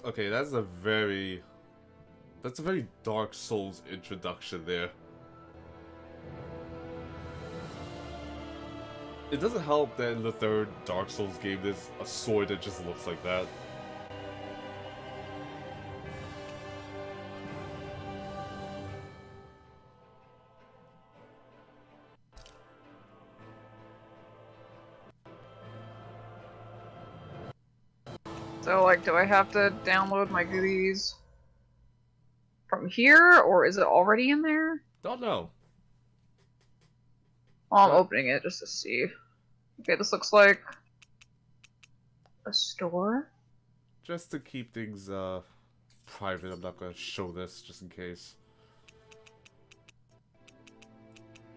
Okay, that's a very Dark Souls introduction there. It doesn't help that in the third Dark Souls game there's a sword that just looks like that. So, like, do I have to download my goodies from here, or is it already in there? Don't know. Well, I'm opening it just to see. Okay, this looks like a store. Just to keep things private, I'm not gonna show this just in case.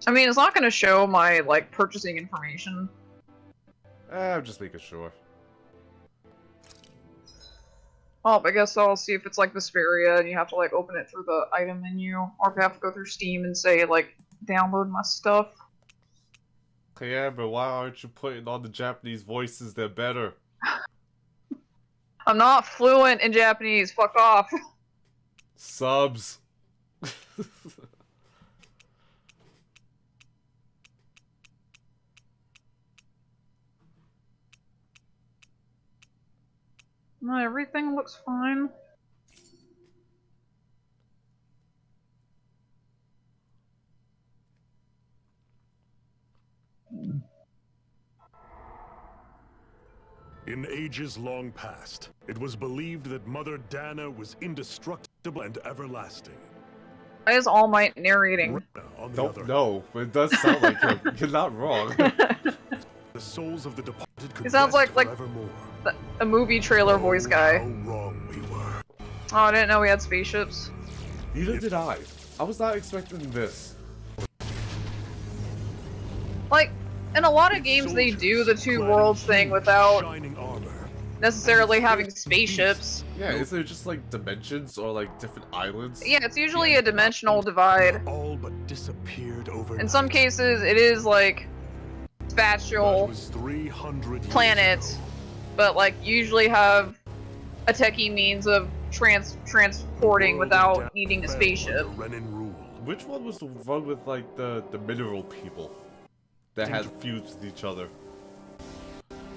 I mean, it's not going to show my, like, purchasing information. I'm just making sure. Oh, I guess I'll see if it's like Vesperia and you have to, like, open it through the item menu, or if you have to go through Steam and say, like, download my stuff. Okay, yeah, but why aren't you putting on the Japanese voices? They're better. I'm not fluent in Japanese, fuck off. Subs. No, everything looks fine. In ages long past, it was believed that Mother Dana was indestructible and everlasting. Why is All Might narrating? Rena, on the Don't other know, but it does sound like him. You're not wrong. the souls of the departed could He sounds rest like forevermore. a movie trailer voice guy. How wrong we were. Oh, I didn't know we had spaceships. Neither did I. I was not expecting this. Like, in a lot of games they do the two worlds thing without Shining armor. necessarily having spaceships. Yeah, is there just like dimensions or like different islands? Yeah, it's usually a dimensional divide. All but disappeared overnight. In some cases, it is like That spatial was 300 years planets, ago. but like usually have a techie means of transporting World without of needing a Death spaceship. under Renin rule. Which one was the one with like the mineral people that had fused with each other?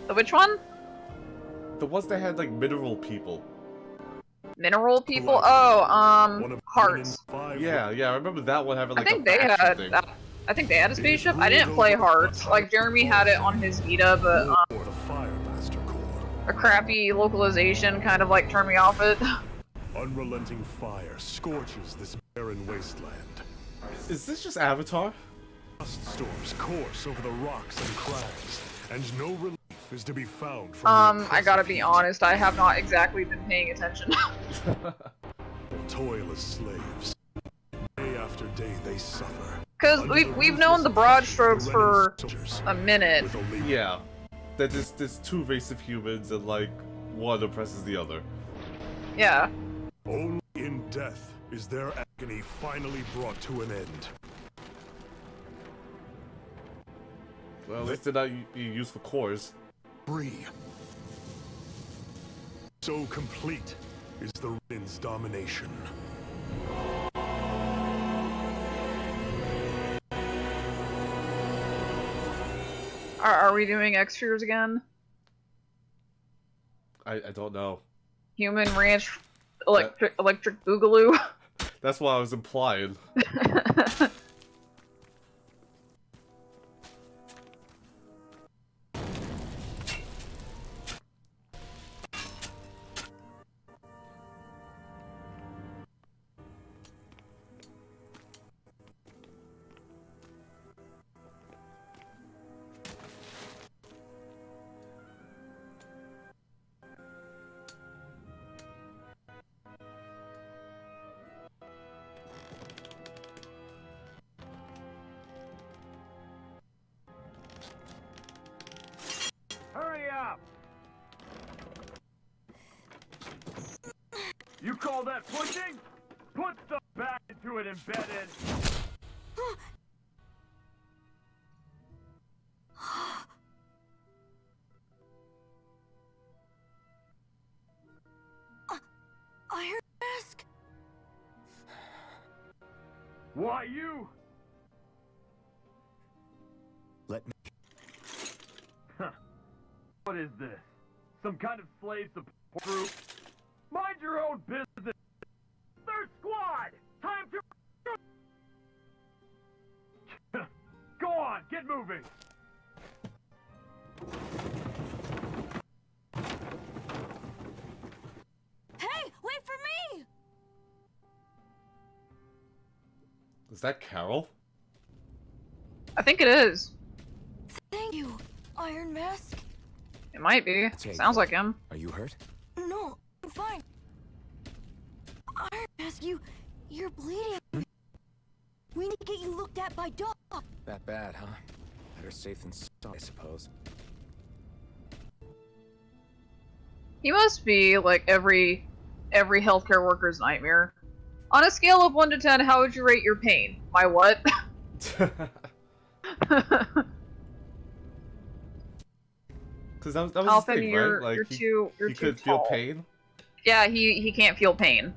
The which one? The ones that had like mineral people. Mineral people? One Oh, of Hearts. Renin's 5 Yeah, I remember that one having I like think a they faction had. thing. I think they had a spaceship. I didn't play Hearts. Like Jeremy had it on his Vita, but or the Firemaster Corps. a crappy localization kind of like turned me off it. Unrelenting fire scorches this barren wasteland. Is this just Avatar? Dust storms course over the rocks and crags, and no relief is to be found from the I gotta oppressive be heat. honest, I have not exactly been paying attention. Toil as slaves. Day after day they suffer. Because Under we've known the broad strokes for soldiers a minute. with only Yeah. That there's two races of humans and like one oppresses the other. Yeah. only in death is their agony finally brought to an end. Well, at least they're not being used for cores. Free. So complete is the Renin's domination. Are we doing X-Fears again? I don't know. Human Ranch Electric Boogaloo? That's what I was implying. Hurry up! You call that pushing? Put stuff back into it, embedded! Why you? Let me. Huh. What is this? Some kind of slave support group? Mind your own business! Third squad! Time to... Go on, get moving! Hey, wait for me! Is that Carol? I think it is. Thank you, Iron Mask. It might be. Okay, Sounds go. like him. Are you hurt? No, I'm fine. Iron Mask, you're bleeding. We need to get you looked at by Doc. That bad, huh? Better safe than sorry, I suppose. He must be like every healthcare worker's nightmare. On a scale of 1 to 10, how would you rate your pain? My what? Because that was the Alpha, thing, you're right? Like, too he could tall. feel pain. Yeah, he can't feel pain,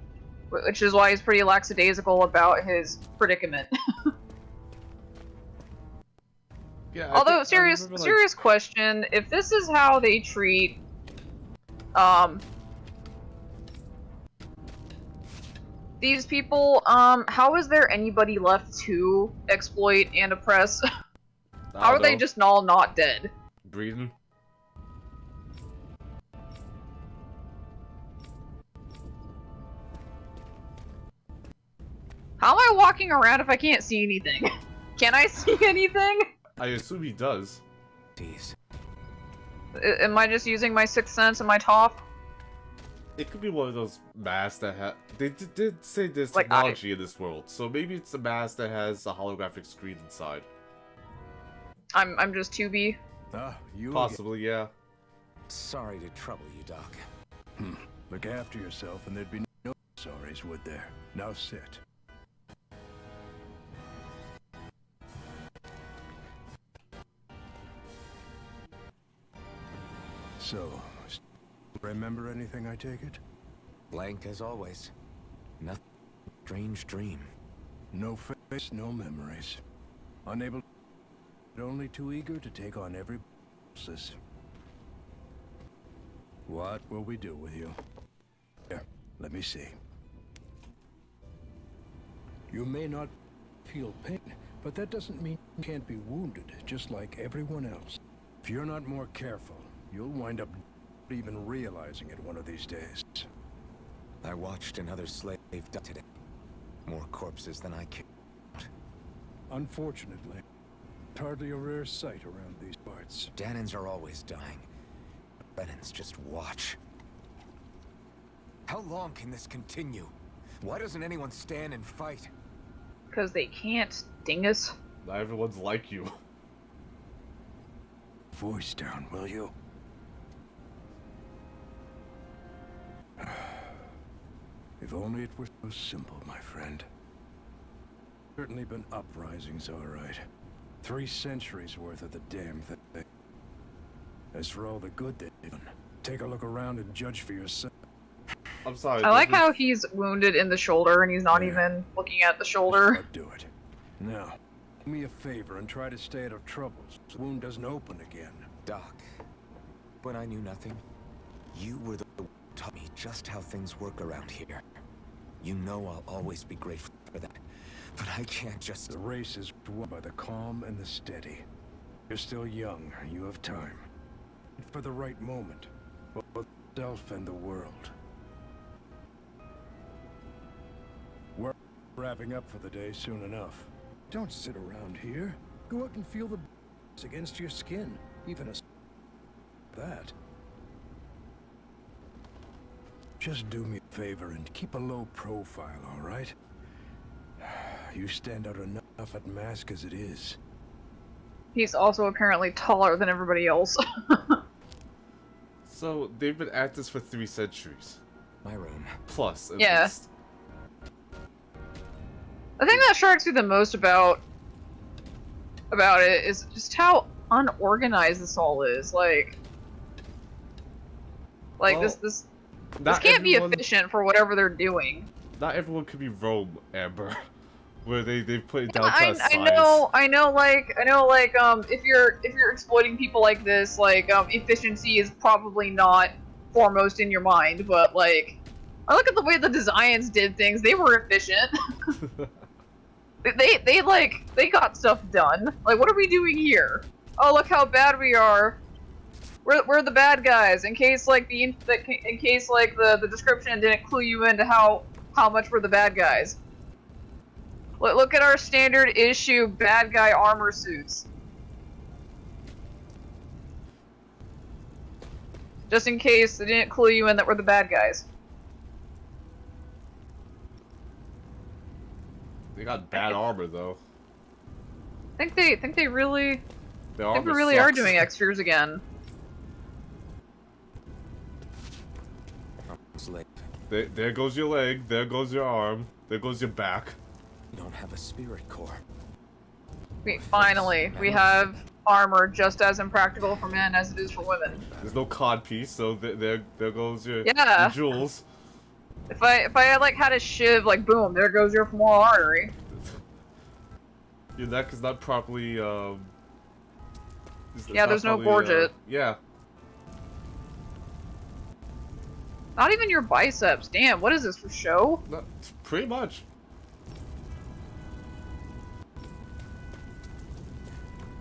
which is why he's pretty lackadaisical about his predicament. Yeah. Although, I serious remember, like, serious question: if this is how they treat, these people, how is there anybody left to exploit and oppress? I How are don't they know, just all not dead? breathing? How am I walking around if I can't see anything? Can I see anything? I assume he does. Jeez. Am I just using my sixth sense and my top? It could be one of those masks that have. They did say there's Like, technology in this world, so maybe it's a mask that has a holographic screen inside. I'm just 2B. Ah, you Possibly, yeah. Sorry to trouble you, Doc. again. Look after yourself and there'd be no sorries, would there? Now sit. So, remember anything, I take it? Blank as always. Nothing. Strange dream. No face, no memories. Unable, but only too eager to take on every else's. What will we do with you? Here, let me see. You may not feel pain, but that doesn't mean you can't be wounded, just like everyone else. If you're not more careful, you'll wind up even realizing it one of these days. I watched another slave die today. More corpses than I can. Unfortunately, it's hardly a rare sight around these parts. Danans are always dying. Renans just watch. How long can this continue? Why doesn't anyone stand and fight? Because they can't, dingus. Not everyone's like you. Voice down, will you? If only it were so simple, my friend. Certainly been uprisings, all right. 3 centuries worth of the damn thing. As for all the good they've done, take a look around and judge for yourself. I'm sorry. I like this how is- he's wounded in the shoulder and he's not Yeah. even looking at the shoulder. I'll do it. Now, do me a favor and try to stay out of trouble so the wound doesn't open again. Doc, when I knew nothing, you were the one who taught me just how things work around here. You know I'll always be grateful for that. But I can't just... The race is won by the calm and the steady. You're still young, you have time. For the right moment, both self and the world. We're wrapping up for the day soon enough. Don't sit around here. Go out and feel the against your skin, even as that. Just do me a favor and keep a low profile, all right? You stand out enough at mask as it is. He's also apparently taller than everybody else. So, they've been at this for 3 centuries. My room. Plus, at Yeah. least. The thing that strikes me the most about it is just how unorganized this all is. Like Well, this Not can't be everyone- efficient for whatever they're doing. Not everyone could be Rome, Amber. where they've put it Yeah, down to a size. I know, like, if you're exploiting people like this, like, efficiency is probably not foremost in your mind, but, like, I look at the way the designs did things, they were efficient. they got stuff done. Like, what are we doing here? Oh, look how bad we are. We're the bad guys. In case, like, the description didn't clue you into how much we're the bad guys. Look at our standard issue bad guy armor suits. Just in case they didn't clue you in that we're the bad guys. They got bad armor though. Think they really Their I think we armor really are sucks. doing extras again. Slave. There goes your leg, there goes your arm, there goes your back. You don't have a spirit core. Finally, we have armor just as impractical for men as it is for women. There's no cod piece, so there goes your, Yeah. your jewels. If I like had a shiv, like boom, there goes your femoral artery. Your neck is not properly Yeah, there's no gorget. Yeah. Not even your biceps. Damn, what is this for show? No, pretty much.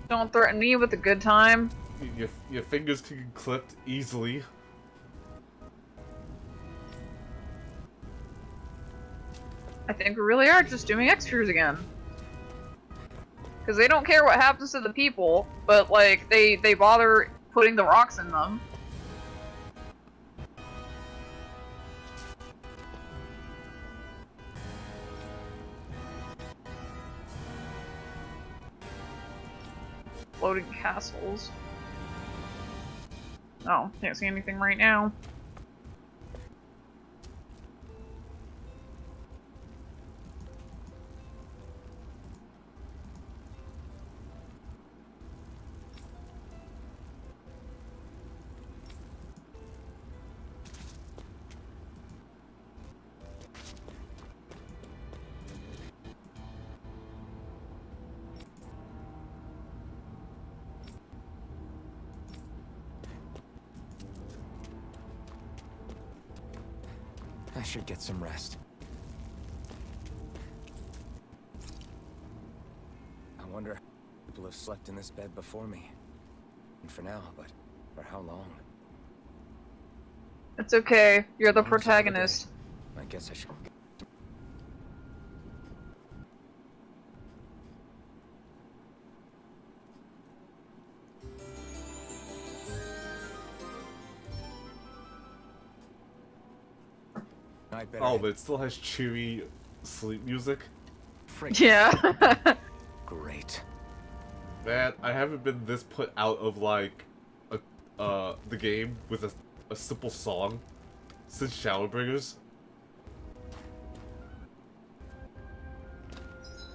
Don't threaten me with a good time. Your fingers can get clipped easily. I think we really are just doing extras again. Because they don't care what happens to the people, but like they bother putting the rocks in them. Floating castles. Oh, can't see anything right now. I should get some rest. I wonder how people have slept in this bed before me. And for now, but for how long? It's okay. You're the Long time protagonist. ago. I guess I should get... I better Oh, head- but it still has cheery sleep music. Frick. Yeah. Great. Man, I haven't been this put out of like the game with a simple song since Shadowbringers.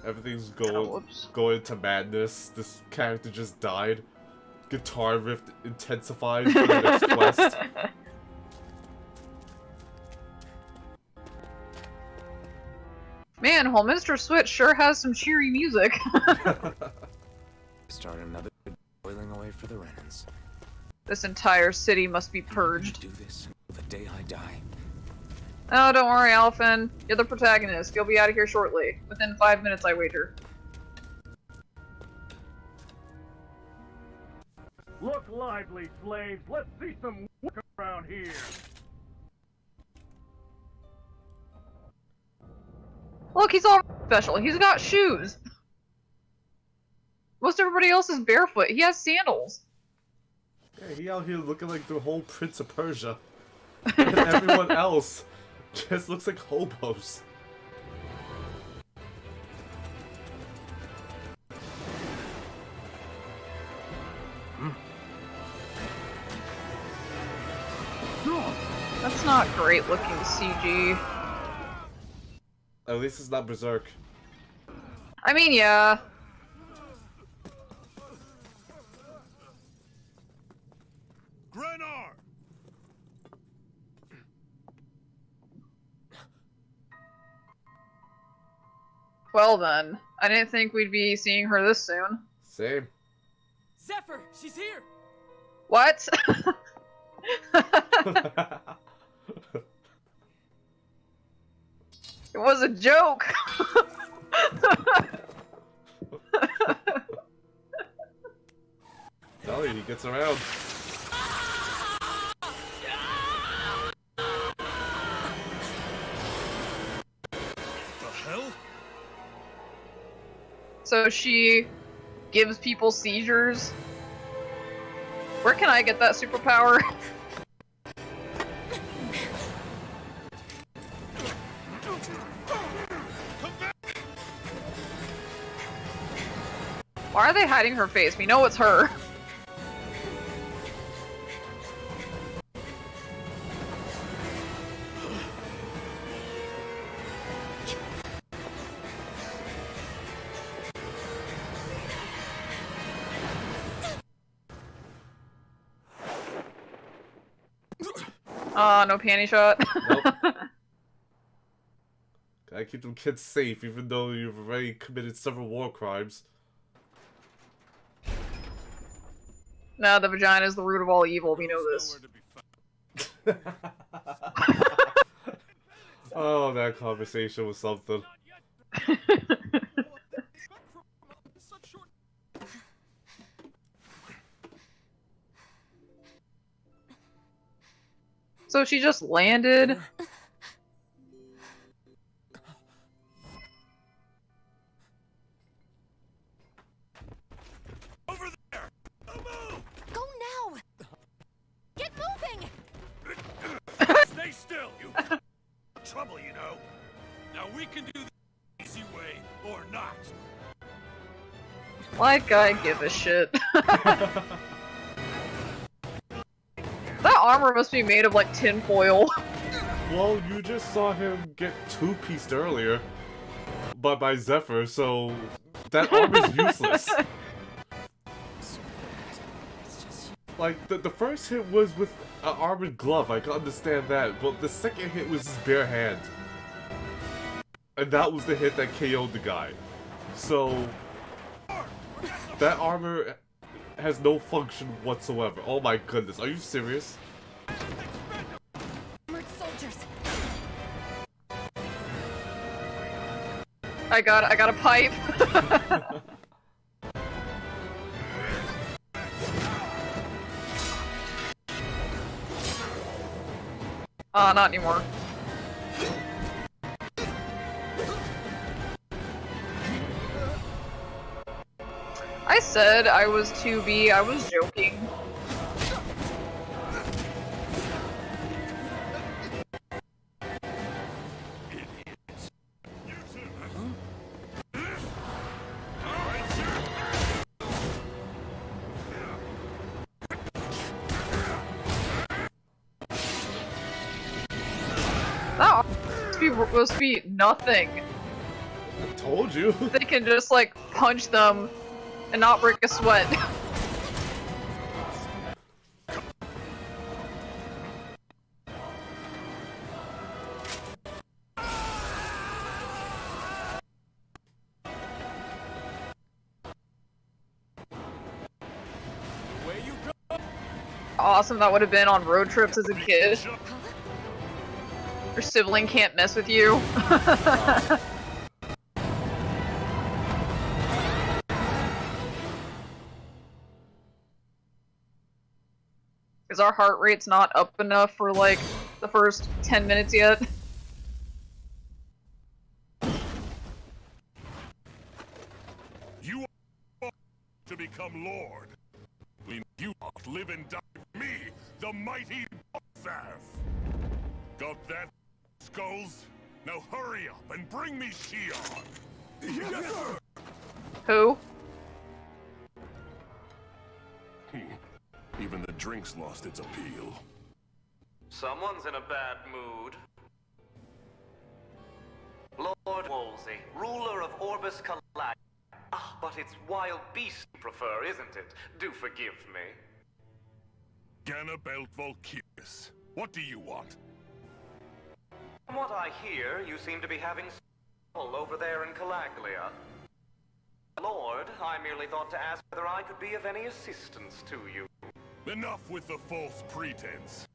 Everything's whoops. going to madness. This character just died. Guitar riff intensified for the next quest. Man, Holminster Switch sure has some cheery music. Start another boiling away for the Renans. This entire city must be purged. Do this until the day I die. Oh, don't worry, Alphen. You're the protagonist. You'll be out of here shortly. Within 5 minutes, I wager. Look lively, slaves. Let's see some work around here. Look, he's all special. He's got shoes. Most everybody else is barefoot. He has sandals. Yeah, he out here looking like the whole Prince of Persia. And everyone else just looks like hobos. That's not great looking CG. At least it's not Berserk. I mean, yeah. Grenar! Well then, I didn't think we'd be seeing her this soon. Same. Zephyr, she's here. What? It was a joke! Tell you, he gets around. The hell? So she gives people seizures? Where can I get that superpower? Why are they hiding her face? We know it's her. No panty shot. Nope. Gotta keep them kids safe, even though you've already committed several war crimes. No, the vagina is the root of all evil. We know this. Oh, that conversation was something. So she just landed. Over there! Don't move! Go now! Get moving! Stay still, you trouble, you know. Now we can do the easy way or not. Like I give a shit. That armor must be made of like tin foil. Well, you just saw him get two-pieced earlier by Zephyr, so that armor's useless. Like, the first hit was with an armored glove, I can understand that, but the second hit was his bare hand. And that was the hit that KO'd the guy. So, that armor has no function whatsoever. Oh my goodness, are you serious? Armored soldiers. I got a pipe. Not anymore. I said I was 2B, I was joking. That must be nothing. I told you. They can just like punch them and not break a sweat. Where you go? Awesome that would have been on road trips as a kid. Your sibling can't mess with you. Because our heart rate's not up enough for like the first 10 minutes yet. You are to become Lord. When you live and die with me, the mighty Balthazar. Got that, skulls? Now hurry up and bring me Shion. Yes, sir. Who? Even the drink's lost its appeal. Someone's in a bad mood. Lord Wolsey, ruler of Orbis Calad. Ah, but it's wild beasts you prefer, isn't it? Do forgive me. Ganabelt Volkyrus, what do you want? From what I hear, you seem to be having over there in Calaglia. Lord, I merely thought to ask whether I could be of any assistance to you. Enough with the false pretense.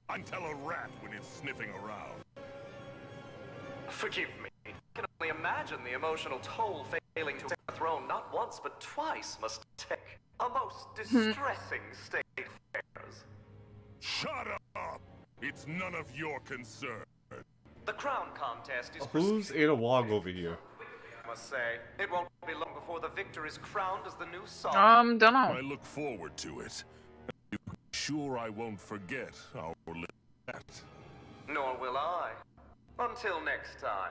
I can tell a rat when it's sniffing around. Forgive me. I can only imagine the emotional toll failing to take the throne not once but twice must take. A most distressing state of affairs. Shut up! It's none of your concern. The crown contest is Who's Ada Wong over here? I must say, it won't be long before the victor is crowned as the new sovereign. Dunno. I look forward to it. You can be sure I won't forget our little chat. Nor will I. Until next time.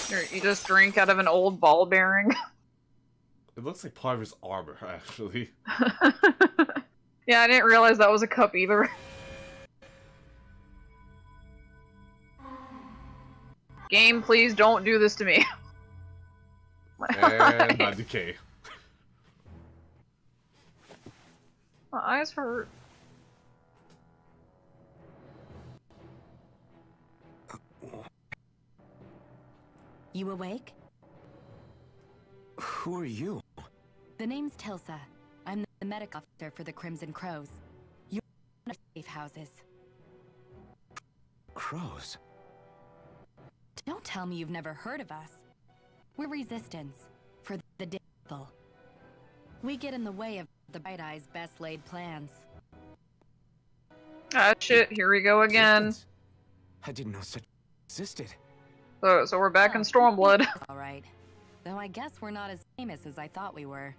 Here, you just drink out of an old ball bearing. It looks like part of his armor, actually. Yeah, I didn't realize that was a cup either. Game, please don't do this to me. And not decay. My eyes hurt. You awake? Who are you? The name's Tilsa. I'm the medic officer for the Crimson Crows. You're in our safe houses. Crows? Don't tell me you've never heard of us. We're Resistance, for the Devil. We get in the way of the Bright Eye's best laid plans. Ah, shit, here we go again. Resistance? I didn't know such existed. So we're back in Stormblood. Alright. Though I guess we're not as famous as I thought we were.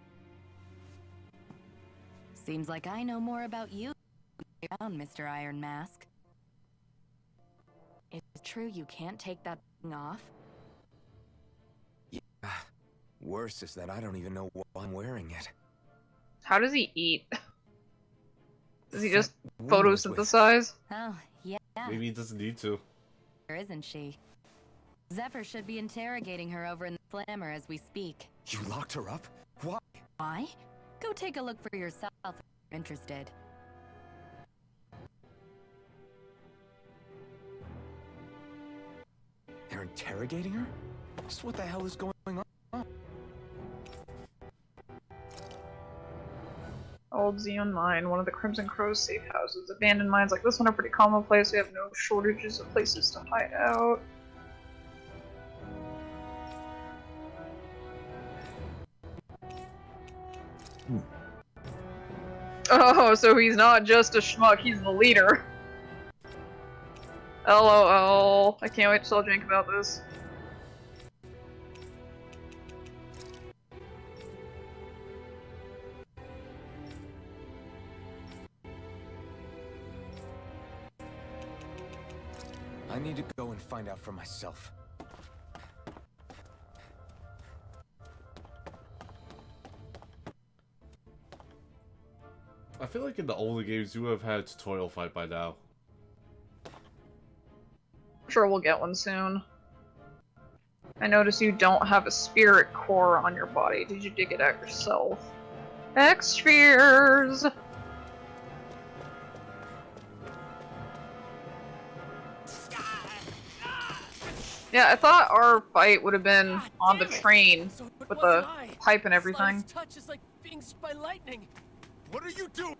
Seems like I know more about you than Mr. Iron Mask. Is it true you can't take that thing off? Yeah. Worse is that I don't even know why I'm wearing it. How does he eat? Does he just That woman was with- photosynthesize? Oh, yeah. Maybe he doesn't need to. Isn't she? Zephyr should be interrogating her over in the Slammer as we speak. You locked her up? Why? Why? Go take a look for yourself if you're interested. They're interrogating her? Just what the hell is going on? Old Xeon Mine, one of the Crimson Crow's safe houses. Abandoned mines like this one are pretty commonplace. We have no shortages of places to hide out. Oh, so he's not just a schmuck, he's the leader. LOL. I can't wait to tell Jink about this. I need to go and find out for myself. I feel like in the older games you would have had a tutorial fight by now. I'm sure we'll get one soon. I notice you don't have a spirit core on your body. Did you dig it out yourself? X-Spheres! Yeah, I thought our fight would have been on the train with the pipe and everything. Touch is like being struck by lightning. What are you doing?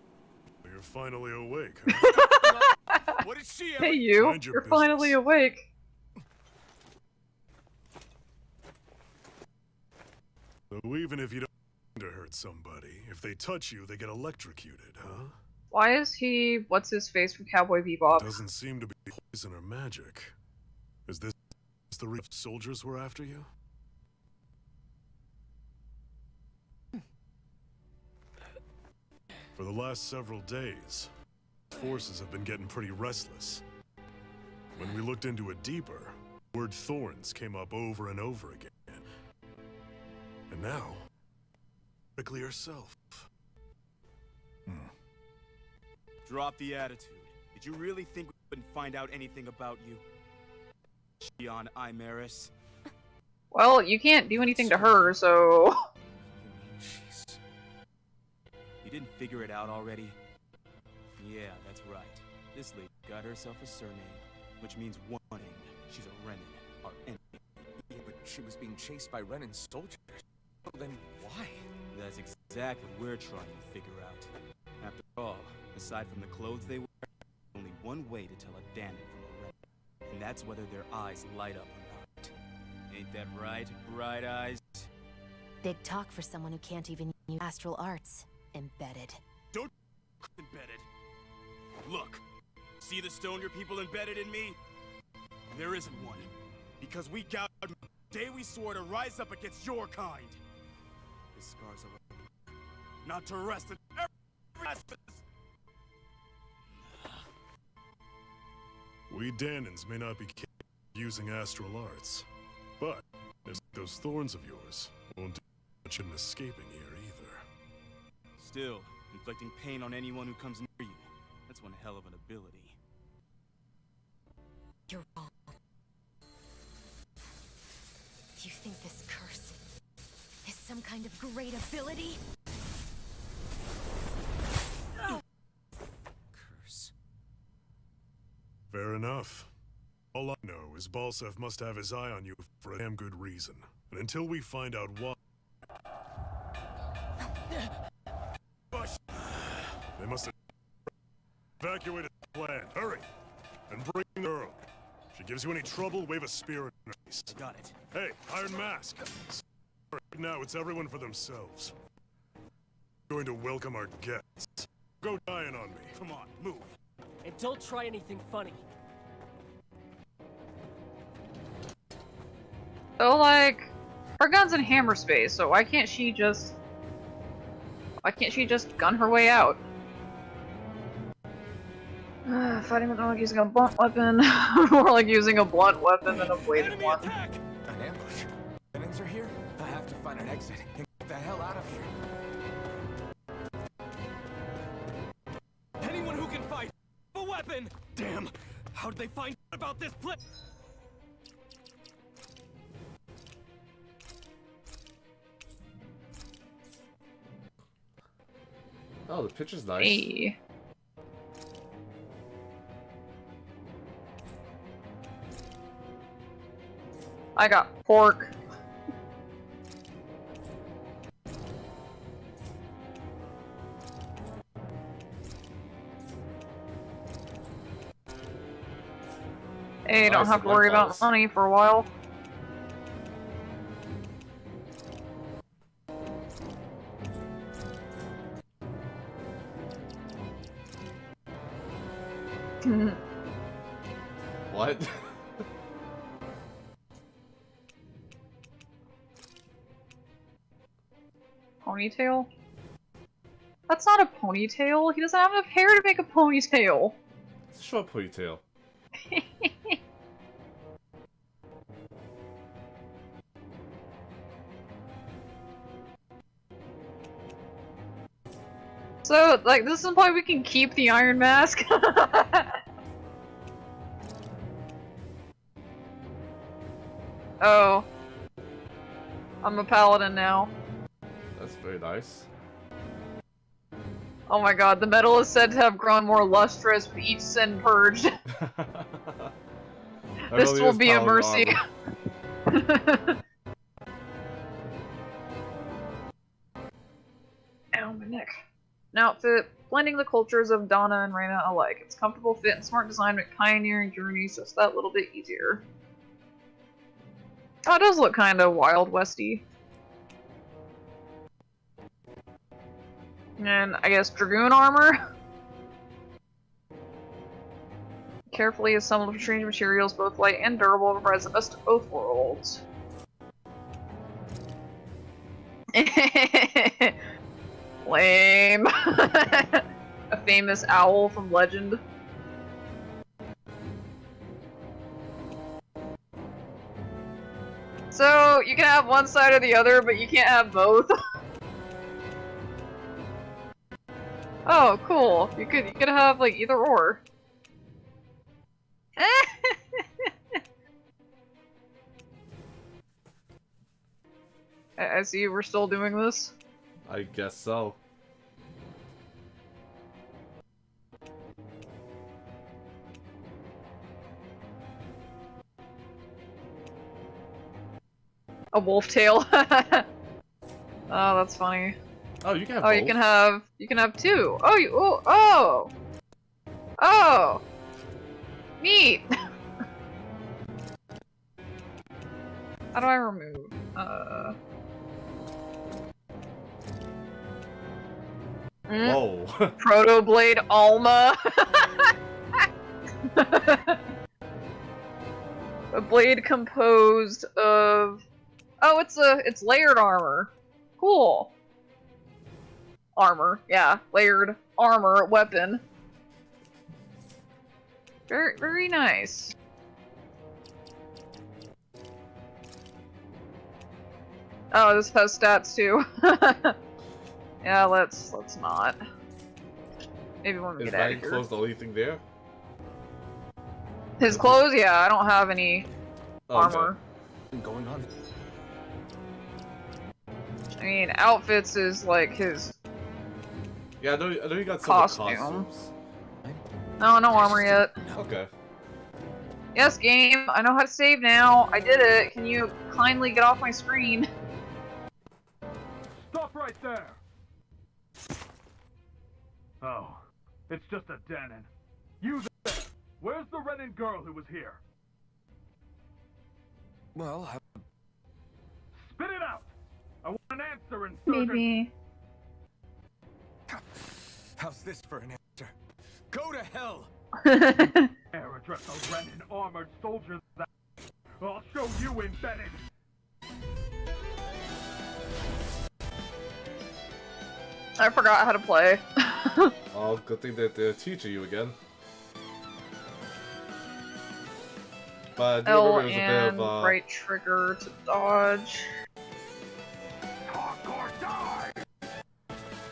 You're finally awake, huh? What did she Hey you, Mind your you're finally business. awake. So even if you don't to hurt somebody, if they touch you, they get electrocuted, huh? Why is he what's his face from Cowboy Bebop? Doesn't seem to be poison or magic. Is this the real soldiers were after you? For the last several days, forces have been getting pretty restless. When we looked into it deeper, the word thorns came up over and over again. And now, quickly herself. Drop the attitude. Did you really think we wouldn't find out anything about you? Shion Imaris? Well, you can't do anything to her, so... You didn't figure it out already? Yeah, that's right. This lady got herself a surname, which means one thing. She's a Renan, our enemy. Yeah, but she was being chased by Renan soldiers. Well, then why? That's exactly what we're trying to figure out. After all, aside from the clothes they wear, there's only one way to tell a Danon from a Renan, and that's whether their eyes light up or not. Ain't that right, Bright Eyes? Big talk for someone who can't even use astral arts. Embedded. Don't embedded. Look, see the stone your people embedded in me? There isn't one, because we gouged the day we swore to rise up against your kind. The scars are not to rest in every aspect. We Danons may not be capable of using astral arts, but those thorns of yours won't do much in escaping here either. Still, inflicting pain on anyone who comes near you. That's one hell of an ability. You're wrong. You think this curse is some kind of great ability? Curse. Fair enough. All I know is Balsef must have his eye on you for a damn good reason. And until we find out why... They must have evacuated the plan. Hurry! And bring the girl. If she gives you any trouble, wave a spear in her face. Got it. Hey, Iron Mask! Right now, it's everyone for themselves. Going to welcome our guests. Go dying on me. Come on, move. And don't try anything funny. So, like, her gun's in hammer space, so why can't she just gun her way out? Fighting with like using a blunt weapon. More like using a blunt weapon than a bladed one. An ambush. Renans are here? I have to find an exit and get the hell out of here. Anyone who can fight, a weapon! Damn! How did they find out about this place? Oh, the picture's nice. Hey. I got pork. Hey, don't have to worry about money for a while. What? Ponytail? That's not a ponytail. He doesn't have enough hair to make a ponytail. It's a short ponytail. So, like, this is why we can keep the Iron Mask. Oh. I'm a paladin now. That's very nice. Oh my god, the metal is said to have grown more lustrous with each sin purged. This will be a mercy. Ow, my neck. An outfit blending the cultures of Donna and Reyna alike. It's comfortable fit and smart design, but pioneering journeys just that little bit easier. Oh, it does look kind of Wild Westy. And I guess Dragoon armor? Carefully assembled from strange materials, both light and durable, provides the best of both worlds. Lame. A famous owl from legend. So, you can have one side or the other, but you can't have both. Oh, cool. You could have, like, either or. I see we're still doing this. I guess so. A wolf tail. Oh, that's funny. Oh, you can have Oh, both. you can have two. Oh, oh, neat. How do I remove? Whoa. Proto Blade Alma. A blade composed of. Oh, it's layered armor. Cool. Armor, yeah, layered armor weapon. Very, very nice. Oh, this has stats too. Yeah, let's not. Maybe when we Is get out of Ryan here. clothes the only thing there? His clothes, yeah, I don't have any armor. Going on. I mean, outfits is like his Yeah, I know you got some of the costume. costumes. No, no armor yet. Okay. Yes, game. I know how to save now. I did it. Can you kindly get off my screen? Stop right there! Oh, it's just a Danon. You there! Where's the Renin girl who was here? Well, Spit it out! I want an answer, Insurgent! Maybe. how's this for an answer? Go to hell! Dare address a Renin armored soldier that... I'll show you embedded! I forgot how to play. Oh, good thing that they're teaching you again. But I do L remember it was a bit and of, right trigger to dodge. Talk or die!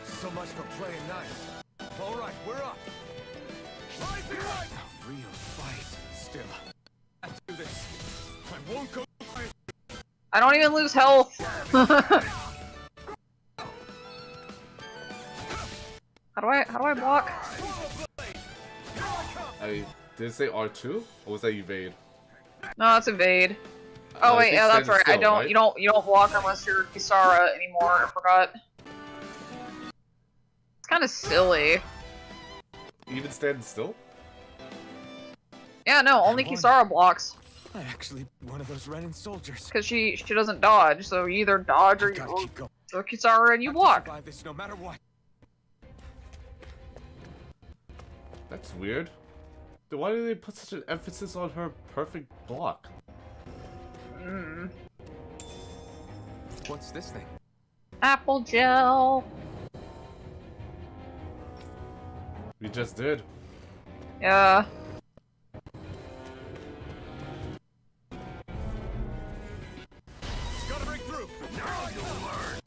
So much for playing nice. All right, we're up. Rising light! A real fight. Still, let's do this. I won't go. I don't even lose health. How do I block? Did it say R2? Or was that evade? No, that's evade. I Oh wait, think yeah, that's standing right. I still, don't. right? You don't block unless you're Kisara anymore. I forgot. It's kind of silly. Even standing still? Yeah, no, only Kisara blocks I actually one of those Renin soldiers. because she doesn't dodge. So you either dodge or Gotta you keep going. so Kisara and you Have to block. survive this no matter what. That's weird. Then why do they put such an emphasis on her perfect block? What's this thing? Apple gel. We just did. Yeah. Gotta break through. Now you'll learn.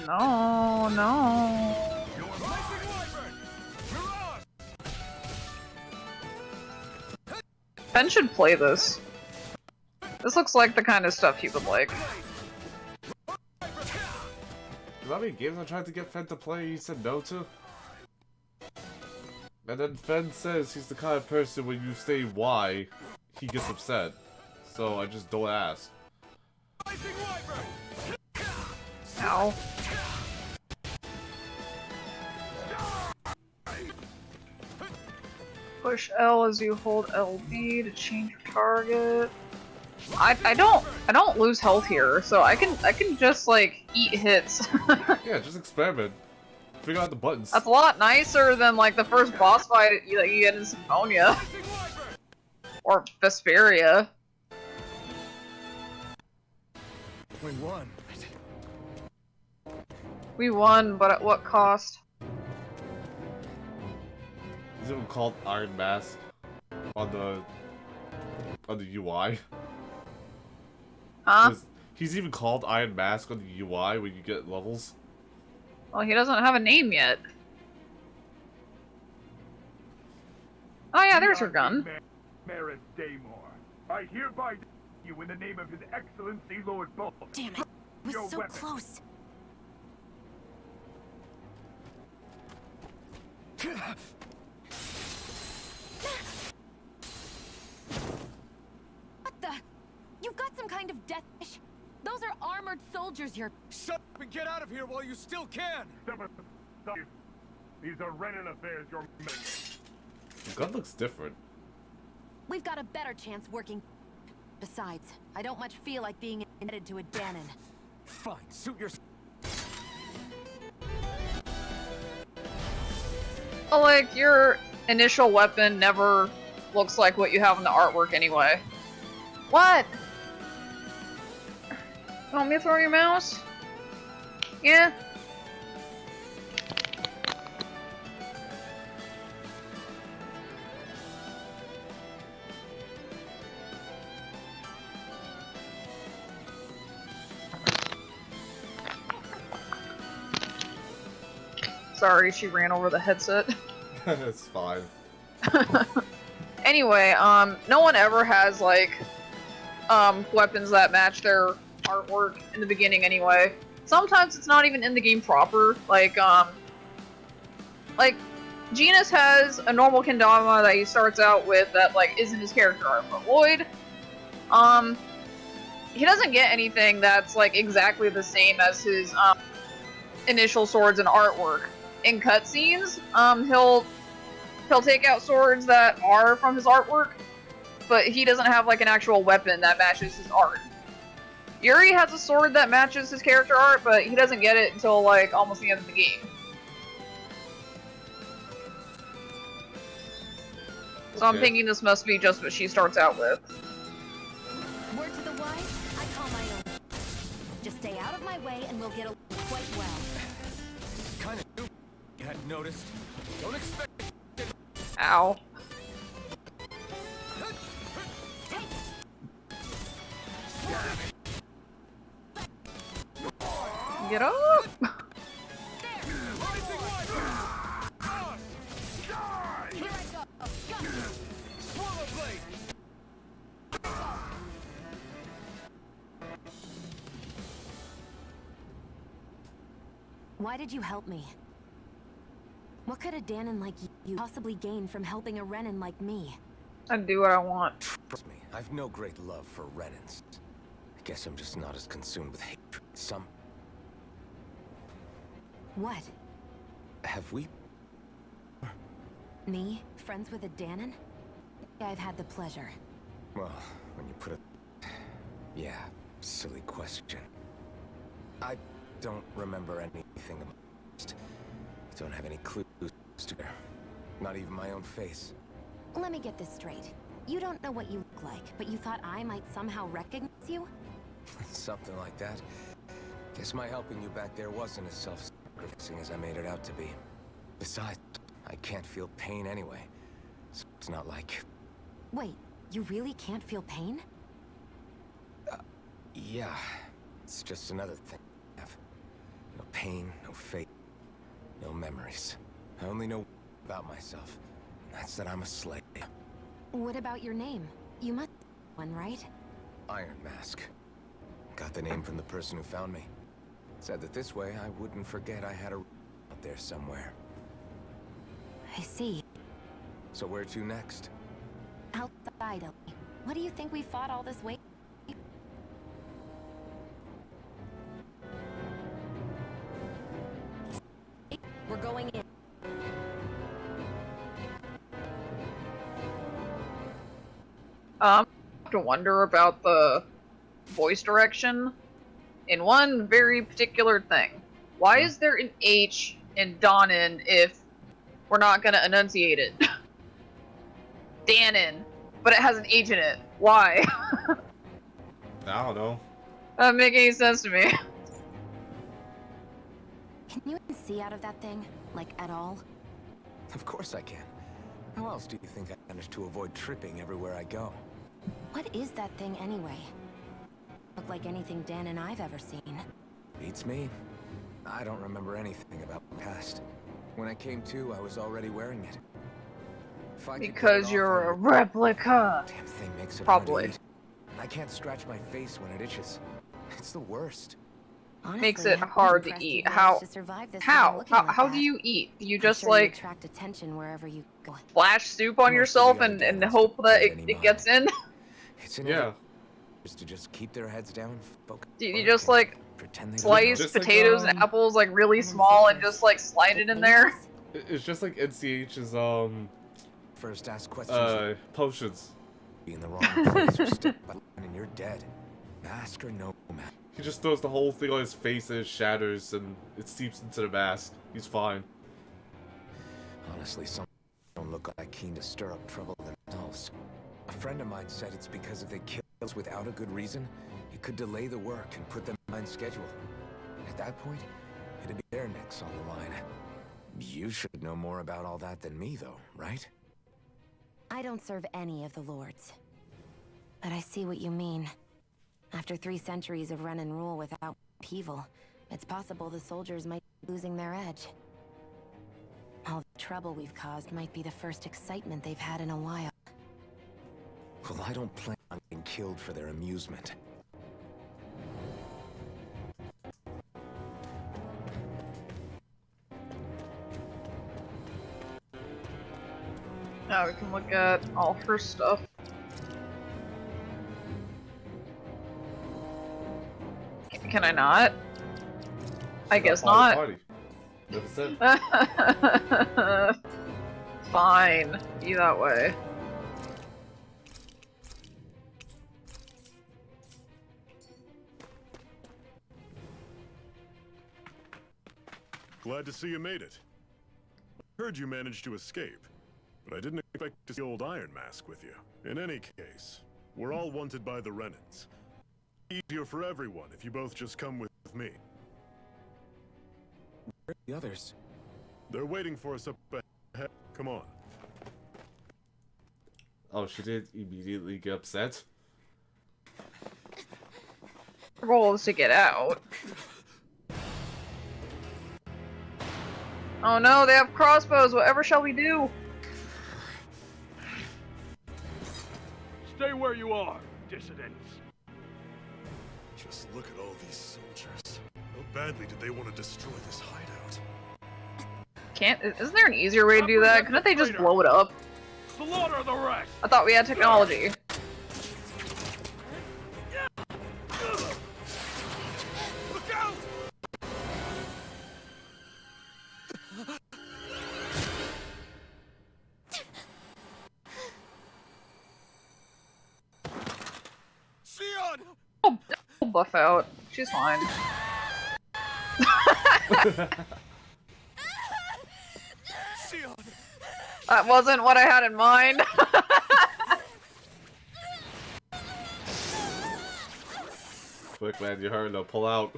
No, no. Ben should play this. This looks like the kind of stuff he would like. How many games I tried to get Fen to play, he said no to? And then Fen says he's the kind of person when you say why, he gets upset. So I just don't ask. Ow. Push L as you hold LB to change your target. I don't lose health here, so I can just like eat hits. Yeah, just experiment. Figure out the buttons. That's a lot nicer than like the first boss fight that you get in Symphonia or Vesperia. We won. We won, but at what cost? Is it called Iron Mask on the UI? Huh? He's even called Iron Mask on the UI when you get levels. Well, he doesn't have a name yet. Oh yeah, there's her gun. Maris Daymore, I hereby you in the name of His Excellency Lord Bolt. Damn it. It Your was so weapon. close. You've got some kind of death wish. Those are armored soldiers you're— Shut up and get out of here while you still can! Stop it. Stop. These are Renan affairs you're mending. The gun looks different. We've got a better chance working. Besides, I don't much feel like being indebted to a Danon. Fine, suit yourself. Well, like, your initial weapon never looks like what you have in the artwork anyway. What? You want me to throw your mouse? Yeah? Sorry, she ran over the headset. It's fine. Anyway, no one ever has, like, weapons that match their artwork in the beginning anyway. Sometimes it's not even in the game proper. Like, Genis has a normal kendama that he starts out with that, like, isn't his character art, but Lloyd, he doesn't get anything that's, like, exactly the same as his, initial swords and artwork. In cutscenes, he'll take out swords that are from his artwork, but he doesn't have like an actual weapon that matches his art. Yuri has a sword that matches his character art, but he doesn't get it until like almost the end of the game. So I'm thinking this must be just what she starts out with. Word to the wise, I call my own. Just stay out of my way and we'll get along quite well. Kind of knew you hadn't noticed. Don't expect it. Ow. Get up! Why did you help me? What could a Danon like you possibly gain from helping a Renan like me? I do what I want. Trust me, I've no great love for Renans. I guess I'm just not as consumed with hatred as some. What? Have we? Me? Friends with a Danon? I've had the pleasure. Well, when you put it... Yeah, silly question. I don't remember anything about it. Don't have any clues to her. Not even my own face. Let me get this straight. You don't know what you look like, but you thought I might somehow recognize you? Something like that. Guess my helping you back there wasn't as self-sacrificing as I made it out to be. Besides, I can't feel pain anyway. So it's not like... Wait, you really can't feel pain? Yeah. It's just another thing I have. No pain, no fate, no memories. I only know about myself. That's that I'm a slave. What about your name? You must have one, right? Iron Mask. Got the name from the person who found me. Said that this way I wouldn't forget I had a out there somewhere. I see. So where to next? Outside, Ellie. What do you think we fought all this way? We're going in. I have to wonder about the voice direction in one very particular thing. Why is there an H in Danon if we're not gonna enunciate it? Danon, but it has an H in it. Why? I don't know. That doesn't make any sense to me. Can you even see out of that thing? Like, at all? Of course I can. How else do you think I managed to avoid tripping everywhere I go? What is that thing anyway? Look like anything Dan and I've ever seen. Beats me. I don't remember anything about the past. When I came to, I was already wearing it. If I could get Because it off, you're I a would. replica. Damn thing makes it Probably. hard to eat. And I can't scratch my face when it itches. It's the worst. Honestly, Makes it I'm hard to impressed eat. you managed How? to survive this How? without looking like How that. do you eat? Do you I'm just sure you like attract attention wherever you go. splash soup on Most of yourself the other and Danons hope that don't pay any it gets in? It's Yeah. to just keep their heads down, focus, Do you just like pretend they slice Just like, potatoes and apples like really small and just like slide it in there? It's just like NCH's first ask questions. potions. Be in the wrong place or step out and you're dead. Mask or no mask. He just throws the whole thing on his face and it shatters and it seeps into the mask. He's fine. Honestly, some don't look like keen to stir up trouble themselves. A friend of mine said it's because if they kill us without a good reason, it could delay the work and put them behind schedule. At that point, it'd be their necks on the line. You should know more about all that than me, though, right? I don't serve any of the lords. But I see what you mean. After 3 centuries of run and rule without upheaval, it's possible the soldiers might be losing their edge. All the trouble we've caused might be the first excitement they've had in a while. Well, I don't plan on getting killed for their amusement. Now we can look at all her stuff. Can I not? I guess not. Party. Never said. Fine. Be that way. Glad to see you made it. Heard you managed to escape, but I didn't expect to see old Iron Mask with you. In any case, we're all wanted by the Renans. Easier for everyone if you both just come with me. Where are the others? They're waiting for us up ahead. Come on. Oh, she did immediately get upset. The goal is to get out. Oh no, they have crossbows. Whatever shall we do? Stay where you are, dissidents. Just look at all these soldiers. How badly did they want to destroy this hideout? Isn't there an easier way to do that? Couldn't they just blow it up? Slaughter the rest! I thought we had technology. Look out! Sion! Oh, buff out. She's fine. Sion! That wasn't what I had in mind. Quick, man, you heard her. Pull out.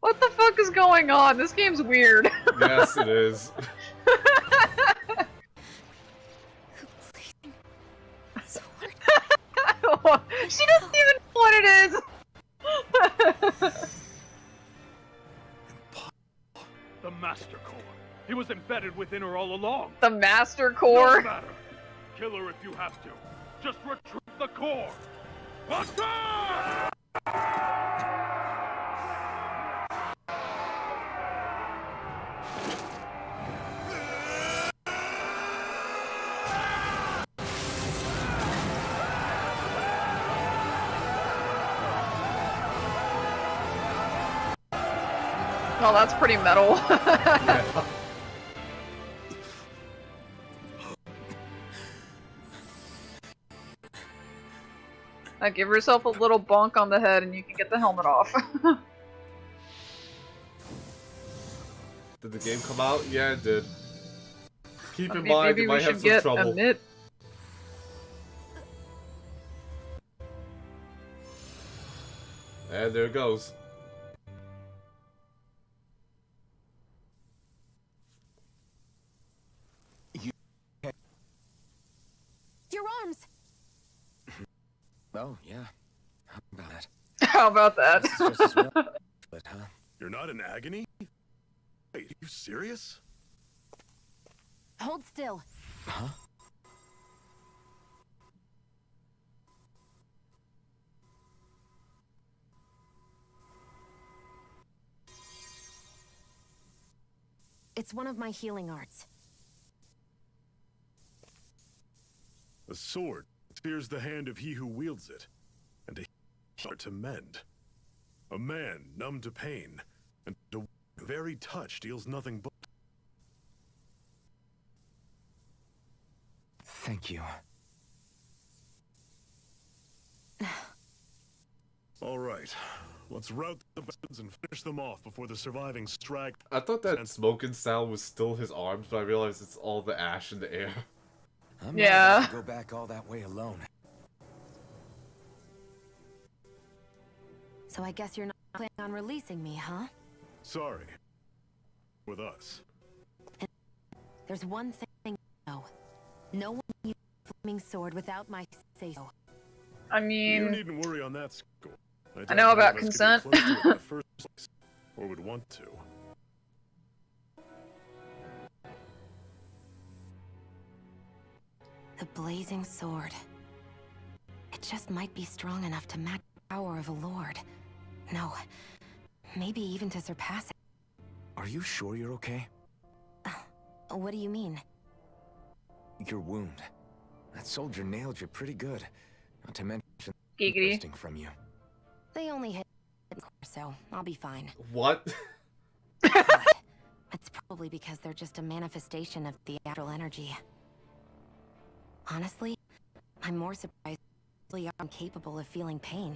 What the fuck is going on? This game's weird. Yes, it is. She doesn't even know what it is. The Master Core. He was embedded within her all along. The Master No Core. matter. Kill her if you have to. Just retrieve the core. Attack! Oh, that's pretty metal. Yeah. Give yourself a little bonk on the head and you can get the helmet off. Did the game come out? Yeah, it did. Keep in Maybe mind, it we might have should some get trouble. a mitt. And there it goes. Your arms! Oh, yeah. How about that? How about that? This is just as well, but, huh? You're not in agony? Wait, are you serious? Hold still. Huh? It's one of my healing arts. A sword sears the hand of he who wields it, and a heart to mend. A man numb to pain, and a very touch deals nothing but. Thank you. All right, let's rout the bastards and finish them off before the surviving strag. I thought that smoking sound was still his arms, but I realized it's all the ash in the air. I'm Yeah. not about to go back all that way alone. So I guess you're not planning on releasing me, huh? Sorry. With us. There's one thing to know. No one uses a flaming sword without my say-so. I You mean, needn't worry on that score. I know about consent. Close to it in the first place, or would want to. The blazing sword. It just might be strong enough to match the power of a lord. No, maybe even to surpass it. Are you sure you're okay? What do you mean? Your wound. That soldier nailed you pretty good. Not to mention giggity. bursting from you. They only hit so I'll be fine. What? But it's probably because they're just a manifestation of the astral energy. Honestly, I'm more surprised I'm capable of feeling pain.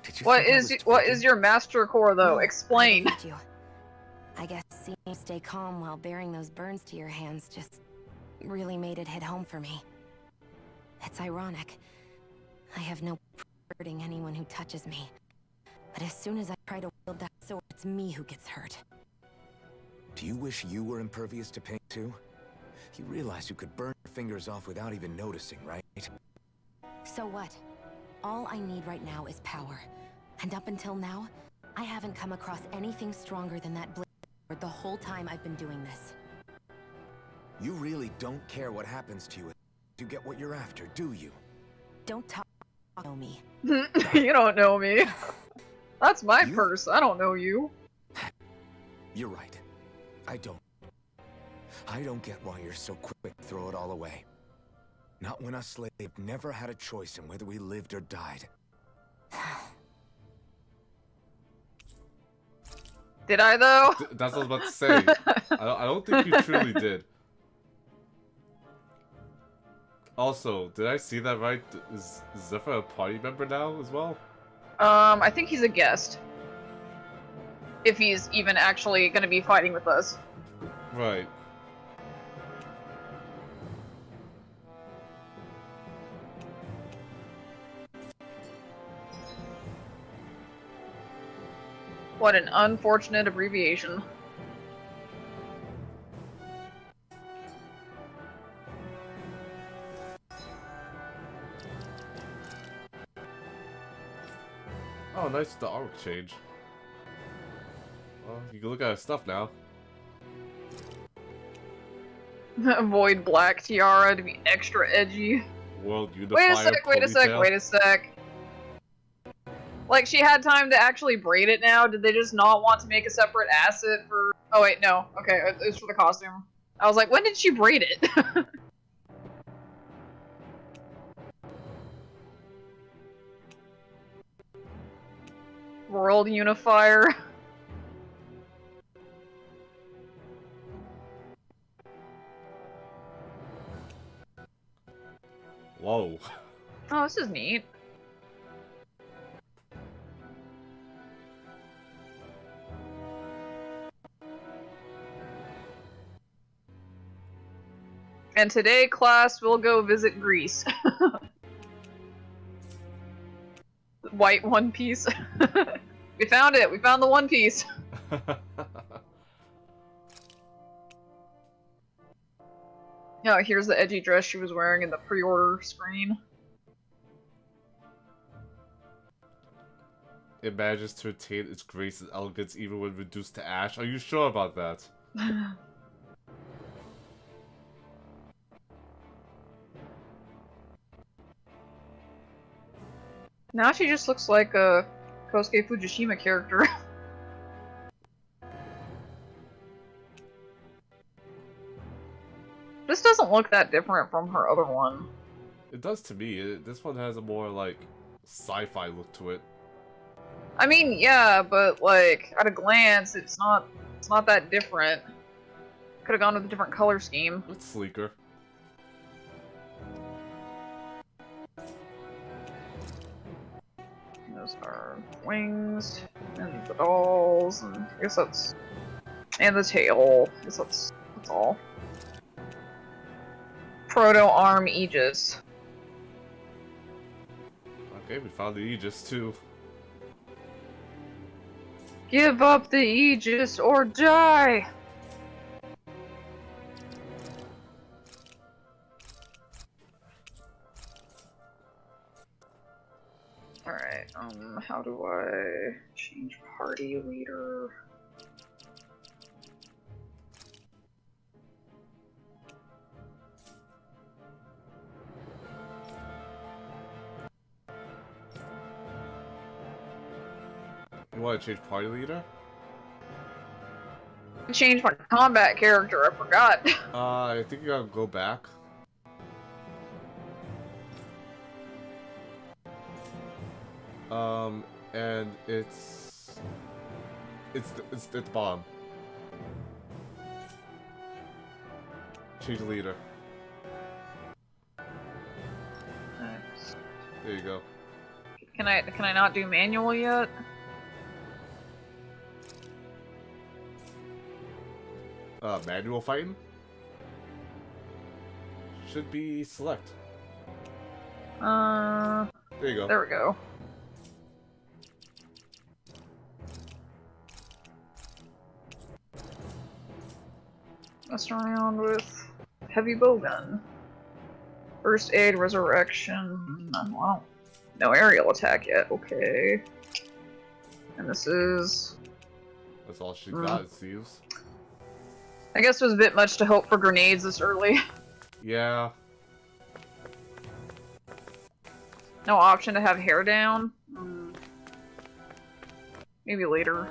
Did you What think I is was what tweaking? is your master core though? No, Explain. I believed you. I guess seeing you stay calm while bearing those burns to your hands just really made it hit home for me. It's ironic. I have no problem hurting anyone who touches me. But as soon as I try to wield that sword, it's me who gets hurt. Do you wish you were impervious to pain too? You realize you could burn your fingers off without even noticing, right? So what? All I need right now is power. And up until now, I haven't come across anything stronger than that blade sword the whole time I've been doing this. You really don't care what happens to you if you get what you're after, do you? Don't talk to me. You don't know me. That's my You- purse. I don't know you. You're right. I don't. I don't get why you're so quick to throw it all away. Not when a slave never had a choice in whether we lived or died. Did I though? That's what I was about to say. I don't think you truly did. Also, did I see that right? Is Zephyr a party member now as well? I think he's a guest. If he's even actually gonna be fighting with us. Right. What an unfortunate abbreviation. Oh, nice the arc change. Well, you can look at his stuff now. Avoid black tiara to be extra edgy. World Unifier. Wait a sec, wait a sec, ponytail. wait a sec. Like, she had time to actually braid it now? Did they just not want to make a separate asset for... Oh wait, no. Okay, it was for the costume. I was like, when did she braid it? World Unifier. Whoa. Oh, this is neat. And today, class, we'll go visit Greece. White One Piece. We found it! We found the One Piece! Oh, here's the edgy dress she was wearing in the pre-order screen. It manages to retain its grace and elegance even when reduced to ash. Are you sure about that? Now she just looks like a Kosuke Fujishima character. This doesn't look that different from her other one. It does to me. This one has a more, like, sci-fi look to it. I mean, yeah, but like at a glance, it's not that different. Could have gone with a different color scheme. It's sleeker. Those are wings and the dolls, and I guess that's and the tail. I guess that's all. Proto-arm Aegis. Okay, we found the Aegis too. Give up the Aegis or die! Alright, how do I change party leader? You want to change party leader? Change my combat character, I forgot. I think you gotta go back. And it's the bottom. Change the leader. Next. There you go. Can I not do manual yet? Manual fighting? Should be select. There you go. There we go. Mess around with heavy bowgun. First aid, resurrection. Well, no aerial attack yet. Okay. And this is. That's all she got, it seems. I guess it was a bit much to hope for grenades this early. Yeah. No option to have hair down? Maybe later.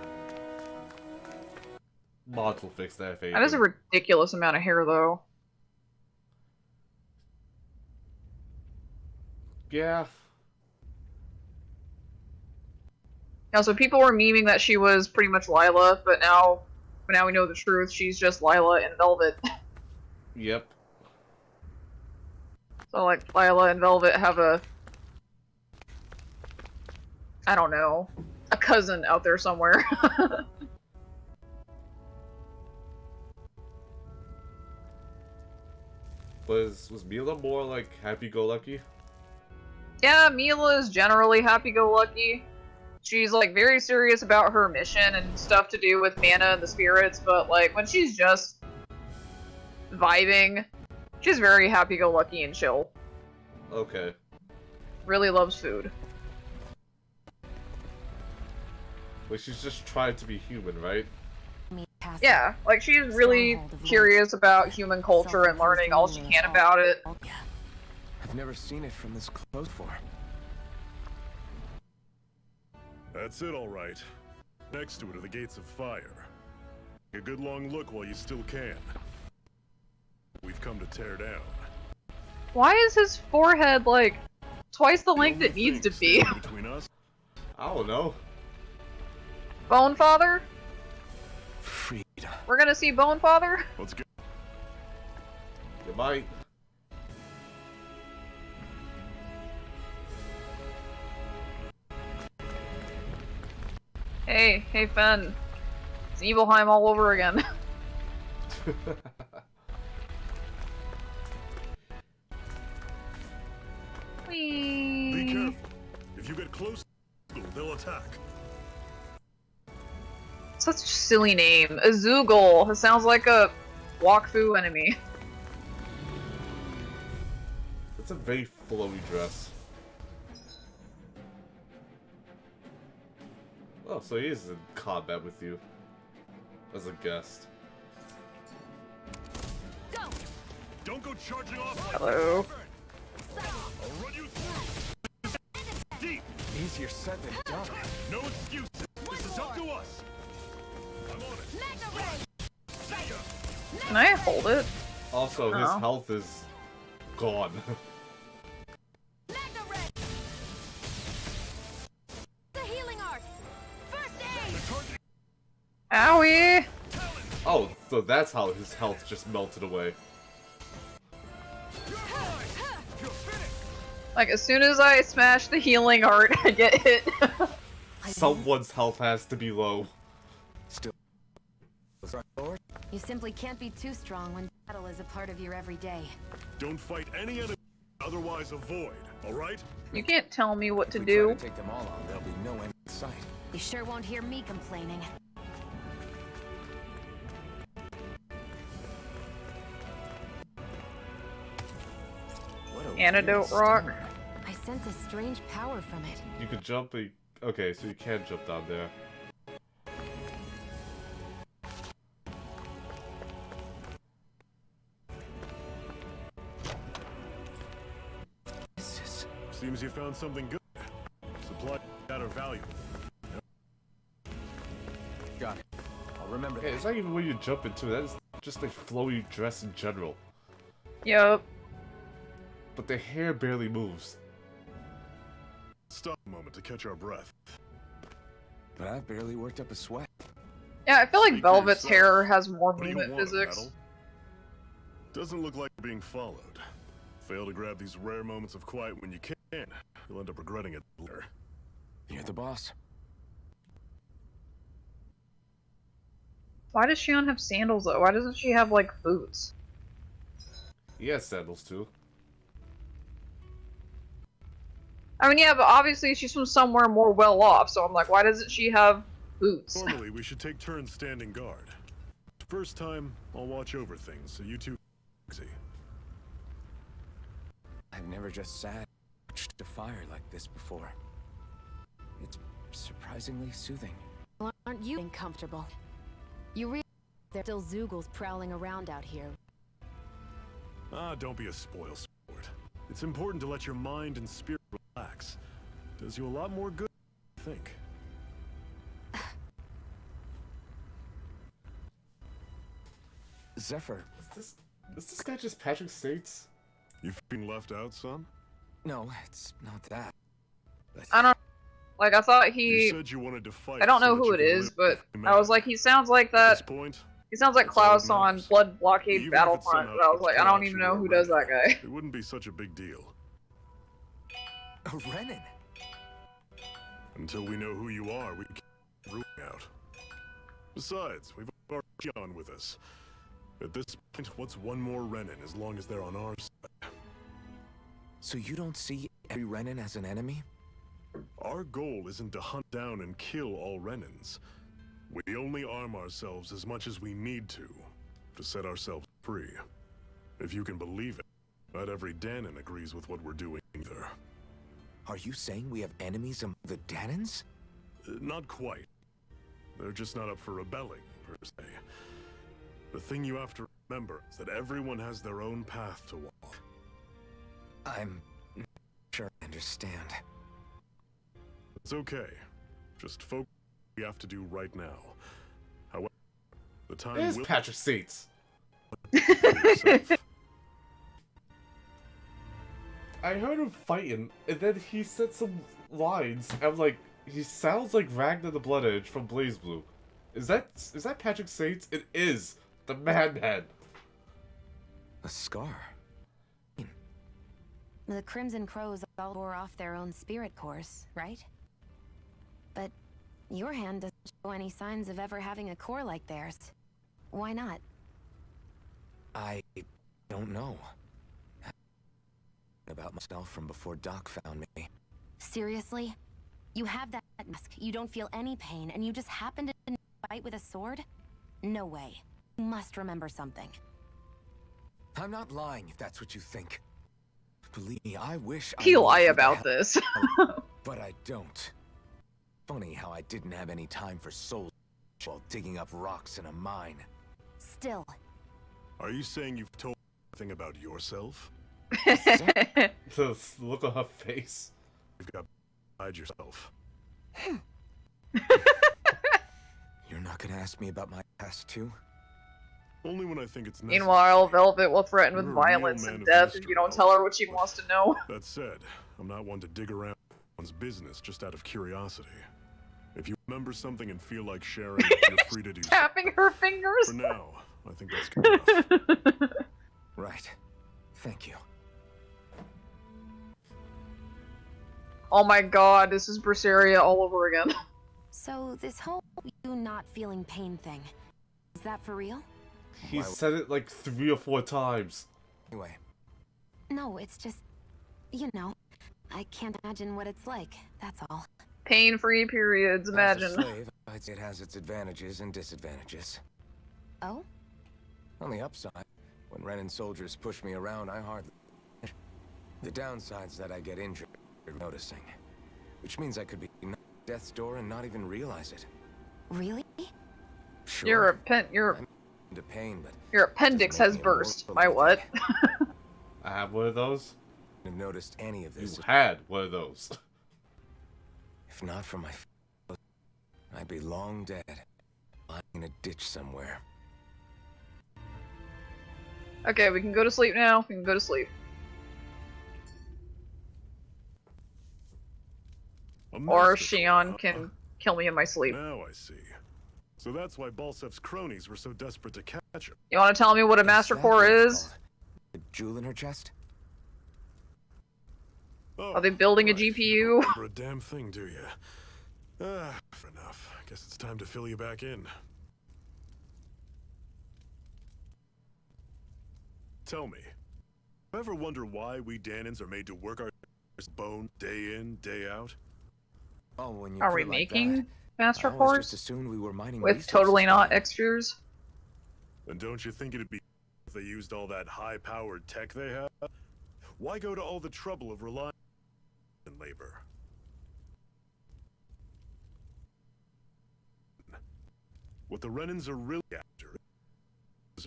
Mods will fix that if anything. That is a ridiculous amount of hair, though. Yeah. Now, so people were memeing that she was pretty much Lila, but now we know the truth. She's just Lila in Velvet. Yep. So, like, Lila and Velvet have a... I don't know. A cousin out there somewhere. Was Mila more, like, happy-go-lucky? Yeah, Mila is generally happy-go-lucky. She's, like, very serious about her mission and stuff to do with mana and the spirits, but, like, when she's just vibing, she's very happy-go-lucky and chill. Okay. Really loves food. But she's just trying to be human, right? Yeah, like, she's really curious about human culture and learning all she can about it. I've never seen it from this close before. That's it, all right. Next to it are the Gates of Fire. Take a good long look while you still can. We've come to tear down. Why is his forehead, like, twice the length it needs to be? Between us, I don't know. Bone Father? Freed. We're gonna see Bone Father? let's go. You might. Hey, Fen. It's Evilheim all over again. Whee! Be careful. If you get close, they'll attack. Such a silly name. Azoogle. It sounds like a Wakfu enemy. It's a very flowy dress. Oh, so he is in combat with you. As a guest. Don't go charging off. Hello. I'll run you through. Deep. Easier said than done. No excuses. This is up to us. I'm on it. Can I hold it? Also, his Oh. health is gone. The healing art! First aid! Owie! Oh, so that's how his health just melted away. Like, as soon as I smash the healing art, I get hit. Someone's health has to be low. Still, Lord? You simply can't be too strong when battle is a part of your everyday. Don't fight any enemy, otherwise avoid, alright? You can't tell me what If to we do. try to take them all on, there'll be no end in sight. You sure won't hear me complaining. What a Antidote weird rock. stone. I sense a strange power from it. You could jump a... Okay, so you can jump down there. Seems you found something good. Supply that are valuable. Got it. I'll remember Okay, that. it's not even where you jump into, that is just a flowy dress in general. Yup. But the hair barely moves. Stop a moment to catch our breath. But I've barely worked up a sweat. Yeah, I feel like Speak for Velvet's yourself. hair has more What do you movement want, physics. Metal? Doesn't look like you're being followed. Fail to grab these rare moments of quiet when you can. You'll end up regretting it later. You're the boss. Why does Shion have sandals though? Why doesn't she have like boots? He has sandals too. I mean, yeah, but obviously she's from somewhere more well off, so I'm like, why doesn't she have boots? Normally, we should take turns standing guard. First time, I'll watch over things, so you two easy. I've never just sat watched a fire like this before. It's surprisingly soothing. Well, aren't you uncomfortable? You realize there's still Zoogles prowling around out here. Ah, don't be a spoil sport. It's important to let your mind and spirit relax. Does you a lot more good than you think. Zephyr. Is this guy just Patrick States? You've been left out, son? No, it's not that. But I don't like. I thought You he. said you wanted to fight. I don't so know that who you it can is, live but with I was like, he sounds like At this that. point, He sounds like that's all that Klaus on matters. Blood Blockade Even if it's Battlefront. somehow But I was like, I don't turned even out know you who were does that right. guy. It wouldn't be such a big deal. a Renin. Until we know who you are, we can't rule you out. Besides, we've already Shion with us. At this point, what's one more Renin as long as they're on our side? So you don't see every Renin as an enemy? Our goal isn't to hunt down and kill all Renins. We only arm ourselves as much as we need to set ourselves free. If you can believe it, not every Danon agrees with what we're doing either. Are you saying we have enemies among the Danons? Not quite. They're just not up for rebelling, per se. The thing you have to remember is that everyone has their own path to walk. I'm not sure I understand. It's okay. Just focus on what we have to do right now. However, the time It is will Patrick States. for yourself. I heard him fighting, and then he said some lines. I'm like, he sounds like Ragnar the Blood Edge from BlazBlue. Is that Patrick States? It is the Madman. A scar. The Crimson Crows all bore off their own spirit course, right? But your hand doesn't show any signs of ever having a core like theirs. Why not? I don't know. About myself from before Doc found me. Seriously? You have that mask, you don't feel any pain, and you just happen to fight with a sword? No way. You must remember something. I'm not lying if that's what you think. Believe me, I wish I He knew lie who the about hell- this. But I don't. Funny how I didn't have any time for soul while digging up rocks in a mine. Still, Are you saying you've told anything about yourself? The look on her face. You've got to hide yourself. You're not gonna ask me about my past too? Only when I think it's necessary. Meanwhile, Velvet will threaten with You're a real violence man and of death if mystery, you don't tell her what she wants to know. That said, I'm not one to dig around one's business just out of curiosity. If you remember something and feel like sharing, you're free to do so. Tapping her fingers. For now, I think that's good enough. Right. Thank you. Oh my god, this is Berseria all over again. So this whole you not feeling pain thing, is that for real? He said it like 3 or 4 times. Anyway. No, it's just, you know, I can't imagine what it's like, that's all. Pain-free periods, imagine. As a slave, I'd say it has its advantages and disadvantages. Oh? On the upside, when Renan soldiers push me around, I hardly... The downside's that I get injured noticing. Which means I could be at death's door and not even realize it. Really? Sure. Your into pain, but your appendix has burst. My what? I have one of those. I've noticed any of this. You had one of those. If not for my I'd be long dead, lying in a ditch somewhere. Okay, we can go to sleep now. We can go to sleep. Or Shion can kill me in my sleep. Now I see. So that's why Balsef's cronies were so desperate to catch him. You want to tell me what a Master Core is? The jewel in her chest? Oh, Are they building a right. You GPU? don't remember a damn thing, do you? For enough. Guess it's time to fill you back in. Tell me, ever wonder why we Danans are made to work our bone day in, day out? Oh, when you Are put we it like making that, Master I always Cores? just assumed we were mining With resources totally for not them. extras? And don't you think it'd be if they used all that high-powered tech they have? Why go to all the trouble of relying on labor? What the Renans are really after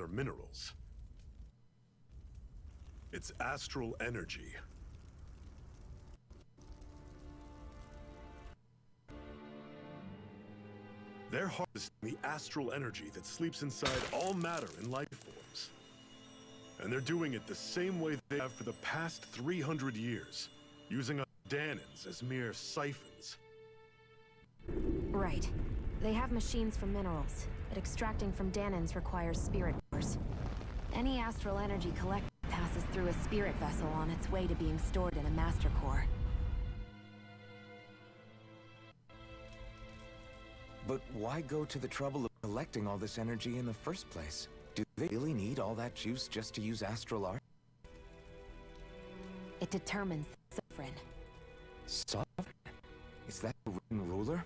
are minerals. It's astral energy. They're harnessing the astral energy that sleeps inside all matter in life forms. And they're doing it the same way they have for the past 300 years, using us Danans as mere siphons. Right. They have machines for minerals, but extracting from Danans requires spirit cores. Any astral energy collected passes through a spirit vessel on its way to being stored in a Master Core. But why go to the trouble of collecting all this energy in the first place? Do they really need all that juice just to use astral art? It determines the sovereign. Sovereign? Is that the written ruler?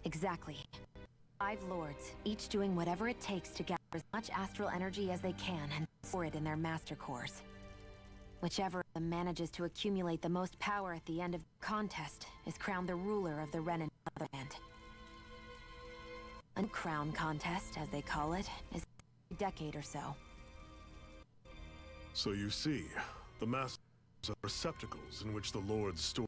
Exactly. 5 lords, each doing whatever it takes to gather as much astral energy as they can and store it in their Master Cores. Whichever of them manages to accumulate the most power at the end of the contest is crowned the ruler of the Renan Motherland. A crown contest, as they call it, is a decade or so. So you see, the Masters are receptacles in which the Lords store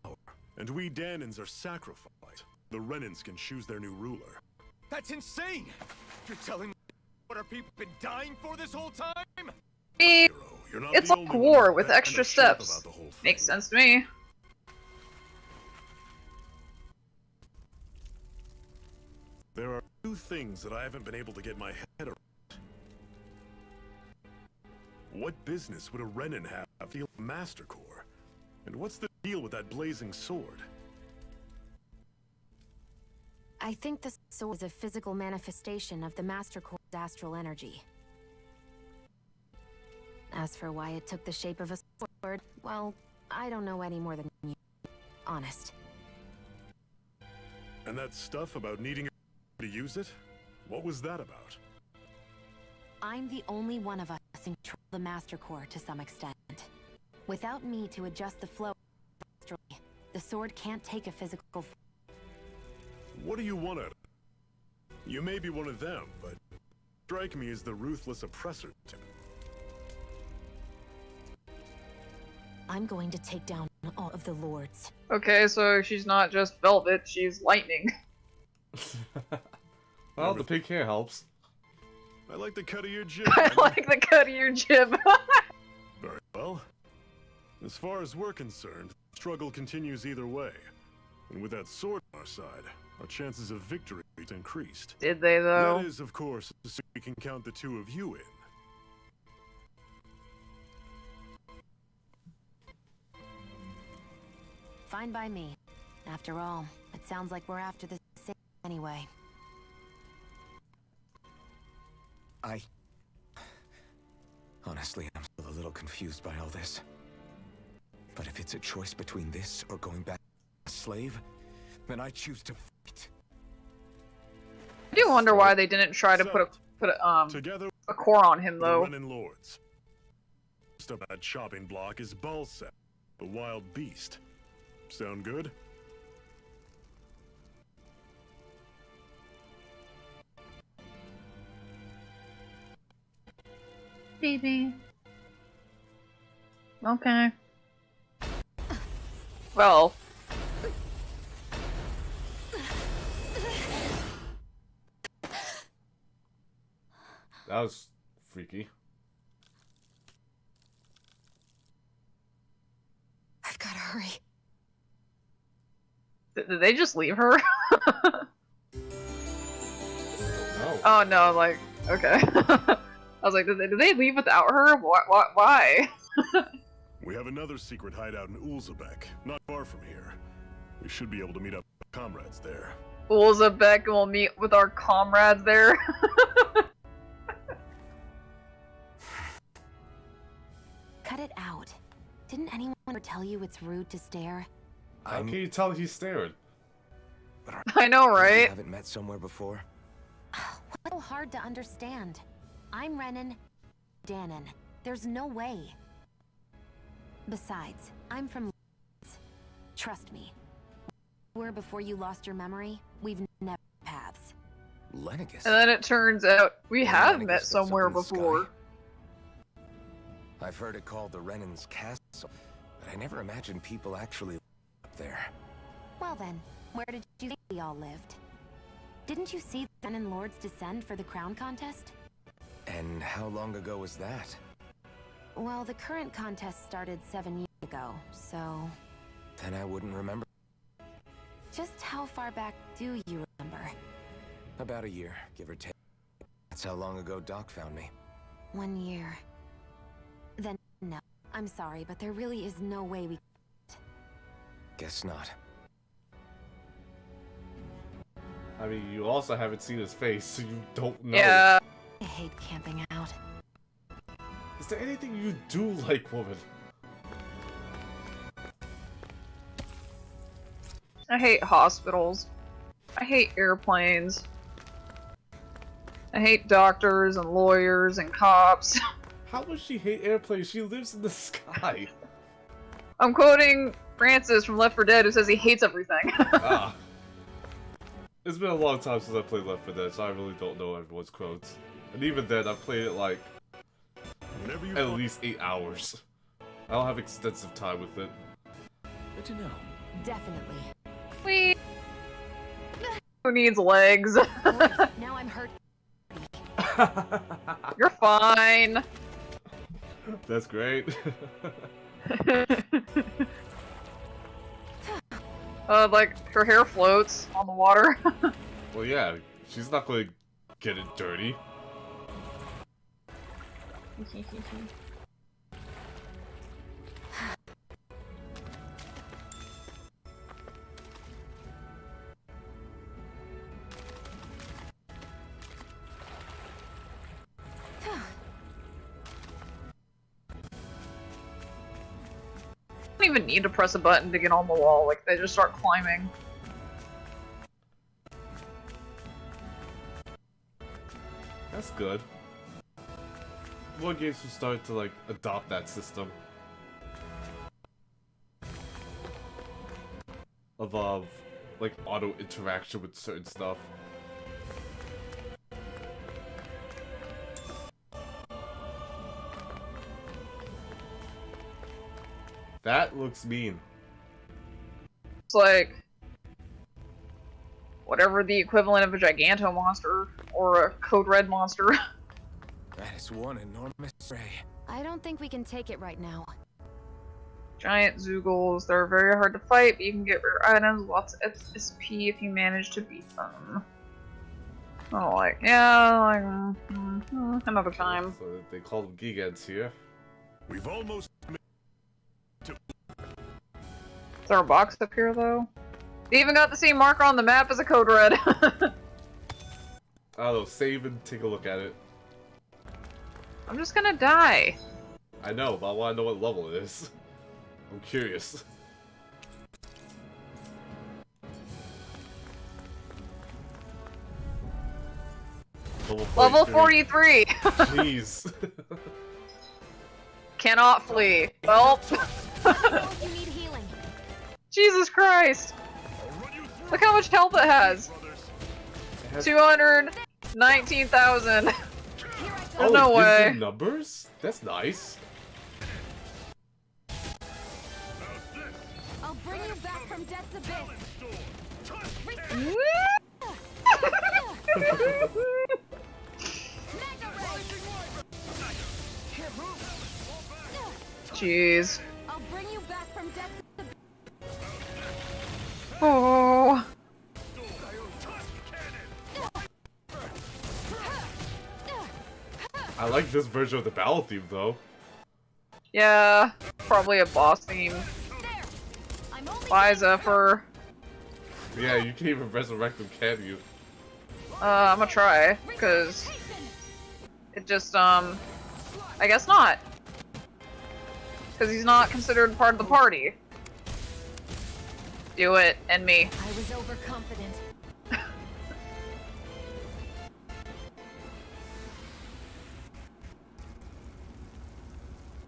power. And we Danans are sacrificed. The Renans can choose their new ruler. That's insane! You're telling me what our people been dying for this whole time? Beep. You're not It's the like only war one with that extra kind of ship steps. about the whole thing. Makes sense to me. There are 2 things that I haven't been able to get my head around. What business would a Renan have the Master Core? And what's the deal with that blazing sword? I think the sword is a physical manifestation of the Master Core's astral energy. As for why it took the shape of a sword, well, I don't know any more than you. Honest. And that stuff about needing to use it? What was that about? I'm the only one of us who control the Master Core to some extent. Without me to adjust the flow astrally, the sword can't take a physical form. What do you want out of it? You may be one of them, but strike me as the ruthless oppressor type. I'm going to take down all of the lords. Okay, so she's not just Velvet, she's Lightning. Well, the pink hair helps. I like the cut of your jib. I like the cut of your jib. Very well. As far as we're concerned, the struggle continues either way. And with that sword on our side, our chances of victory increased. Did they, though? That is, of course, assuming we can count the two of you in. Fine by me. After all, it sounds like we're after the same anyway. Honestly, I'm still a little confused by all this. But if it's a choice between this or going back a slave, then I choose to fight. I do wonder why they didn't try to Together, a core on him, the though. Renin Lords. Next up that chopping block is Balsep, the wild beast. Sound good? Baby. Okay. Well. That was freaky. I've gotta hurry. Did they just leave her? No. Oh no, like, okay. I was like, did they leave without her? Why? We have another secret hideout in Ulzebek, not far from here. We should be able to meet up with comrades there. Ulzebek and we'll meet with our comrades there. Cut it out. Didn't anyone ever tell you it's rude to stare? How can you tell he's staring? I know, We right? haven't met somewhere before. What's so hard to understand? I'm Renin, Danon. There's no way. Besides, I'm from Lords. Trust me. Where before you lost your memory, we've never paths. Lenegis. And then it turns out we have Lenegis met looks up somewhere in the sky. before. I've heard it called the Renin's Castle, but I never imagined people actually lived up there. Well then, where did you think we all lived? Didn't you see the Renin Lords descend for the crown contest? And how long ago was that? Well, the current contest started 7 years ago, so... Then I wouldn't remember. Just how far back do you remember? About a year, give or take. That's how long ago Doc found me. 1 year. Then, no. I'm sorry, but there really is no way we... Guess not. I mean, you also haven't seen his face, so you don't know. Yeah. I hate camping out. Is there anything you do like, woman? I hate hospitals. I hate airplanes. I hate doctors and lawyers and cops. How does she hate airplanes? She lives in the sky. I'm quoting Francis from Left 4 Dead who says he hates everything. Ah. It's been a long time since I played Left 4 Dead, so I really don't know everyone's quotes. And even then, I've played it like at least 8 hours. I don't have extensive time with it. Good to know. Definitely. Wait. Who needs legs? Now I'm hurt. You're fine. That's great. Like, her hair floats on the water. Well, yeah, she's not going to get it dirty. Don't even need to press a button to get on the wall, like they just start climbing. That's good. More games will start to like adopt that system of like auto interaction with certain stuff. That looks mean. It's like whatever the equivalent of a Giganto monster or a Code Red monster. It's one enormous ray. I don't think we can take it right now. Giant Zoogles, they're very hard to fight, but you can get rare items, lots of SP if you manage to beat them. Oh, like, yeah, like, another time. So they call them Gigants here. We've almost Is there a box up here, though? They even got the same marker on the map as a code red. I don't know, save and take a look at it. I'm just gonna die. I know, but I want to know what level it is. I'm curious. Level 43! Jeez. Cannot flee. Well. You need healing. Jesus Christ! Look how much health it has! 219,000! There's Oh, no it gives way. you numbers? That's nice. I'll bring you back from death's abyss. Jeez. I'll bring you back from death's abyss. Oh. I like this version of the battle theme though. Yeah, probably a boss theme. Bye, Zephyr. Yeah, you can't even resurrect him, can you? I'm gonna try, cause it just, I guess not. Cause he's not considered part of the party. Do it, and me. I was overconfident.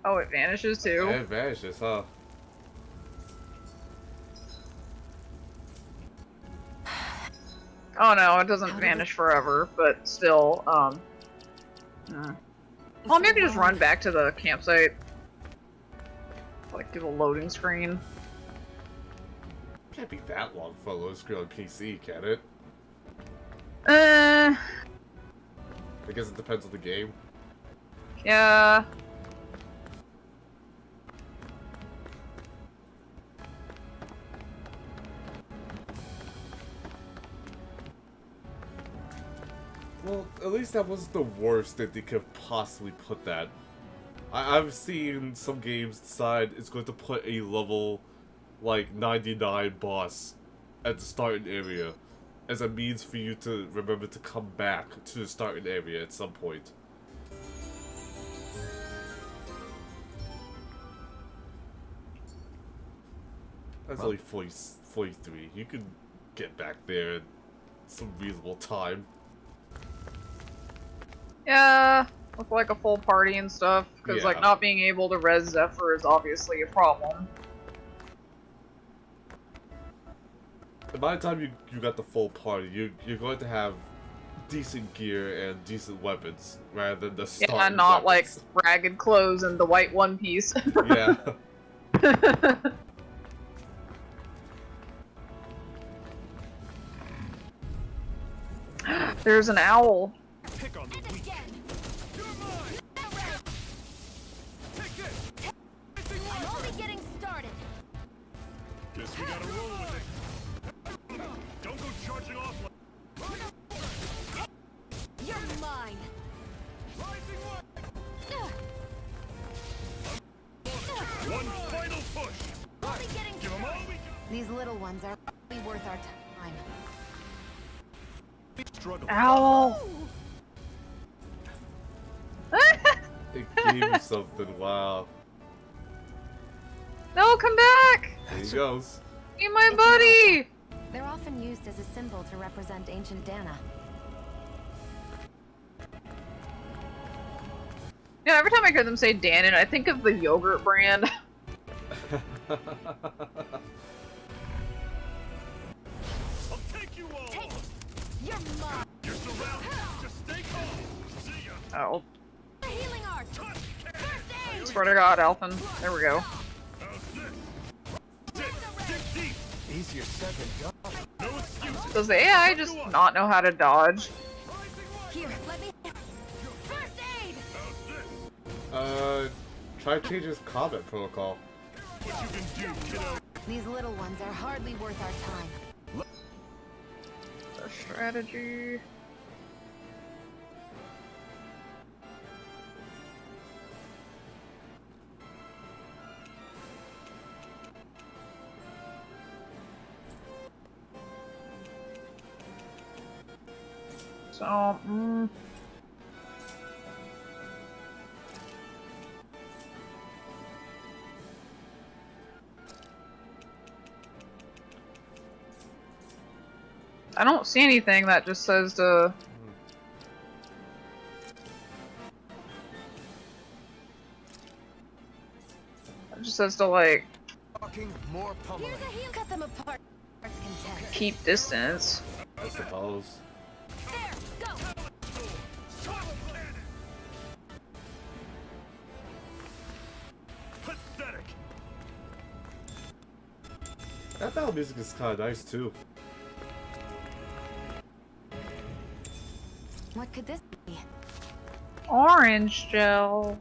Oh, it vanishes too? Yeah, it vanishes, huh? Oh no, it doesn't vanish forever, but still, Well, maybe just run back to the campsite. Like, do the loading screen. Can't be that long for a load screen on PC, can it? Uh, I guess it depends on the game. yeah. Well, at least that wasn't the worst that they could possibly put that. I've seen some games decide it's going to put a level, like, 99 boss at the starting area as a means for you to remember to come back to the starting area at some point. That's only 43. You can get back there in some reasonable time. Yeah, with like a full party and stuff, because like Yeah. not being able to res Zephyr is obviously a problem. And by the time you got the full party, you're going to have decent gear and decent weapons, rather than the Yeah, starting not like weapons. ragged clothes and the white one piece. Yeah. There's an owl. Pick on the weak. I'm only getting started. Guess we gotta roll with it. Don't go charging off like You're mine. one final push. Only getting Give 'em all we got. These little ones are probably worth our time. Struggle. Owl. It gave you something, wow. No, come back! There he goes. Be my buddy! They're often used as a symbol to represent ancient Dana. Yeah, every time I hear them say Danon, I think of the yogurt brand. I'll take you all. You're mine. You're surrounded. Just stay calm. See ya. Oh, Healing art. Touch. swear to God, Alphen. There we go. How's this? Dig deep. Easier said than done. No excuses. Does the AI just not know how to dodge? Here, let me. First aid. Try to change his combat protocol. What you can do, kiddo. These little ones are hardly worth our time. Our strategy. So, I don't see anything that just says to... It just says to, like... More pummeling. Cut them apart. Content. keep distance. I suppose. There, go. Pathetic. That battle music is kind of nice too. What could this be? Orange gel.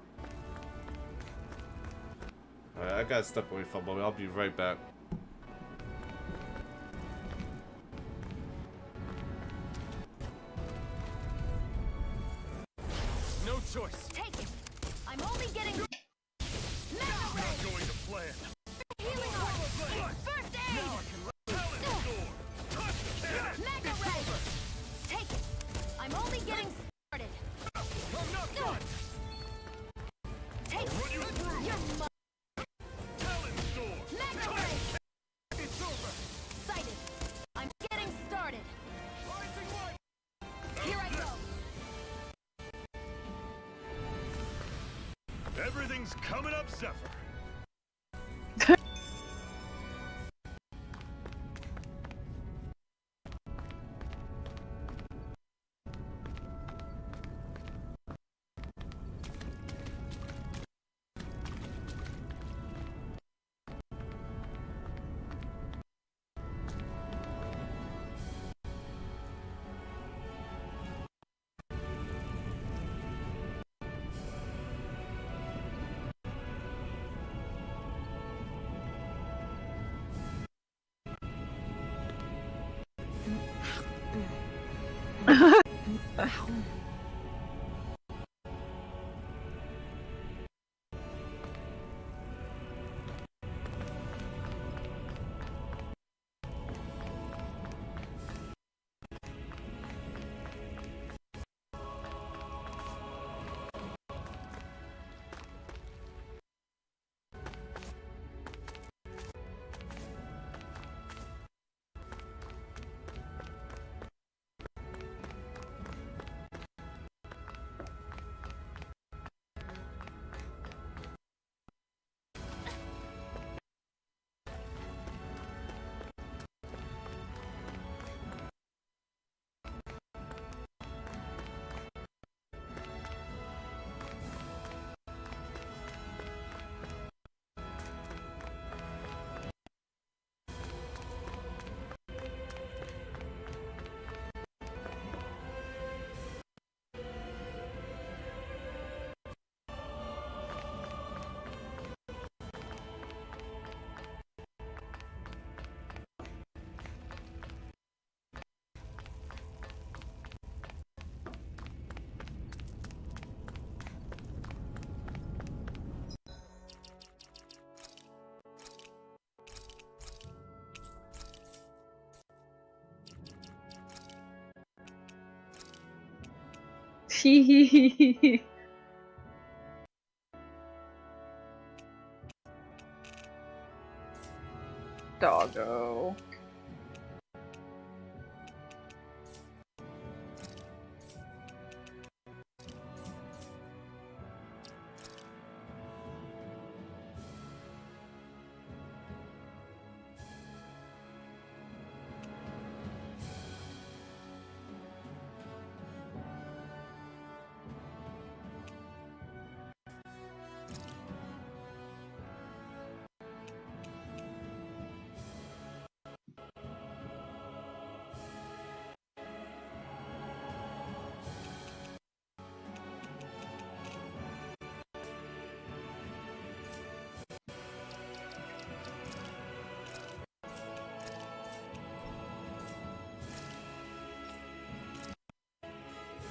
Alright, I gotta step away from him. I'll be right back. No choice. Take it. I'm only getting. Not going to plan. Healing arm. First aid. Mega ray. Take it. I'm only getting started. I'm not done. Take it. Run you through. Your Talon Storm. Mega ray. It's over. Sighted. I'm getting started. Here I go. Everything's coming up, Zephyr. Doggo.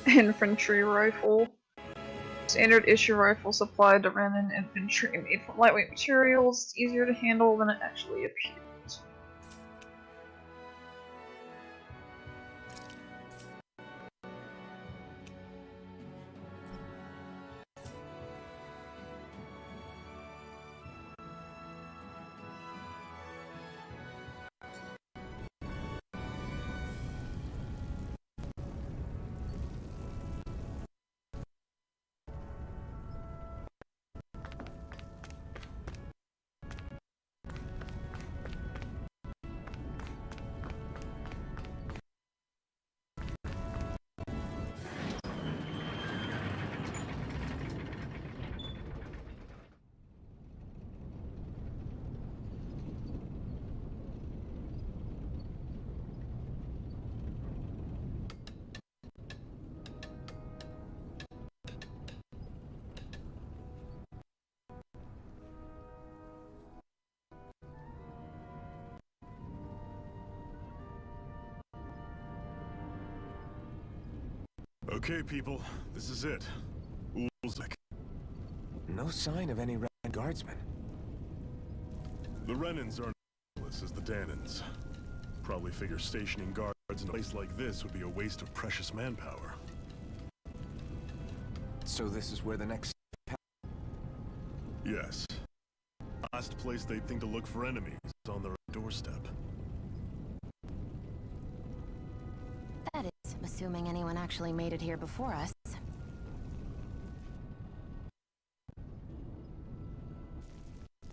infantry rifle. Standard issue rifle supplied to Renan infantry, made from lightweight materials. It's easier to handle than it actually appears. Okay, people, this is it. Ulzek. No sign of any Ren guardsmen. The Renans aren't as useless as the Danans. Probably figure stationing guards in a place like this would be a waste of precious manpower. So this is where the next... Yes. Last place they'd think to look for enemies is on their doorstep. That is, assuming anyone actually made it here before us.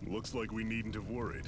Looks like we needn't have worried.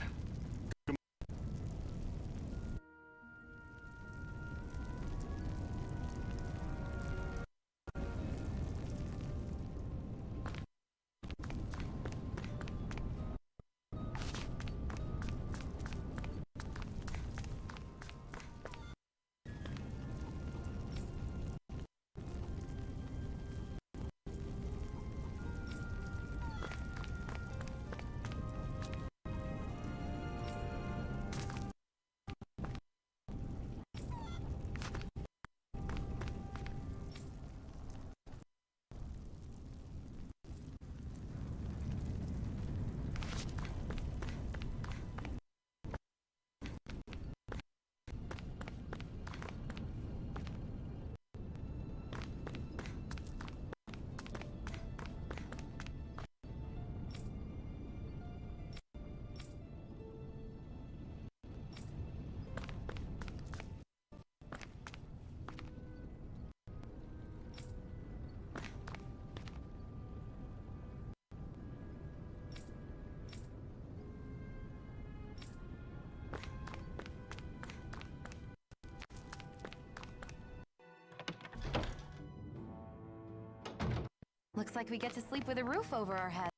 Looks like we get to sleep with a roof over our heads.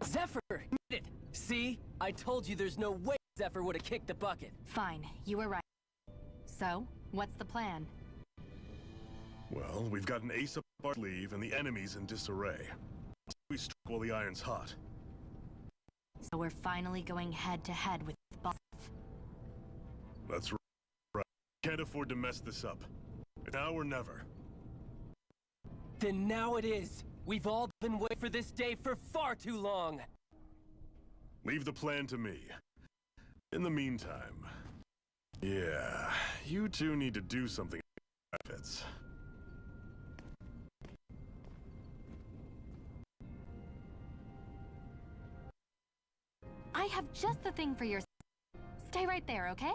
Zephyr! Made it! See? I told you there's no way Zephyr would have kicked the bucket. Fine, you were right. So, what's the plan? Well, we've got an ace up our sleeve and the enemy's in disarray. We struck while the iron's hot. So we're finally going head-to-head with Balsef. That's right. Can't afford to mess this up. Now or never. Then now it is. We've all been waiting for this day for far too long. Leave the plan to me. In the meantime, yeah, you two need to do something about it. I have just the thing for your... Stay right there, okay?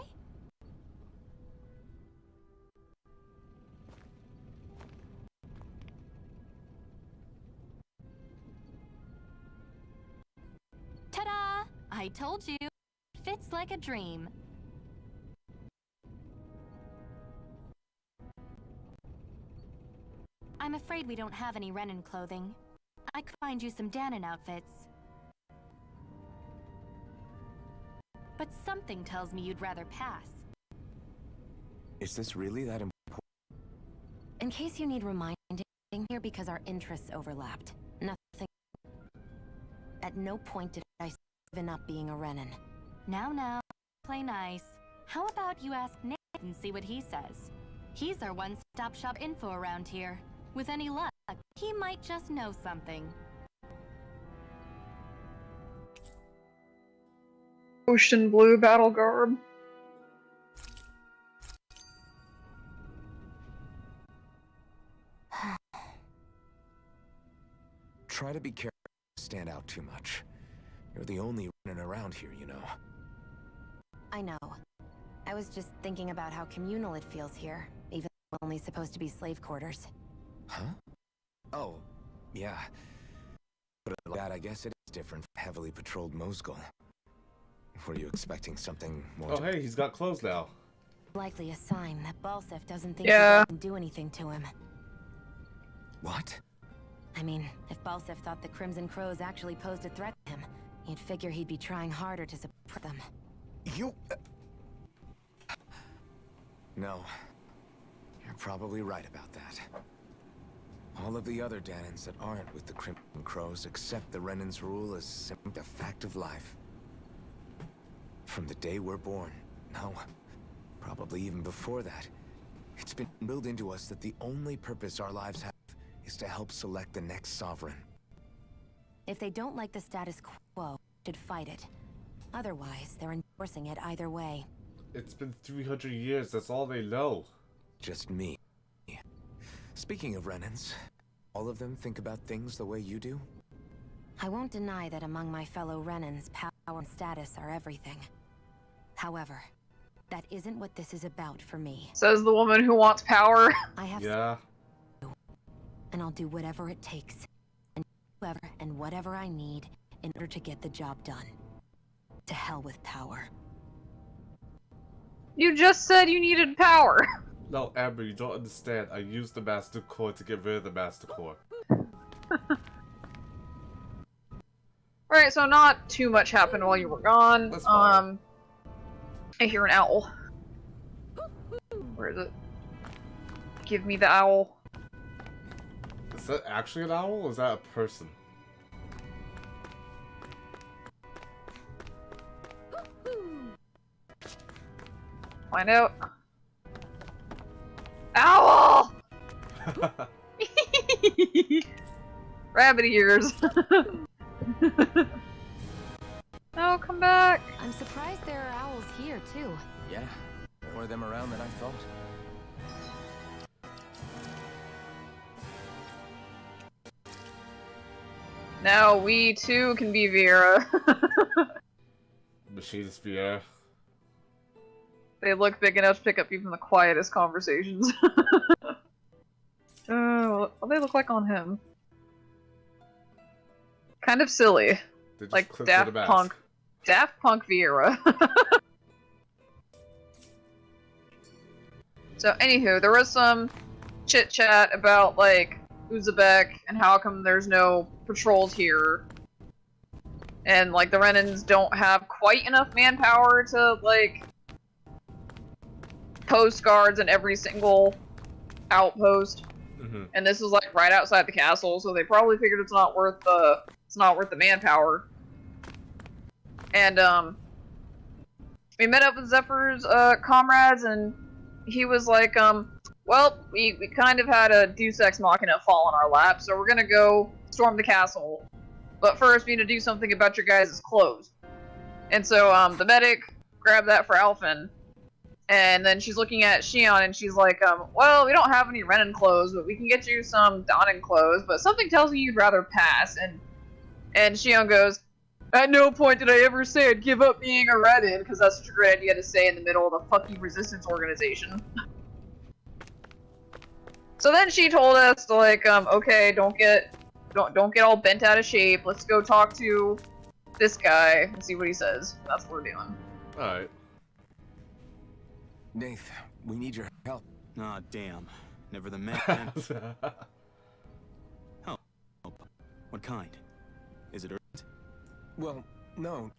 Ta-da! I told you. Fits like a dream. I'm afraid we don't have any Renan clothing. I could find you some Danon outfits. But something tells me you'd rather pass. Is this really that important? In case you need reminding, here because our interests overlapped. Nothing. At no point did I given up being a Renan. Now, play nice. How about you ask Nate and see what he says? He's our one-stop shop info around here. With any luck, he might just know something. Ocean blue battle garb. Try to be careful not to stand out too much. You're the only Renan around here, you know. I know. I was just thinking about how communal it feels here, even though we're only supposed to be slave quarters. Huh? Oh, yeah. But like that, I guess it is different from heavily patrolled Mosgul. Were you expecting something more? Oh, hey, he's got clothes now. Likely a sign that Balsef doesn't think Yeah. he can do anything to him. What? I mean, if Balsef thought the Crimson Crows actually posed a threat to him, you'd figure he'd be trying harder to support them. You... No. You're probably right about that. All of the other Danons that aren't with the Crimson Crows accept the Renan's rule as simply a fact of life. From the day we're born, no, probably even before that, it's been built into us that the only purpose our lives have is to help select the next sovereign. If they don't like the status quo, they should fight it. Otherwise, they're endorsing it either way. It's been 300 years, that's all they know. Just me. Speaking of Renans, all of them think about things the way you do? I won't deny that among my fellow Renans, power and status are everything. However, that isn't what this is about for me. Says the woman who wants power. I have Yeah. and I'll do whatever it takes, and whoever and whatever I need in order to get the job done. To hell with power. You just said you needed power. No, Amber, you don't understand. I used the Master Core to get rid of the Master Core. Alright, so not too much happened while you were gone. That's fine. I hear an owl. Where is it? Give me the owl. Is that actually an owl, or is that a person? Find out. Owl! Rabbit ears. No, come back. I'm surprised there are owls here, too. Yeah, more of them around than I thought. Now we too can be Vera. Machinist Pierre. They look big enough to pick up even the quietest conversations. What do they look like on him? Kind of silly. They just Like clipped Daft the mask. Punk. Daft Punk Vieira. So, anywho, there was some chit-chat about, like, Uzbek and how come there's no patrols here. And, like, the Renans don't have quite enough manpower to, like, post guards in every single outpost. Mm-hmm. And this is, like, right outside the castle, so they probably figured it's not worth the manpower. and we met up with Zephyr's comrades, and he was like, well, we kind of had a Deus Ex Machina fall in our lap, so we're gonna go storm the castle. But first, we need to do something about your guys' clothes. And so, the medic grabbed that for Alphen, and then she's looking at Shion, and she's like, well, we don't have any Renin clothes, but we can get you some Donnan clothes, but something tells me you'd rather pass. And Shion goes, at no point did I ever say I'd give up being a Renin, because that's such a great idea to say in the middle of the fucking resistance organization. So then she told us to, like, okay, don't get all bent out of shape. Let's go talk to this guy and see what he says. That's what we're doing. Alright. Nath, we need your help. Ah, damn. Never the man. Oh. What kind? Is it urgent? Well, no.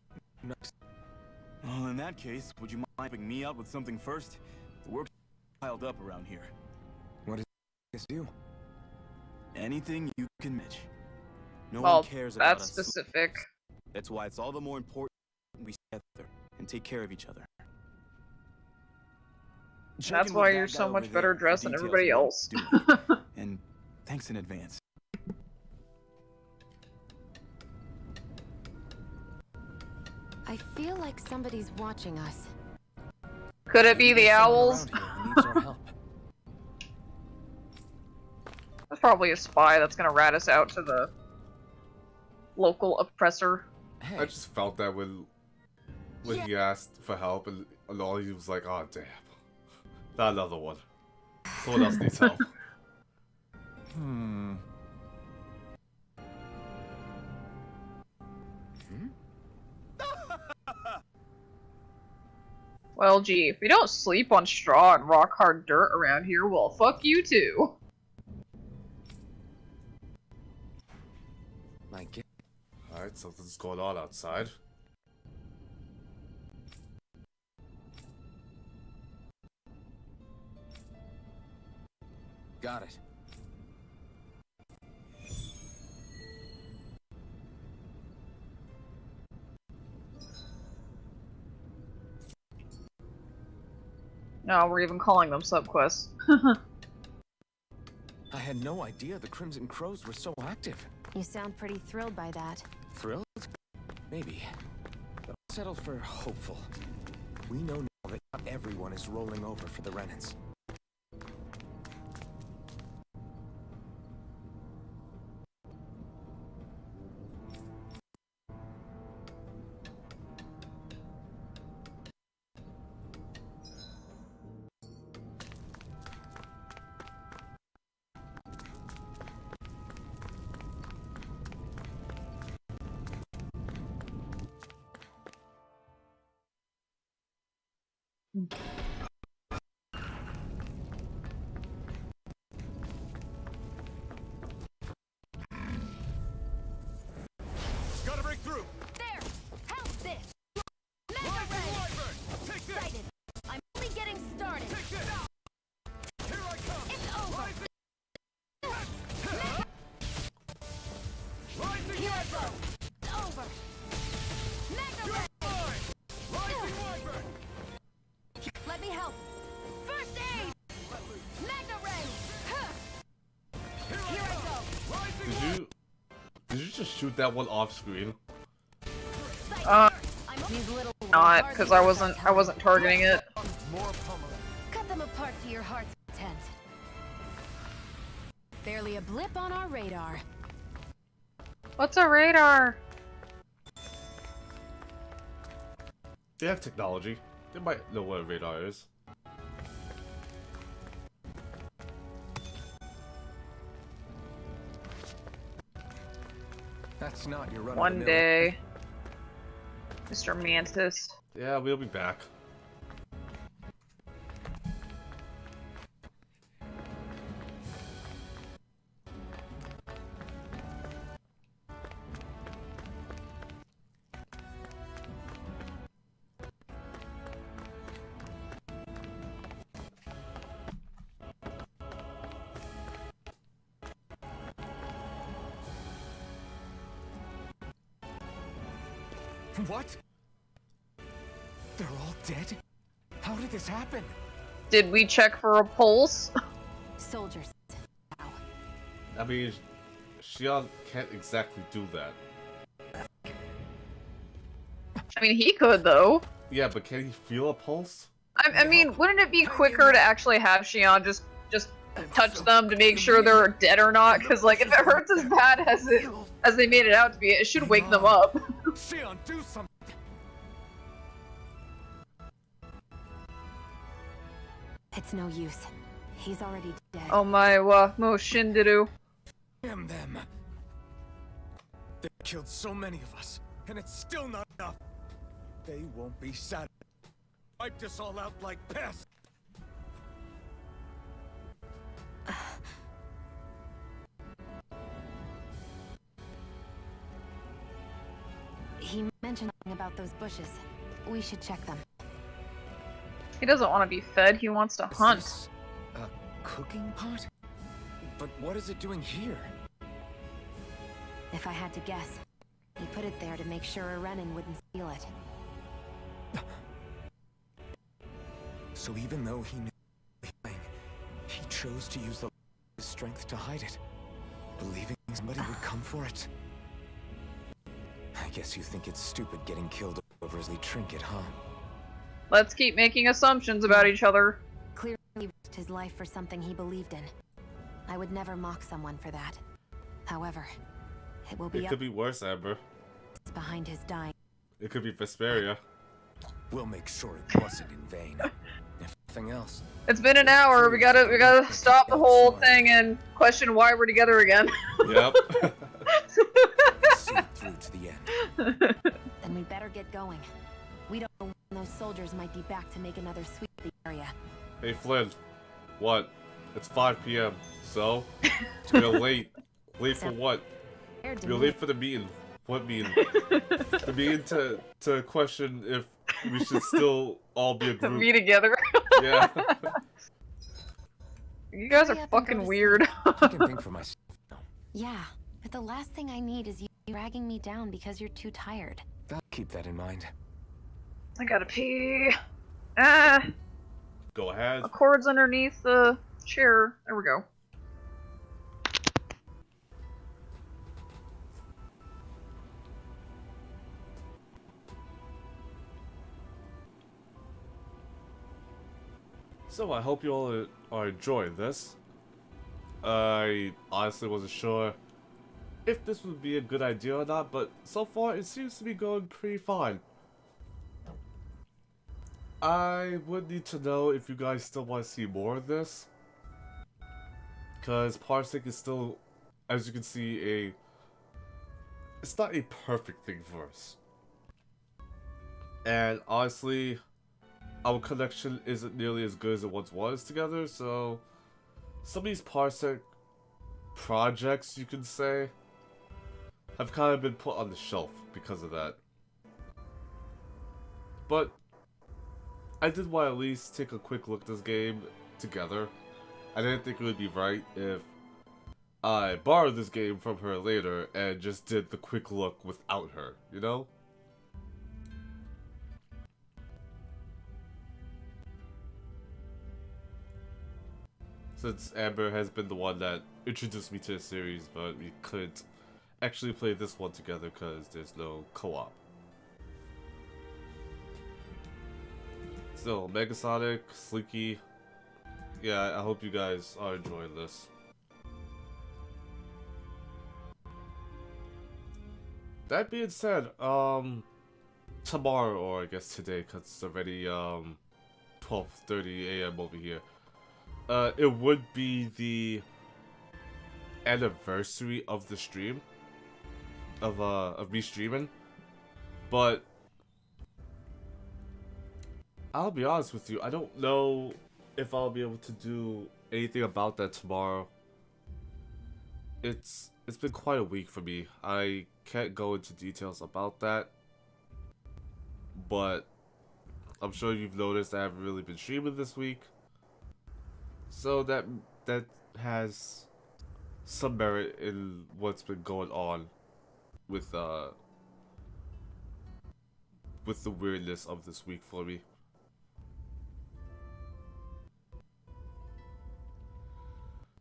Well, in that case, would you mind helping me out with something first? The work's piled up around here. What does this do? Anything you can match. No Well, one cares about that's us. specific. That's why it's all the more important we stay together and take care of each other. Check That's in why with you're that so guy much over better there for dressed than details everybody on what else. it's doing. And thanks in advance. I feel like somebody's watching us. Could it be the owls? Around here who needs our help. That's probably a spy that's gonna rat us out to the local oppressor. Hey, I just felt that when he asked for help, and all he was like, oh damn. Not another one. Someone else needs help. Well, gee, if we don't sleep on straw and rock hard dirt around here, well, fuck you too. I get. Alright, something's going on outside. Got it. No, we're even calling them subquests. I had no idea the Crimson Crows were so active. You sound pretty thrilled by that. Thrilled? Maybe. But I'll settle for hopeful. We know now that not everyone is rolling over for the Renans. Gotta break through! There! Help this! Mega Ray! Take this! Excited! I'm only getting started! Take this! Here I come! It's over! Rising Here I Wyvern! go! It's over! Mega Ray! Rising Wyvern! Let me help! First aid! Mega Ray! Huh. Here I go! Did you just shoot that one off screen? These little Not, because I wasn't targeting it. Cut them apart to your heart's content. Barely a blip on our radar. What's a radar? They have technology. They might know what a radar is. That's not your run. One day. Mr. Mantis. Yeah, we'll be back. What? They're all dead? How did this happen? Did we check for a pulse? Soldiers. I mean, Xion can't exactly do that. I mean, he could though. Yeah, but can he feel a pulse? I mean, wouldn't it be quicker to actually have Xion just touch them to make sure they're dead or not? Because like, if it hurts as bad as they made it out to be, it should wake them up. Xion, do something! It's no use. He's already dead. Oh my wa mo shindiru. Damn them! They killed so many of us, and it's still not enough. They won't be satisfied. Wiped us all out like pests. He mentioned something about those bushes. We should check them. He doesn't want to be fed, he wants to hunt. Is this a cooking pot? But what is it doing here? If I had to guess, he put it there to make sure a Renan wouldn't steal it. So even though he knew everything, he chose to use his strength to hide it, believing somebody would come for it. I guess you think it's stupid getting killed over his trinket, huh? Let's keep making assumptions about each other. Clearly risked his life for something he believed in. I would never mock someone for that. However, it will be It could be worse, Amber. behind his dying. It could be Vesperia. We'll make sure it wasn't in vain. If nothing else. It's been an hour. We gotta stop the whole thing and question why we're together again. Yep. See it through to the end. Then we better get going. We don't know when those soldiers might be back to make another sweep of the area. Hey Flynn, what? It's 5 p.m. So? You're late. Late for what? You're late for the meeting. What meeting? The meeting to question if we should still all be a group. Be together. Yeah. You guys are fucking weird. I can think for myself. Yeah, but the last thing I need is you dragging me down because you're too tired. I'll keep that in mind. I gotta pee. Ah, Go ahead. a cord's underneath the chair. There we go. So I hope you all are enjoying this. I honestly wasn't sure if this would be a good idea or not, but so far it seems to be going pretty fine. I would need to know if you guys still want to see more of this, because Parsec is still, as you can see, it's not a perfect thing for us. And honestly, our connection isn't nearly as good as it once was together, so some of these Parsec projects, you could say, have kind of been put on the shelf because of that. But I did want to at least take a quick look at this game together. I didn't think it would be right if I borrowed this game from her later and just did the quick look without her, you know? Since Amber has been the one that introduced me to the series, but we couldn't actually play this one together because there's no co-op. So, Megasonic, Slinky, yeah, I hope you guys are enjoying this. That being said, tomorrow, or I guess today, because it's already 12:30 a.m. over here, it would be the anniversary of the stream, of me streaming, but I'll be honest with you, I don't know if I'll be able to do anything about that tomorrow. It's been quite a week for me. I can't go into details about that, but I'm sure you've noticed I haven't really been streaming this week. So that has some merit in what's been going on with with the weirdness of this week for me.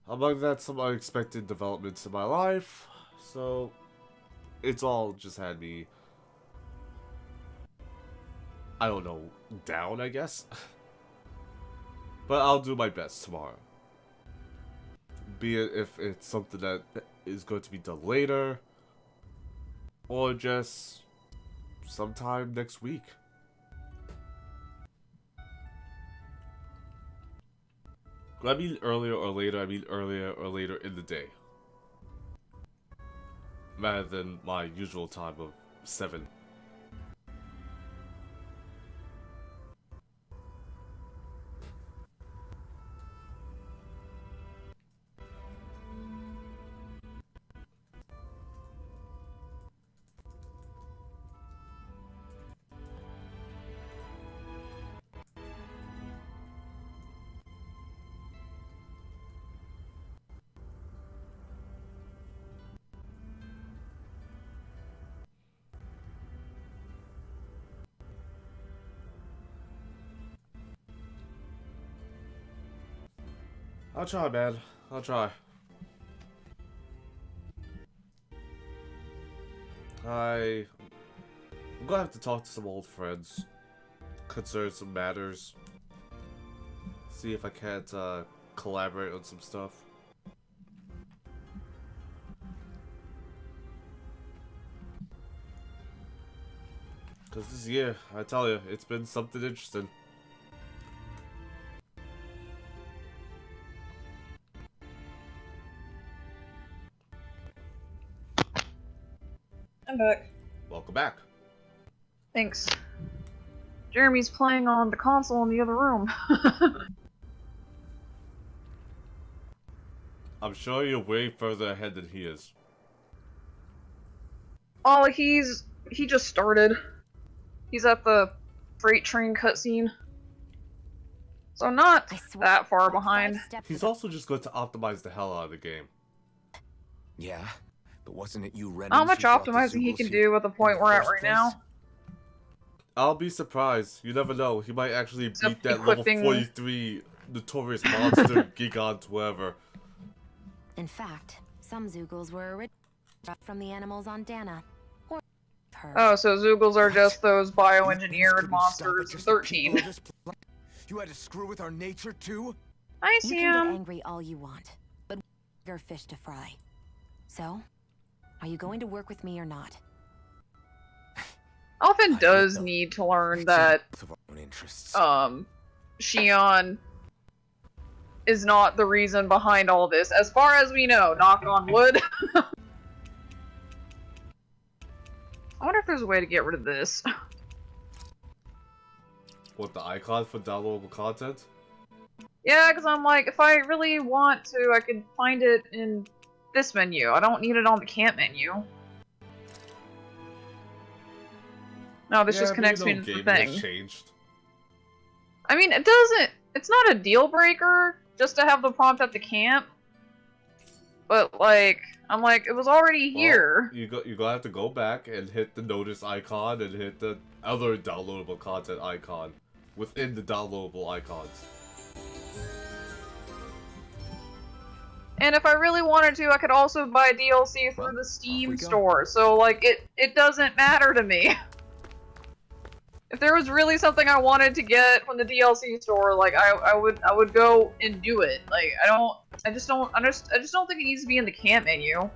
Among that, some unexpected developments in my life, so it's all just had me, I don't know, down, I guess. But I'll do my best tomorrow. Be it if it's something that is going to be done later, or just sometime next week. When I mean earlier or later, I mean earlier or later in the day. Rather than my usual time of 7. I'll try, man. I'll try. I'm gonna have to talk to some old friends concerning some matters. See if I can't collaborate on some stuff. Cause this year, I tell you, it's been something interesting. I'm back. Welcome back. Thanks. Jeremy's playing on the console in the other room. I'm sure you're way further ahead than he is. Oh, he just started. He's at the freight train cutscene. So not that far behind. He's also just going to optimize the hell out of the game. Yeah, but wasn't it you, Renan? How much optimizing he can do at the point we're at right now? I'll be surprised. You never know. He might actually beat that equipping... level 43 notorious monster Gigant whoever. In fact, some Zeugles were originally from the animals on Dana. Or her. Oh, so Zeugles are just those bioengineered monsters from 13. You had to screw with our nature too? I see him. You can get angry all you want, but bigger fish to fry. So, are you going to work with me or not? Alphen does need to learn that Xion is not the reason behind all this, as far as we know, knock on wood. I wonder if there's a way to get rid of this. What, the icon for downloadable content? Yeah, because I'm like, if I really want to, I could find it in this menu. I don't need it on the camp menu. No, this just connects me to the thing. Changed. I mean, it doesn't... It's not a deal breaker just to have the prompt at the camp. But, like, I'm like, it was already here. You're gonna have to go back and hit the notice icon and hit the other downloadable content icon within the downloadable icons. And if I really wanted to, I could also buy DLC through the Steam store. So, like, it doesn't matter to me. If there was really something I wanted to get from the DLC store, like I would go and do it. Like I just don't think it needs to be in the camp menu.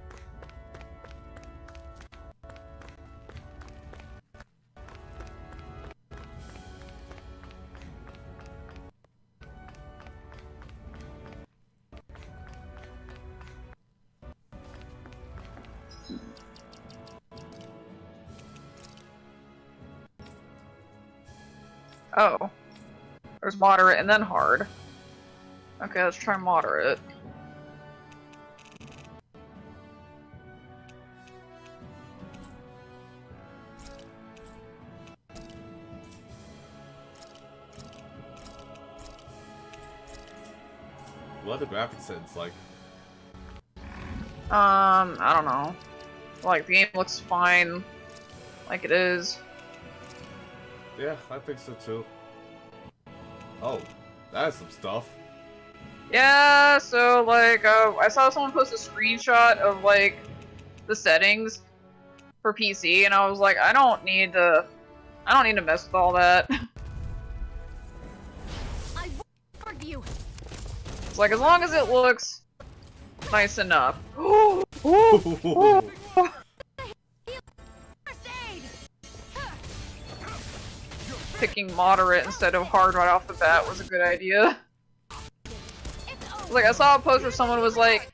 Oh. There's moderate and then hard. Okay, let's try moderate. What are the graphics settings like? I don't know. Like, the game looks fine. Like it is. Yeah, I think so too. Oh, that's some stuff. Yeah, so like, I saw someone post a screenshot of like the settings for PC, and I was like, I don't need to mess with all that. I warned you. It's like as long as it looks nice enough. Picking moderate instead of hard right off the bat was a good idea. Like, I saw a post where someone was like,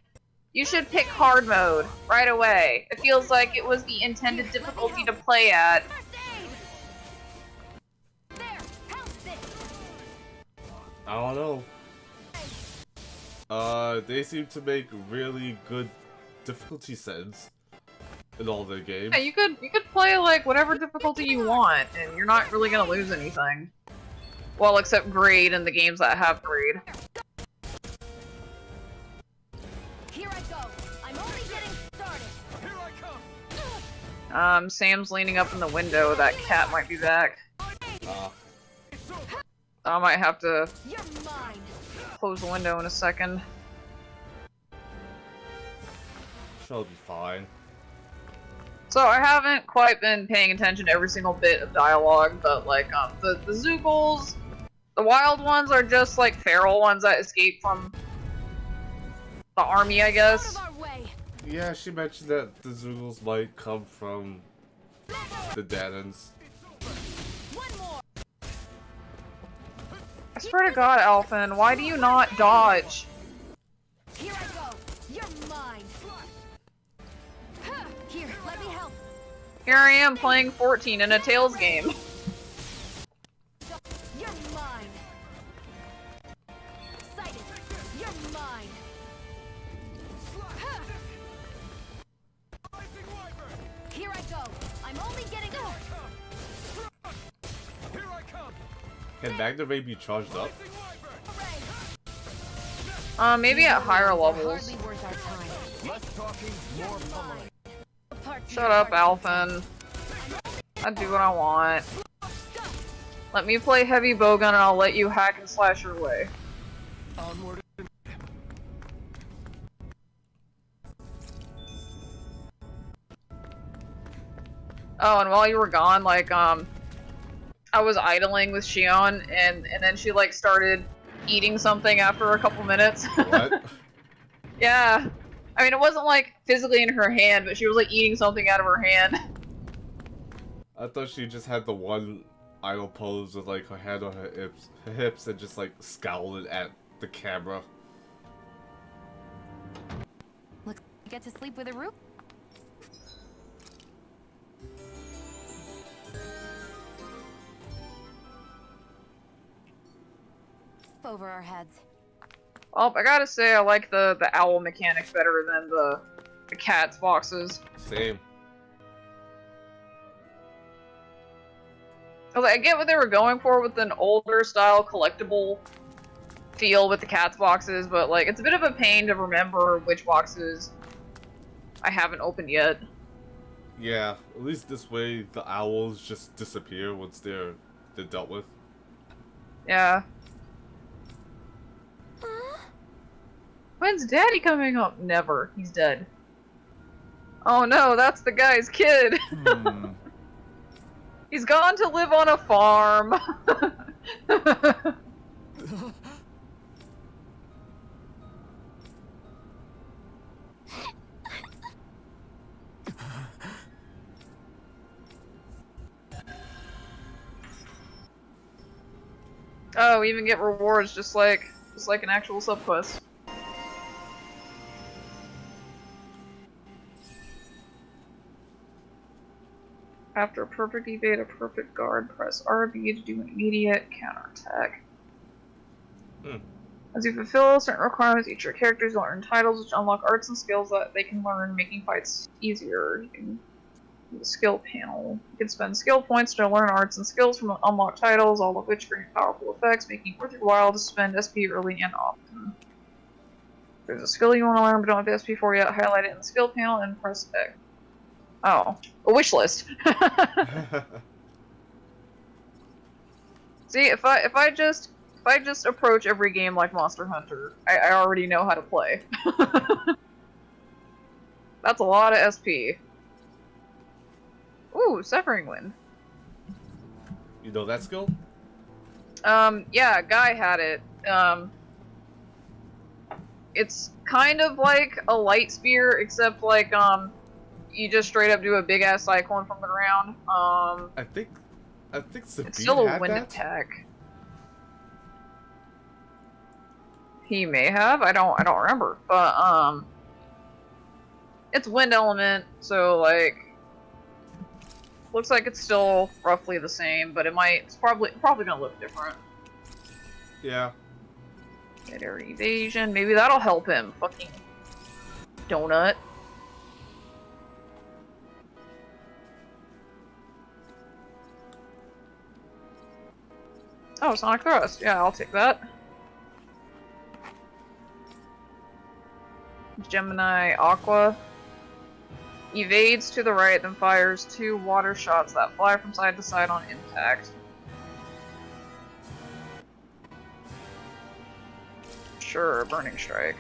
you should pick hard mode right away. It feels like it was the intended difficulty to play at. I don't know. They seem to make really good difficulty settings in all their games. Yeah, you could play like whatever difficulty you want, and you're not really gonna lose anything. Well, except grade in the games that have grade. Here I go. I'm only getting started. Here I come. Sam's leaning up in the window. That cat might be back. I might have to close the window in a second. She'll be fine. So I haven't quite been paying attention to every single bit of dialogue, but like the Zoogles, the wild ones are just like feral ones that escape from the army, I guess. Yeah, she mentioned that the Zoogles might come from the Danons. I swear to God, Alphen, why do you not dodge? Here I go. You're mine. Here, let me help. Here I am playing 14 in a Tales game. You're mine. Sighted. You're mine. Here I go. I'm only getting. Here I come. Can Magna Ray be charged up? Maybe at higher levels. Less talking, more pummeling. Shut up, Alphen. I do what I want. Let me play heavy bowgun and I'll let you hack and slash your way. Onward. Oh, and while you were gone, like, I was idling with Shion, and then she, like, started eating something after a couple minutes. What? Yeah. I mean, it wasn't, like, physically in her hand, but she was, like, eating something out of her hand. I thought she just had the one idle pose with, like, her hand on her hips and just, like, scowling at the camera. Looks like you get to sleep with a roof. Over our heads. Well, I gotta say, I like the owl mechanics better than the cat's boxes. Same. I get what they were going for with an older style collectible feel with the cat's boxes, but like it's a bit of a pain to remember which boxes I haven't opened yet. Yeah, at least this way the owls just disappear once they're dealt with. Yeah. When's Daddy coming up? Never. He's dead. Oh no, that's the guy's kid. He's gone to live on a farm. Oh, we even get rewards just like an actual subquest. After a perfect evade, a perfect guard, press RB to do an immediate counterattack. As you fulfill certain requirements, each of your characters will earn titles which unlock arts and skills that they can learn, making fights easier. You can do the skill panel. You can spend skill points to learn arts and skills from unlocked titles, all of which bring powerful effects, making it worth your while to spend SP early and often. If there's a skill you want to learn but don't have the SP for yet, highlight it in the skill panel and press X. Oh, a wish list. See, if I just approach every game like Monster Hunter, I already know how to play. That's a lot of SP. Ooh, Severing Wind. You know that skill? Yeah, Guy had it. It's kind of like a light spear, except like, you just straight up do a big ass cyclone from the ground. I think Sabine it's still a had wind that? attack. He may have. I don't remember. But it's wind element, so like looks like it's still roughly the same, but it's probably gonna look different. Yeah. Mid-air evasion. Maybe that'll help him. Fucking donut. Oh, Sonic Thrust. Yeah, I'll take that. Gemini Aqua. Evades to the right, then fires 2 water shots that fly from side to side on impact. Sure, Burning Strike.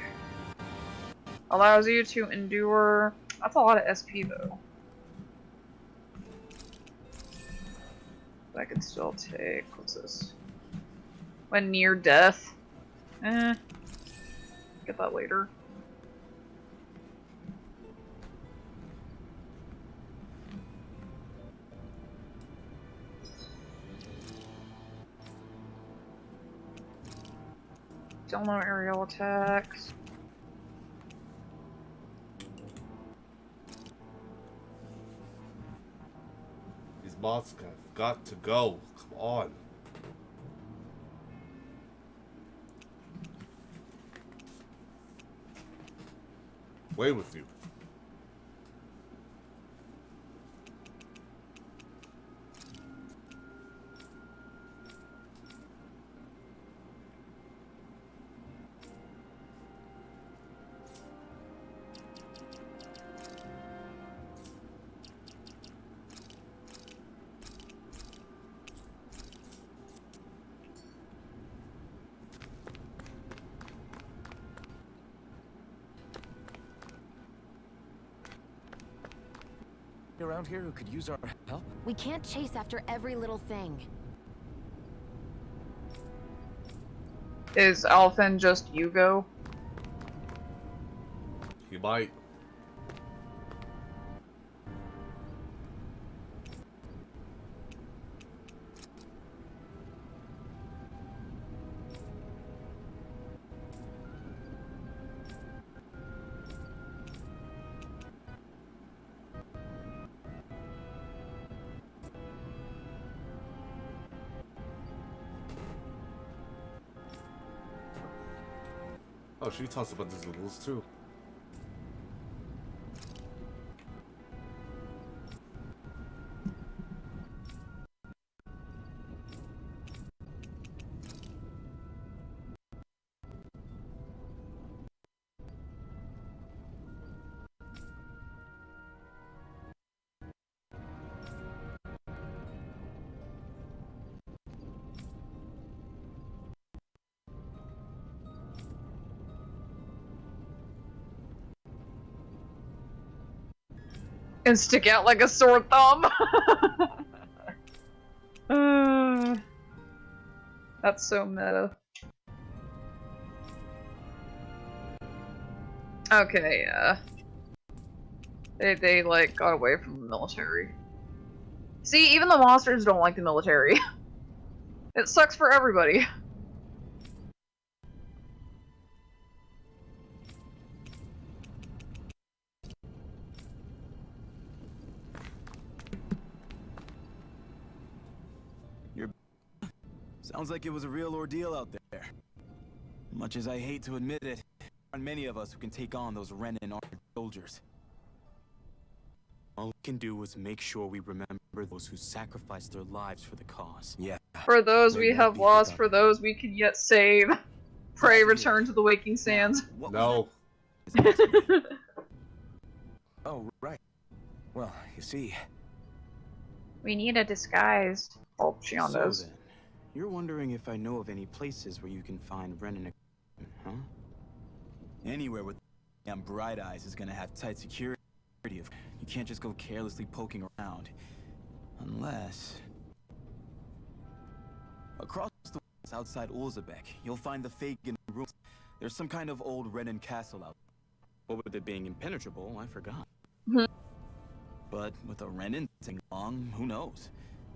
Allows you to endure... That's a lot of SP, though. I can still take... What's this? When near death. Get that later. Still no aerial attacks. These mods have got to go. Come on. Away with you. Around here who could use our help? We can't chase after every little thing. Is Alphen just Yugo? He might. Oh, she talks about the Zulus too. And stick out like a sore thumb. That's so meta. Okay, yeah. They like got away from the military. See, even the monsters don't like the military. It sucks for everybody. Sounds like it was a real ordeal out there. Much as I hate to admit it, there aren't many of us who can take on those Renan armored soldiers. All we can do is make sure we remember those who sacrificed their lives for the cause. Yeah. For those we have lost, for those we can yet save. Pray return to the waking sands. No. Oh, right. Well, you see... We need a disguise. Oh, Shion So does. then, You're wondering if I know of any places where you can find Renin equipment, huh? Anywhere with damn Bright Eyes is gonna have tight security. You can't just go carelessly poking around. Unless... Across the woods outside Ulzebek, you'll find the Fagin ruins. There's some kind of old Renin castle out there. What with it being impenetrable, I forgot. But with a Renin thing along, who knows?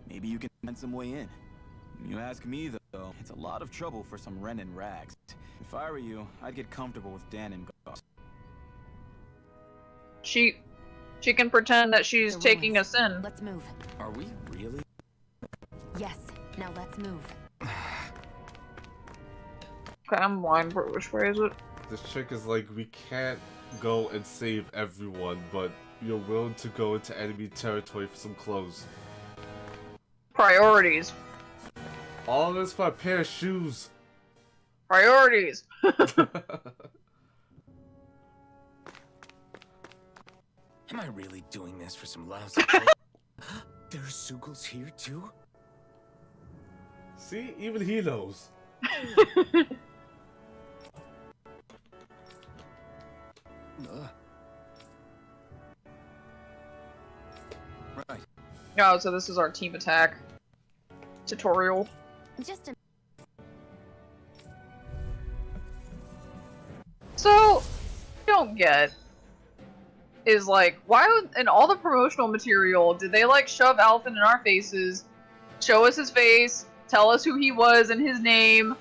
Maybe you can find some way in. You ask me, though, it's a lot of trouble for some Renin rags. If I were you, I'd get comfortable with Dan and Goss. She can pretend that she's taking us in. Let's move. Are we really? Yes. Now let's move. Okay, I'm blind. Which way is it? This chick is like, we can't go and save everyone, but you're willing to go into enemy territory for some clothes. Priorities. All this for a pair of shoes. Priorities. Am I really doing this for some lousy clothes? There's Sugals here too? See, even he knows. Right. Oh, so this is our team attack tutorial. Just a... So, don't get is like, why would, in all the promotional material did they like shove Alphen in our faces, show us his face, tell us who he was and his name,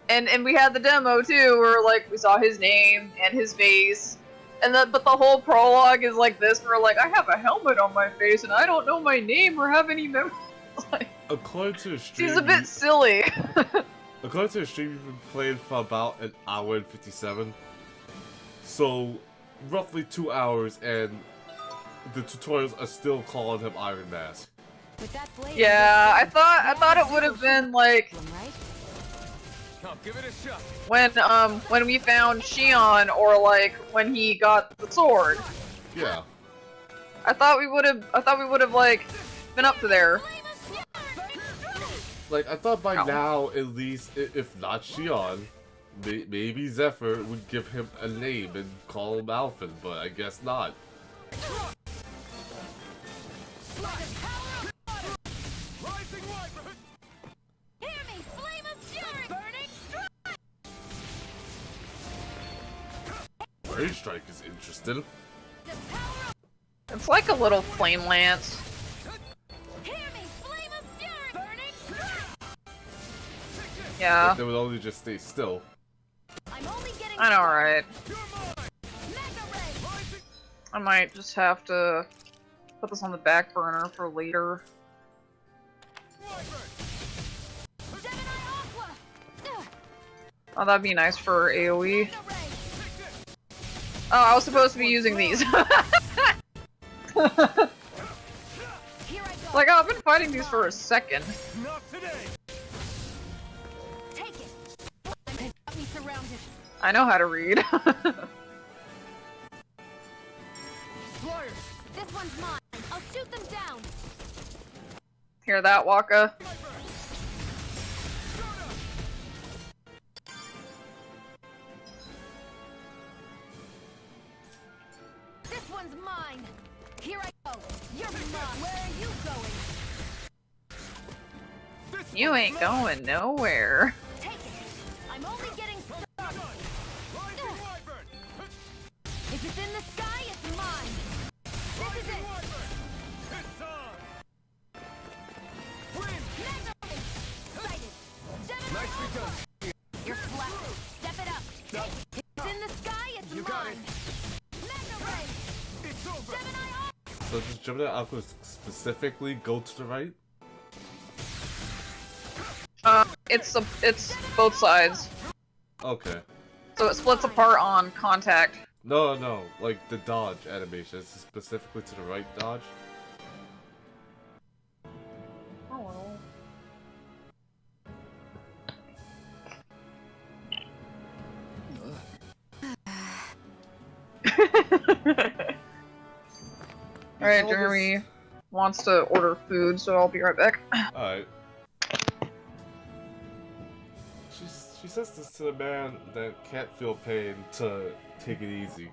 and we had the demo too, where like we saw his name and his face, and then but the whole prologue is like this, where like I have a helmet on my face and I don't know my name or have any memories. Like, according to the stream, she's a bit silly. According to the stream, you've been playing for about an hour and 57. So, roughly 2 hours, and the tutorials are still calling him Iron Mask. Yeah, I thought it would have been like Give it a shot. when we found Shion, or like when he got the sword. Yeah. I thought we would have like been up to there. Like, I thought by now, at least, if not Shion, maybe Zephyr would give him a name and call him Alphen, but I guess not. Rage Strike is interesting. It's like a little flame lance. Yeah. If they would only just stay still. I know, right? I might just have to put this on the back burner for later. Oh, that'd be nice for AoE. Oh, I was supposed to be using these. Like, oh, I've been fighting these for a second. Not today. I know how to read. This one's mine. I'll shoot them down. Hear that, Waka? This one's mine. Here I go. You're mine. Where are you going? You ain't going nowhere. Take it. I'm only getting started. If it's in the sky, it's mine. This is it. It's on. Nicely done. You're flat. Step it up. If it's in the sky, it's mine. It's over. So does Gemini Aqua specifically go to the right? It's both sides. Okay. So it splits apart on contact. No, like the dodge animation, is it specifically to the right dodge? Oh Alright, Jeremy wants to order food, so I'll be right back. Alright. resistance to the man that can't feel pain to take it easy.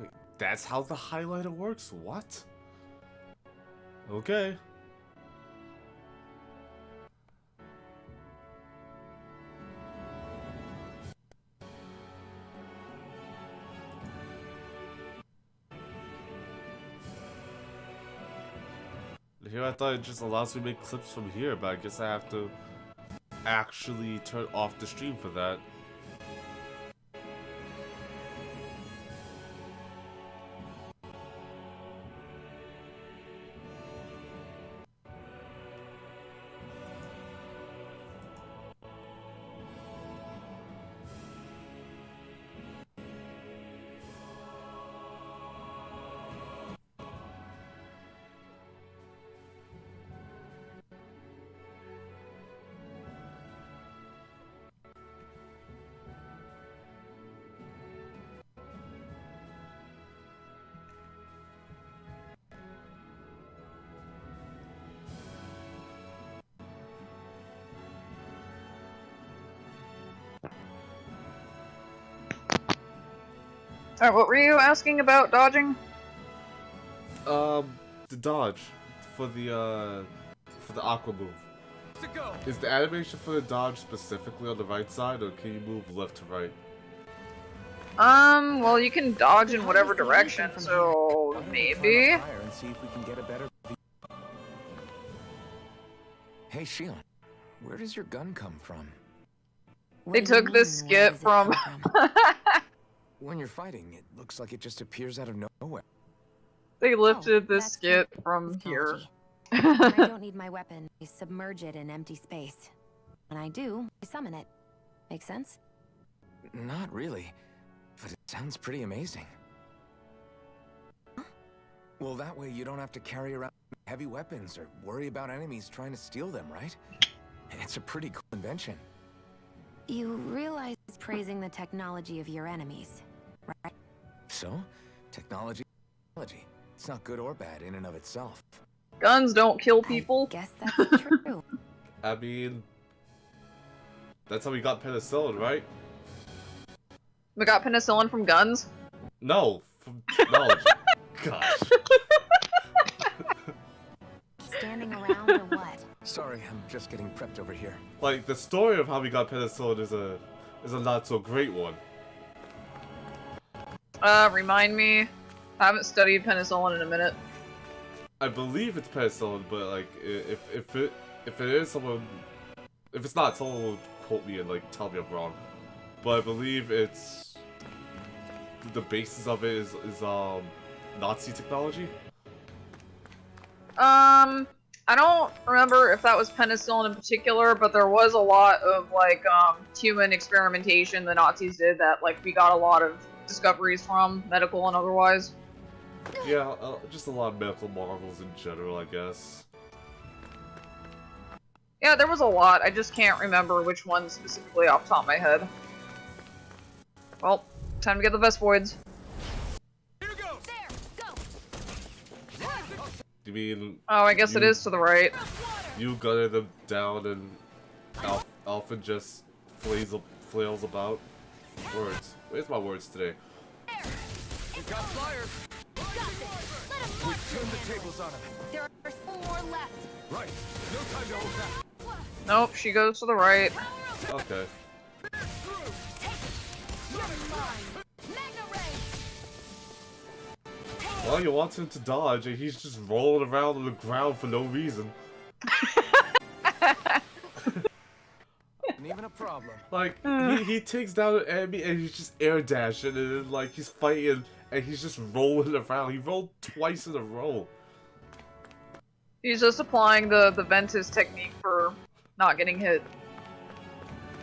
Wait, that's how the highlighter works? What? Okay. Here I thought it just allows me to make clips from here, but I guess I have to actually turn off the stream for that. Alright, what were you asking about dodging? The dodge for the aqua move. Is the animation for the dodge specifically on the right side, or can you move left to right? Well, you can dodge in whatever direction, so maybe. And see if we can get a better view. Hey, Shion, where does your gun come from? They took this skit from. When you're fighting, it looks like it just appears out of nowhere. They lifted this skit from here. When I don't need my weapon, I submerge it in empty space. When I do, I summon it. Make sense? Not really, but it sounds pretty amazing. Well, that way you don't have to carry around heavy weapons or worry about enemies trying to steal them, right? It's a pretty cool invention. You realize praising the technology of your enemies, right? So, technology. It's not good or bad in and of itself. Guns don't kill people. Guess that's true. I mean, that's how we got penicillin, right? We got penicillin from guns? No, from technology. Gosh. Standing around or what? Sorry, I'm just getting prepped over here. Like, the story of how we got penicillin is a not so great one. Remind me. I haven't studied penicillin in a minute. I believe it's penicillin, but like, if it is, someone, if it's not, someone will quote me and like tell me I'm wrong. But I believe it's the basis of it is Nazi technology. I don't remember if that was penicillin in particular, but there was a lot of like human experimentation the Nazis did that like we got a lot of discoveries from, medical and otherwise. Yeah, just a lot of medical marvels in general, I guess. Yeah, there was a lot. I just can't remember which one specifically off the top of my head. Well, time to get the Vespoids. You mean? Oh, I guess it is to the right. You gunning them down and Alpha just flails about. Words. Where's my words today? We've got flyers. We've turned the tables on him. There are 4 more left. Right. No time to hold back. Nope, she goes to the right. Okay. Well, you want him to dodge, and he's just rolling around on the ground for no reason. even a problem. Like, he takes down an enemy and he's just air dashing and then, like, he's fighting and he's just rolling around. He rolled twice in a row. He's just applying the Ventus technique for not getting hit.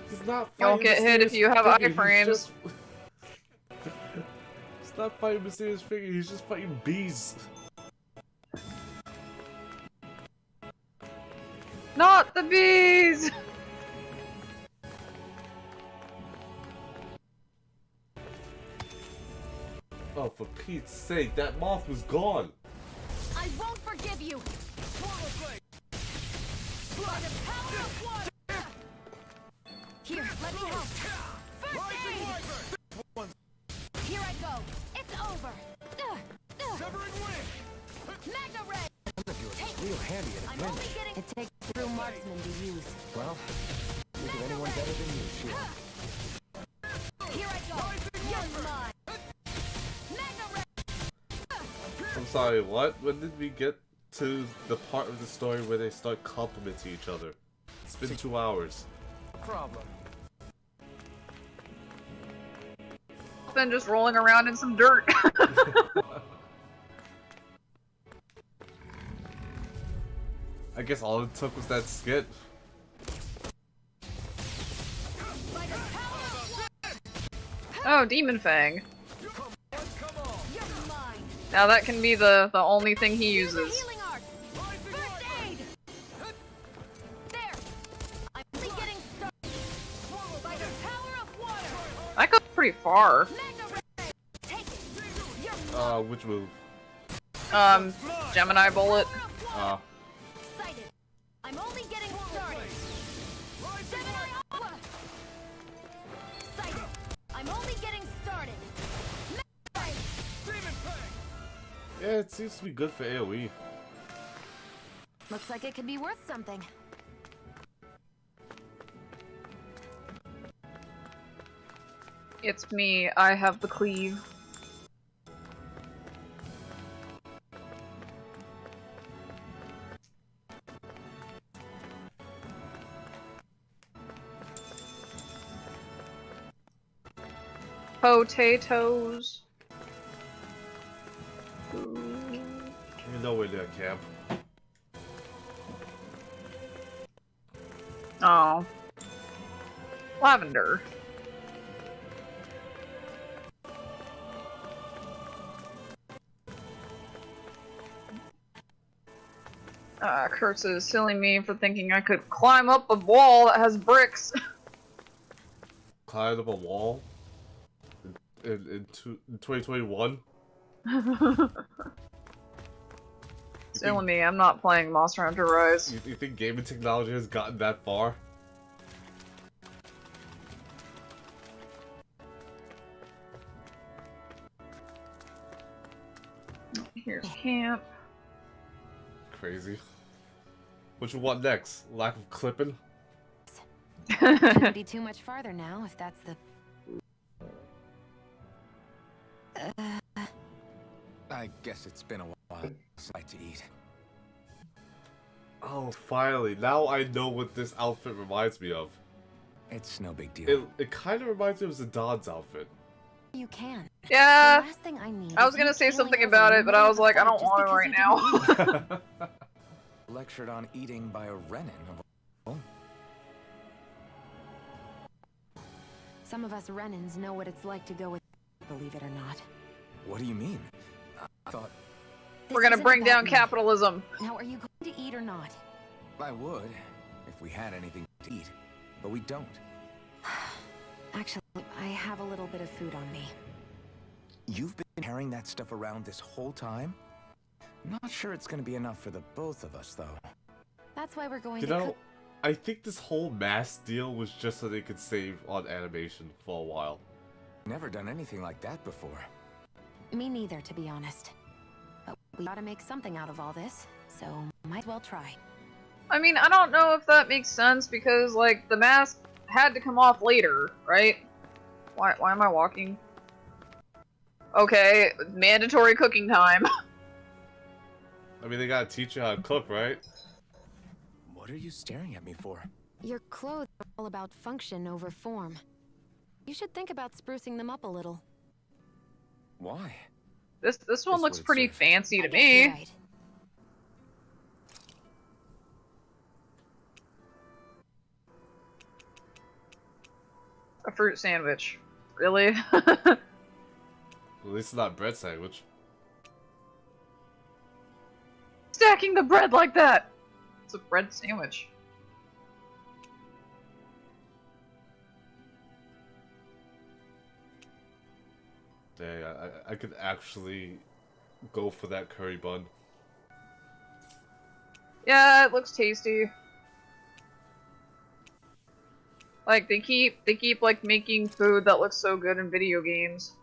He's not You won't get hit if you have iframes. He's not fighting mysterious figure, he's just fighting bees. Not the bees! Oh, for Pete's sake, that moth was gone. I won't forgive you. By the power of water. Here, let me help. First aid. Here I go. It's over. Severing wing. Magna ray. Real handy at I'm a only pinch. getting. It takes a true marksman to use. Well, look at anyone better than you, Shield. Here I go. You're mine. Magna ray. I'm sorry, what? When did we get to the part of the story where they start complimenting each other? It's been 2 hours. Problem. Been just rolling around in some dirt. I guess all it took was that skit. Oh, Demon Fang. Now that can be the only thing he uses. That goes pretty far. Which move? Gemini Bullet. I'm only getting started. Sighted. I'm only getting started. Yeah, it seems to be good for AoE. Looks like it could be worth something. It's me. I have the cleave. Potatoes. You know where they're camp. Oh. Lavender. Kurtz is silly me for thinking I could climb up a wall that has bricks. Climb up a wall? In 2021? Silly me, I'm not playing Monster Hunter Rise. You think gaming technology has gotten that far? Here's camp. Crazy. What you want next? Lack of clipping? Couldn't be too much farther now if that's the... I guess it's been a while since I had to eat. Oh, finally. Now I know what this outfit reminds me of. It's no big deal. It kind of reminds me of Zidane outfit. You can. Yeah. The last thing I need I was is gonna you say killing something over about a it, but I was like, I don't just want it because right you didn't now. eat. Lectured on eating by a Renin of all. Some of us Renans know what it's like to go with, believe it or not. What do you mean? I thought We're gonna bring down capitalism. Now, are you going to eat or not? I would, if we had anything to eat, but we don't. Actually, I have a little bit of food on me. You've been carrying that stuff around this whole time? Not sure it's gonna be enough for the both of us, though. That's why we're going You to know, cook. I think this whole mask deal was just so they could save on animation for a while. Never done anything like that before. Me neither, to be honest. But we gotta make something out of all this, so might as well try. I mean, I don't know if that makes sense because, like, the mask had to come off later, right? Why am I walking? Okay, mandatory cooking time. I mean, they gotta teach you how to cook, right? are you staring at me for? Your clothes are all about function over form. You should think about sprucing them up a little. Why? This one This looks would pretty serve. fancy to I guess me. you're right. A fruit sandwich. Really? At least it's not bread sandwich. Stacking the bread like that! It's a bread sandwich. Dang, I could actually go for that curry bun. Yeah, it looks tasty. Like they keep like making food that looks so good in video games.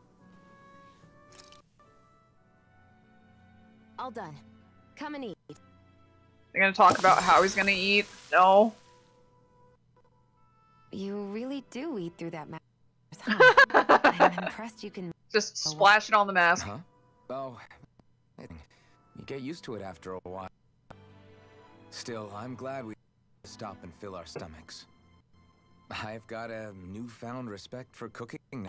All done. Come and eat. They're gonna talk about how he's gonna eat. No. You really do eat through that mask, huh? I'm impressed you can Just splash it on the mask. Huh? Oh, you get used to it after a while. Still, I'm glad we stop and fill our stomachs. I've got a newfound respect for cooking,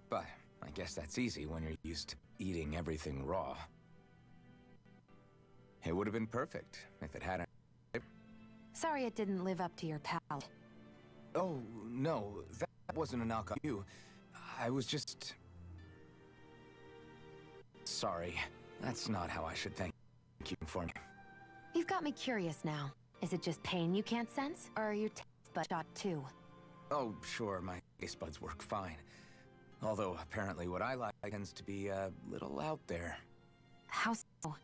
but I guess that's easy when you're used to eating everything raw. It would have been perfect if it hadn't. Sorry it didn't live up to your palate. Oh, no, that wasn't a knock on you. I was just... Sorry, that's not how I should thank you for me. You've got me curious now. Is it just pain you can't sense, or are your taste buds shot too? Oh, sure, my taste buds work fine. Although, apparently what I like tends to be a little out there. How so?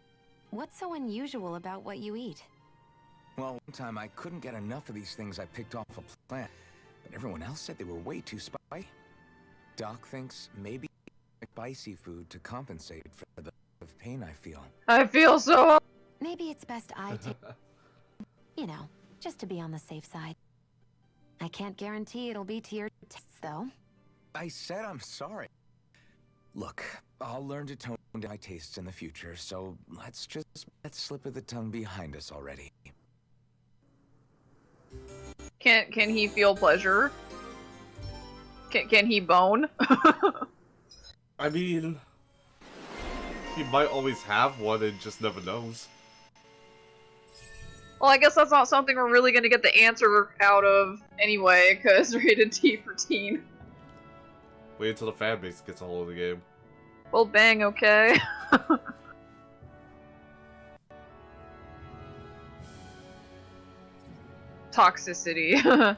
What's so unusual about what you eat? Well, one time I couldn't get enough of these things I picked off a plant, but everyone else said they were way too spicy. Doc thinks maybe spicy food to compensate for the pain I feel. I feel so. Maybe it's best I take... You know, just to be on the safe side. I can't guarantee it'll be to your tastes, though. I said I'm sorry. Look, I'll learn to tone down my tastes in the future, so let's just let that slip of the tongue behind us already. Can he feel pleasure? Can he bone? I mean, he might always have one and just never knows. Well, I guess that's not something we're really gonna get the answer out of anyway, because rated T for teen. Wait until the fan base gets a hold of the game. Well, bang, okay. Toxicity.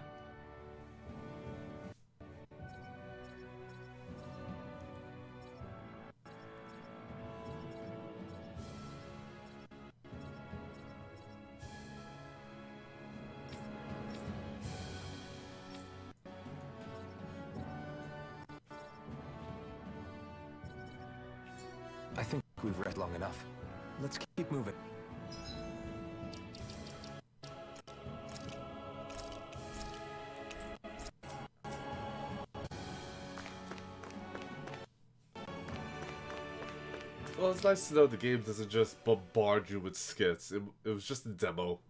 I think we've read long enough. Let's keep moving. Well, it's nice to know the game doesn't just bombard you with skits. It was just a demo.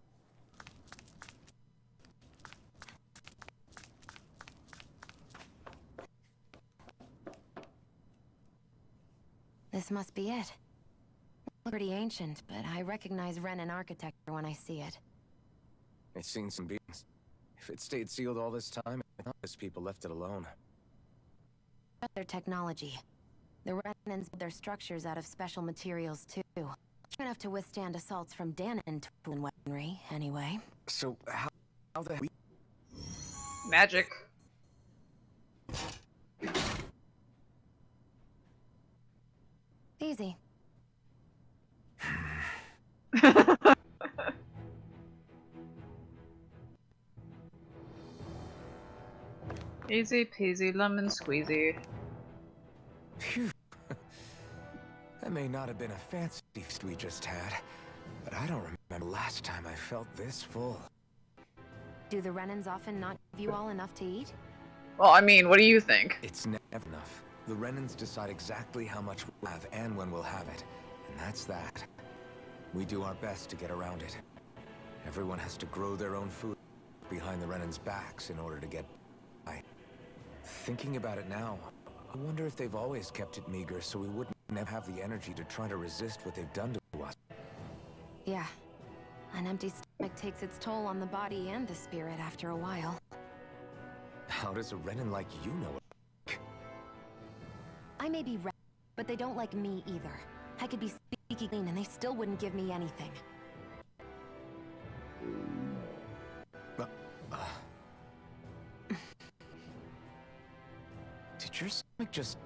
This must be it. Pretty ancient, but I recognize Renan architecture when I see it. It's seen some beatings. If it stayed sealed all this time, those people left it alone. Their technology. The Renans build their structures out of special materials too. Enough to withstand assaults from Danon tool and weaponry, anyway. So how the hell? Magic. Easy. Easy peasy lemon squeezy. Phew. That may not have been a fancy feast we just had, but I don't remember last time I felt this full. Do the Renans often not give you all enough to eat? Well, I mean, what do you think? It's never enough. The Renans decide exactly how much we'll have and when we'll have it, and that's that. We do our best to get around it. Everyone has to grow their own food behind the Renan's backs in order to get by. Thinking about it now, I wonder if they've always kept it meager so we wouldn't have the energy to try to resist what they've done to us. Yeah. An empty stomach takes its toll on the body and the spirit after a while. How does a Renan like you know it? I may be red, but they don't like me either. I could be squeaky clean and they still wouldn't give me anything. Did your stomach just...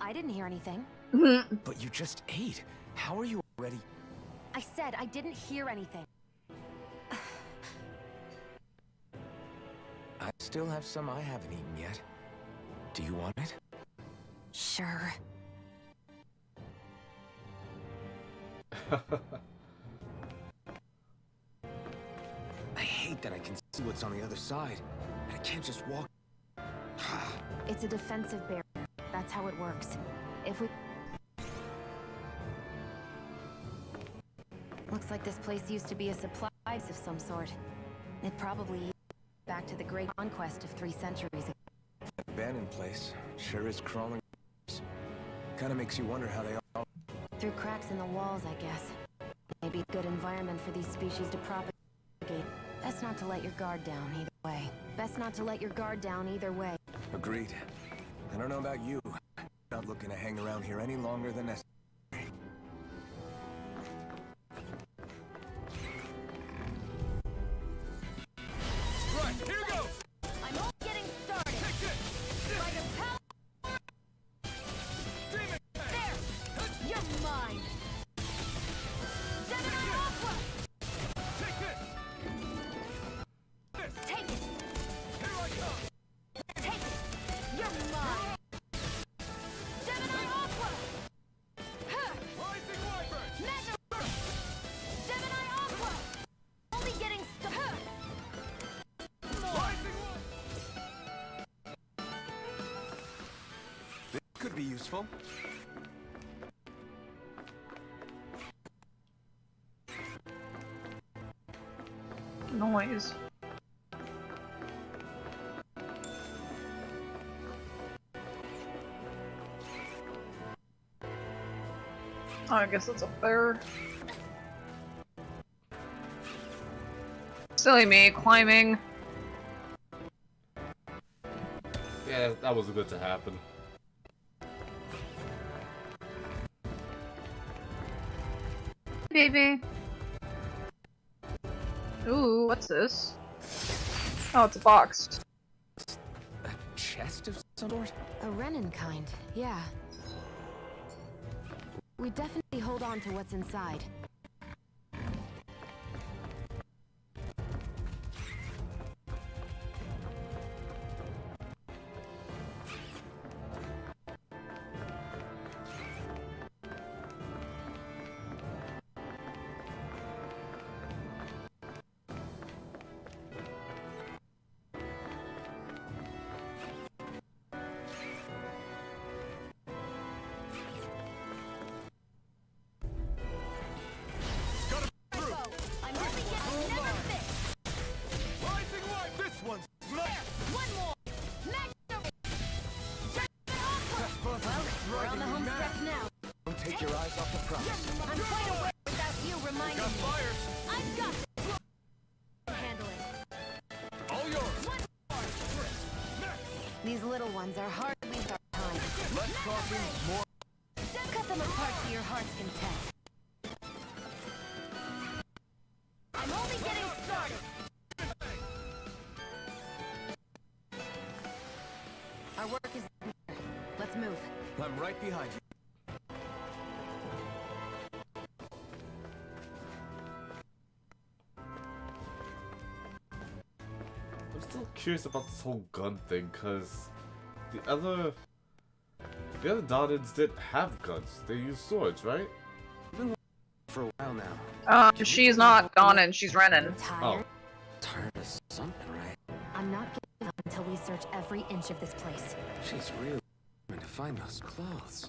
I didn't hear anything. But you just ate. How are you already... I said I didn't hear anything. I still have some I haven't eaten yet. Do you want it? Sure. I hate that I can see what's on the other side. I can't just walk. It's a defensive barrier. That's how it works. If we... Looks like this place used to be a supply of some sort. It probably back to the great conquest of 3 centuries ago. Abandoned place sure is crawling. Kind of makes you wonder how they all... Through cracks in the walls, I guess. Maybe a good environment for these species to propagate. Best not to let your guard down either way. Best not to let your guard down either way. Agreed. I don't know about you. Not looking to hang around here any longer than necessary. Right, here goes! I'm all getting started. Like a power. There! You're mine! Gemini Aqua! Take this! Take it! Here I come! Take it! You're mine! Gemini Aqua! Huh! Rising Wyvern! Measure! Gemini Aqua! Only getting started! Rising This could be useful. Noise. I guess that's up there. Silly me, climbing. Yeah, that was good to happen. Baby. Ooh, what's this? Oh, it's a box. A chest of some sort? A Renan kind, yeah. We definitely hold on to what's inside. I'm only getting never fit! Rising Wyvern! This one's One more! Magnum! Gemini Aqua! We're on the home stretch now. Don't take your eyes off the prize. I'm quite aware without you reminding got me. fires! I've got it! Handle it. All yours! These little ones are hardly our time. Let's talk more. Cut them apart to your heart's content. I'm only getting started. Our work is here. Let's move. I'm right behind you. I'm still curious about this whole gun thing, cause the other Donins didn't have guns. They used swords, right? For a while now. She's not Donin, she's Renan. Oh. Tired of something, right? I'm not giving up until we search every inch of this place. She's really trying to find those clothes.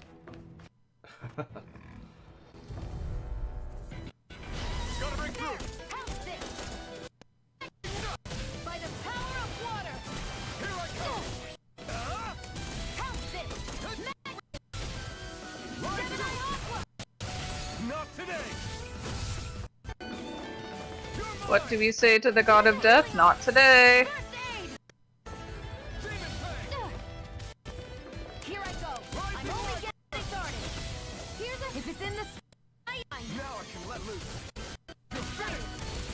Gotta break through! How's this? What do we say to the god of death? Not today. Here I go. I'm only getting started. If it's in the sky, now I can let loose.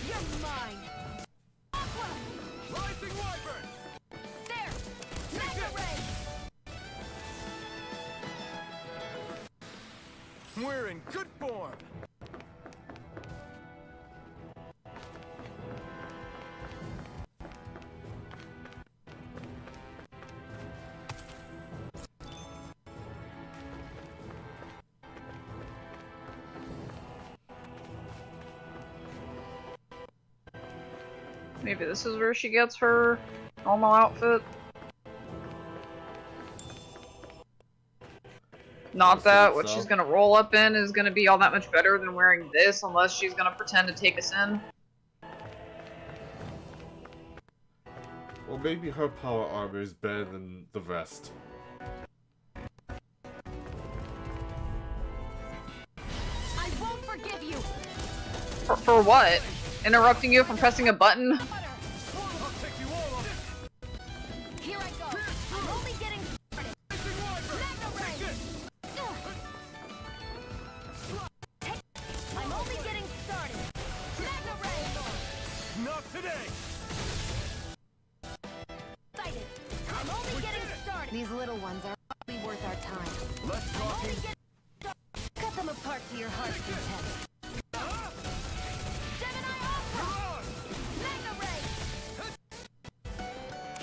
You're mine. Aqua. Rising Wyvern! There. Mega ray. We're in good form. Maybe this is where she gets her normal outfit. Not that what she's gonna roll up in is gonna be all that much better than wearing this, unless she's gonna pretend to take us in. Well, maybe her power armor is better than the rest. I won't forgive you. For what? Interrupting you from pressing a button? Here I go. I'm only getting started. Mega ray. I'm only getting started. Mega ray. Not today! Excited. I'm only getting started. These little ones are probably worth our time. Let's I'm talk only getting started. Cut them apart to your heart's content. Gemini Aqua. Mega ray.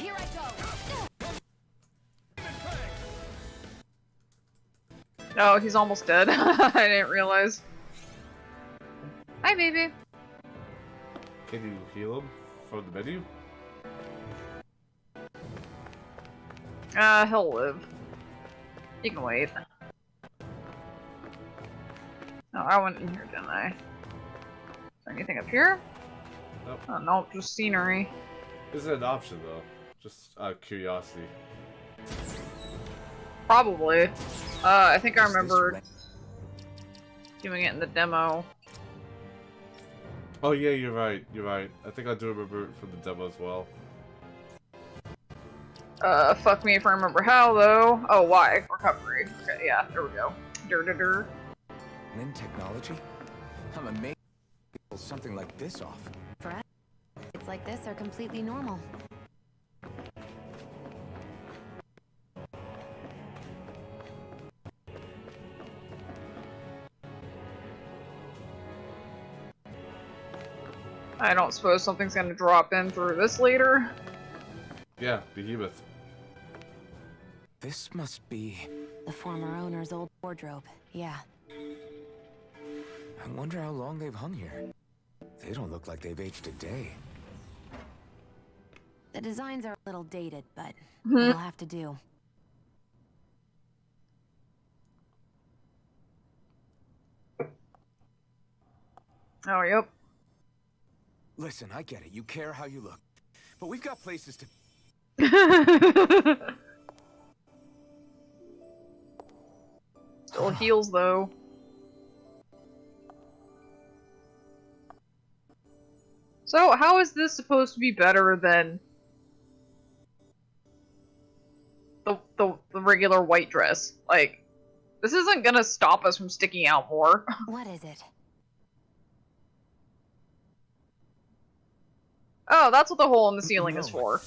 Here I go. Oh, he's almost dead. I didn't realize. Hi, baby. Can you heal him from the menu? He'll live. You can wait. No, I went in here, didn't I? Is there anything up here? Nope. Oh, nope, just scenery. Isn't an option though. Just out of curiosity. Probably. I think I remember doing it in the demo. Oh yeah, you're right. You're right. I think I do remember it from the demo as well. Fuck me if I remember how, though. Oh, why? Recovery. Okay, yeah, there we go. Dur. In technology? I'm amazed to pull something like this off. For us, it's like this are completely normal. I don't suppose something's gonna drop in through this later? Yeah, Behemoth. This must be... The former owner's old wardrobe, yeah. I wonder how long they've hung here. They don't look like they've aged a day. The designs are a little dated, but it'll have to do. Oh, yep. Listen, I get it. You care how you look. But we've got places to... Still heals, though. So, how is this supposed to be better than the regular white dress? Like, this isn't gonna stop us from sticking out more. What is it? Oh, that's what the hole in the ceiling is for.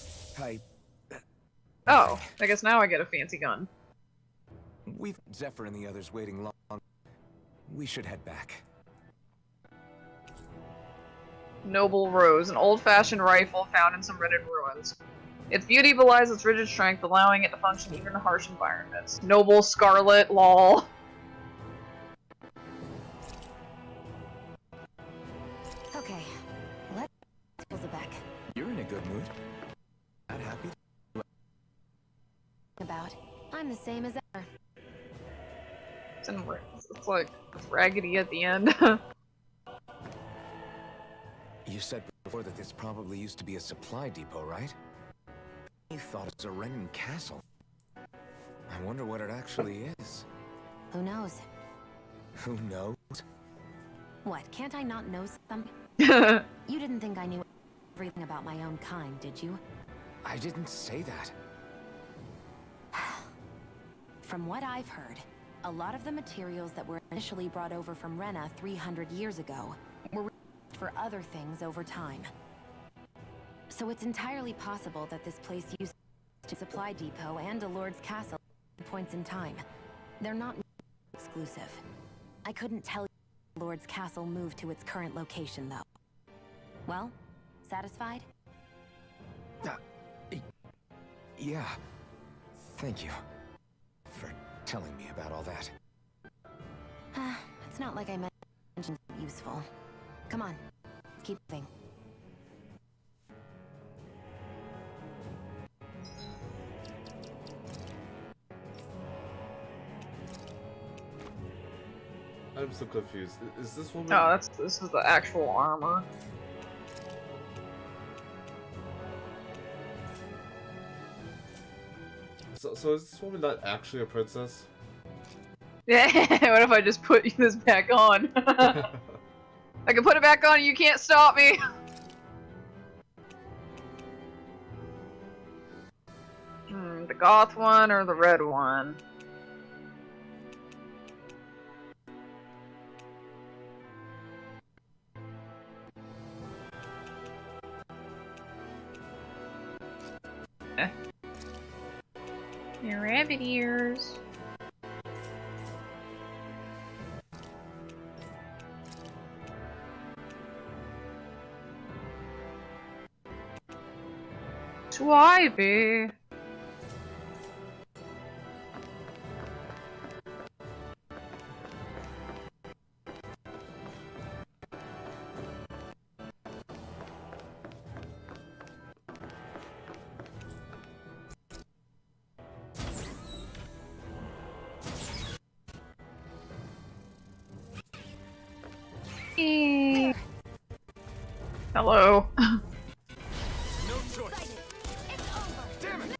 Oh, I guess now I get a fancy gun. We've Zephyr and the others waiting long. We should head back. Noble Rose, an old-fashioned rifle found in some Reddit ruins. Its beauty belies its rigid strength, allowing it to function even in harsh environments. Noble Scarlet, lol. Okay, let's pull it back. You're in a good mood. Not happy? About. I'm the same as ever. It's like raggedy at the end. You said before that this probably used to be a supply depot, right? You thought it was a Renin castle. I wonder what it actually is. Who knows? Who knows? What, can't I not know something? You didn't think I knew everything about my own kind, did you? I didn't say that. From what I've heard, a lot of the materials that were initially brought over from Rena 300 years ago were used for other things over time. So it's entirely possible that this place used to supply depot and a lord's castle at points in time. They're not exclusive. I couldn't tell you if the lord's castle moved to its current location, though. Well, satisfied? Yeah. Thank you for telling me about all that. It's not like I mentioned useful. Come on, let's keep moving. I'm so confused. Is this woman? Oh, this is the actual armor. So is this woman not actually a princess? Yeah, what if I just put this back on? I can put it back on and you can't stop me! The goth one or the red one? Your rabbit ears. Swipey. Hello. No choice. Damn it!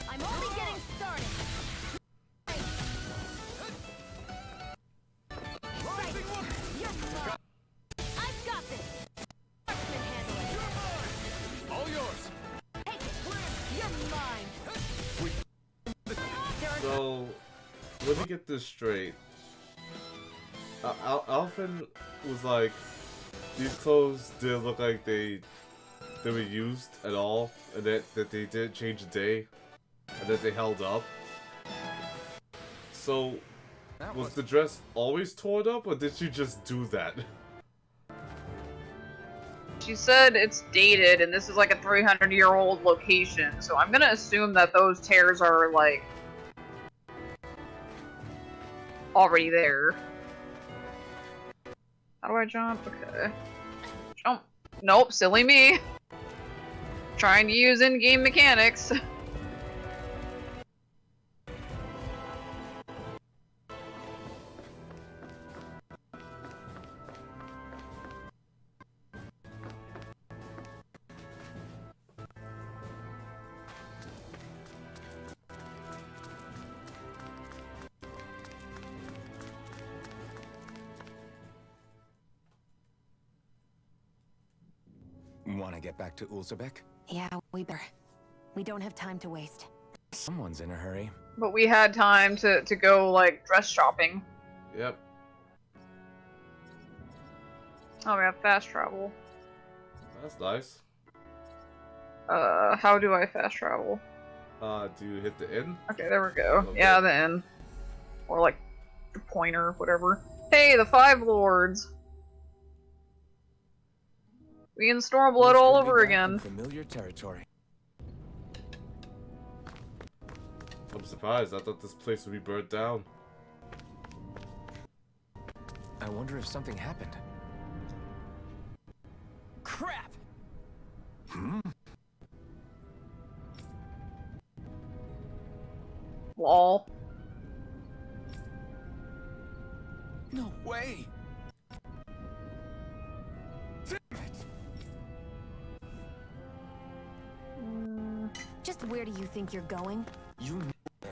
I'm only getting started. I've got this. Marksman handle it. All yours. Take it. You're mine. So, let me get this straight. Alphen was like, these clothes didn't look like they were used at all, and that they didn't change the day, and that they held up. So, was the dress always torn up, or did she just do that? She said it's dated, and this is like a 300-year-old location, so I'm gonna assume that those tears are, like, already there. How do I jump? Okay. Jump. Nope, silly me. Trying to use in-game mechanics. Want to get back to Ulzebek? Yeah, we better. We don't have time to waste. Someone's in a hurry. But we had time to go, like, dress shopping. Yep. Oh, we have fast travel. That's nice. How do I fast travel? Do you hit the inn? Okay, there we go. Okay. Yeah, the inn. Or, like, the pointer, whatever. Hey, the Five Lords! We in Stormblood all over again. Familiar territory. I'm surprised. I thought this place would be burnt down. I wonder if something happened. Crap! Lol. No way! Just where do you think you're going? You know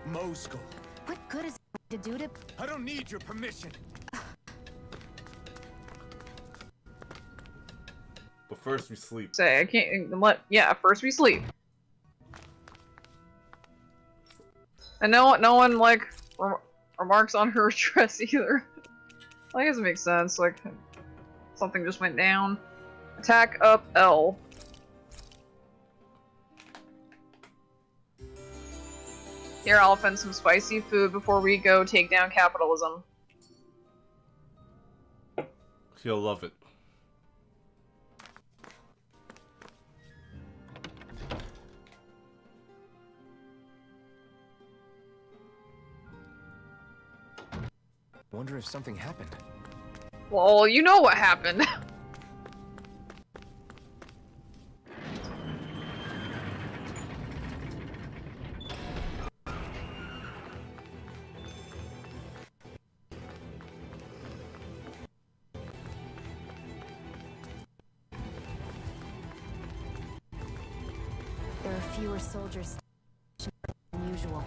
Moscow. What good is to do to... I don't need your permission. But first we sleep. Say, I can't let. Yeah, first we sleep. And no one like remarks on her dress either. I guess it makes sense. Like something just went down. Attack up L. Here, I'll offend some spicy food before we go take down capitalism. He'll love it. Wonder if something happened. Well, you know what happened. There are fewer soldiers than usual.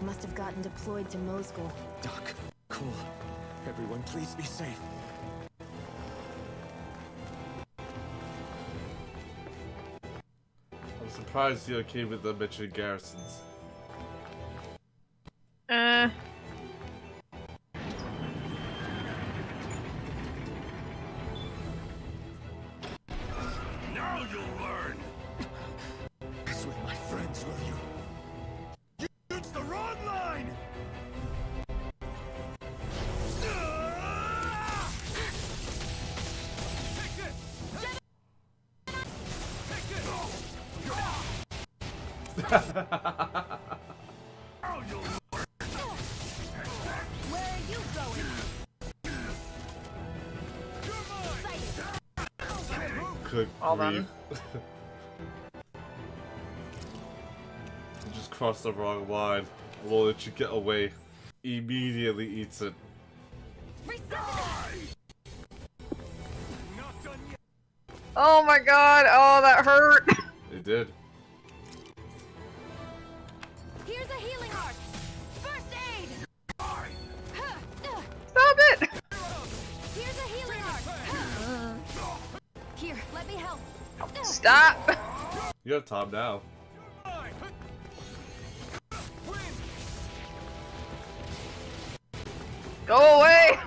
Must have gotten deployed to Mosgul. Doc, cool. Everyone, please be safe. I'm surprised you're okay with the mentioned garrisons. Now you'll learn. Mess with my friends, will you? You used the wrong line. Where are you going? Good All grief. done. You just crossed the wrong line. We'll let you get away. Immediately eats it. Oh my god, oh that hurt. It did. Here's a healing arc. First aid. Stop it! Here's a healing arc. Here, let me help. Stop! You're top now. Go away!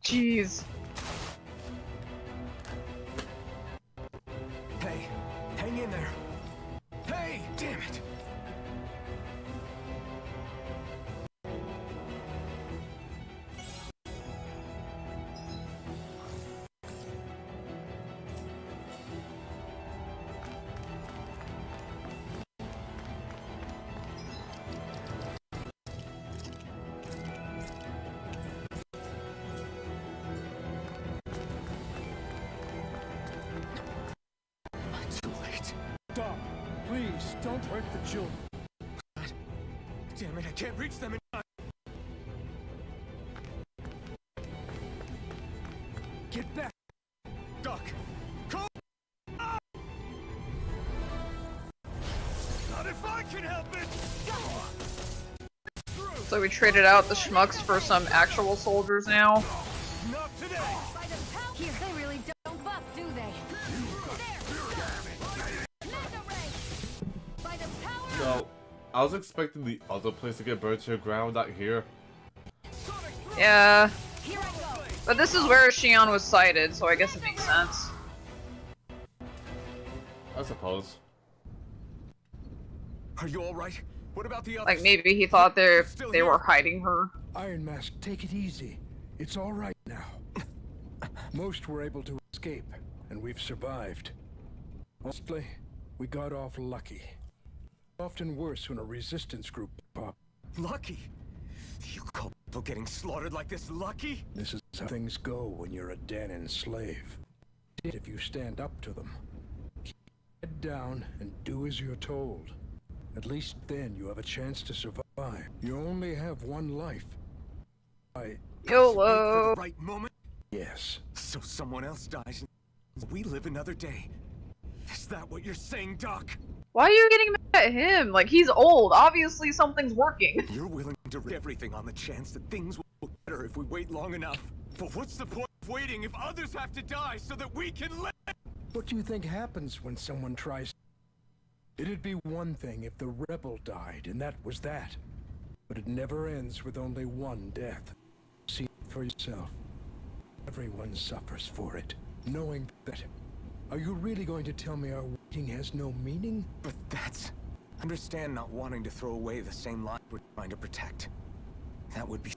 Jeez. Hey, hang in there. Hey, damn it. Too late. Stop. Please, don't hurt the children. Damn it, I can't reach them in time. Get back. Doc, come. Not if I can help it. So we traded out the schmucks for some actual soldiers now. Not today. Here, they really don't buff, do they? By the power So, I was expecting the other place to get burned to the ground, not here. Yeah. Here I go. But this is where Xion was sighted, so I guess it makes sense. I suppose. Are you all right? What about the others? Like maybe he thought they were hiding her. Iron Mask, take it easy. It's all right now. Most were able to escape, and we've survived. Mostly, we got off lucky. Often worse when a resistance group pop. Lucky? You call people getting slaughtered like this lucky? This is how things go when you're a Danan slave. If you stand up to them, keep your head down and do as you're told. At least then you have a chance to survive. You only have one life. YOLO. Wait for the right moment? Yes. So someone else dies and we live another day. Is that what you're saying, Doc? Why are you getting mad at him? Like, he's old. Obviously something's working. You're willing to risk everything on the chance that things will get better if we wait long enough. But what's the point of waiting if others have to die so that we can live? What do you think happens when someone tries? It'd be one thing if the rebel died, and that was that. But it never ends with only one death. See it for yourself. Everyone suffers for it, knowing that. Are you really going to tell me our waiting has no meaning? But that's... Understand not wanting to throw away the same life we're trying to protect. That would be...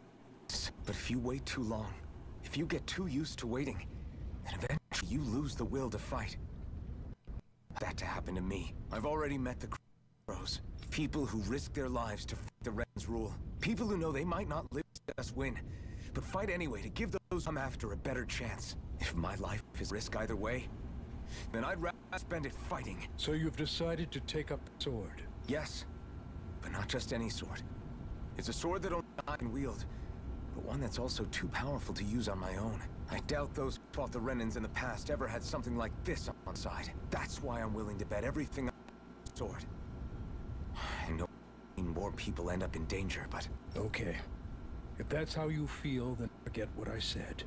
But if you wait too long, if you get too used to waiting, then eventually you lose the will to fight. That to happen to me. I've already met the Crows. People who risk their lives to fight the Ren's rule. People who know they might not live to see us win, but fight anyway to give those I'm after a better chance. If my life is risk either way, then I'd rather spend it fighting. So you've decided to take up the sword? Yes, but not just any sword. It's a sword that only I can wield, but one that's also too powerful to use on my own. I doubt those who fought the Renans in the past ever had something like this on one side. That's why I'm willing to bet everything on the sword. I know more people end up in danger, but... Okay. If that's how you feel, then forget what I said.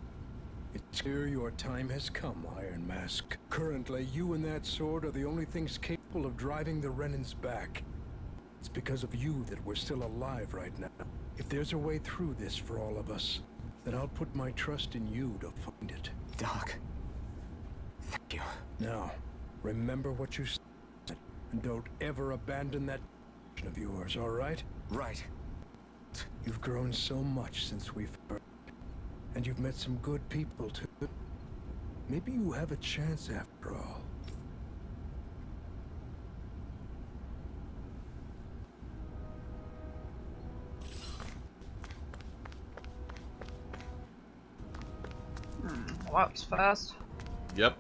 It's clear your time has come, Iron Mask. Currently, you and that sword are the only things capable of driving the Renans back. It's because of you that we're still alive right now. If there's a way through this for all of us, then I'll put my trust in you to find it. Doc, thank you. Now, remember what you said, and don't ever abandon that of yours, all right? Right. You've grown so much since we've heard, and you've met some good people too. Maybe you have a chance after all. Well, that was fast. Yep.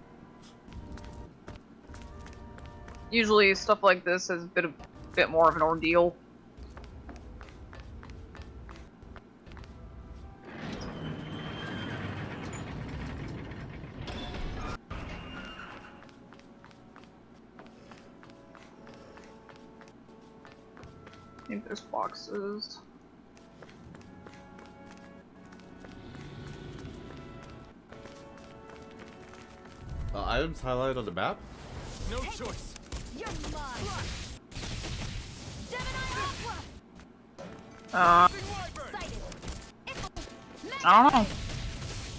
Usually stuff like this is a bit more of an ordeal. I think there's boxes. Items highlighted on the map? No choice. You're mine. I don't know.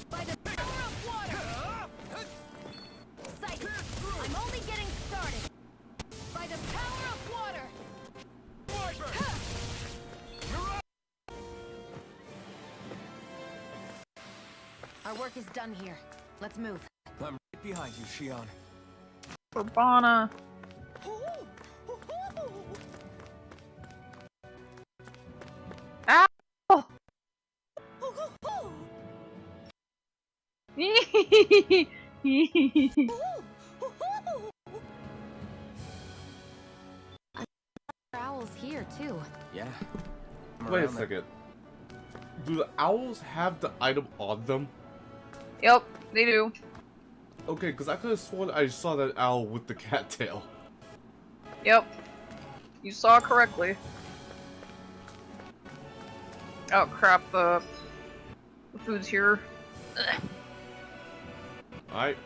By the power of water. Sight. I'm only getting started. By the power of water. Our work is done here. Let's move. I'm right behind you, Shion. Urbana. Ow! Owls here too. Yeah. Wait a second. Do the owls have the item on them? Yep, they do. Okay, because I could have sworn I saw that owl with the cattail. Yep. You saw correctly. Oh crap, the food's here. Ugh. Alright.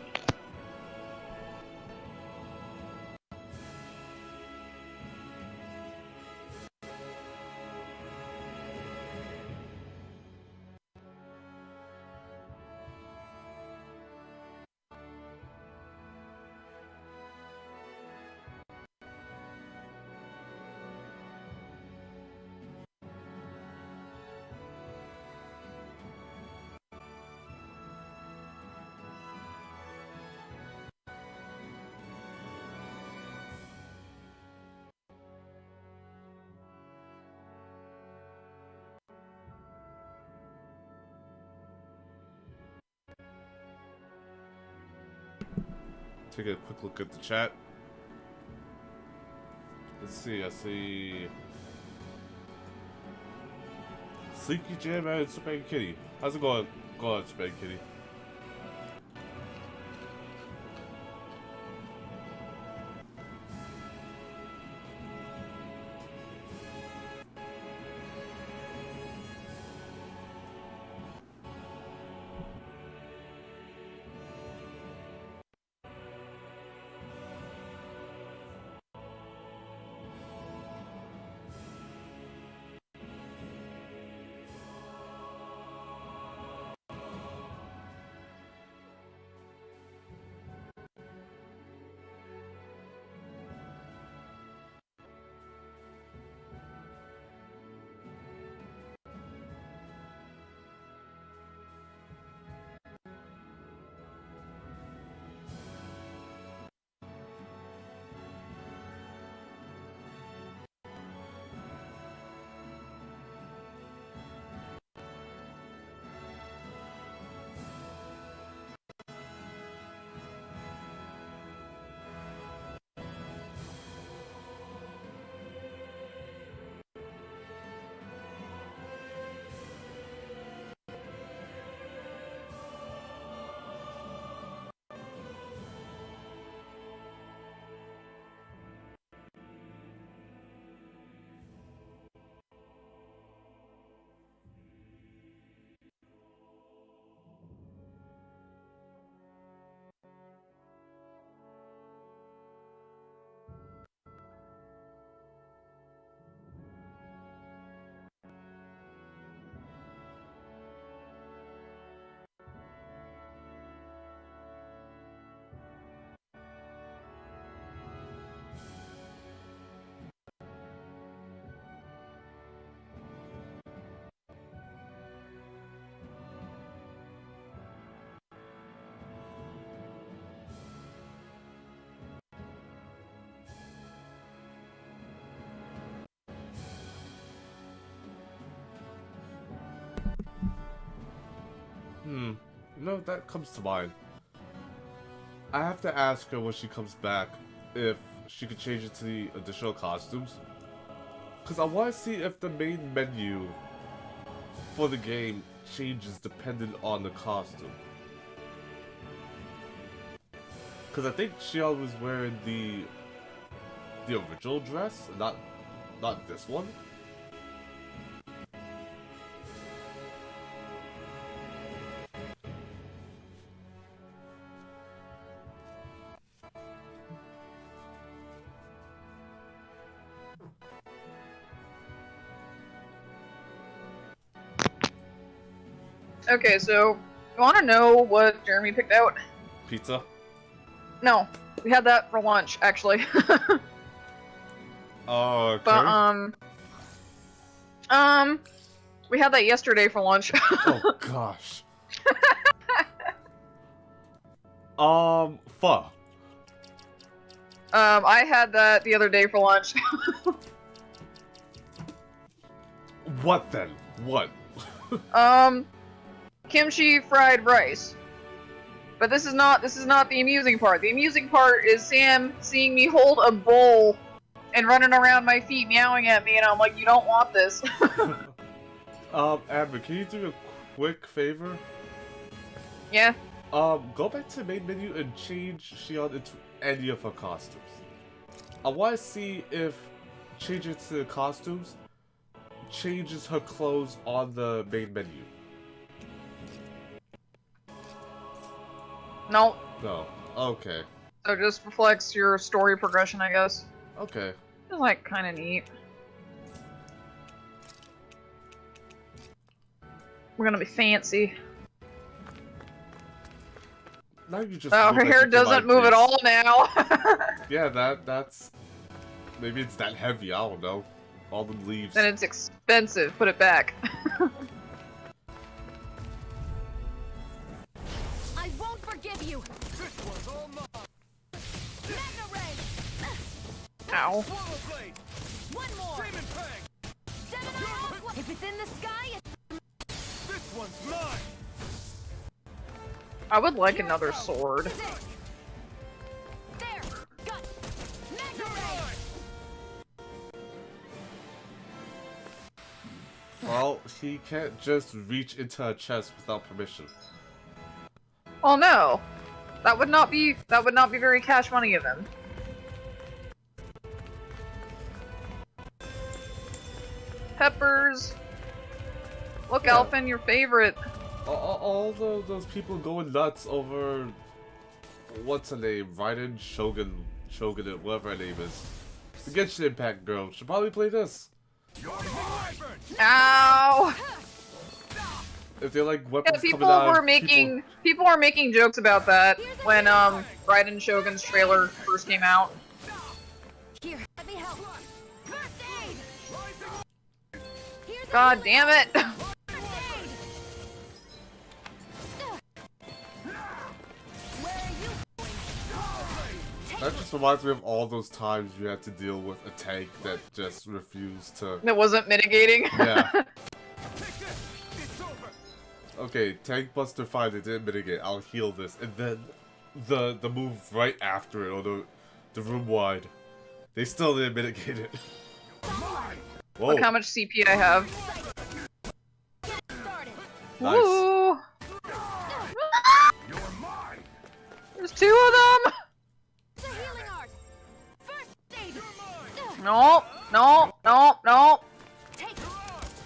Take a quick look at the chat. Let's see, I see Sleeky Jam and Super Kitty. How's it going? Go on, Super Kitty. No, that comes to mind. I have to ask her when she comes back if she could change it to the additional costumes. Because I want to see if the main menu for the game changes dependent on the costume. Because I think Xiao was wearing the original dress, not this one. Okay, so you want to know what Jeremy picked out? Pizza? No, we had that for lunch, actually. Oh, okay. But, we had that yesterday for lunch. Oh, gosh. Pho. I had that the other day for lunch. What then? What? Kimchi fried rice. But this is not the amusing part. The amusing part is Sam seeing me hold a bowl and running around my feet meowing at me, and I'm like, you don't want this. Amber, can you do a quick favor? Yeah? Go back to the main menu and change Xion into any of her costumes. I want to see if changing to the costumes changes her clothes on the main menu. No. No. Okay. So it just reflects your story progression, I guess. Okay. It's like kind of neat. We're gonna be fancy. Now you just Oh, look her like hair you can, doesn't like, move at race. all now. Yeah, that's... Maybe it's that heavy, I don't know. All the leaves. Then it's expensive. Put it back. I won't forgive you. This one's all mine. Mega Ray. Ow. One more. Gemini Aqua. If it's in the sky, it's... This one's mine. I would like another sword. There. Got Mega Ray. Well, he can't just reach into her chest without permission. Oh no. That would not be very cash money of him. Peppers. Look, Yeah. Alphen, your favorite. All those people going nuts over... What's her name? Raiden Shogun, whatever her name is. The Genshin Impact girl should probably play this. Ow! If they like Yeah, weapons people coming out, were making jokes about that when Raiden Shogun's trailer first came out. Here, let me help. First aid. Here's a God damn it! That just reminds me of all those times you had to deal with a tank that just refused to... That wasn't mitigating. Yeah. Okay, Tank Buster fine, it didn't mitigate. I'll heal this. And then the move right after it, or the room wide. They still didn't mitigate it. Whoa. Look how much CP I have. Nice. Ooh. There's two of them! No, no, no, no.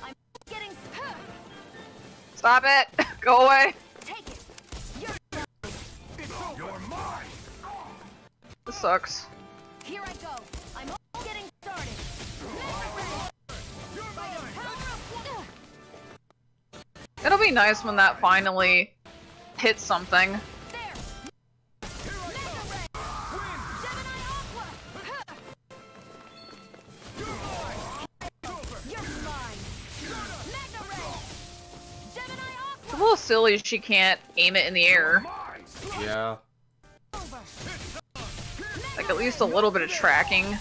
I'm getting... Stop it. Go away. Take it. You're mine. This sucks. Here I go. I'm all getting started. By the power of... It'll be nice when that finally hits something. It's a little silly she can't aim it in the air. Yeah. Like, at least a little bit of tracking.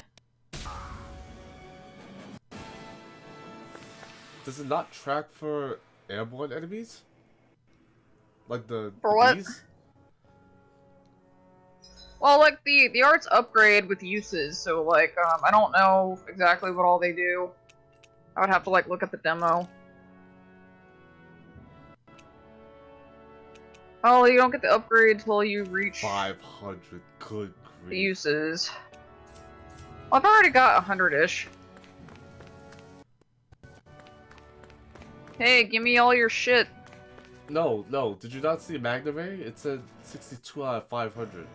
Does it not track for airborne enemies? Like the For what? bees? Well, like the arts upgrade with uses, so like I don't know exactly what all they do. I would have to like look at the demo. Oh, you don't get the upgrade till you reach 500. Good the grief. uses. Well, I've already got 100-ish. Hey, give me all your shit. No, no. Did you not see Magna Ray? It said 62 out of 500.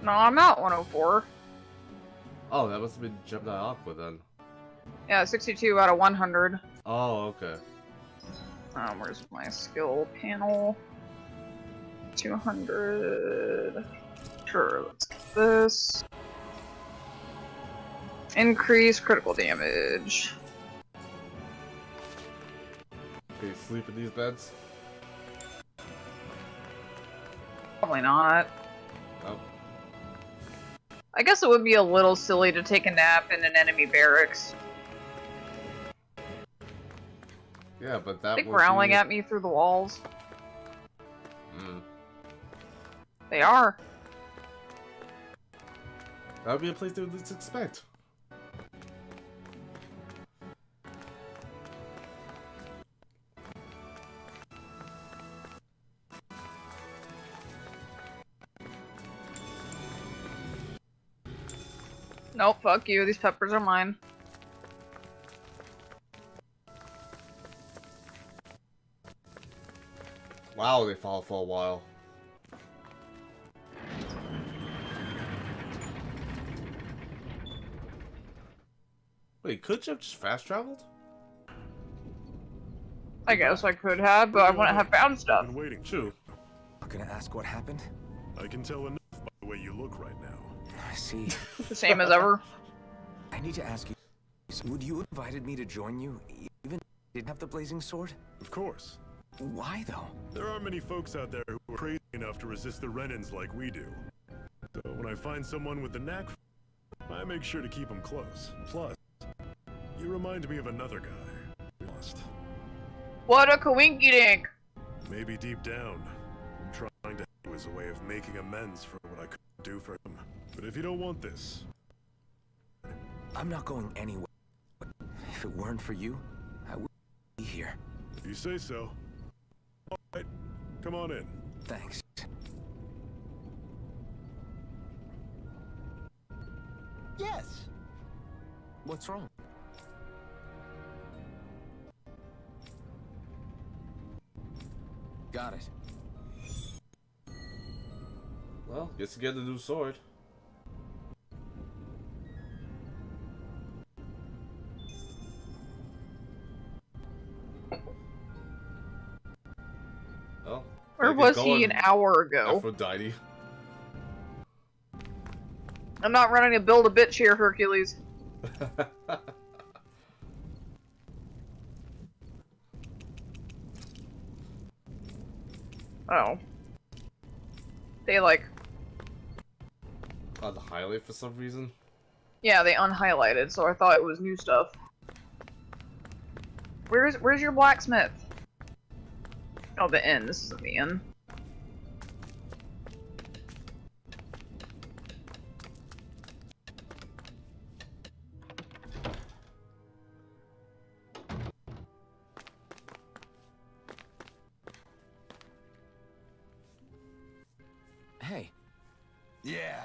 No, I'm at 104. Oh, that must have been Gemini Aqua then. Yeah, 62 out of 100. Oh, okay. Where's my skill panel? 200. Sure, let's get this. Increase critical damage. Can you sleep in these beds? Probably not. Oh. I guess it would be a little silly to take a nap in an enemy barracks. Yeah, but that They would growling be... at me through the walls. Hmm. They are. That would be a place they would least expect. Nope, fuck you. These peppers are mine. Wow, they fall for a while. Wait, could you have just fast traveled? I guess I could have, but I wouldn't have found stuff. Been waiting. True. Not gonna ask what happened? I can tell enough by the way you look right now. I see. The same as ever. I need to ask you, would you have invited me to join you, even if you didn't have the blazing sword? Of course. Why, though? There aren't many folks out there who are crazy enough to resist the Renans like we do. So when I find someone with the knack for it, I make sure to keep them close. Plus, you remind me of another guy we lost. What a coinky dink! Maybe deep down, I'm trying to help as a way of making amends for what I couldn't do for him. But if you don't want this, I'm not going anywhere. If it weren't for you, I wouldn't be here. if you say so. Alright, come on in. Thanks. Yes. What's wrong? Got it. Well, guess you get a new sword. Well, Where get was he going, an hour ago? Aphrodite. I'm not running to build a bitch here, Hercules. Oh. They like... On the highlight for some reason. Yeah, they unhighlighted, so I thought it was new stuff. Where's your blacksmith? Oh, the inn. This isn't the inn. Hey. Yeah.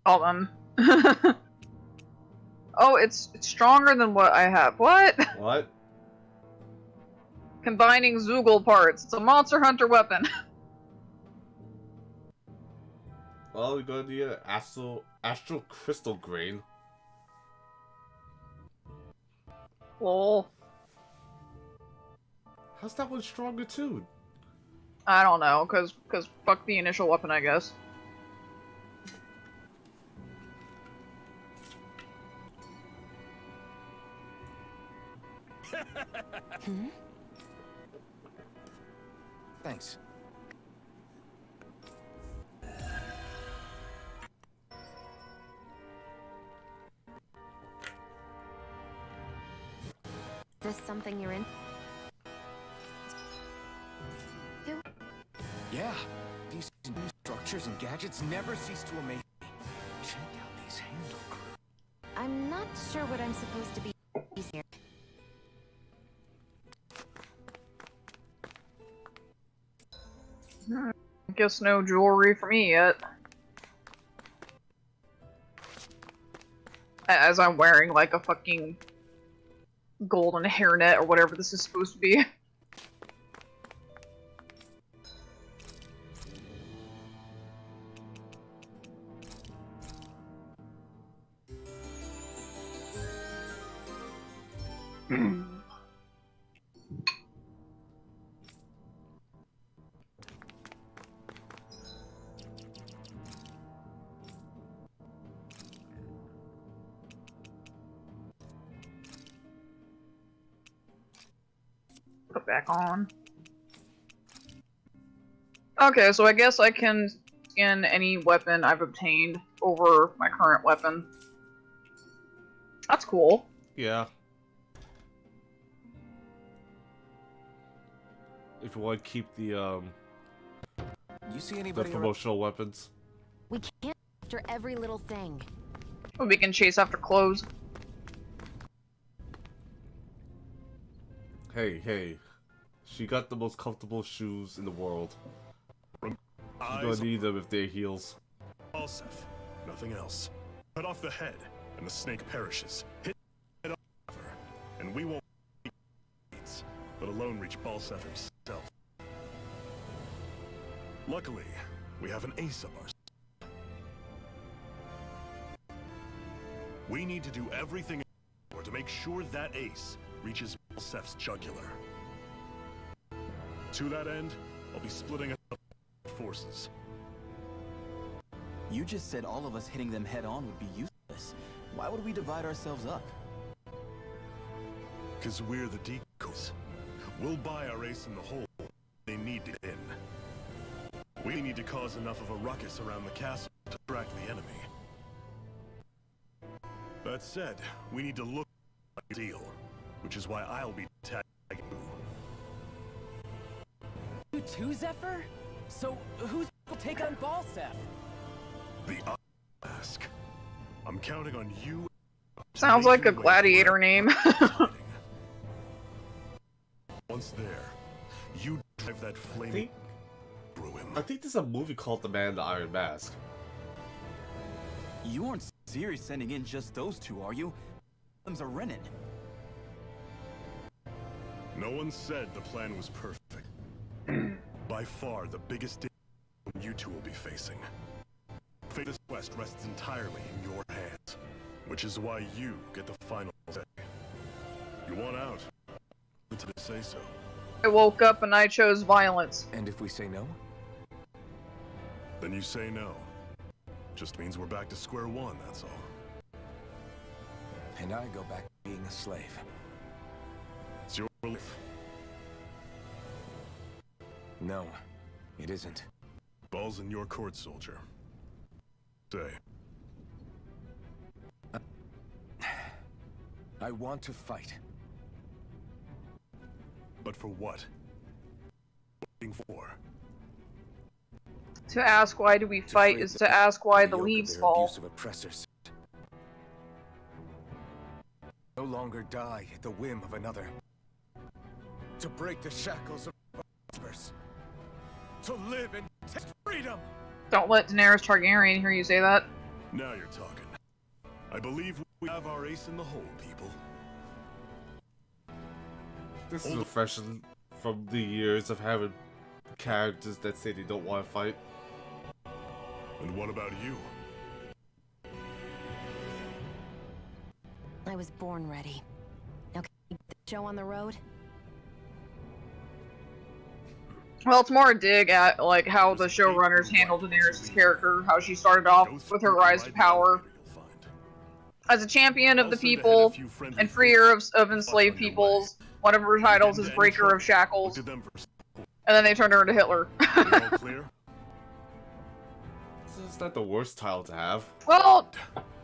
Hold on. Oh, it's stronger than what I have. What? What? Combining Zoogle parts. It's a Monster Hunter weapon. Well, we're gonna need an astral crystal grain. Lol. How's that one stronger too? I don't know, cause fuck the initial weapon, I guess. Thanks. something you're in? Yeah, these new structures and gadgets never cease to amaze me. Check out these handle grooves. I'm not sure what I'm supposed to be here. Guess no jewelry for me yet. As I'm wearing like a fucking golden hairnet or whatever this is supposed to be. Put back on. Okay, so I guess I can skin any weapon I've obtained over my current weapon. That's cool. Yeah. If you want to keep the You see anybody promotional weapons. We can't after every little thing. We can chase after clothes. Hey, hey. She got the most comfortable shoes in the world. You don't need them if they're heels. Balseph, nothing else. Cut off the head, and the snake perishes. Hit it off her, and we won't but alone reach Balseph himself. Luckily, we have an ace up our sleeve. We need to do everything to make sure that ace reaches Balseph's jugular. To that end, I'll be splitting up forces. You just said all of us hitting them head-on would be useless. Why would we divide ourselves up? Because we're the decoys. We'll buy our ace in the hole they need to get in. We need to cause enough of a ruckus around the castle to attract the enemy. That said, we need to look like a deal, which is why I'll be tagging you. You too, Zephyr? So, who's gonna take on Balseph? The Mask. I'm counting on you. Sounds like a gladiator name. Once there, you drive that flame through him. I think there's a movie called The Man in the Iron Mask. You aren't serious sending in just those two, are you? Them's a Renin. No one said the plan was perfect. By far, the biggest danger you two will be facing. Fate of this quest rests entirely in your hands, which is why you get the final say. You want out? To say so. I woke up and I chose violence. And if we say no? Then you say no. Just means we're back to square one, that's all. And I go back to being a slave. It's your relief. No, it isn't. Ball's in your court, soldier. Say. I want to fight. But for what? Waiting for? To ask why do we fight is to ask why the leaves fall. Abusive oppressors. No longer die at the whim of another. To break the shackles of others. To live in freedom. Don't let Daenerys Targaryen hear you say that. Now you're talking. I believe we have our ace in the hole, people. This is refreshing from the years of having characters that say they don't want to fight. And what about you? I was born ready. Now can we get the show on the road? Well, it's more a dig at like how the showrunners handled Daenerys' character, how she started off with her rise to power as a champion of the people and freer of enslaved peoples. One of her titles is Breaker of Shackles, and then they turned her into Hitler. It's not the worst title to have. Well,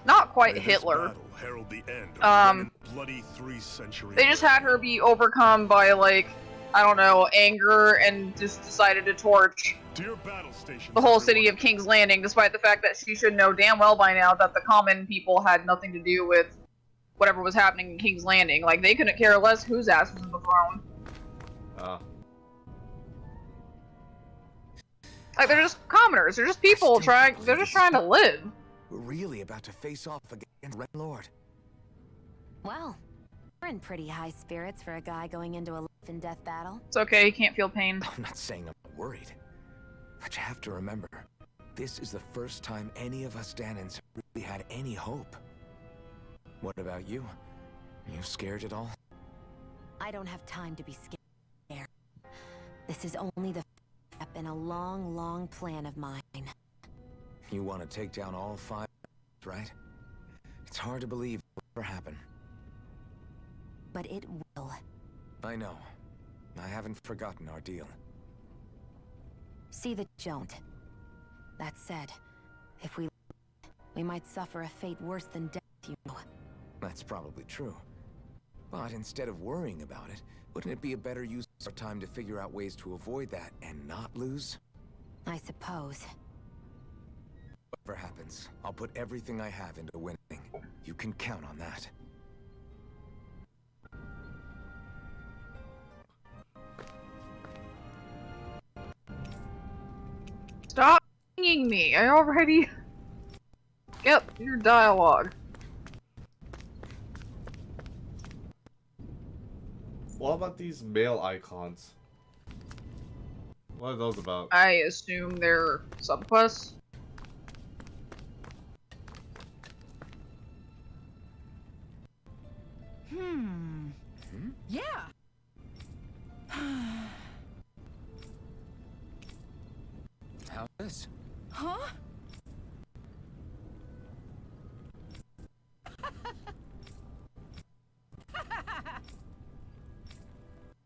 not quite May this Hitler. battle herald the end of Um, bloody 3-century They just had her be overcome by, like, I don't know, anger, and just decided to torch Dear battle stations, the whole city of King's Landing, despite the fact that she should know damn well by now that the common people had nothing to do with whatever was happening in King's Landing. Like, they couldn't care less whose ass was in the throne. Like, they're just commoners. They're just people trying. They're just trying to live. We're really about to face off against Red Lord. Well, we're in pretty high spirits for a guy going into a life and death battle. It's okay. You can't feel pain. I'm not saying I'm worried. But you have to remember, this is the first time any of us Danans really had any hope. What about you? Are you scared at all? I don't have time to be scared. This is only the step in a long, long plan of mine. You want to take down all 5, right? It's hard to believe it will ever happen. But it will. I know. I haven't forgotten our deal. See that you don't. That said, if we might suffer a fate worse than death, you know. That's probably true. But instead of worrying about it, wouldn't it be a better use of our time to figure out ways to avoid that and not lose? I suppose. Whatever happens, I'll put everything I have into winning. You can count on that. Stop singing me. I already. Yep, your dialogue. What about these male icons? What are those about? I assume they're subquests. Yeah. How's this? Huh?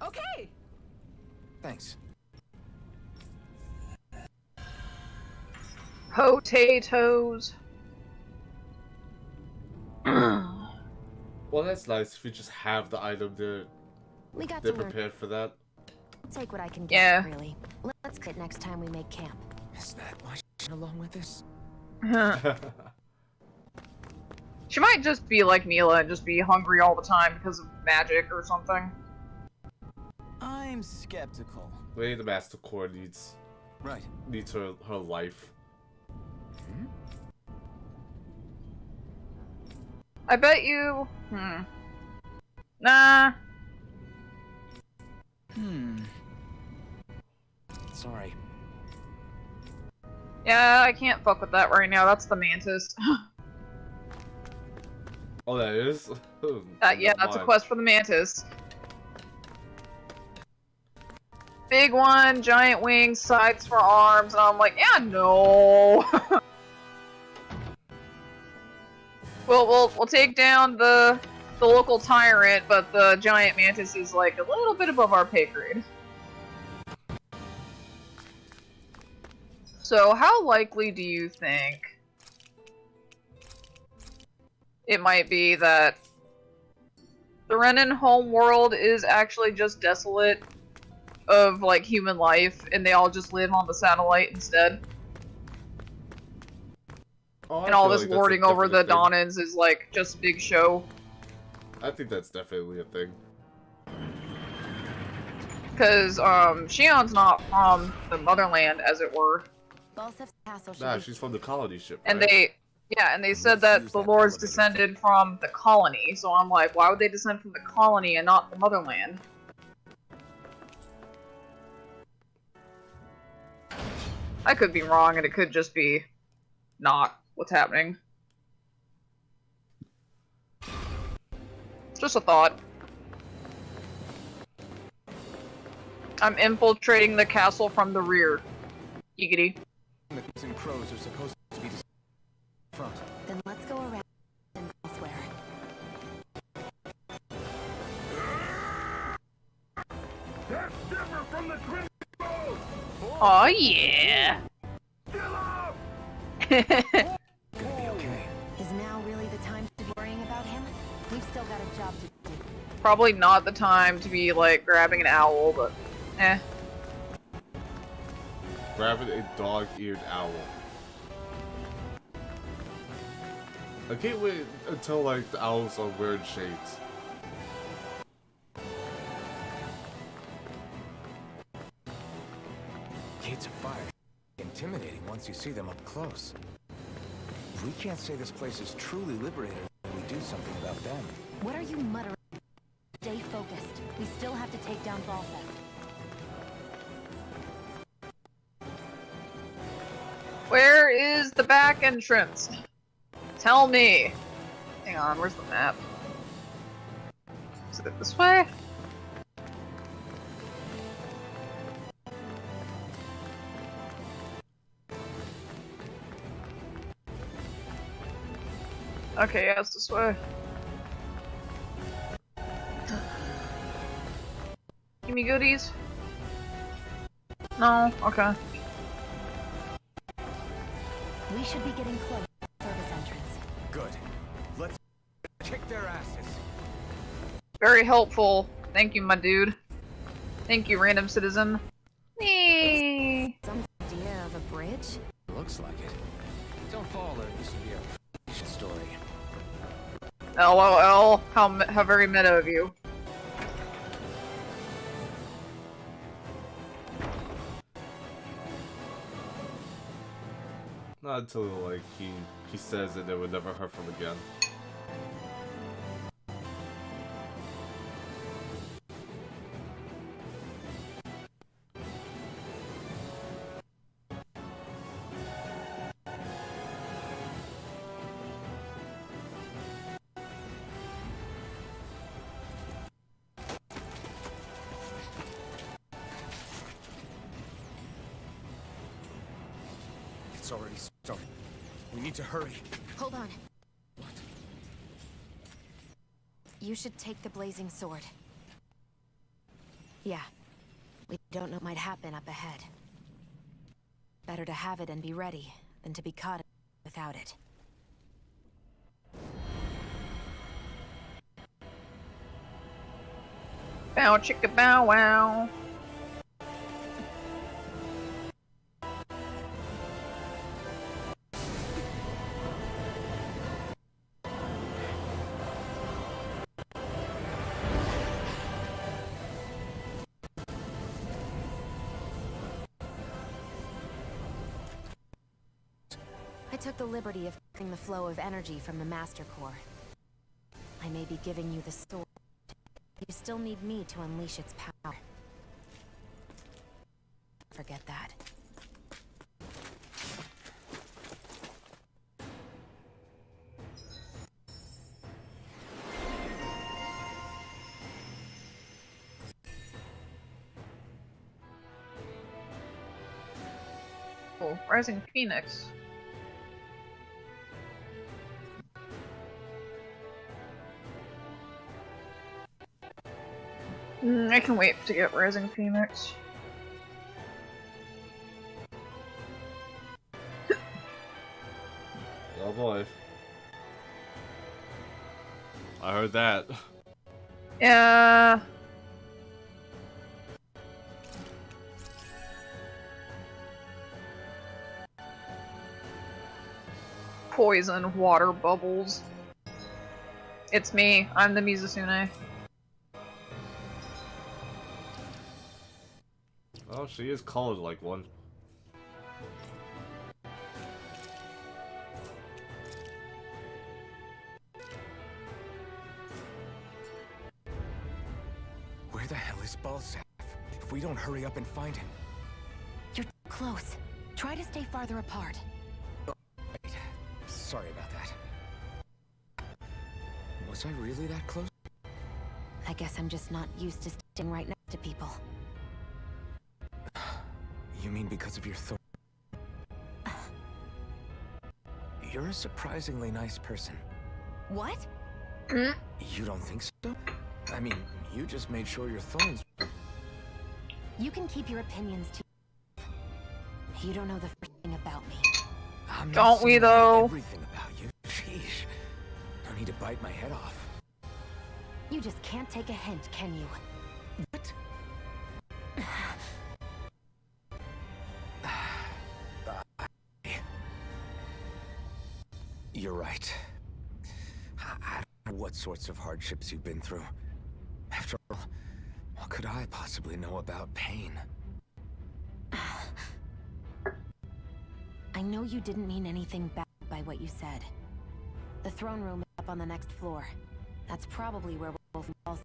Okay. Thanks. Potatoes. Well, that's nice if you just have the item there. We got They're to learn. prepared for that. Take what I can get, Yeah. really. Let's quit next time we make camp. Is that why she's along with this? She might just be like Mila and just be hungry all the time because of magic or something. I'm skeptical. Maybe the Master Core needs Right. her life. I bet you. Nah. Sorry. Yeah, I can't fuck with that right now. That's the Mantis. Oh, that is? Yeah, that's a quest for the Mantis. Big one, giant wings, sides for arms, and I'm like, yeah, no. We'll take down the local tyrant, but the giant mantis is like a little bit above our pay grade. So how likely do you think it might be that the Renan homeworld is actually just desolate of like human life and they all just live on the satellite instead? Oh, And all this lording over the Dawnans is like just big show. I think that's definitely a thing. Because Shion's not from the motherland, as it were. Balsef's castle should Nah, be she's from the colony ship, And right? they said that the lords descended from the colony, so I'm like, why would they descend from the colony and not the motherland? I could be wrong, and it could just be not what's happening. Just a thought. I'm infiltrating the castle from the rear. Giggity. The and crows are supposed to be front. Then let's go around and elsewhere. That's different from the Crimson Road! Oh yeah. Gonna be okay. Is now really the I've got a job to do. Probably not the time to be like grabbing an owl, but eh. Grabbing a dog-eared owl. I can't wait until like the owls are wearing shades. Gates of fire. Intimidating once you see them up close. We can't say this place is truly liberated until we do something about them. What are you muttering? Stay focused. We still have to take down Balseth. Where is the back entrance? Tell me. Hang on, where's the map? Is it this way? Okay, yeah, it's this way. Give me goodies? No? Okay. We should be getting close to the service entrance. Good. Let's kick their asses. Very helpful. Thank you, my dude. Thank you, random citizen. Whee! Some idea of a bridge? Looks like it. Don't fall, there used to be a story. LOL. How very meta of you. Not until like he says that they would never heard from again. It's already started. We need to hurry. Hold on. What? You should take the blazing sword. Yeah. We don't know what might happen up ahead. Better to have it and be ready than to be caught without it. Bow chicka bow wow. I took the liberty of cutting the flow of energy from the Master Core. I may be giving you the sword. You still need me to unleash its power. Forget that. Oh, Rising Phoenix. I can wait to get Rising Phoenix. Oh boy. I heard that. Yeah. Poison water bubbles. It's me. I'm the Mizusune. Oh, she is colored like one. Where the hell is Balseth? If we don't hurry up and find him... You're close. Try to stay farther apart. Wait. Sorry about that. Was I really that close? I guess I'm just not used to staying right next to people. You mean because of your thorn? You're a surprisingly nice person. What? You don't think so? I mean, you just made sure your thorns... You can keep your opinions to... You don't know the first thing about me. I'm not Don't we, saying though? Everything about you. Sheesh. No need to bite my head off. You just can't take a hint, can you? What? You're right. I don't know what sorts of hardships you've been through. After all, what could I possibly know about pain? I know you didn't mean anything bad by what you said. The throne room is up on the next floor. That's probably where we'll all safe.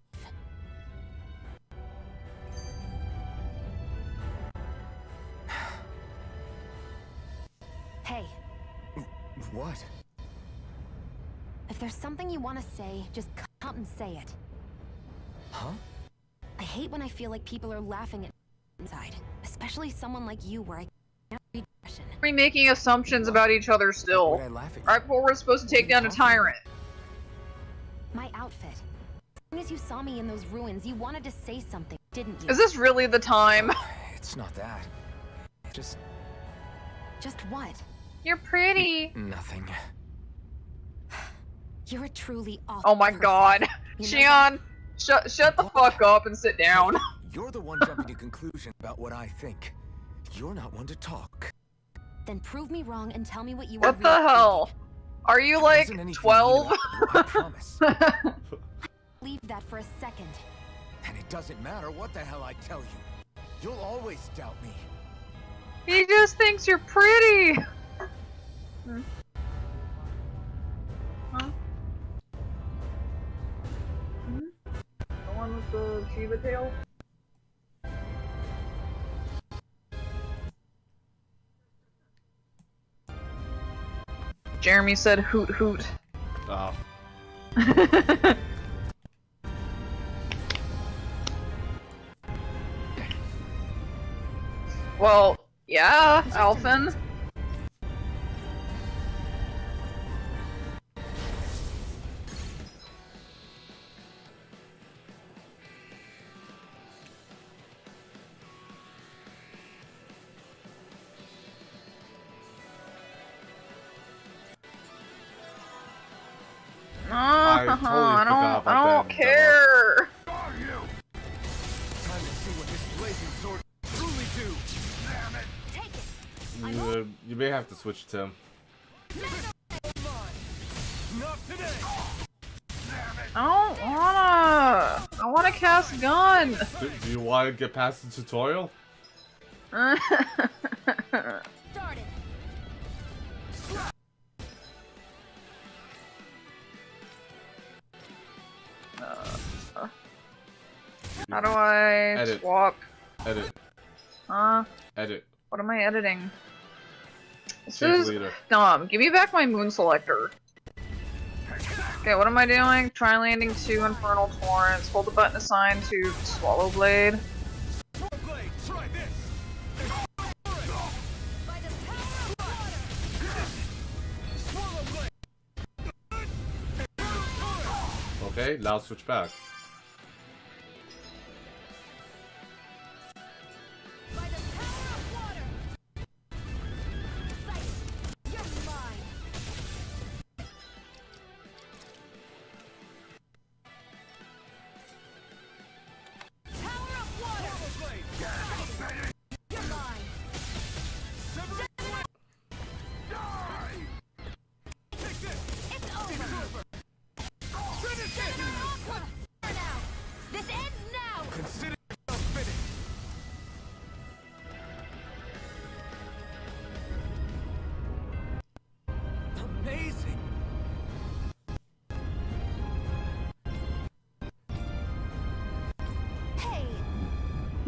Hey. What? If there's something you want to say, just come out and say it. Huh? I hate when I feel like people are laughing at me inside. Especially someone like you where I can't read passion. We're making assumptions about each other still. Right before we're supposed to take down a tyrant. My outfit. As soon as you saw me in those ruins, you wanted to say something, didn't you? Is this really the time? It's not that. Just what? You're pretty. nothing. You're a truly awesome Oh my person. god. You know Shion, shut the fuck up and sit down. You're the one jumping to conclusions about what I think. You're not one to talk. Then prove me wrong and tell me what you What were the really hell? Are you like Wasn't anything 12? mean about you, I promise. Leave that for a second. And it doesn't matter what the hell I tell you. You'll always doubt me. He just thinks you're pretty. Huh? The one with the Shiva tail? Jeremy said hoot hoot. Oh. Well, yeah, Alphen. I totally forgot about I don't that. care. Are you? Time to see what this blazing sword truly do. Damn it! You may have to switch, Tim. Not today! I wanna cast gun. Do you want to get past the tutorial? Started. How do I Edit. swap? Edit. Edit. What am I editing? This Change is leader. dumb. Give me back my moon selector. Okay, what am I doing? Try landing 2 Infernal Torrents. Hold the button assigned to Swallow Blade. Blade, try this! By the power of water. Swallow blade! Okay, now switch back. By the power of water. Sight, you're mine. Power of water. Blade! You're mine. Take this! It's over. Finish it! Now. This ends now. Consider yourself finished! Amazing. Hey,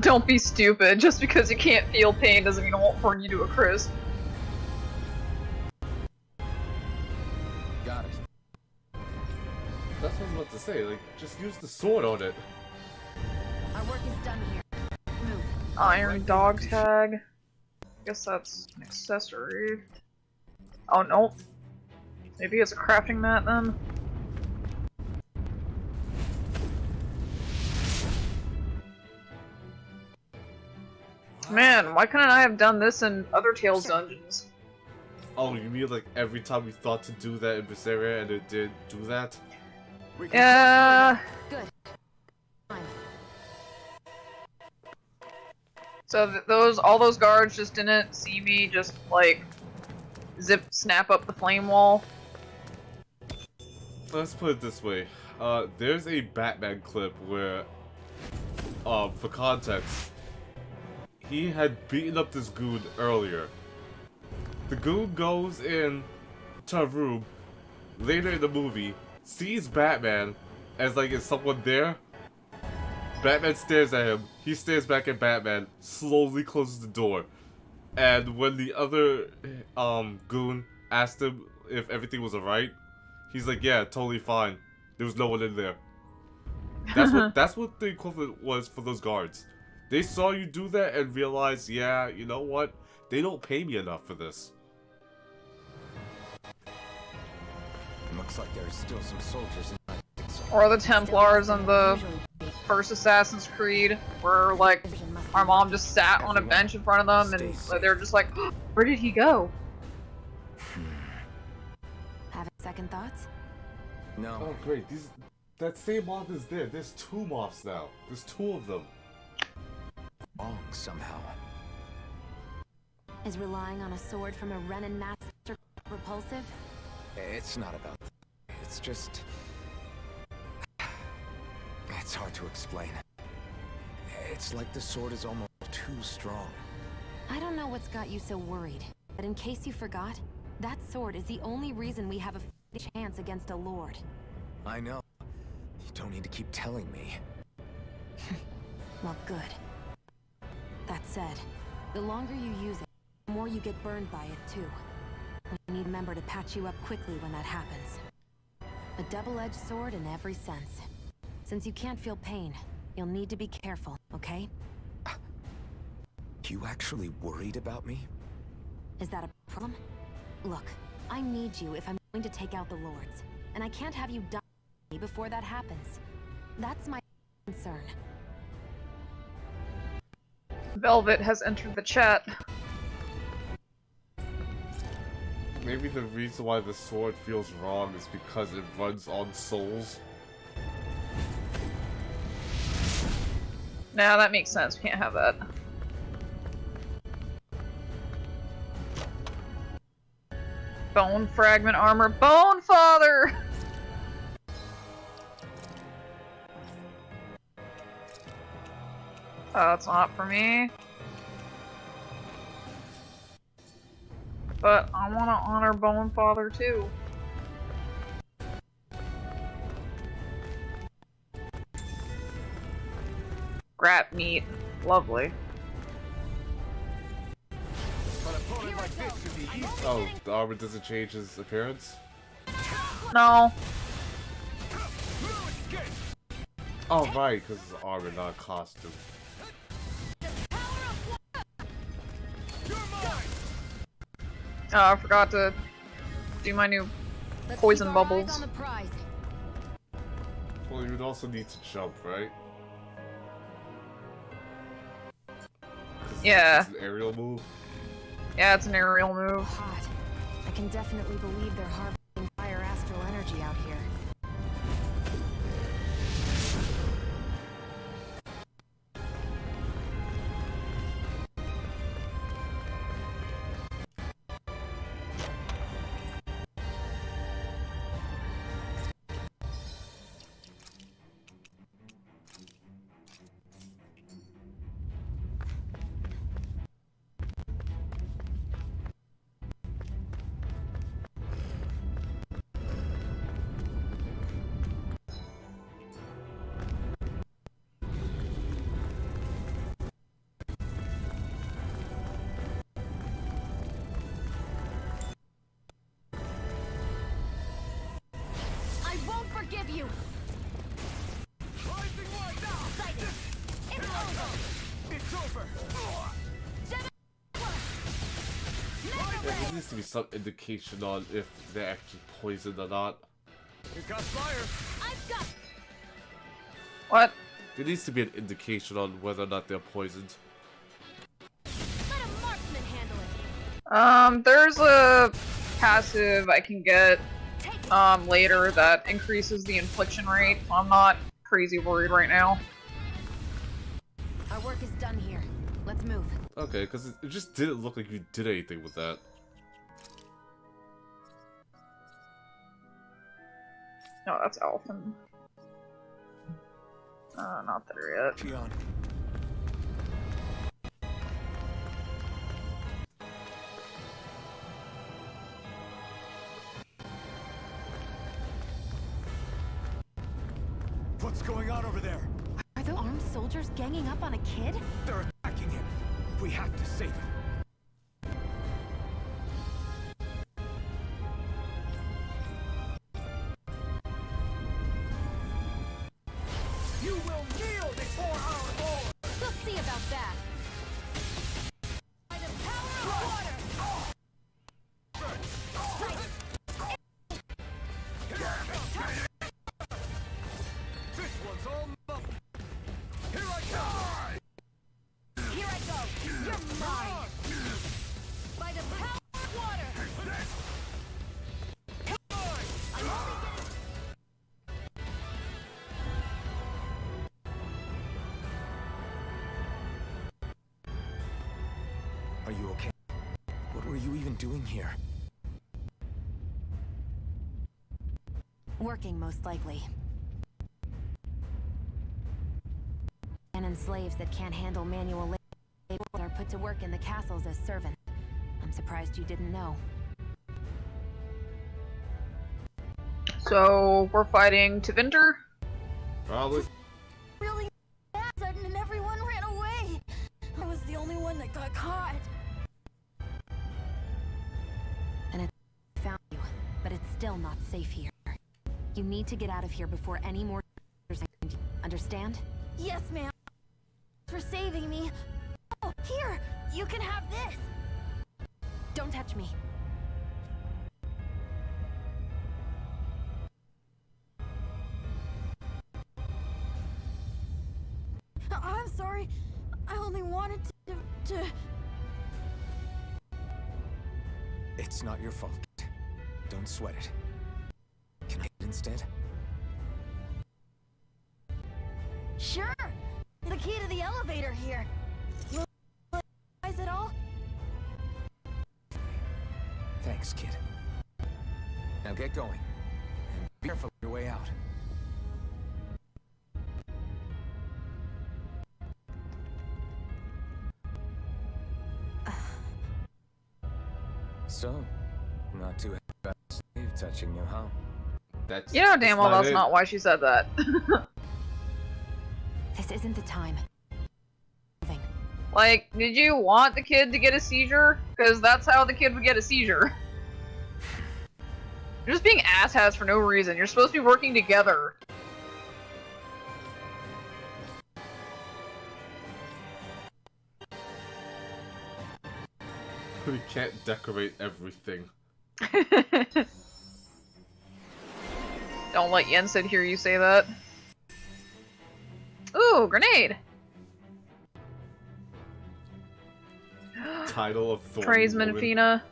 Don't be stupid. Just because you can't feel pain doesn't mean it won't burn you to a crisp. Got it. That's what I was about to say. Like, just use the sword on it. Our work is done here. Move. Iron Dog Tag. Guess that's an accessory. Oh, no. Maybe it's a crafting mat then? Man, why couldn't I have done this in other Tales dungeons? Oh, you mean like every time we thought to do that in Berseria and it did do that? Yeah. Good. Fine. So all those guards just didn't see me just like snap up the flame wall. Let's put it this way. There's a Batman clip where, for context, he had beaten up this goon earlier. The goon goes in to a room later in the movie, sees Batman as like, is someone there? Batman stares at him, he stares back at Batman, slowly closes the door. And when the other goon asked him if everything was alright, he's like, yeah, totally fine. There was no one in there. That's what the equivalent was for those guards. They saw you do that and realized, yeah, you know what? They don't pay me enough for this. Looks like there's still some soldiers in. Or the Templars in the first Assassin's Creed, where like our mom just sat on a bench in front of them and they're just like, oh, where did he go? Having second thoughts? No. Oh great, that same moth is there. There's two moths now. There's two of them. Wrong somehow. Is relying on a sword from a Renin master repulsive? It's not about that. It's just... It's hard to explain. It's like the sword is almost too strong. I don't know what's got you so worried, but in case you forgot, that sword is the only reason we have a chance against a lord. I know. You don't need to keep telling me. Well, good. That said, the longer you use it, the more you get burned by it too. We need a member to patch you up quickly when that happens. A double-edged sword in every sense. Since you can't feel pain, you'll need to be careful, okay? You actually worried about me? Is that a problem? Look, I need you if I'm going to take out the lords, and I can't have you die before that happens. That's my concern. Velvet has entered the chat. Maybe the reason why the sword feels wrong is because it runs on souls. Nah, that makes sense. We can't have that. Bone fragment armor. Bone father! Oh, that's not for me. But I want to honor Bone Father too. Grat meat. Lovely. Oh, the armor doesn't change his appearance? No. Oh, right, because it's armor, not a costume. Oh, I forgot to do my new poison bubbles. Well, you would also need to jump, right? Yeah. It's an aerial move? Yeah, it's an aerial move. Hot. I can definitely believe they're harvesting fire astral energy out here. Forgive you. It's over. Yeah, there needs to be some indication on if they're actually poisoned or not. We've got fire. I've got. What? There needs to be an indication on whether or not they're poisoned. Let a marksman handle it. There's a passive I can get later that increases the infliction rate. I'm not crazy worried right now. Our work is done here. Let's move. Okay, because it just didn't look like you did anything with that. No, that's Alphen. Not there yet. Shionne. What's going on over there? Are the armed soldiers ganging up on a kid? They're attacking him. We have to save him. You will kneel before our Lord! We'll see about that. By the power of water! This one's all muffled. Here I come! Here I go! You're mine! By the power of water! I'm only getting... Are you okay? What were you even doing here? Working, most likely. And slaves that can't handle manual labor are put to work in the castles as servants. I'm surprised you didn't know. So, we're fighting Tevinter? Probably. Really bad sudden and everyone ran away. I was the only one that got caught. And it found you, but it's still not safe here. You need to get out of here before any more understand? Yes, ma'am. For saving me. Oh, here! You can have this! Don't touch me. I'm sorry. I only wanted to... It's not your fault. Don't sweat it. Can I eat instead? Sure! The key to the elevator here. Will you guys at all? Thanks, kid. Now get going. And be careful on your way out. So, not too happy about a slave touching you, huh? That's You know damn well that's it. not why she said that. This isn't the time. Like, did you want the kid to get a seizure? Because that's how the kid would get a seizure. You're just being asshats for no reason. You're supposed to be working together. We can't decorate everything. Don't let Yensid hear you say that. Ooh, grenade! Title of Thorny Praise Woman. Menfina.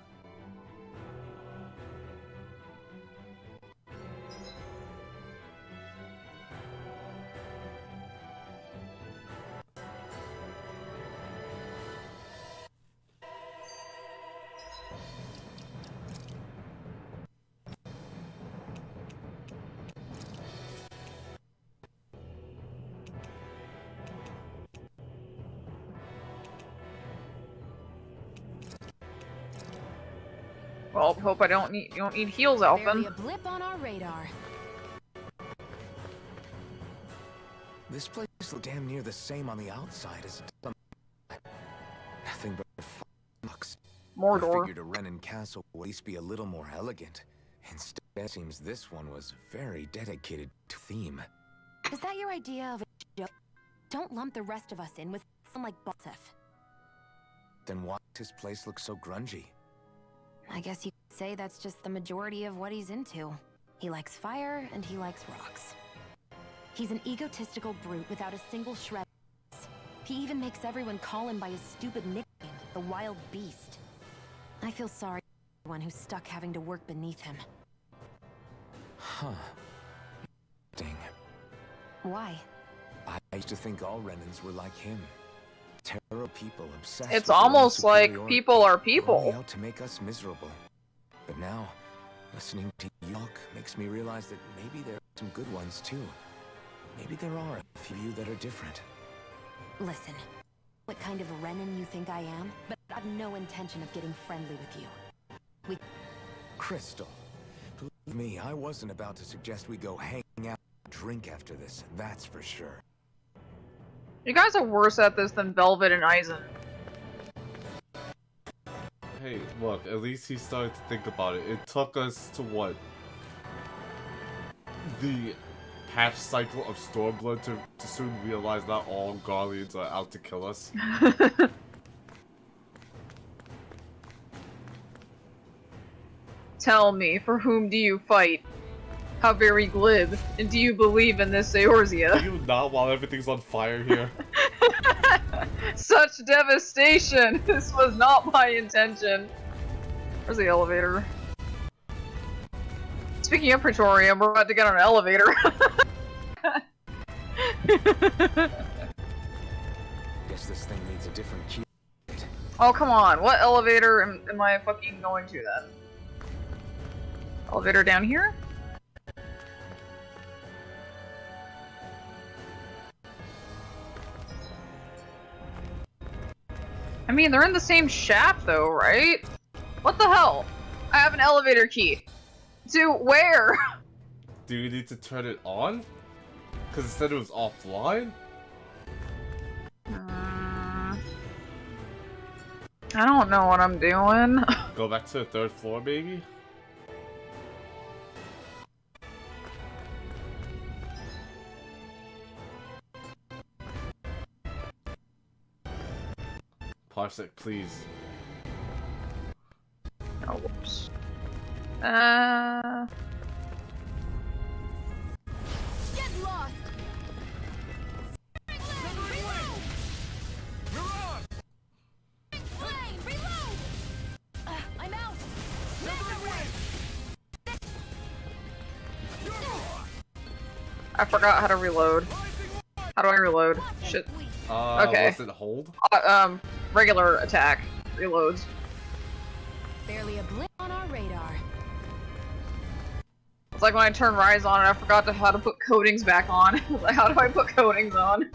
Well, hope I don't need you don't need heals, Barely Alphen. a blip on our radar. This place looks damn near the same on the outside as some... Nothing but fucks. I Mordor. figured a Renan castle would at least be a little more elegant. Instead, it seems this one was very dedicated to theme. Is that your idea of a joke? Don't lump the rest of us in with someone like Balsef. Then why does his place look so grungy? I guess you could say that's just the majority of what he's into. He likes fire, and he likes rocks. He's an egotistical brute without a single shred. He even makes everyone call him by his stupid nickname, the Wild Beast. I feel sorry for everyone who's stuck having to work beneath him. Huh. Dang. Why? I used to think all Renans were like him. Terror people obsessed It's with their own almost like superiority, people are only people. out to make us miserable. But now, listening to you talk makes me realize that maybe there are some good ones too. Maybe there are a few that are different. Listen, what kind of Renan you think I am, but I've no intention of getting friendly with you. Crystal, believe me, I wasn't about to suggest we go hang out and drink after this, that's for sure. You guys are worse at this than Velvet and Eisen. Hey, look, at least he started to think about it. It took us to what? The half cycle of Stormblood to soon realize not all Guardians are out to kill us. Tell me, for whom do you fight? How very glib. And do you believe in this Eorzea? Do you not while everything's on fire here? Such devastation! This was not my intention. Where's the elevator? Speaking of Praetorium, we're about to get on an elevator. Guess this thing needs a different key. Oh, come on. What elevator am I fucking going to then? Elevator down here? I mean, they're in the same shaft though, right? What the hell? I have an elevator key. To where? Do you need to turn it on? Because it said it was offline? I don't know what I'm doing. Go back to the 3rd floor, maybe? Parsec, please. Oh, whoops. Get lost! Reload! I'm out! I forgot how to reload. How do I reload? Shit. Okay. Was it hold? Regular attack. Reloads. Barely a blip on our radar. It's like when I turned Rise on and I forgot how to put coatings back on. Like, how do I put coatings on?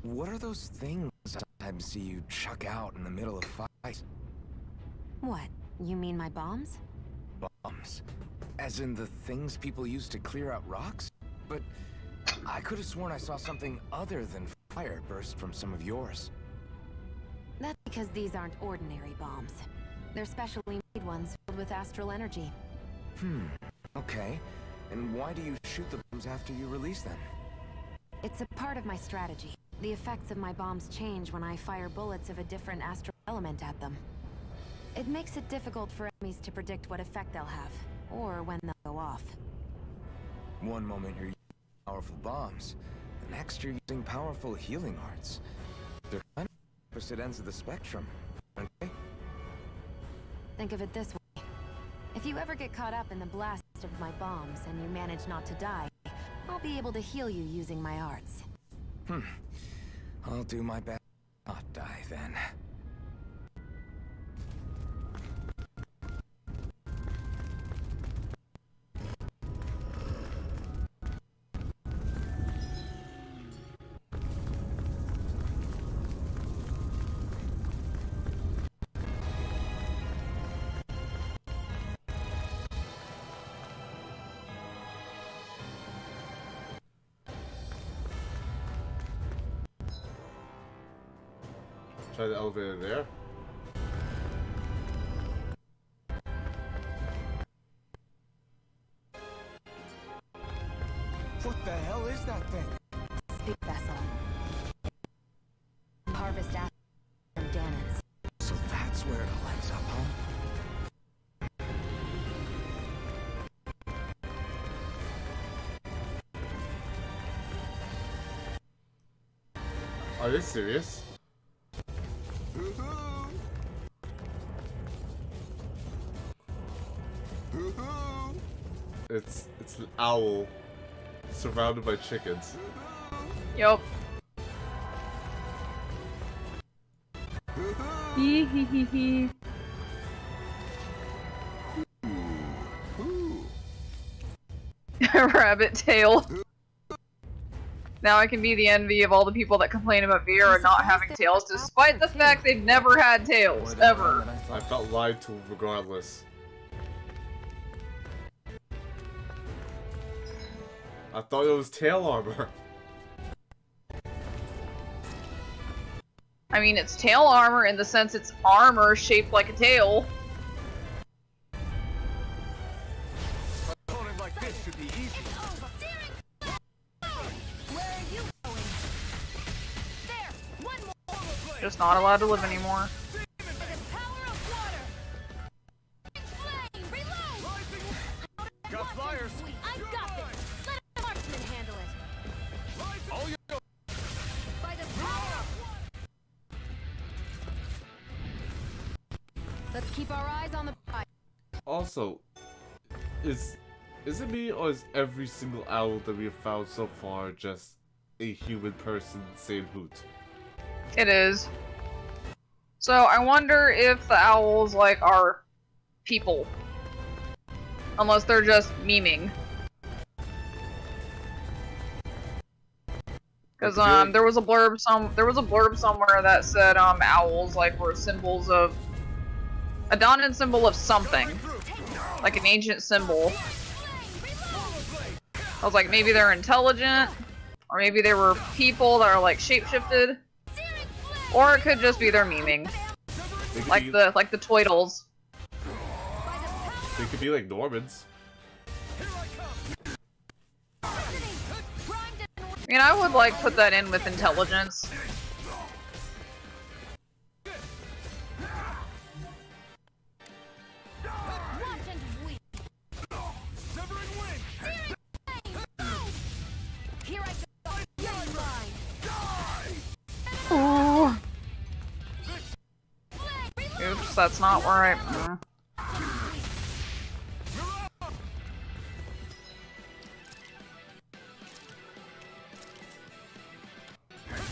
What are those things I sometimes see you chuck out in the middle of fights? What? You mean my bombs? Bombs? As in the things people use to clear out rocks? But I could have sworn I saw something other than fire burst from some of yours. That's because these aren't ordinary bombs. They're specially made ones filled with astral energy. Okay. And why do you shoot the bombs after you release them? It's a part of my strategy. The effects of my bombs change when I fire bullets of a different astral element at them. It makes it difficult for enemies to predict what effect they'll have, or when they'll go off. One moment you're using powerful bombs, the next you're using powerful healing arts. They're kind of opposite ends of the spectrum, aren't they? Think of it this way. If you ever get caught up in the blast of my bombs and you manage not to die, I'll be able to heal you using my arts. I'll do my best not die then. Try the elevator there. What the hell is that thing? Speak vessel. Harvest ashes from Danans. So that's where it all ends up, huh? Are you serious? It's an owl surrounded by chickens. Yup. Hee hee hee hee. Rabbit tail. Now I can be the envy of all the people that complain about VR not having tails, despite the fact they've never had tails, ever. I felt lied to regardless. I thought it was tail armor. I mean, it's tail armor in the sense it's armor shaped like a tail. Opponent like this should be easy. Just not allowed to live anymore. Got flyers. I've got this. Let a marksman handle it. All you By the power of water. Let's keep our eyes on the prize. Also, is it me or is every single owl that we have found so far just a human person saying hoot? It is. So I wonder if the owls, like, are people. Unless they're just memeing. Because there was a blurb somewhere that said owls like were symbols of a dominant symbol of something, like an ancient symbol. I was like, maybe they're intelligent, or maybe they were people that are like shapeshifted, or it could just be they're memeing, like the Toidles. They could be like Normans. I mean, I would like put that in with intelligence. Ooh. Oops, that's not where I.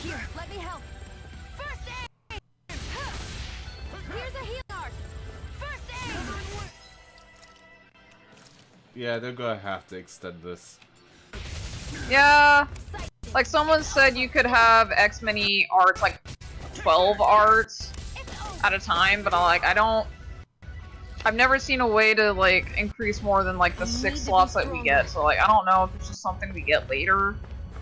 Here, let me help. First aid! Here's a heal art. First aid! Yeah, they're gonna have to extend this. Yeah, like someone said you could have X many arts, like 12 arts at a time, but I've never seen a way to like increase more than like the 6 slots that we get, so like I don't know if it's just something we get later,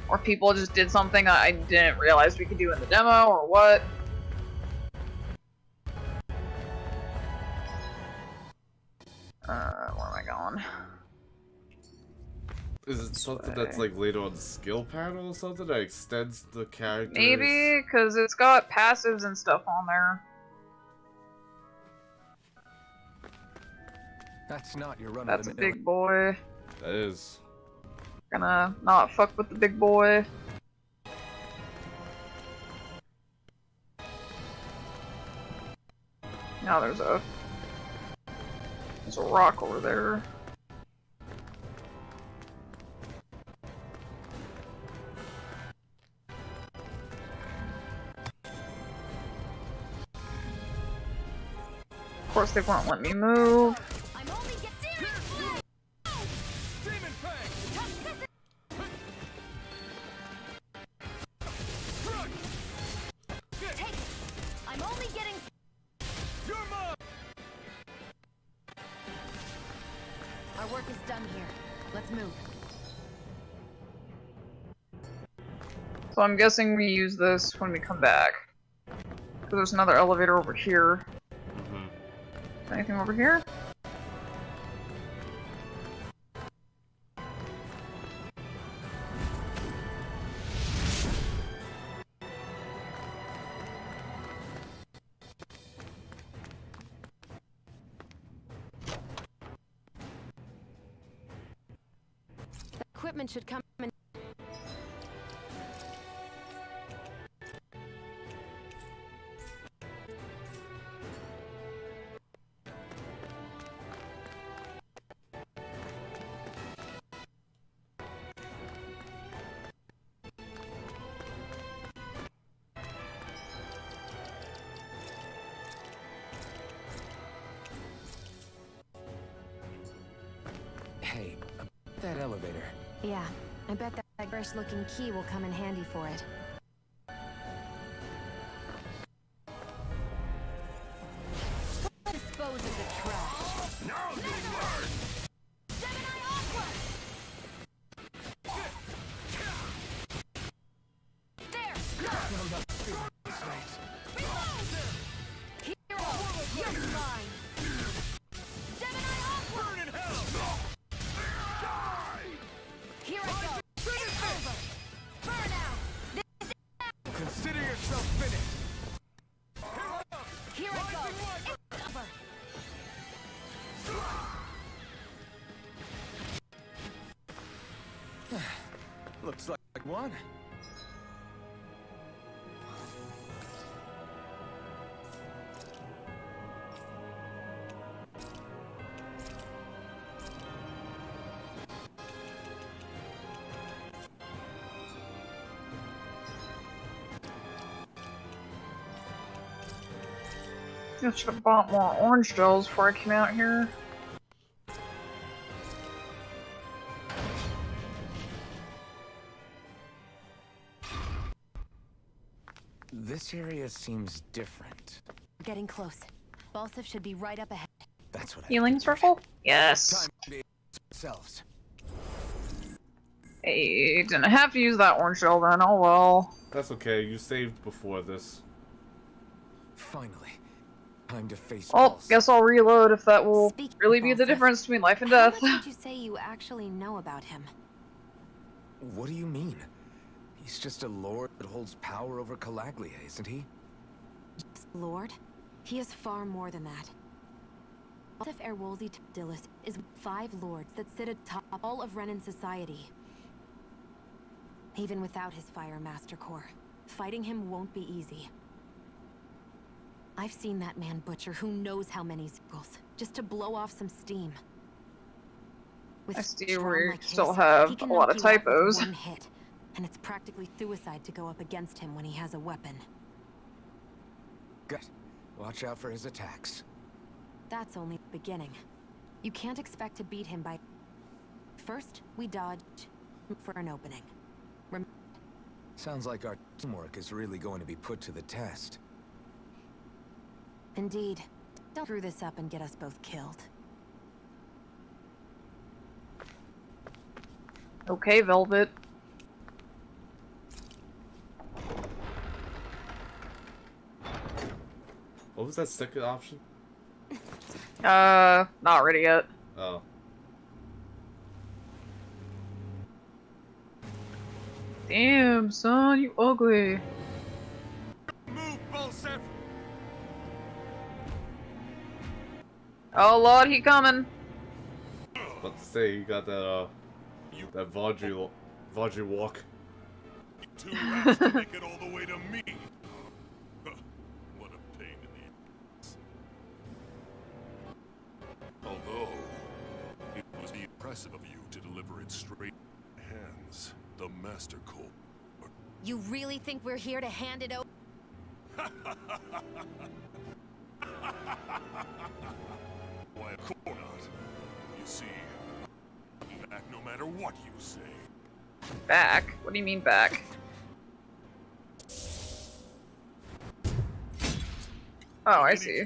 or people just did something that I didn't realize we could do in the demo, or what. Where am I going? Is it something that's like later on the skill panel or something that extends the characters? Maybe, because it's got passives and stuff on there. That's not your run That's of a the mill. big boy. That is. Gonna not fuck with the big boy. Now there's a rock over there. Of course they won't let me move. I'm only getting. Our work is done here. Let's move. So I'm guessing we use this when we come back. Because there's another elevator over here. Anything over here? The equipment should come in. that elevator. Yeah, I bet that garish-looking key will come in handy for it. Dispose of the trash. Now you learn! Gemini Aqua! There! Reload! Hero, you're mine! Gemini Aqua! Burn in hell! Here I go! It's over! Burn out! This is Consider yourself finished. Here I go! It's over! Looks like one. I should have bought more orange gels before I came out here. This area seems different. We're getting close. Balsif should be right up ahead. That's what Healing circle? Yes. Time to be ourselves. Hey, didn't have to use that orange gel then, oh well. That's okay, you saved before this. Finally, time to face. Oh, Balsif. guess I'll reload if that will Speaking really of be the Balsif, difference between life and How death. much would you say you actually know about him? What do you mean? He's just a lord that holds power over Calaglia, isn't he? Lord? He is far more than that. Balsif Erwolzi Tibdilis is 5 lords that sit atop all of Renan society. Even without his Fire Master Core, fighting him won't be easy. I've seen that man butcher who knows how many Zergals, just to blow off some steam. With I see strong we like his, still have he can a lot knock of you out with typos. one hit, and it's practically suicide to go up against him when he has a weapon. Good. Watch out for his attacks. That's only the beginning. You can't expect to beat him by... First, we dodge for an opening. Sounds like our teamwork is really going to be put to the test. Indeed. Don't screw this up and get us both killed. Okay, Velvet. What was that second option? Not ready yet. Oh. Damn, son, you ugly. Move, Balsif! Oh lord, he coming. About to say, you got that, that Vaudry walk. Too rash to make it all the way to me. Huh, what a pain in the ass. Although, it was impressive of you to deliver it straight in my hands. The Master Core. You really think we're here to hand it over? Why, of course not. You see, I'm back no matter what you say. Back? What do you mean back? Oh, I see.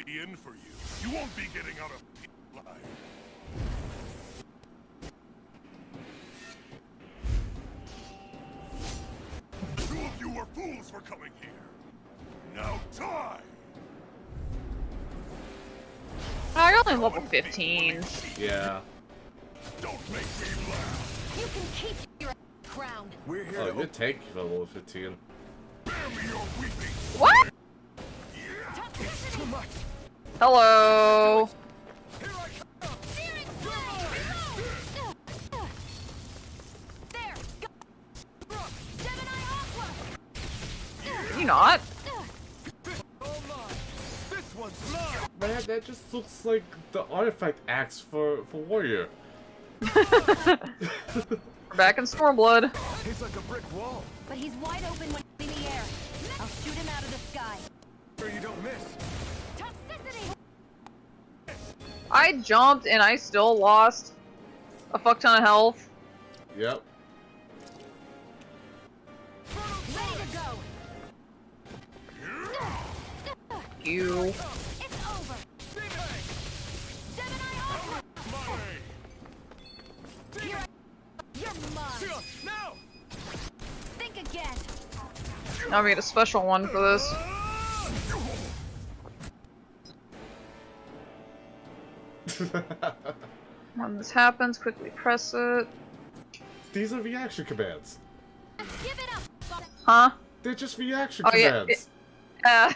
The end for you. You won't be getting out of alive. Two of you are fools for coming here. Now die! Oh, you're only level 15. Yeah. Don't make me laugh. You can keep your crown. We're here Oh, to you're tanky level 15. Bear me your weeping. What? It's too much. Hello. Here I come. Searing flame! Reload! There! Go! Brooke! Gemini Aqua! Can you not? Oh my! This one's mine. Man, that just looks like the artifact axe for Warrior. We're back in Stormblood. He's like a brick wall. But he's wide open when in the air. I'll shoot him out of the sky. Sure you don't miss. Toxicity! I jumped and I still lost. a fuck ton of health. Yep. Ready to go. You. It's over. Gemini Ultra. You're mine. Now! Think again. Now we get a special one for this. When this happens, quickly press it. These are reaction commands. Give it up. Huh? They're just reaction Oh, yeah, commands. I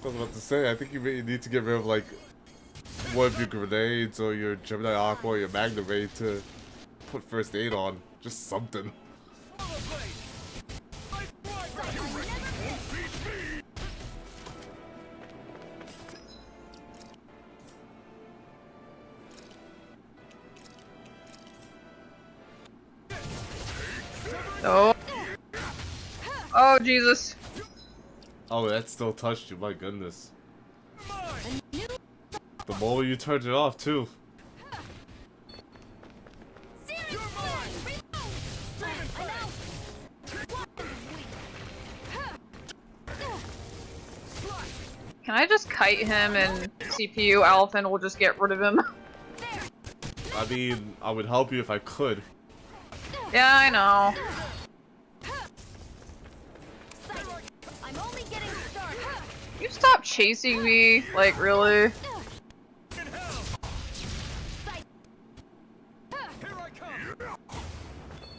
was about to say, I think you may need to get rid of like one of your grenades or your Gemini Aqua or your Magnum Ray to put first aid on. Just something. Oh. Oh, Jesus. Oh, that still touched you, my goodness. The moment you turned it off, too. Can I just kite him and CPU Alphen will just get rid of him? I mean, I would help you if I could. Yeah, I know. I'm only getting started. You stop chasing me, like really?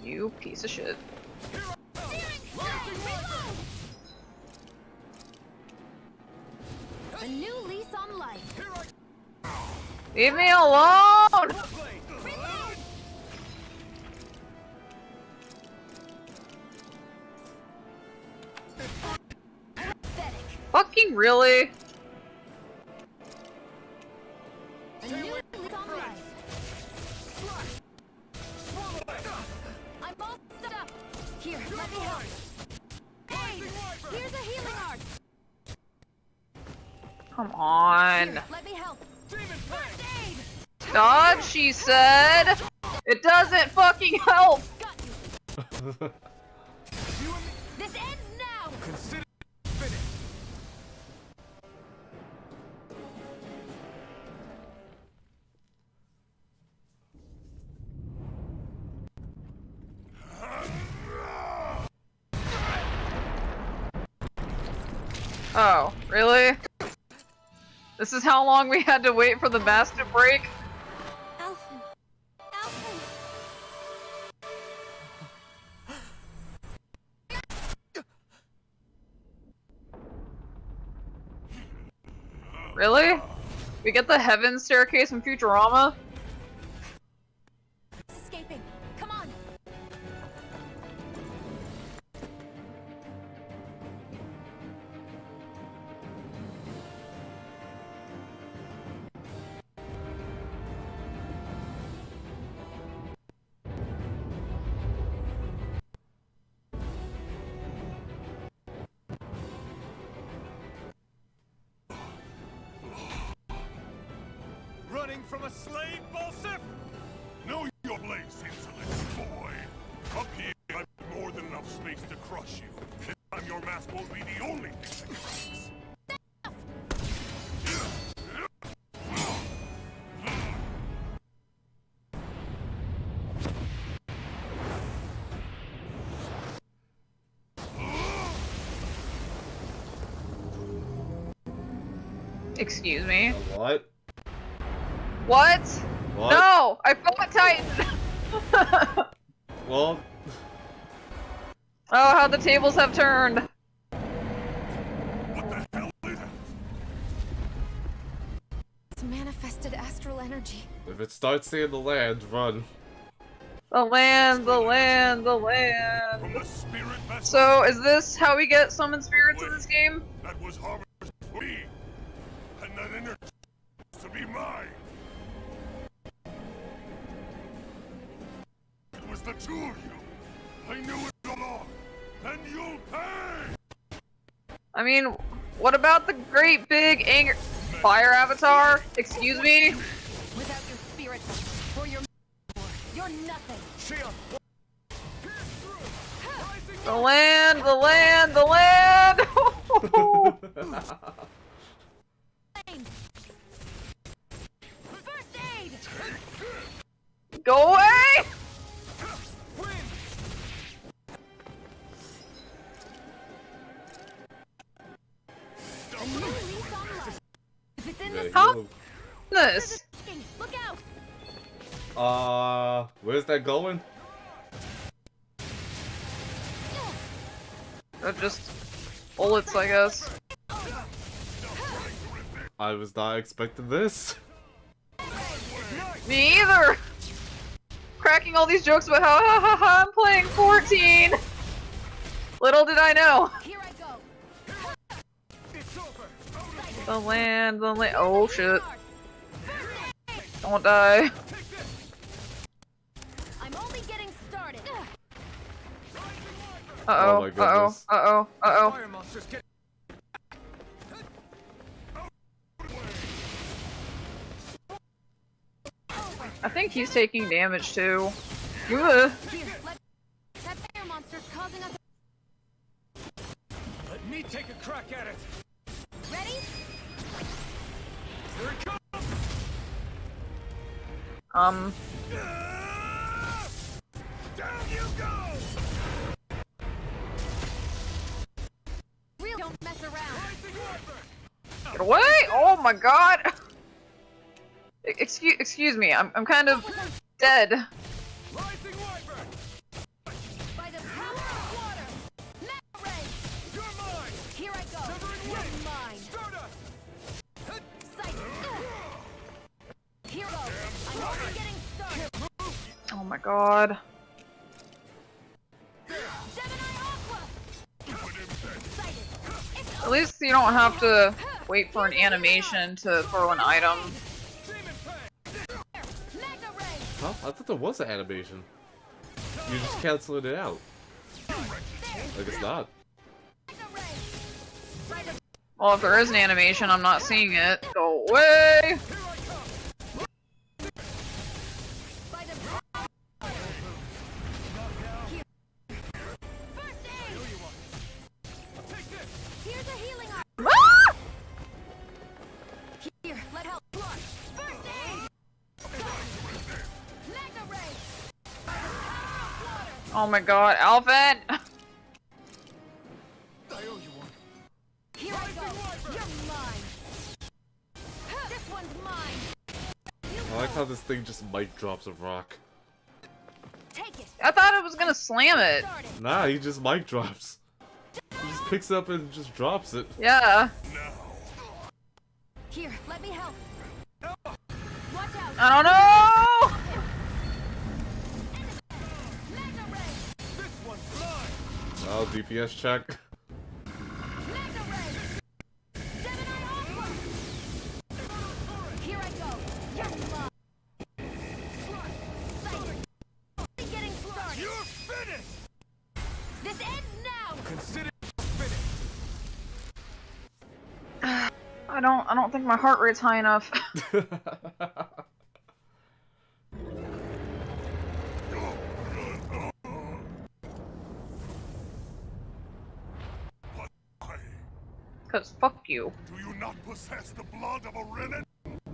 You piece of shit. A new lease on life. Leave me alone! Fucking really? A new lease on life. I'm all set up. Here, let me help. Hey, here's a healing art. Come on. Here, let me help. First aid. Dodge, she said. It doesn't fucking help. This ends now. Consider it finished. Oh, really? This is how long we had to wait for the mask to break? Alphen. Alphen. Really? We get the heaven staircase from Futurama? It's escaping. Come on. Running from a slave, Balsif? Know your place, insolent boy. Up here, I've more than enough space to crush you. This time your mask won't be the only thing that cracks. Excuse me. What? What? What? No! I fought Titan! Well... Oh, how the tables have turned! What the hell is that? It's manifested astral energy. If it starts saying the land, run. The land, the land, the land. From the spirit vessel. So, is this how we get summon spirits in this game? That was harvested for me. And that energy is to be mine. It was the two of you. I knew it all along. And you'll pay! I mean, What about the great big anger fire avatar? Excuse me? Without your spirit or your you're nothing. The land, the land, the land! First aid. Go away! A new lease on life. If it's in There the you How? go. This. look out. Where's that going? They're just bullets, I guess. I was not expecting this. Me either! Cracking all these jokes about how ha ha ha I'm playing 14! Little did I know. Here I go. The land, the land. Oh shit. Don't die. I'm only getting started. Uh oh, my uh oh, goodness. uh oh, uh oh. Fire monsters get. I think he's taking damage too. Ugh. Here, let that fire monster's causing us. Let me take a crack at it. Ready? Here it comes. Down you go. Real don't mess around. Get away! Oh my god! Excuse me, I'm kind of dead. Rising Wyvern. By the power of water. Mega ray. You're mine. Here I go. Severing You're wing. mine. Stardust. Sight. Here goes. I'm only getting started. Oh my god. Gemini Aqua. Sighted. It's At least you don't have to wait for an animation to throw an item. Mega ray. Huh? I thought there was an animation. You just canceled it out. I guess not. Mega ray. By the Well, if there is an animation, I'm not seeing it. Go away! by the First aid. Here's a healing arm. Ah! Here, let help. First aid. Mega ray. Oh my god, Alvin! Here I go. You're mine. This one's mine. I like how this thing just mic drops a rock. Take it. I thought it was gonna slam it. Started. Nah, he just mic drops. He just picks up and just drops it. Yeah. Here, let me help. Watch out. I don't know! Mega ray. Oh, DPS check. Mega ray. Gemini Aqua. Here I go. You're mine. Sighted. Only getting started. You're finished. This ends now. Consider finished. I don't think my heart rate's high enough. Cause fuck you. Do you not possess the blood of a Renin?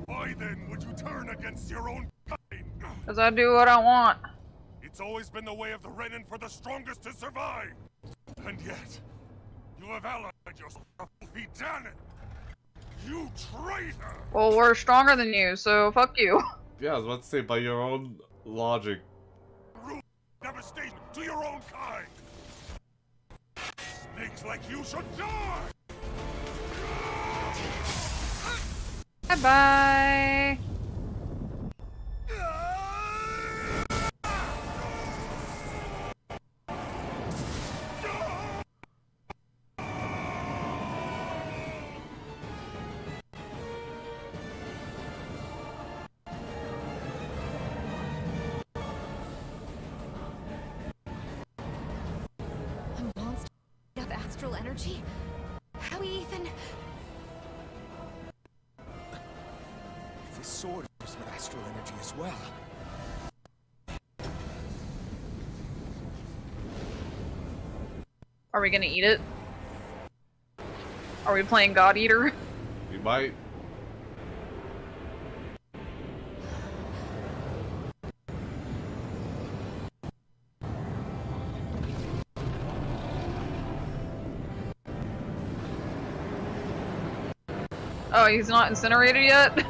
Why then would you turn against your own kind? Cause I do what I want. It's always been the way of the Renin for the strongest to survive. And yet, you have allied yourself with me, Danon. You traitor! Well, we're stronger than you, so fuck you. Yeah, I was about to say, by your own logic. Rule devastation to your own kind. Snakes like you should die! Bye-bye. A monster of astral energy? How we, Ethan? This sword is astral energy as well. Are we gonna eat it? Are we playing God Eater? We might. Oh, he's not incinerated yet?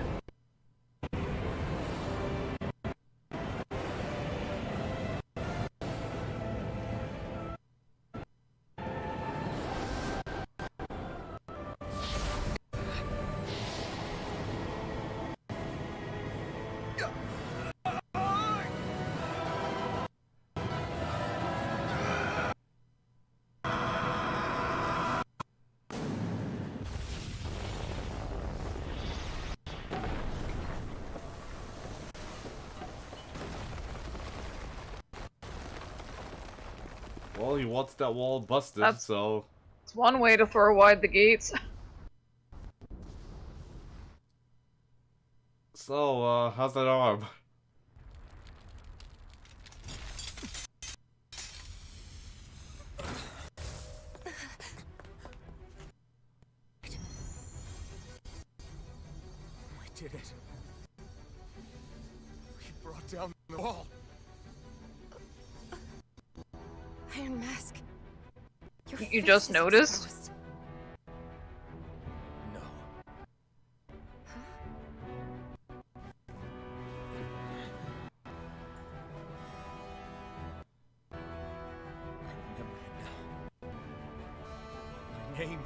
Well, he wants that wall busted, so... It's one way to throw wide the gates. So, how's that arm? We did it. We brought down the wall. Iron Mask. You just noticed? No. I remember it now. My name.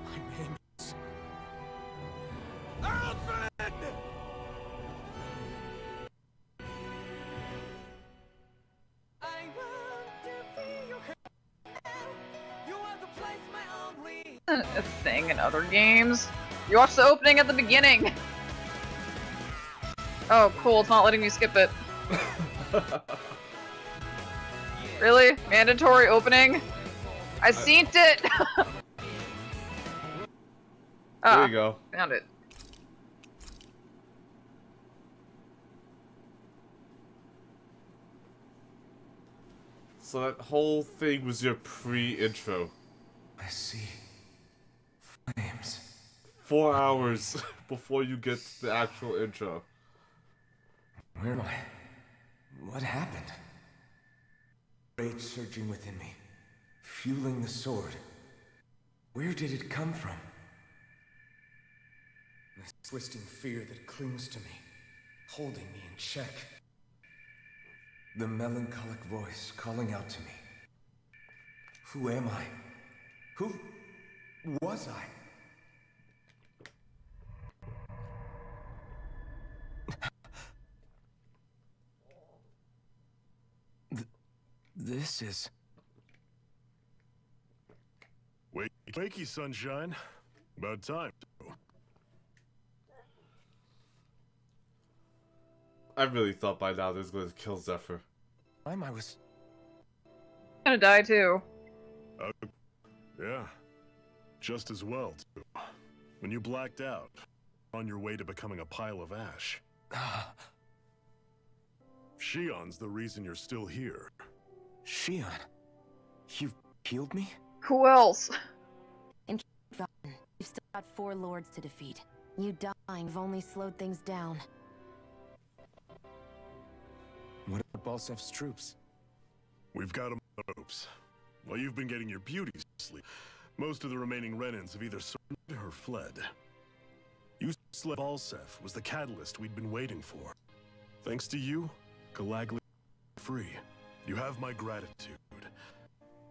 My name is Alfred! A thing in other games. You watch the opening at the beginning. Oh, cool, it's not letting me skip it. Really? Mandatory opening? I seen it! There you go. Found it. So that whole thing was your pre-intro. I see. Flames. 4 hours before you get to the actual intro. Where am I? What happened? Rage surging within me, fueling the sword. Where did it come from? This twisting fear that clings to me, holding me in check. The melancholic voice calling out to me. Who am I? Who was I? This is... Wakey, sunshine. About time. I really thought by now they was going to kill Zephyr. I was... Gonna die too. Yeah. Just as well, too. When you blacked out, on your way to becoming a pile of ash. Shion's the reason you're still here. Shion? You killed me? Who else? And you've still got 4 lords to defeat. You dying have only slowed things down. What about Balsef's troops? We've got them on the ropes. While you've been getting your beauty sleep, most of the remaining Renans have either surrendered or fled. You slept. Balsef was the catalyst we'd been waiting for. Thanks to you, Galagly is free. You have my gratitude.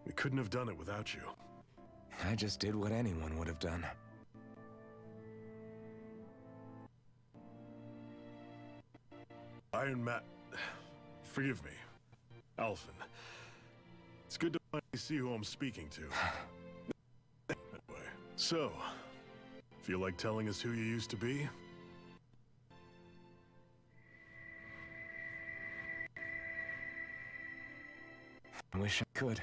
We couldn't have done it without you. I just did what anyone would have done. Iron Matt, forgive me. Alphen. It's good to finally see who I'm speaking to. Anyway, so, feel like telling us who you used to be? I wish I could.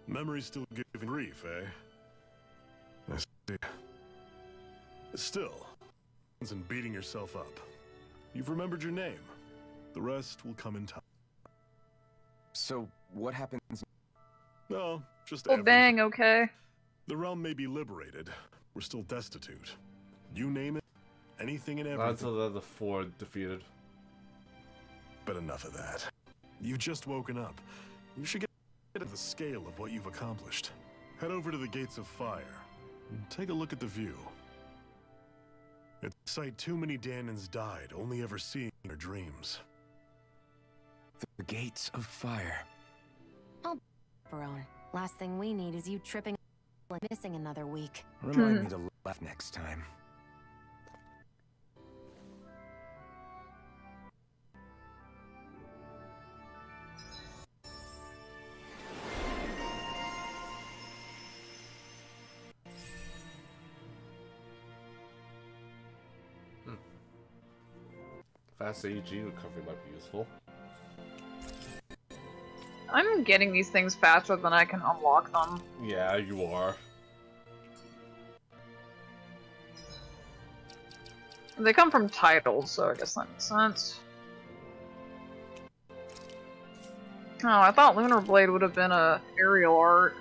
Memory's still giving grief, eh? I see. Still, and beating yourself up. You've remembered your name. The rest will come in time. So, what happens? No, just Oh, everything. bang, okay. The realm may be liberated. We're still destitute. You name it, anything and everything. Until the other 4 defeated. But enough of that. You've just woken up. You should get at the scale of what you've accomplished. Head over to the Gates of Fire and take a look at the view. It's a sight too many Dahnans died, only ever seeing in their dreams. The Gates of Fire. Oh, Barone. Last thing we need is you tripping and missing another week. Remind me to laugh next time. Fast AG recovery might be useful. I'm getting these things faster than I can unlock them. Yeah, you are. They come from titles, so I guess that makes sense. Oh, I thought Lunar Blade would have been a aerial art.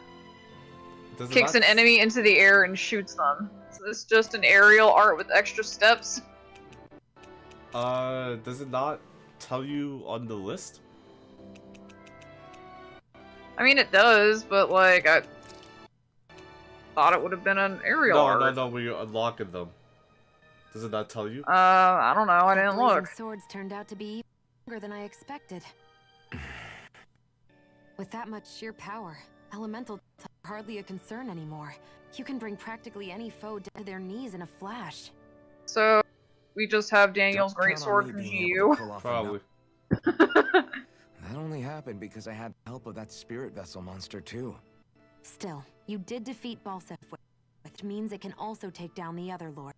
Kicks an enemy into the air and shoots them. So this is just an aerial art with extra steps? Does it not tell you on the list? I mean, it does, but like, I thought it would have been an aerial art. No, when you're unlocking them. Does it not tell you? I don't know, I didn't Blazing look. swords turned out to be longer than I expected. With that much sheer power, elemental are hardly a concern anymore. You can bring practically any foe down to their knees in a flash. So, we just have Daniel's Don't count greatsword on from me being GU. able to pull off a Probably. That only happened because I had the help of that spirit vessel monster too. Still, you did defeat Balseph, which means it can also take down the other lords.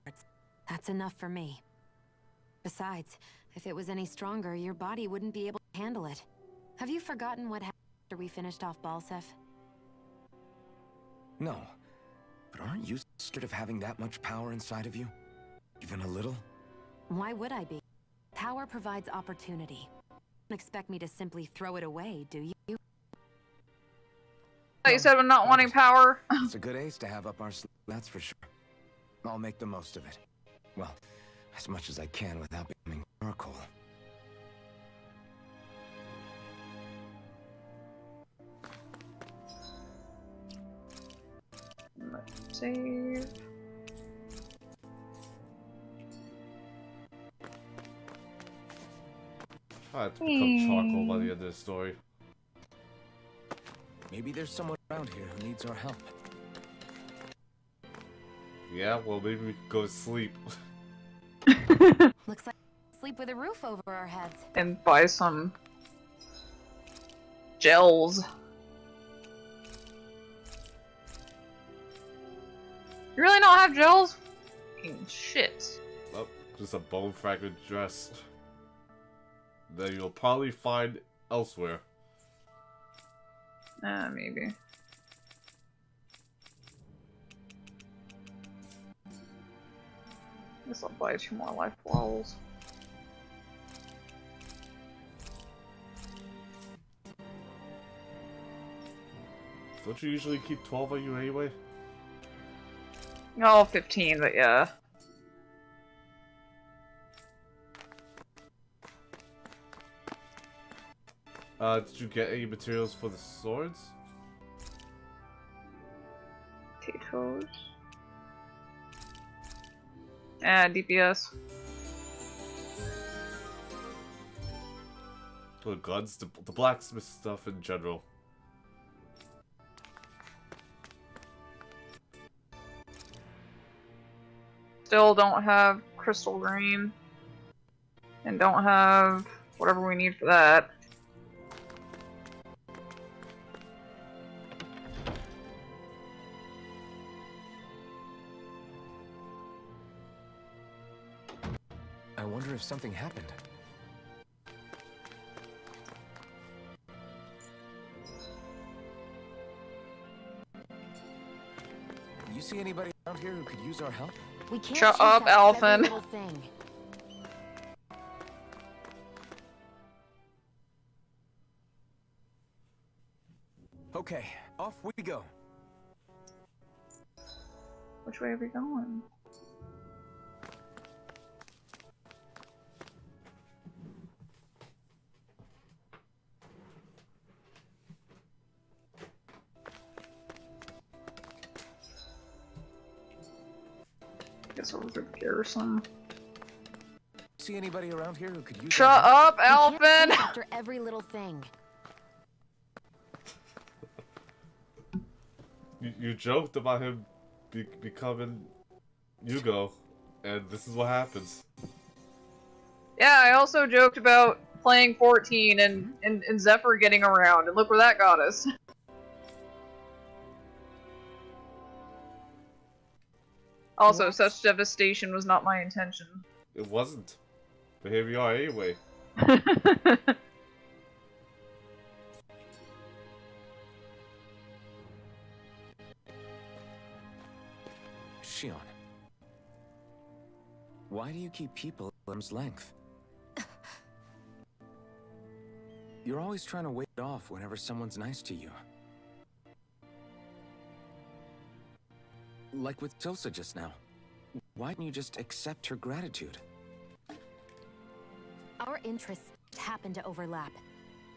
That's enough for me. Besides, if it was any stronger, your body wouldn't be able to handle it. Have you forgotten what happened after we finished off Balseph? No, but aren't you scared of having that much power inside of you? Even a little? Why would I be? Power provides opportunity. Don't expect me to simply throw it away, do you? You said I'm not wanting power. It's a good ace to have up our sleeve, that's for sure. I'll make the most of it. Well, as much as I can without becoming charcoal. Save. I have to become charcoal by the end of the story. Maybe there's someone around here who needs our help. Yeah, well, maybe we can go to sleep. Looks like sleep with a roof over our heads. And buy some gels. You really don't have gels? Fucking shit. Oh, just a bone fragment dress. That you'll probably find elsewhere. Maybe. Guess I'll buy 2 more life balls. Don't you usually keep 12 on you anyway? No, 15, but yeah. Did you get any materials for the swords? Potatoes. DPS. The guns, the blacksmith stuff in general. Still don't have crystal green. And don't have whatever we need for that. I wonder if something happened. You see anybody around here who could use our help? We can't Shut chase up, after every Alphen. little thing. Okay, off we go. Which way are we going? Guess over to the garrison. See anybody around here who could use Shut our up, We can't Alphen! chase after every little thing. You joked about him becoming Yugo, and this is what happens. Yeah, I also joked about playing 14 and Zephyr getting around, and look where that got us. Also, What? such devastation was not my intention. It wasn't. But here we are anyway. Shion. Why do you keep people at arm's length? You're always trying to wait it off whenever someone's nice to you. Like with Tilsa just now. Why didn't you just accept her gratitude? Our interests happen to overlap.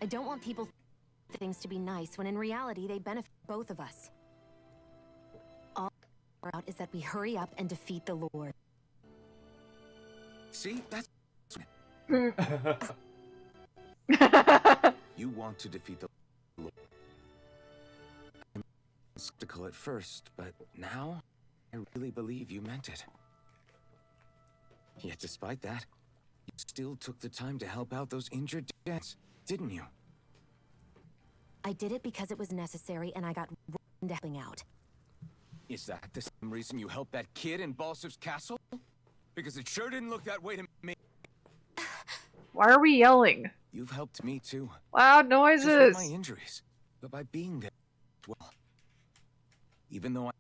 I don't want people things to be nice when in reality they benefit both of us. All out is that we hurry up and defeat the Lord. See, that's... You want to defeat the Lord. I'm skeptical at first, but now I really believe you meant it. Yet despite that, you still took the time to help out those injured dads, didn't you? I did it because it was necessary and I got into helping out. Is that the same reason you helped that kid in Balsiv's castle? Because it sure didn't look that way to me. Why are we yelling? You've helped me too. Loud Just with noises! my injuries, but by being there as well. Even though I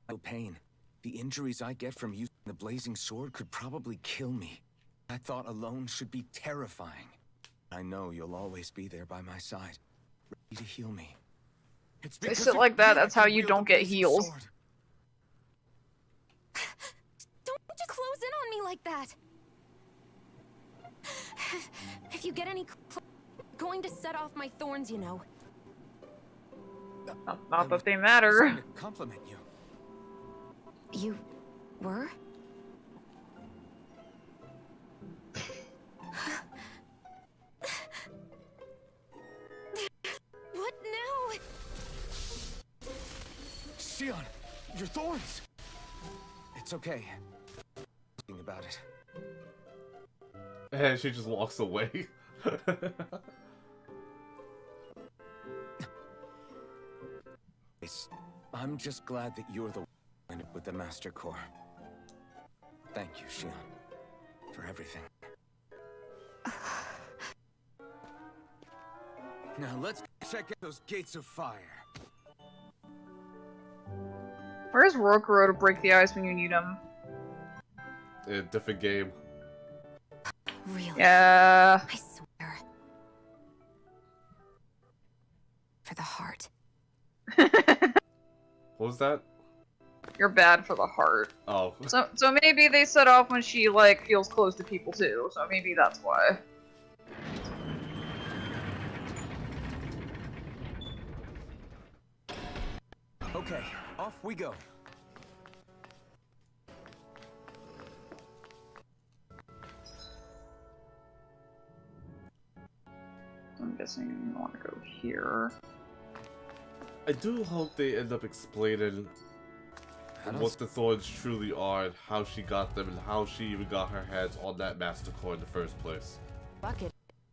feel pain, the injuries I get from using the blazing sword could probably kill me. That thought alone should be terrifying. I know you'll always be there by my side, ready to heal me. It's Say because shit of like that, you I that's how can you wield don't the get blazing heals. sword. Don't just close in on me like that! If you get any going to set off my thorns, you know. Not that they Trying matter. to compliment you. You were? What now? Shion, your thorns! It's okay. Think about it. And she just walks away. I'm just glad that you're the one with the Master Core. Thank you, Shion, for everything. Now let's check out those gates of fire. Where's Rokuro to break the ice when you need him? A different game. Really? Yeah. I swear. For the heart. What was that? You're bad for the heart. Oh. So maybe they set off when she, like, feels close to people too, so maybe that's why. Okay, off we go. I'm guessing you want to go here. I do hope they end up explaining what the Thorns truly are, and how she got them, and how she even got her hands on that Master Core in the first place. Bucket.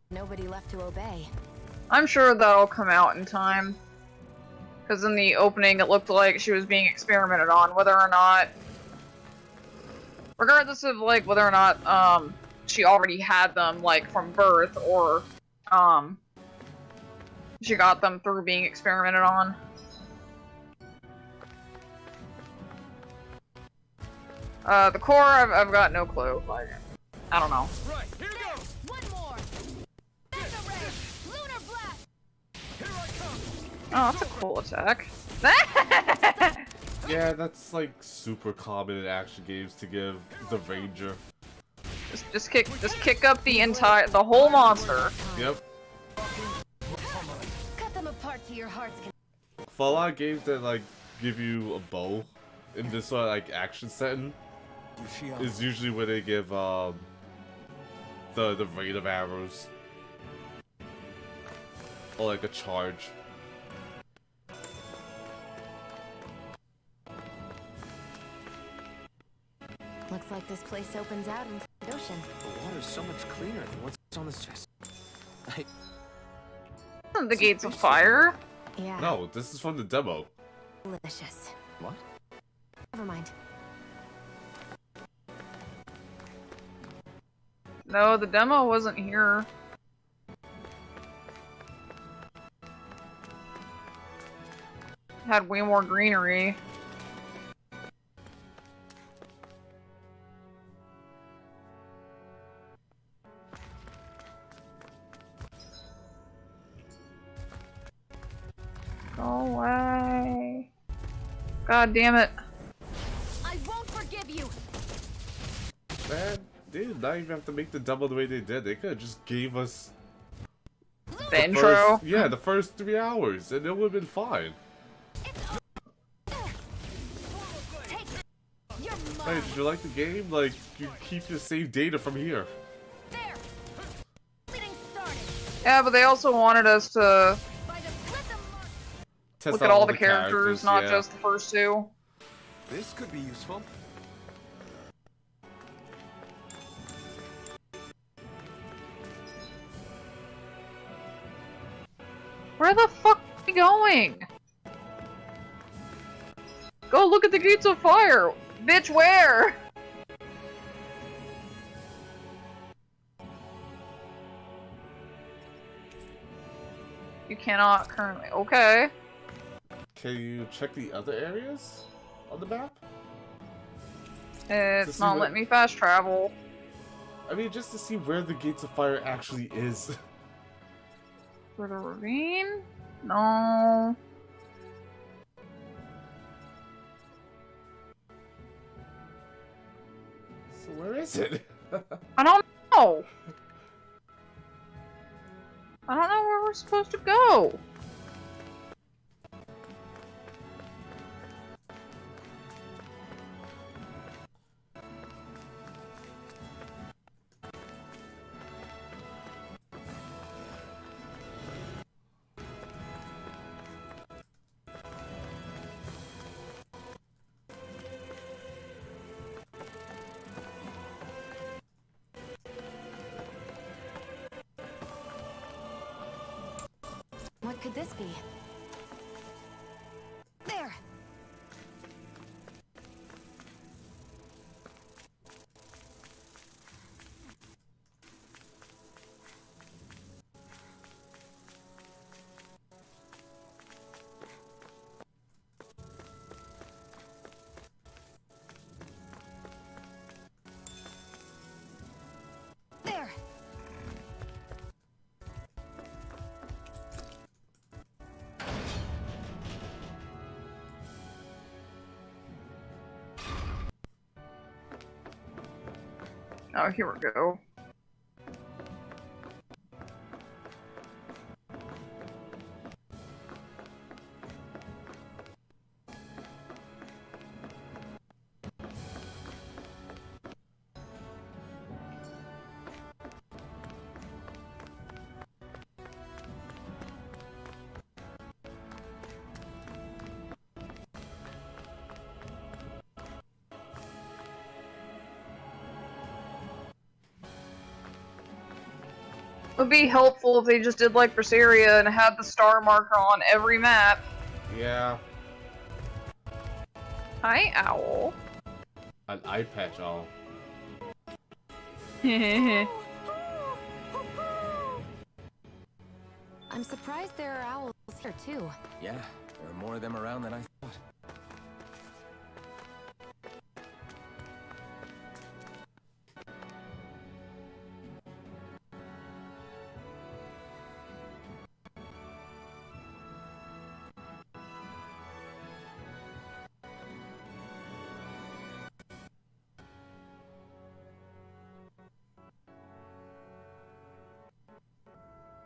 Nobody left to obey. I'm sure that'll come out in time. Because in the opening, it looked like she was being experimented on, whether or not... Regardless of, like, whether or not, she already had them, like, from birth, or, she got them through being experimented on. The core, I've got no clue. Like, I don't know. Right, here goes! One more! Mega Ray! Lunar Blast! Here I come! Oh, that's a cool attack. Yeah, that's like super common in action games to give the ranger. Just kick up the whole monster. Yep. Cut them apart to your heart's content. For a lot of games that like give you a bow in this sort of like action setting, is usually where they give the rain of arrows or like a charge. Looks like this place opens out into the ocean. The water's so much cleaner than what's on this chest. The Gates of Fire. Yeah. No, this is from the demo. Delicious. What? Never mind. No, the demo wasn't here. Had way more greenery. Go away. God damn it. I won't forgive you. Man, they did not even have to make the demo the way they did. They could have just gave us The intro. The first 3 hours, and it would have been fine. Hey, did you like the game? Like, you keep your save data from here. Yeah, but they also wanted us to Test look out at all the characters, not yeah. just the first two. This could be useful. Where the fuck are we going? Go look at the Gates of Fire! Bitch, where? You cannot currently. Okay. Can you check the other areas on the map? It's see not what- letting me fast travel. I mean, just to see where the Gates of Fire actually is. For the ravine? No. So where is it? I don't know. I don't know where we're supposed to go. What could this be? There! There! Oh, here we go. It would be helpful if they just did like Berseria and had the star marker on every map. Yeah, Hi, owl. an eye patch owl. I'm surprised there are owls here too. Yeah, there are more of them around than I thought.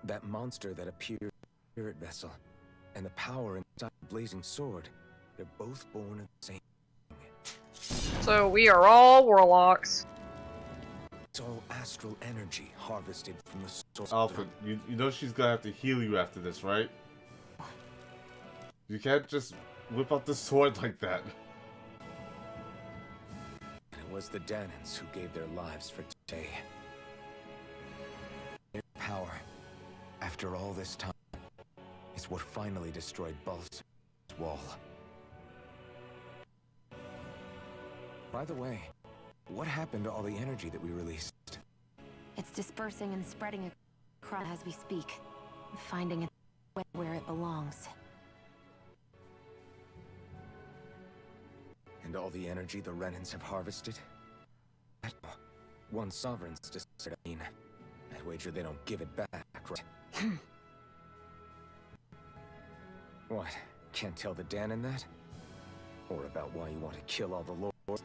That monster that appeared in the spirit vessel, and the power inside the blazing sword, they're both born of the same. So we are all warlocks. It's all astral energy harvested from the source. Alfred, you know she's gonna have to heal you after this, right? You can't just whip out the sword like that. And it was the Danans who gave their lives for today. Their power, after all this time, is what finally destroyed Balsa's wall. By the way, what happened to all the energy that we released? It's dispersing and spreading across as we speak, finding it where it belongs. And all the energy the Renans have harvested? One sovereign's decided, I mean, I'd wager they don't give it back, right? What? Can't tell the Danan that? Or about why you want to kill all the lords?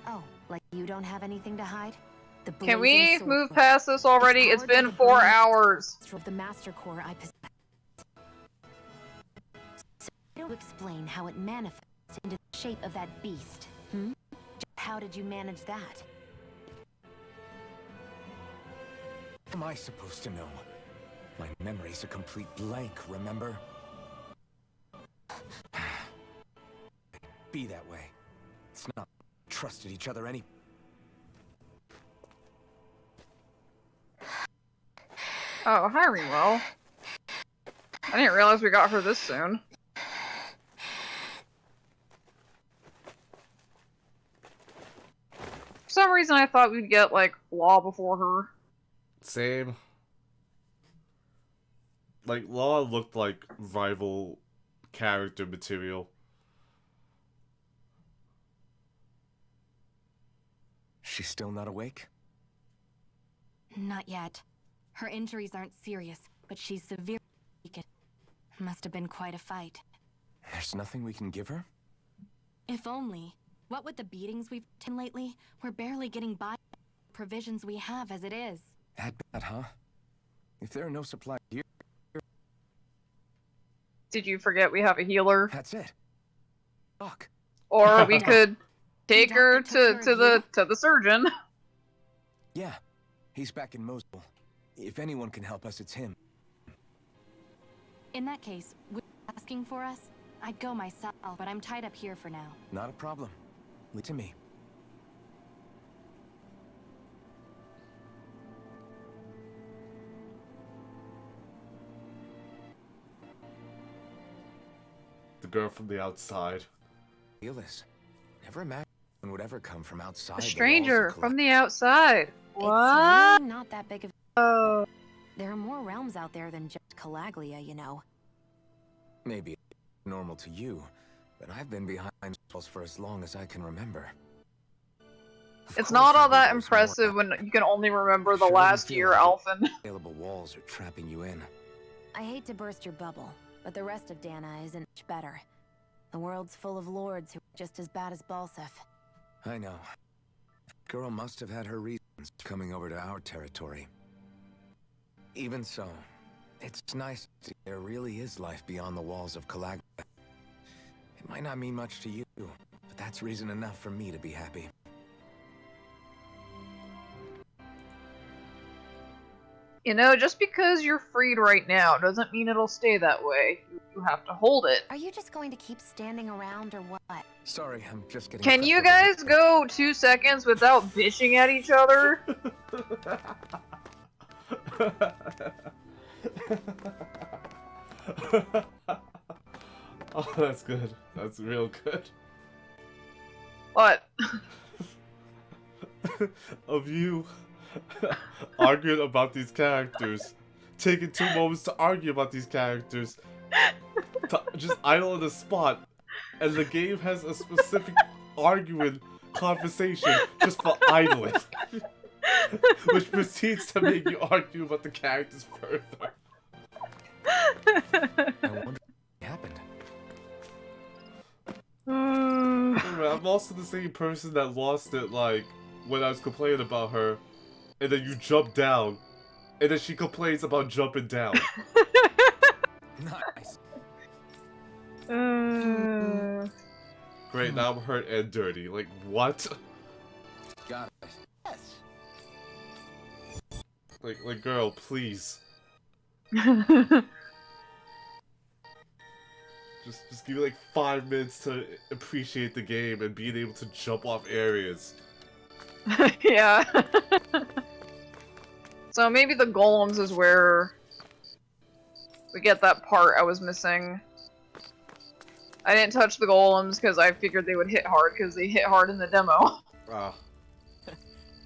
Oh, like you don't have anything to hide? The Can we blazing sword move past this already? is It's powered by been the 4 blazing hours. of the Master Core I possess. So don't explain how it manifests into the shape of that beast. Just how did you manage that? What am I supposed to know? My memory's a complete blank, remember? Be that way. It's not trusted each other any. Oh, hi, Remo. I didn't realize we got her this soon. For some reason, I thought we'd get, like, Law before her. Same. Like, Law looked like rival character material. She's still not awake? Not yet. Her injuries aren't serious, but she's severely weakened. Must have been quite a fight. There's nothing we can give her? If only. What with the beatings we've taken lately, we're barely getting by with the provisions we have as it is. That bad, huh? If there are no supplies here... Did you forget we have a healer? That's it. Fuck. Or we could take her to the surgeon. Yeah, he's back in Mosul. If anyone can help us, it's him. In that case, would you be asking for us? I'd go myself, but I'm tied up here for now. Not a problem. Leave it to me. The girl from the outside. Feel this. Never imagined one would ever come from outside. A stranger from the outside. What? It's really not that big of Oh. There are more realms out there than just Calaglia, you know. Maybe normal to you, but I've been behind walls for as long as I can remember. It's not all that impressive when you can only remember the last year, Alphen. Available walls are trapping you in. I hate to burst your bubble, but the rest of Dana isn't much better. The world's full of lords who are just as bad as Balsef. I know. That girl must have had her reasons for coming over to our territory. Even so, it's nice to see there really is life beyond the walls of Calaglia. It might not mean much to you, but that's reason enough for me to be happy. You know, just because you're freed right now doesn't mean it'll stay that way. You have to hold it. Are you just going to keep standing around or what? Sorry, I'm just getting... Can you guys go 2 seconds without bitching at each other? Oh, that's good. That's real good. What? Of you arguing about these characters. Taking 2 moments to argue about these characters. Just idle on the spot. And the game has a specific arguing conversation just for idling. Which proceeds to make you argue about the characters further. I wonder what happened. I'm also the same person that lost it, like, when I was complaining about her, and then you jumped down, And then she complains about jumping down. Nice. Great, now I'm hurt and dirty. Like, what? Got it. Yes. Like, girl, please. Just give me like 5 minutes to appreciate the game and being able to jump off areas. Yeah. So maybe the golems is where we get that part I was missing. I didn't touch the golems because I figured they would hit hard because they hit hard in the demo. Ah.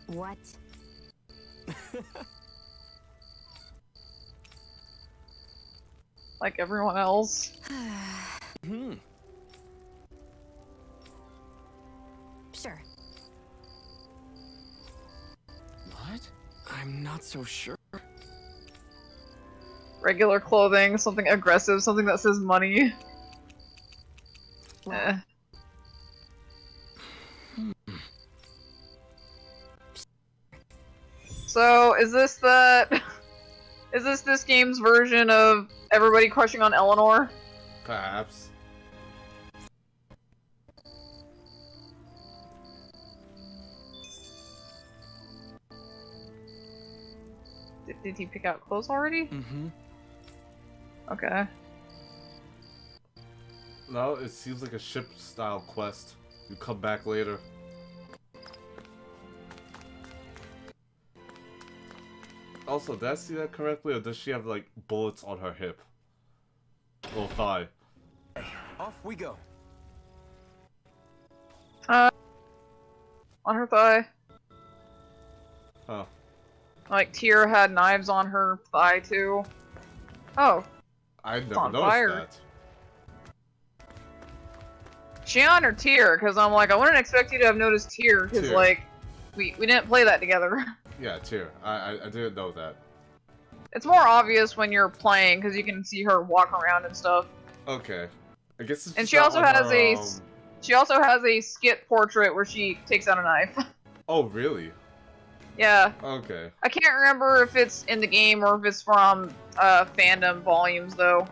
What? Like everyone else. Sure. What? I'm not so sure. Regular clothing, something aggressive, something that says money. Eh. So, is this that... Is this game's version of everybody crushing on Eleanor? Perhaps. Did he pick out clothes already? Mm-hmm. Okay. No, it seems like a ship-style quest. You come back later. Also, did I see that correctly, or does she have, like, bullets on her hip? Or thigh? Off we go. On her thigh. Huh. Like, Tyr had knives on her thigh, too. Oh. I never on noticed fire. that. Shion or Tyr? Because I'm like, I wouldn't expect you to have noticed Tyr, because, Tyr. like, we didn't play that together. Yeah, Tyr. I didn't know that. It's more obvious when you're playing, because you can see her walk around and stuff. Okay. I guess it's And just she not also on has her, she also has a skit portrait where she takes out a knife. Oh, really? Yeah. Okay. I can't remember if it's in the game or if it's from fandom volumes, though.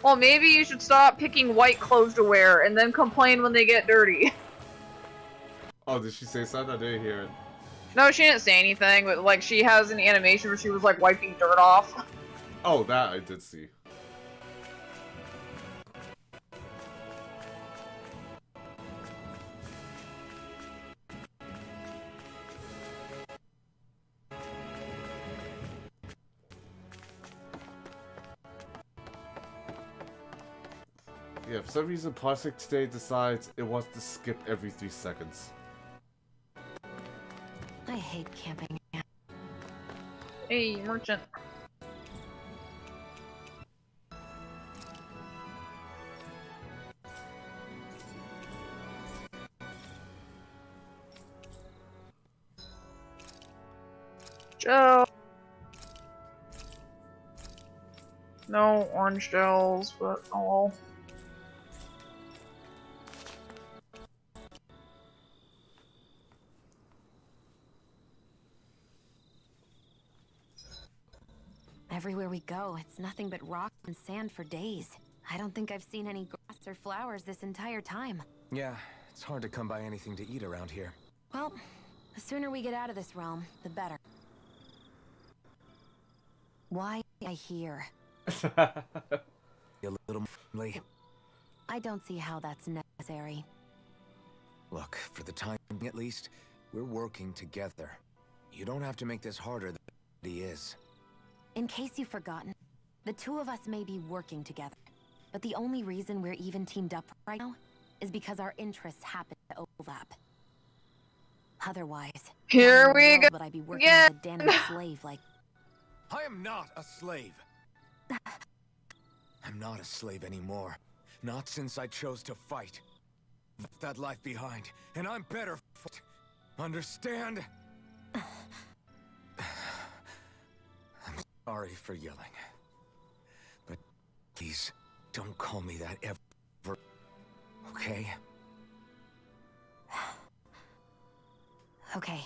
Well, maybe you should stop picking white clothes to wear and then complain when they get dirty. Oh, did she say something? I didn't hear it. No, she didn't say anything, but like she has an animation where she was like wiping dirt off. Oh, that I did see. Yeah, for some reason Parsec today decides it wants to skip every 3 seconds. I hate camping. Hey, merchant. Gel. No orange gels, but oh well. Everywhere we go, it's nothing but rock and sand for days. I don't think I've seen any grass or flowers this entire time. Yeah, it's hard to come by anything to eat around here. Well, the sooner we get out of this realm, the better. Why am I here? A little friendly. I don't see how that's necessary. Look, for the time at least, we're working together. You don't have to make this harder than it is. In case you've forgotten, the two of us may be working together, but the only reason we're even teamed up right now is because our interests happen to overlap. Otherwise, here we go. Would I be working as a damned slave like? I am not a slave. I'm not a slave anymore. Not since I chose to fight. Left that life behind, and I'm better for it. Understand? I'm sorry for yelling. But please, don't call me that ever. Okay? Okay.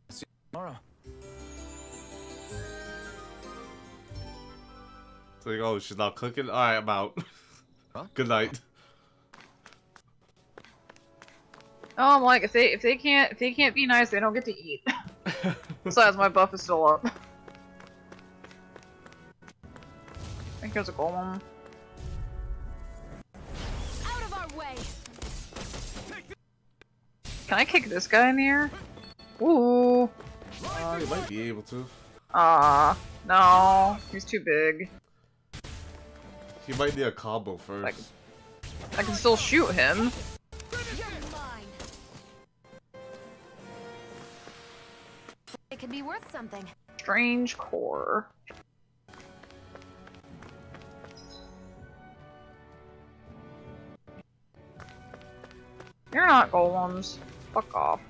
See you tomorrow. It's like, oh, she's not cooking? Alright, I'm out. Good night. Oh, I'm like, if they can't be nice, they don't get to eat. Besides, my buff is still up. I think there's a golem. Out of our way. Can I kick this guy in the air? Ooh. You might be able to. No. He's too big. You might need a combo first. I can still shoot him. It could be worth something. Strange core. You're not golems. Fuck off.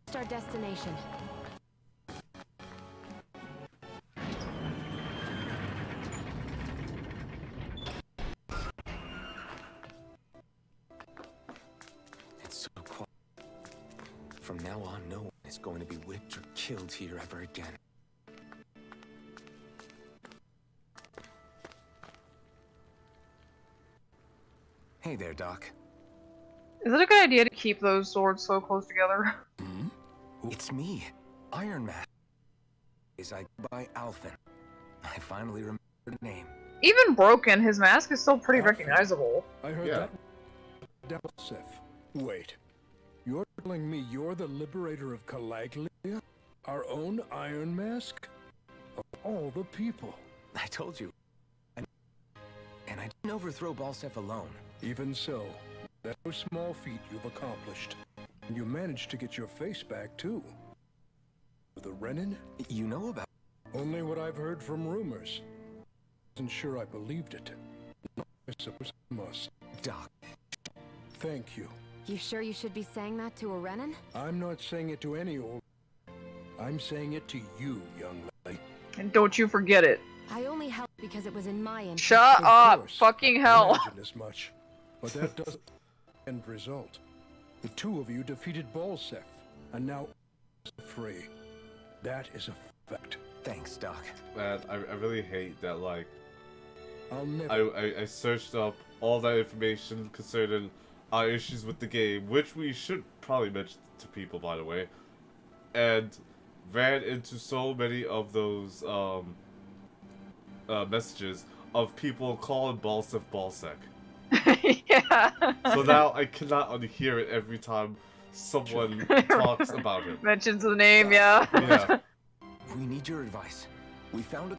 What's our destination? It's so quiet. From now on, no one is going to be whipped or killed here ever again. Hey there, Doc. Is it a good idea to keep those swords so close together? It's me, Iron Man. Is I by Alphen. I finally remember the name. Even broken, his mask is still pretty recognizable. I heard that. Dalseth. Wait. You're telling me you're the liberator of Calaglia? Our own Iron Mask? Of all the people. I told you. And I didn't overthrow Balseph alone. Even so, that's no small feat you've accomplished. And you managed to get your face back, too. The Renin? You know about... Only what I've heard from rumors. Wasn't sure I believed it. I suppose I must. Doc. Thank you. You sure you should be saying that to a Renin? I'm not saying it to any old... I'm saying it to you, young lady. And don't you forget it. I only helped because it was in my interest. Shut up! Fucking hell! I imagined as much. But that doesn't end result. The two of you defeated Balseph, and now free. That is a fact. Thanks, Doc. Man, I really hate that, like... I'll never... I searched up all that information concerning our issues with the game, which we should probably mention to people, by the way, and ran into so many of those, messages of people calling Balseph Balsec. Yeah. So now I cannot unhear it every time someone talks about it. Mentions the name, yeah. Yeah. We need your advice. We found a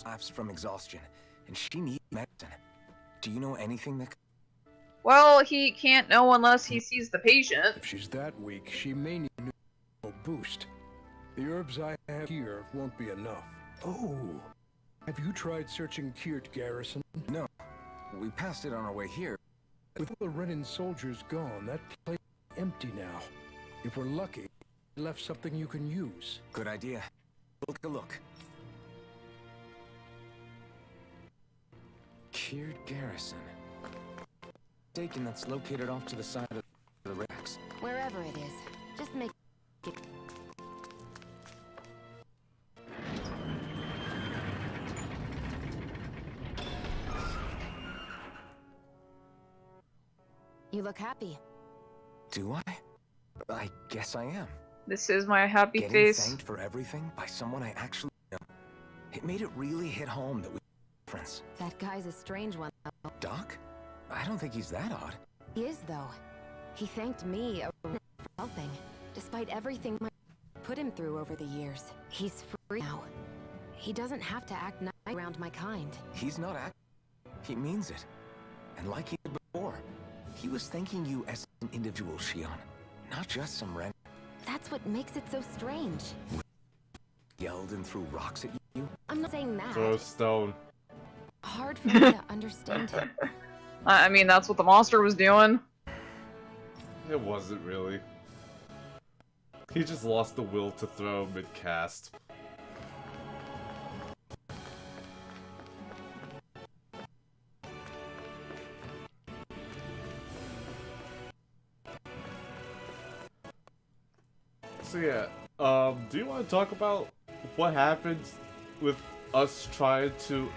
lapsed from exhaustion, and she needs medicine. Do you know anything that... Well, he can't know unless he sees the patient. If she's that weak, she may need a boost. The herbs I have here won't be enough. Oh, have you tried searching Kirt Garrison? No. We passed it on our way here. With all the Renin soldiers gone, that place is empty now. If we're lucky, we left something you can use. Good idea. Look a look. Kirt Garrison. Staken that's located off to the side of the racks. Wherever it is, just make it... You look happy. Do I? I guess I am. This is my happy Getting face. thanked for everything by someone I actually know. It made it really hit home that we were friends. That guy's a strange one, though. Doc? I don't think he's that odd. He is, though. He thanked me for helping, despite everything I put him through over the years. He's free now. He doesn't have to act nice around my kind. He's not acting. He means it. And like he did before, he was thanking you as an individual, Shion. Not just some rent. That's That's what makes it so strange. Yelled and threw rocks at you? I'm not saying that. Throw a stone. Hard for me to understand him. I mean, that's what the monster was doing. It wasn't really. He just lost the will to throw mid-cast. So yeah, do you want to talk about what happened with us trying to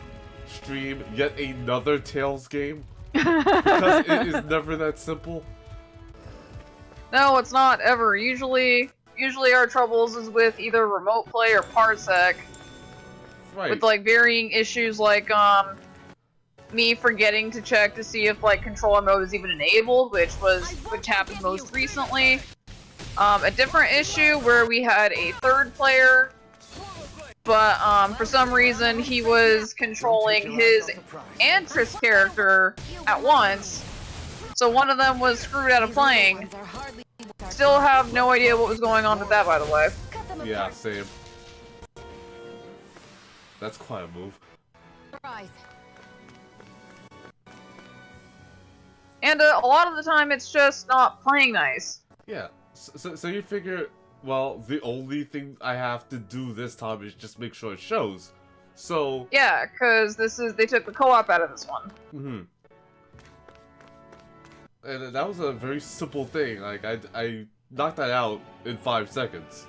stream yet another Tales game? Because it is never that simple. No, it's not ever. Usually our troubles is with either remote play or Parsec. Right. With like varying issues like me forgetting to check to see if like controller mode is even enabled, which happened most recently. A different issue where we had a third player, but for some reason he was controlling his and Triss character at once, so one of them was screwed out of playing. Still have no idea what was going on with that, by the way. Yeah, same. That's quite a move. And a lot of the time it's just not playing nice. Yeah, so you figure, well, the only thing I have to do this time is just make sure it shows. So yeah, because they took the co-op out of this one. And that was a very simple thing. Like I knocked that out in 5 seconds.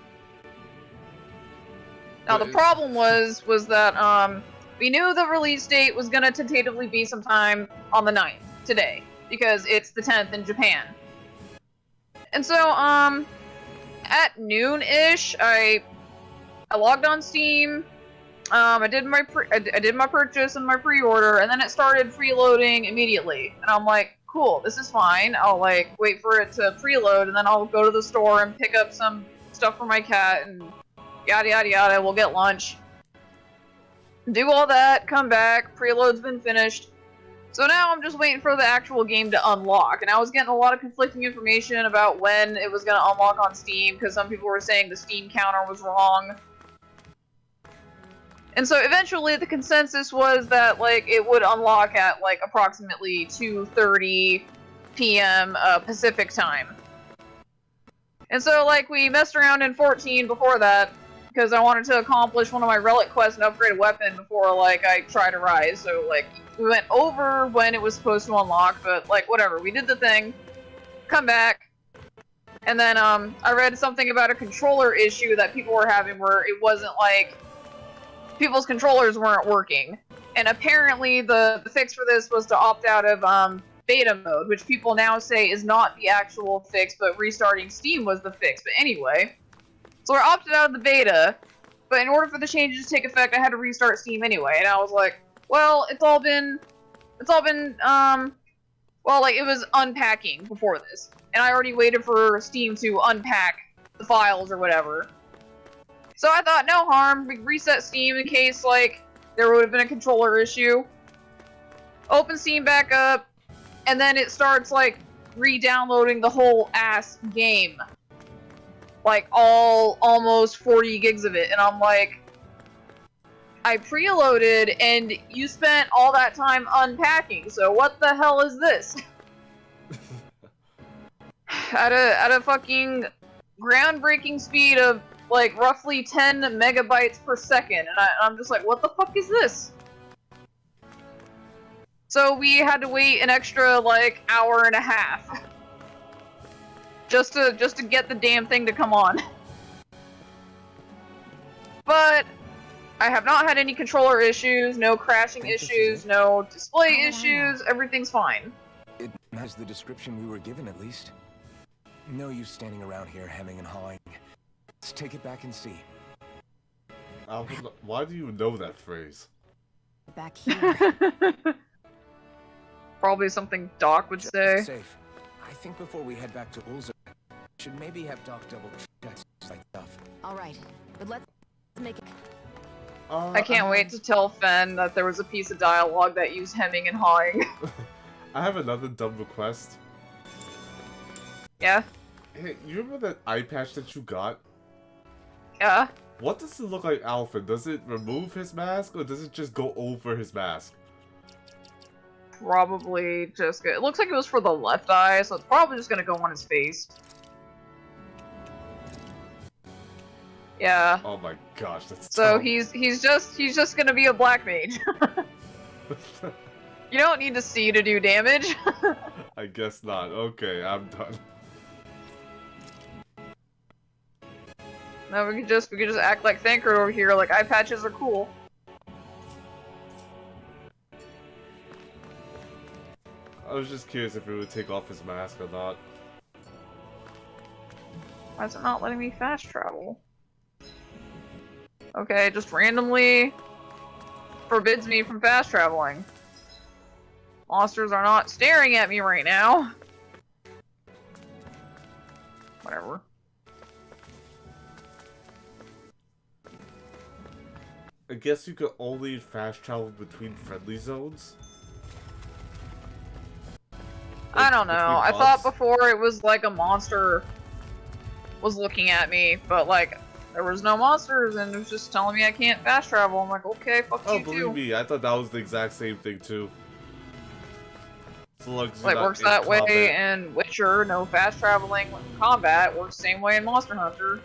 Now the problem was that we knew the release date was gonna tentatively be sometime on the 9th, today, because it's the 10th in Japan. And so at noon-ish, I logged on Steam. I did my purchase and my pre-order, and then it started preloading immediately. And I'm like, cool, this is fine. I'll like wait for it to preload, and then I'll go to the store and pick up some stuff for my cat, and yada yada yada. We'll get lunch. Do all that, come back, preload's been finished. So now I'm just waiting for the actual game to unlock, and I was getting a lot of conflicting information about when it was going to unlock on Steam, because some people were saying the Steam counter was wrong. And so eventually the consensus was that like it would unlock at like approximately 2:30 p.m. Pacific time. And so like we messed around in 14 before that, because I wanted to accomplish one of my relic quests and upgrade a weapon before like I try to rise. So like we went over when it was supposed to unlock, but like whatever, we did the thing, come back, and then I read something about a controller issue that people were having where it wasn't like people's controllers weren't working. And apparently the fix for this was to opt out of beta mode, which people now say is not the actual fix, but restarting Steam was the fix. But anyway, so I opted out of the beta, but in order for the changes to take effect, I had to restart Steam anyway. And I was like, well, it's all been, well, like, it was unpacking before this. And I already waited for Steam to unpack the files or whatever. So I thought, no harm, we reset Steam in case, like, there would have been a controller issue. Open Steam back up, and then it starts, like, re-downloading the whole ass game. Like, almost 40 gigs of it, and I'm like, I preloaded, and you spent all that time unpacking, so what the hell is this? at a fucking groundbreaking speed of, like, roughly 10 megabytes per second, and I'm just like, what the fuck is this? So we had to wait an extra, like, hour and a half. Just to get the damn thing to come on. But I have not had any controller issues, no crashing issues, no display issues, everything's fine. It matches the description we were given, at least. No use standing around here hemming and hawing. Let's take it back and see. Why do you know that phrase? Back here. Probably something Doc would say. Safe. I think before we head back to Ulza, should maybe have Doc double check like stuff. All right, but let's make it. I can't wait to tell Fen that there was a piece of dialogue that used hemming and hawing. I have another dumb request. Yeah? Hey, you remember that eye patch that you got? Yeah. What does it look like, Alfred? Does it remove his mask, or does it just go over his mask? Probably just good. It looks like it was for the left eye, so it's probably just gonna go on his face. Yeah. Oh my gosh, that's So tough. he's just gonna be a black mage. You don't need to see to do damage. I guess not. Okay, I'm done. No, we could just act like Thancred over here. Like eye patches are cool. I was just curious if it would take off his mask or not. Why is it not letting me fast travel? Okay, just randomly forbids me from fast traveling. Monsters are not staring at me right now. Whatever. I guess you could only fast travel between friendly zones? I don't know. between I thought bugs? before it was like a monster was looking at me, but like there was no monsters and it was just telling me I can't fast travel. I'm like, okay, fuck Oh, you believe too. me, I thought that was the exact same thing too. So long as you're Like not works in that way combat. in Witcher, no fast traveling with combat, works the same way in Monster Hunter.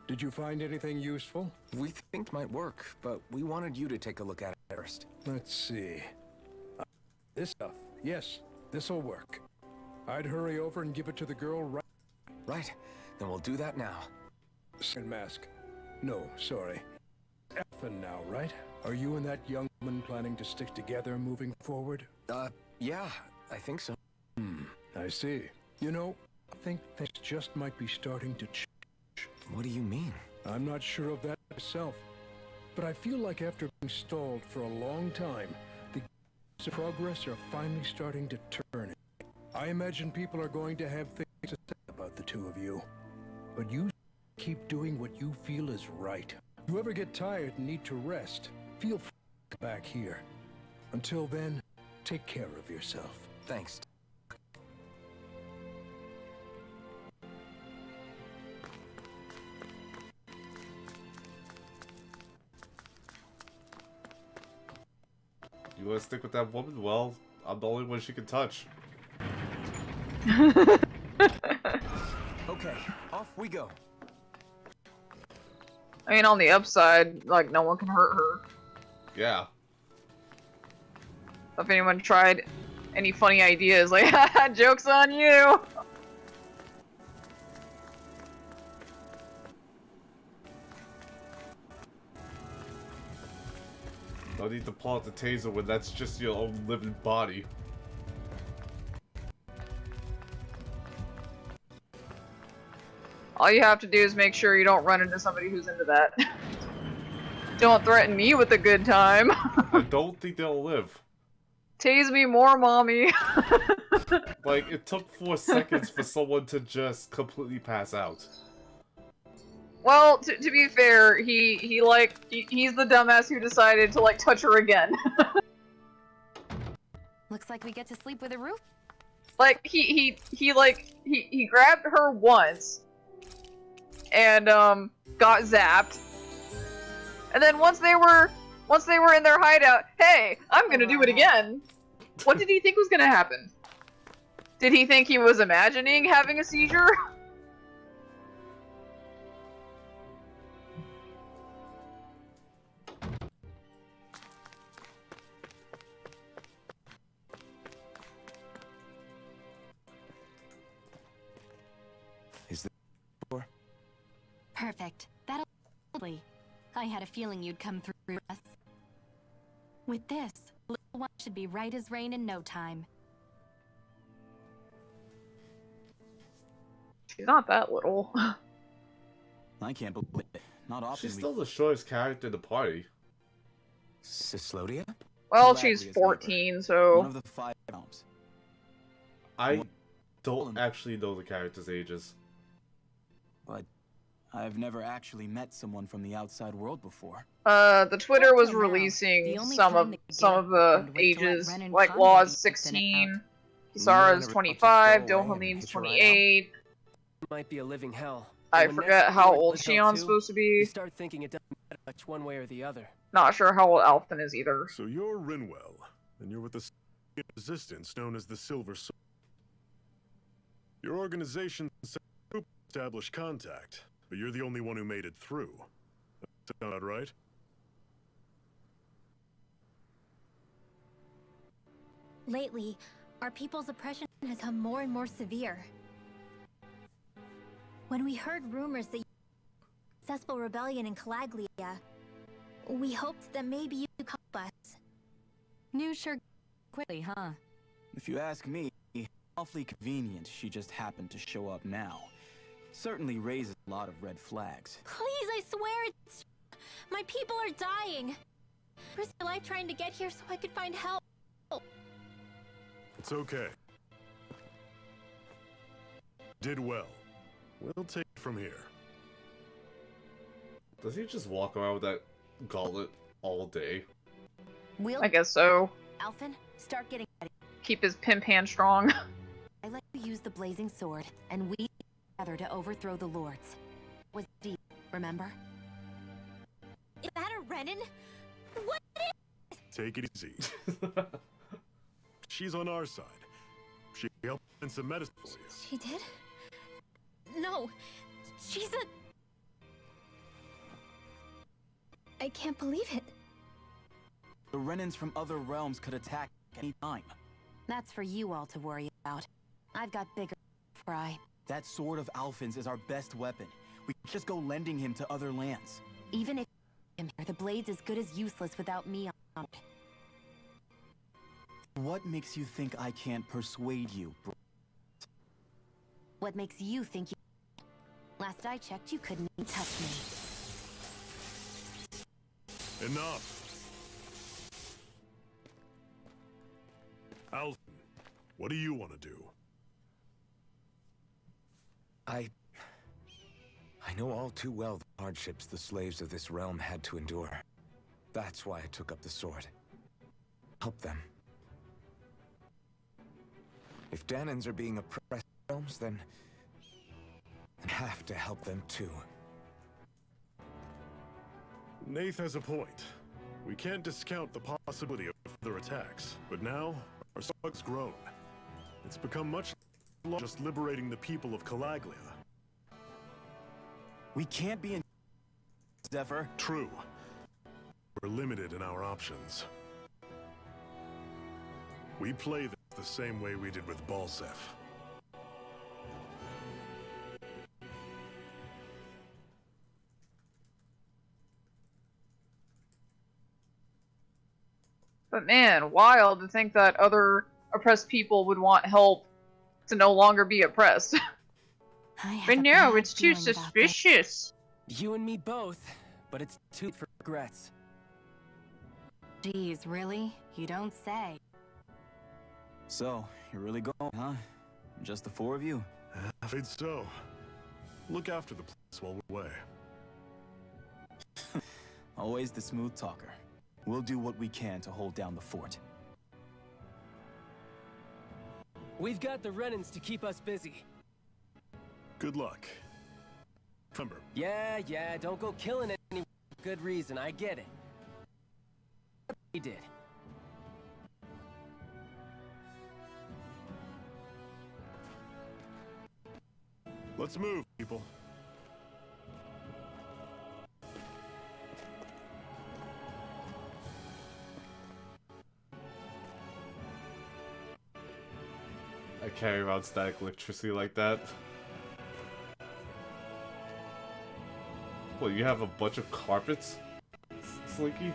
Did you find anything useful? We think it might work, but we wanted you to take a look at it first. Let's see. This stuff. Yes, this'll work. I'd hurry over and give it to the girl right... Right. Then we'll do that now. Second mask. No, sorry. Ethan now, right? Are you and that young woman planning to stick together moving forward? Yeah, I think so. I see. You know, I think things just might be starting to change. What do you mean? I'm not sure of that myself, but I feel like after being stalled for a long time, the gears of progress are finally starting to turn. I imagine people are going to have things to say about the two of you, but you keep doing what you feel is right. If you ever get tired and need to rest, feel free to come back here. Until then, take care of yourself. Thanks. You wanna stick with that woman? Well, I'm the only one she can touch. Okay, off we go. I mean, on the upside, like, no one can hurt her. Yeah. If anyone tried any funny ideas, like, haha, joke's on you! No need to pull out the taser when that's just your own living body. All you have to do is make sure you don't run into somebody who's into that. Don't threaten me with a good time. I don't think they'll live. Tase me more, mommy. Like, it took 4 seconds for someone to just completely pass out. Well, to be fair, he's the dumbass who decided to, like, touch her again. Looks like we get to sleep with a roof. Like, he grabbed her once, and, got zapped. And then once they were in their hideout, hey, I'm gonna do it again. What did he think was gonna happen? Did he think he was imagining having a seizure? Is this door? Perfect. That'll... I had a feeling you'd come through us. With this, little one should be right as rain in no time. She's not that little. I can't believe it. Not often She's still the shortest character in the party. Cyslodia? Well, she's 14, so... One of the 5 realms. I don't actually know the characters' ages. But I've never actually met someone from the outside world before. The Twitter was releasing some of the ages, like Law's 16, Kisara's 25, Dohalim's 28. Might be a living hell. I When forget next how you old look Shion's too, supposed to You be. start thinking it doesn't matter much one way or the other. Not sure how old Alphen is either. So you're Rinwell, and you're with the resistance known as the Silver Sword. Your organization established contact, but you're the only one who made it through. Sound about right? Lately, our people's oppression has become more and more severe. When we heard rumors that you had a successful rebellion in Calaglia, we hoped that maybe you could help us. News sure quickly, huh? If you ask me, awfully convenient she just happened to show up now. Certainly raises a lot of red flags. Please, I swear it's... My people are dying. Risked my life trying to get here so I could find help. It's okay. Did well. We'll take it from here. Does he just walk around with that gauntlet all day? I guess so. Alphen, start getting ready. Keep his pimp hand strong. I let you use the blazing sword, and we together to overthrow the lords. It was deep, remember? Is that a Renan? What is... Take it easy. She's on our side. She helped find some medicine for you. She did? No, she's a... I can't believe it. The Renans from other realms could attack any time. That's for you all to worry about. I've got bigger fry. That sword of Alphen's is our best weapon. We can just go lending him to other lands. Even if I'm here, the blade's as good as useless without me on it. What makes you think I can't persuade you, bro? What makes you think you... Last I checked, you couldn't even touch me. Enough. Alphen, what do you want to do? I know all too well the hardships the slaves of this realm had to endure. That's why I took up the sword. Help them. If Danans are being oppressed in realms, then I have to help them too. Nath has a point. We can't discount the possibility of further attacks, but now our slug's grown. It's become much more just liberating the people of Calaglia. We can't be in Zephyr. True. We're limited in our options. We play this the same way we did with Balzef. But man, wild to think that other oppressed people would want help to no longer be oppressed. But no, it's too suspicious. You and me both, but it's too for regrets. Jeez, really? You don't say. So, you're really going, huh? Just the 4 of you? Afraid so. Look after the place while we're away. Always the smooth talker. We'll do what we can to hold down the fort. We've got the Renans to keep us busy. Good luck. Remember. Yeah, don't go killing anyone for good reason, I get it. He did. Let's move, people. I carry around static electricity like that. What, you have a bunch of carpets, Slinky?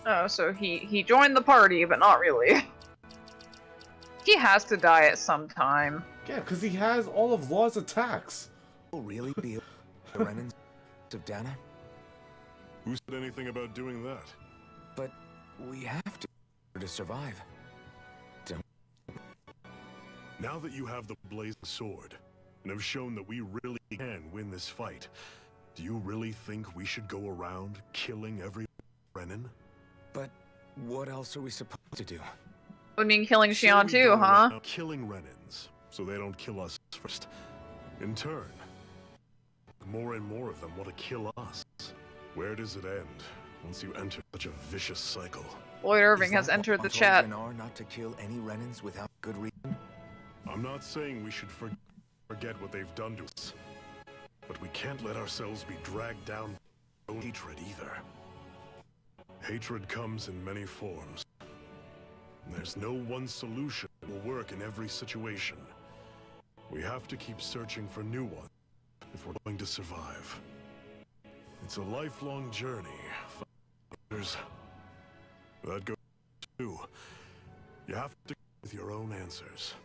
Oh, so he joined the party, but not really. He has to die at some time. Yeah, because he has all of Law's attacks. Will really be the Renans of Dana? Who said anything about doing that? But we have to survive. Don't. Now that you have the blazing sword, and have shown that we really can win this fight, do you really think we should go around killing every Renan? But what else are we supposed to do? I mean, killing Say Xion we too, go huh? around killing Renans, so they don't kill us first. In turn, more and more of them want to kill us. Where does it end once you enter such a vicious cycle? Lloyd Irving has entered the chat. Are not to kill any Renans without good reason. I'm not saying we should forget what they've done to us, but we can't let ourselves be dragged down by our own hatred either. Hatred comes in many forms. There's no one solution that will work in every situation. We have to keep searching for new ones if we're going to survive. It's a lifelong journey. That goes too. You have to come with your own answers.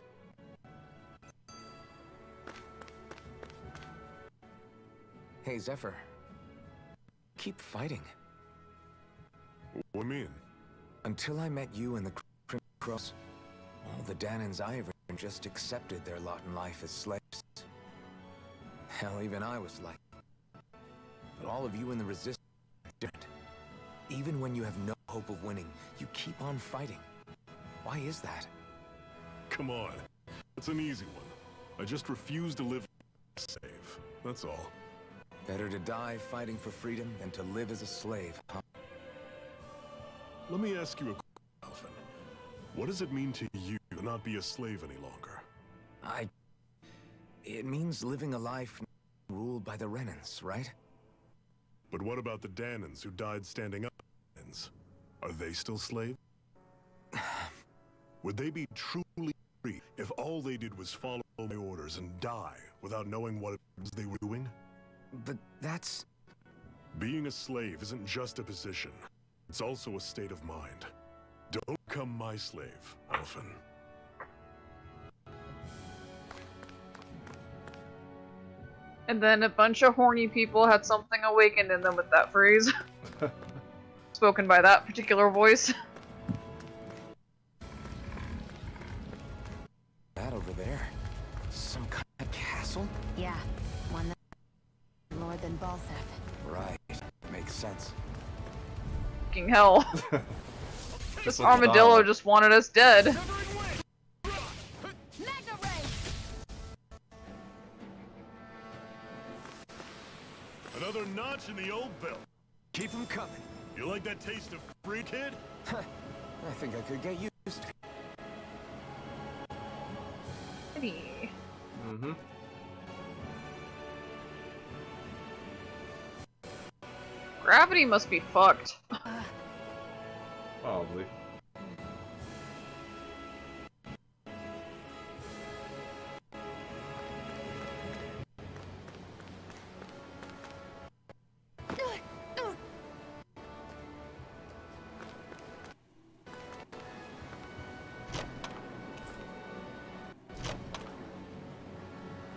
Hey, Zephyr. Keep fighting. What do you mean? Until I met you in the Crimson Cross, all the Danans I ever knew just accepted their lot in life as slaves. Hell, even I was like that. But all of you in the Resistance are different. Even when you have no hope of winning, you keep on fighting. Why is that? Come on. It's an easy one. I just refuse to live safe. That's all. Better to die fighting for freedom than to live as a slave, huh? Let me ask you a question, Alphen. What does it mean to you to not be a slave any longer? It means living a life ruled by the Renans, right? But what about the Danans who died standing up? Are they still slaves? Would they be truly free if all they did was follow my orders and die without knowing what it was they were doing? But that's... Being a slave isn't just a position. It's also a state of mind. Don't become my slave, Alphen. And then a bunch of horny people had something awakened in them with that phrase. Spoken by that particular voice. That over there. Some kind of castle? Yeah, one that more than Balsef. Right. Makes sense. Fucking hell. This armadillo just wanted us dead. Another notch in the old belt. Keep them coming. You like that taste of free, kid? I think I could get used to it. Mm-hmm. Gravity must be fucked. Probably.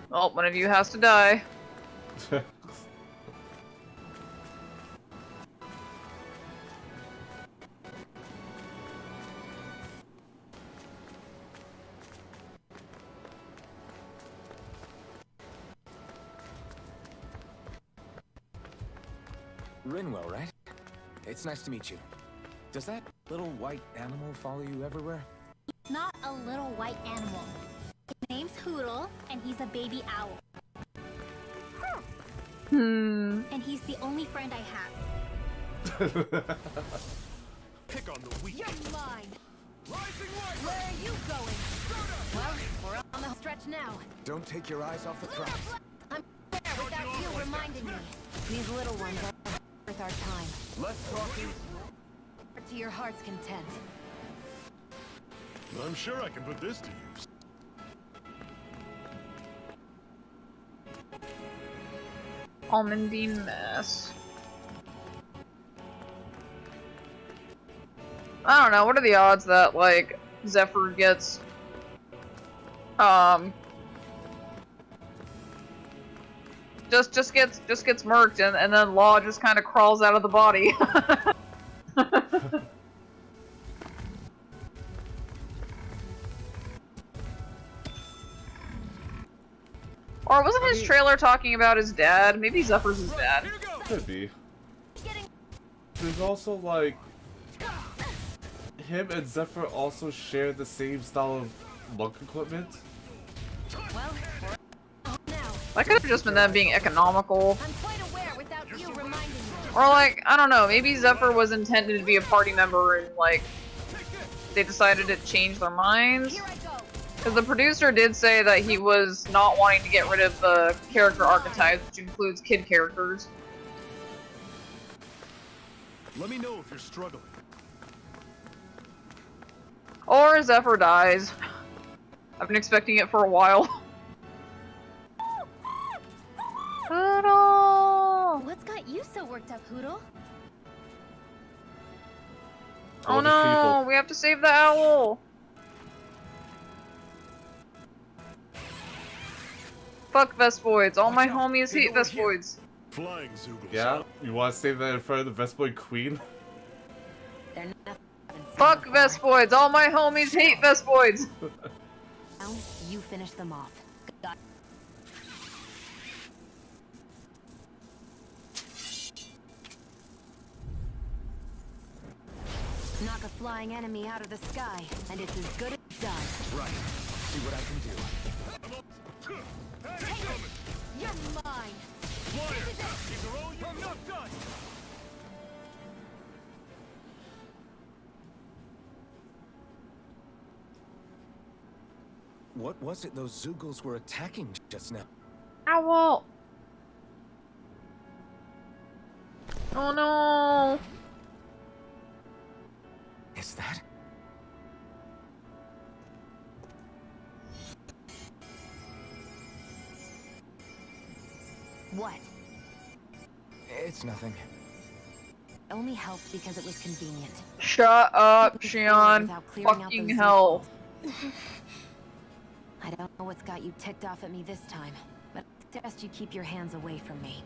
Well, one of you has to die. Rinwell, right? It's nice to meet you. Does that little white animal follow you everywhere? Not a little white animal. His name's Hootle, and he's a baby owl. And he's the only friend I have. Pick on the weak. You're mine! Where are you going? Well, we're on the stretch now. Don't take your eyes off the prize. I'm there without you reminding me. These little ones are worth our time. Let's talk To your heart's content. I'm sure I can put this to use. Almondine mess. I don't know, what are the odds that, like, Zephyr gets, just gets murked and then Law just kind of crawls out of the body. Or wasn't his trailer talking about his dad? Maybe Zephyr's his dad. Could be. There's also like him and Zephyr also share the same style of monk equipment. That could have just been them being economical. Or like, I don't know, maybe Zephyr was intended to be a party member and like they decided to change their minds. Because the producer did say that he was not wanting to get rid of the character archetypes, which includes kid characters. Let me know if you're struggling. Or Zephyr dies. I've been expecting it for a while. Hoodle! What's got you so worked up, Hoodle? Oh no, we have to save the owl! Fuck Vespoids. All my homies hate Vespoids. Flying Zoogles. Yeah? You want to save that in front of the Vespoid Queen? Fuck Vespoids. All my homies hate Vespoids. Now, you finish them off. Got knock a flying enemy out of the sky, and it's as good as done. Right. See what I can do. Take it! You're mine! I'm not done! What was it those Zoogles were attacking just now? Owl! Oh no! Is that? What? It's nothing. Only helped because it was convenient. Shut up, Shion. Without clearing out Fucking those hell. I don't know what's got you ticked off at me this time, but I suggest you keep your hands away from me.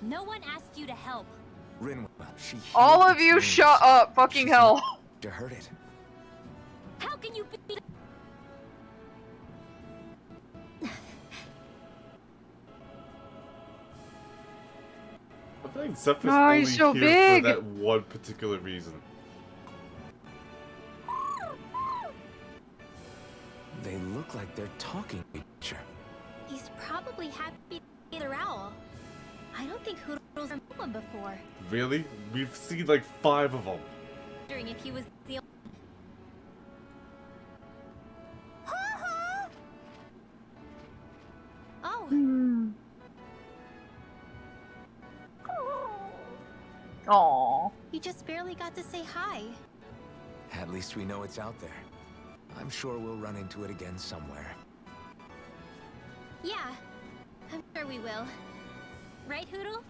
No one asked you to help. Rinwell, she All healed of its you wounds. shut up, fucking She's hell. not to hurt it. How can you be? I think Zephyr's Oh, only he's so here big. for that one particular reason. They look like they're talking to each other. He's probably happy to be the owl. I don't think Hoodle's met one before. Really? We've seen like 5 of them. Wondering if he was the only... Oh. Aww. You just barely got to say hi. At least we know it's out there. I'm sure we'll run into it again somewhere. Yeah, I'm sure we will. Right, Hoodle?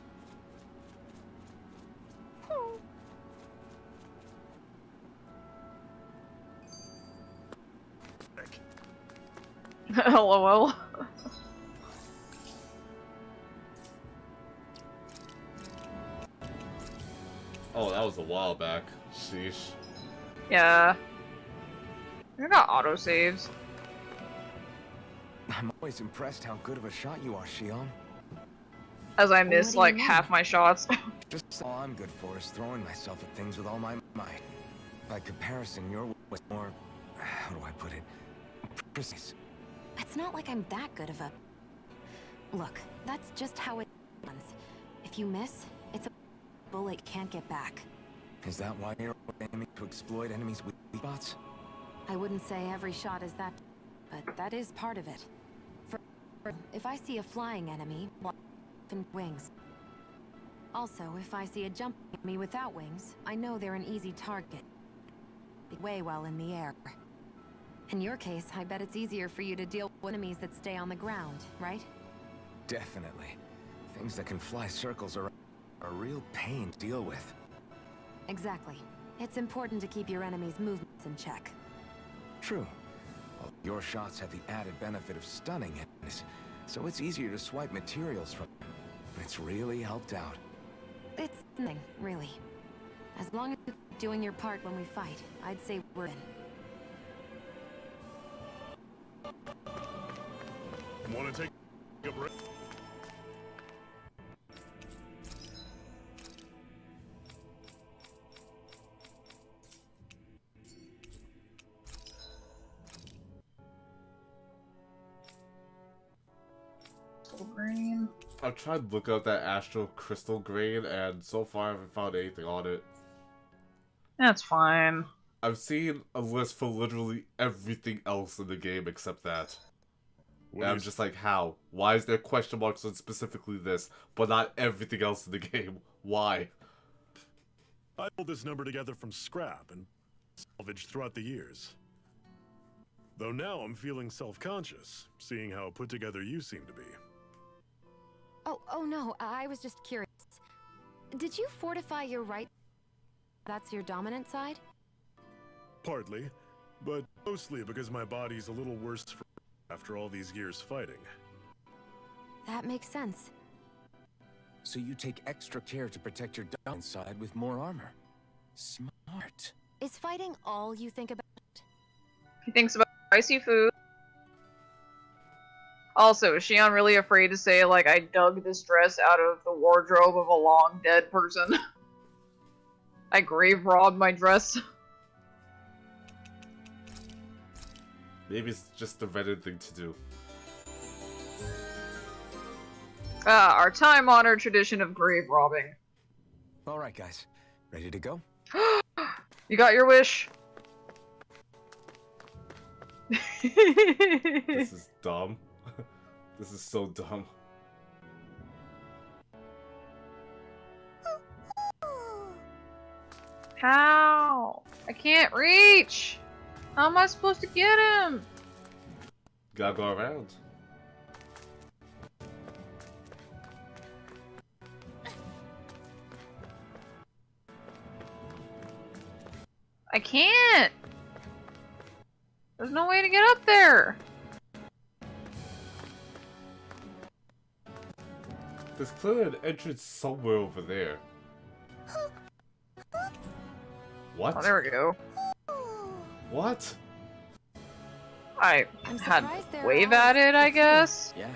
LOL. Oh, that was a while back. Sheesh. Yeah. I got autosaves. I'm always impressed how good of a shot you are, Shion. As I miss like half my shots. Just all I'm good for is throwing myself at things with all my might. By comparison, your was more... how do I put it? Precise. It's not like I'm that good of a... Look, that's just how it runs. If you miss, it's a bullet can't get back. Is that why you're aiming to exploit enemies' weak spots? I wouldn't say every shot is that, but that is part of it. If I see a flying enemy, and wings. Also, if I see a jumping enemy without wings, I know they're an easy target. Way well in the air. In your case, I bet it's easier for you to deal with enemies that stay on the ground, right? Definitely. Things that can fly circles are a real pain to deal with. Exactly. It's important to keep your enemy's movements in check. True. Well, your shots have the added benefit of stunning enemies, so it's easier to swipe materials from them. It's really helped out. It's nothing, really. As long as you're doing your part when we fight, I'd say we're in. Want to take a break? Green. I've tried to look up that Astral Crystal Grain, and so far I haven't found anything on it. That's fine. I've seen a list for literally everything else in the game except that. And I'm just like, how? Why is there question marks on specifically this, but not everything else in the game? Why? I pulled this number together from scrap and salvaged throughout the years. Though now I'm feeling self-conscious, seeing how put together you seem to be. Oh no, I was just curious. Did you fortify your right? That's your dominant side? Partly, but mostly because my body's a little worse for after all these years fighting. That makes sense. So you take extra care to protect your dominant side with more armor. Smart. Is fighting all you think about? He thinks about spicy food. Also, is Shion really afraid to say, like, I dug this dress out of the wardrobe of a long dead person? I grave robbed my dress. Maybe it's just the Reddit thing to do. Our time-honored tradition of grave robbing. Alright guys, ready to go? You got your wish. This is dumb. This is so dumb. How? I can't reach! How am I supposed to get him? Gotta go around. I can't! There's no way to get up there! There's clearly an entrance somewhere over there. What? Oh, there we go. What? I had wave at it, I guess? Yeah.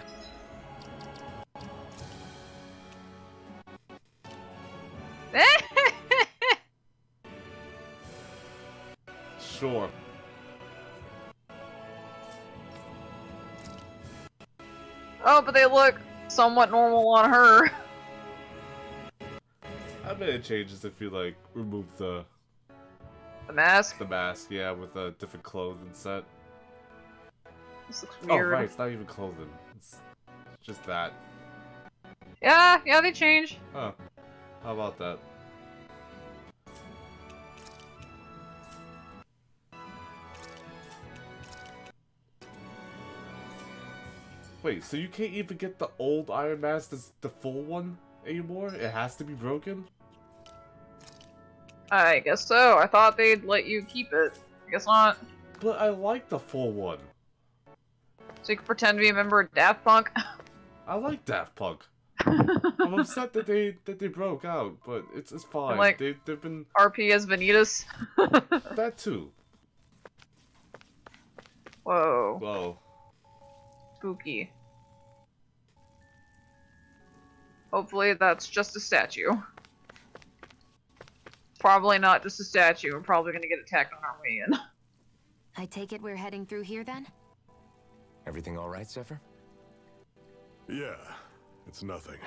Sure. Oh, but they look somewhat normal on her. I bet it changes if you, like, remove the mask? The mask, yeah, with a different clothing set. This looks weird. Oh, right, it's not even clothing. It's just that. Yeah, they change. Huh. How about that? Wait, so you can't even get the old Iron Mask as the full one anymore? It has to be broken? I guess so. I thought they'd let you keep it. I guess not. But I like the full one. So you can pretend to be a member of Daft Punk? I like Daft Punk. I'm upset that they broke out, but it's fine. Like, they've been RP as Vanitas? that too. Whoa. Whoa. Spooky. Hopefully that's just a statue. Probably not just a statue. We're probably gonna get attacked on our way in. I take it we're heading through here then? Everything alright, Zephyr? Yeah, it's nothing.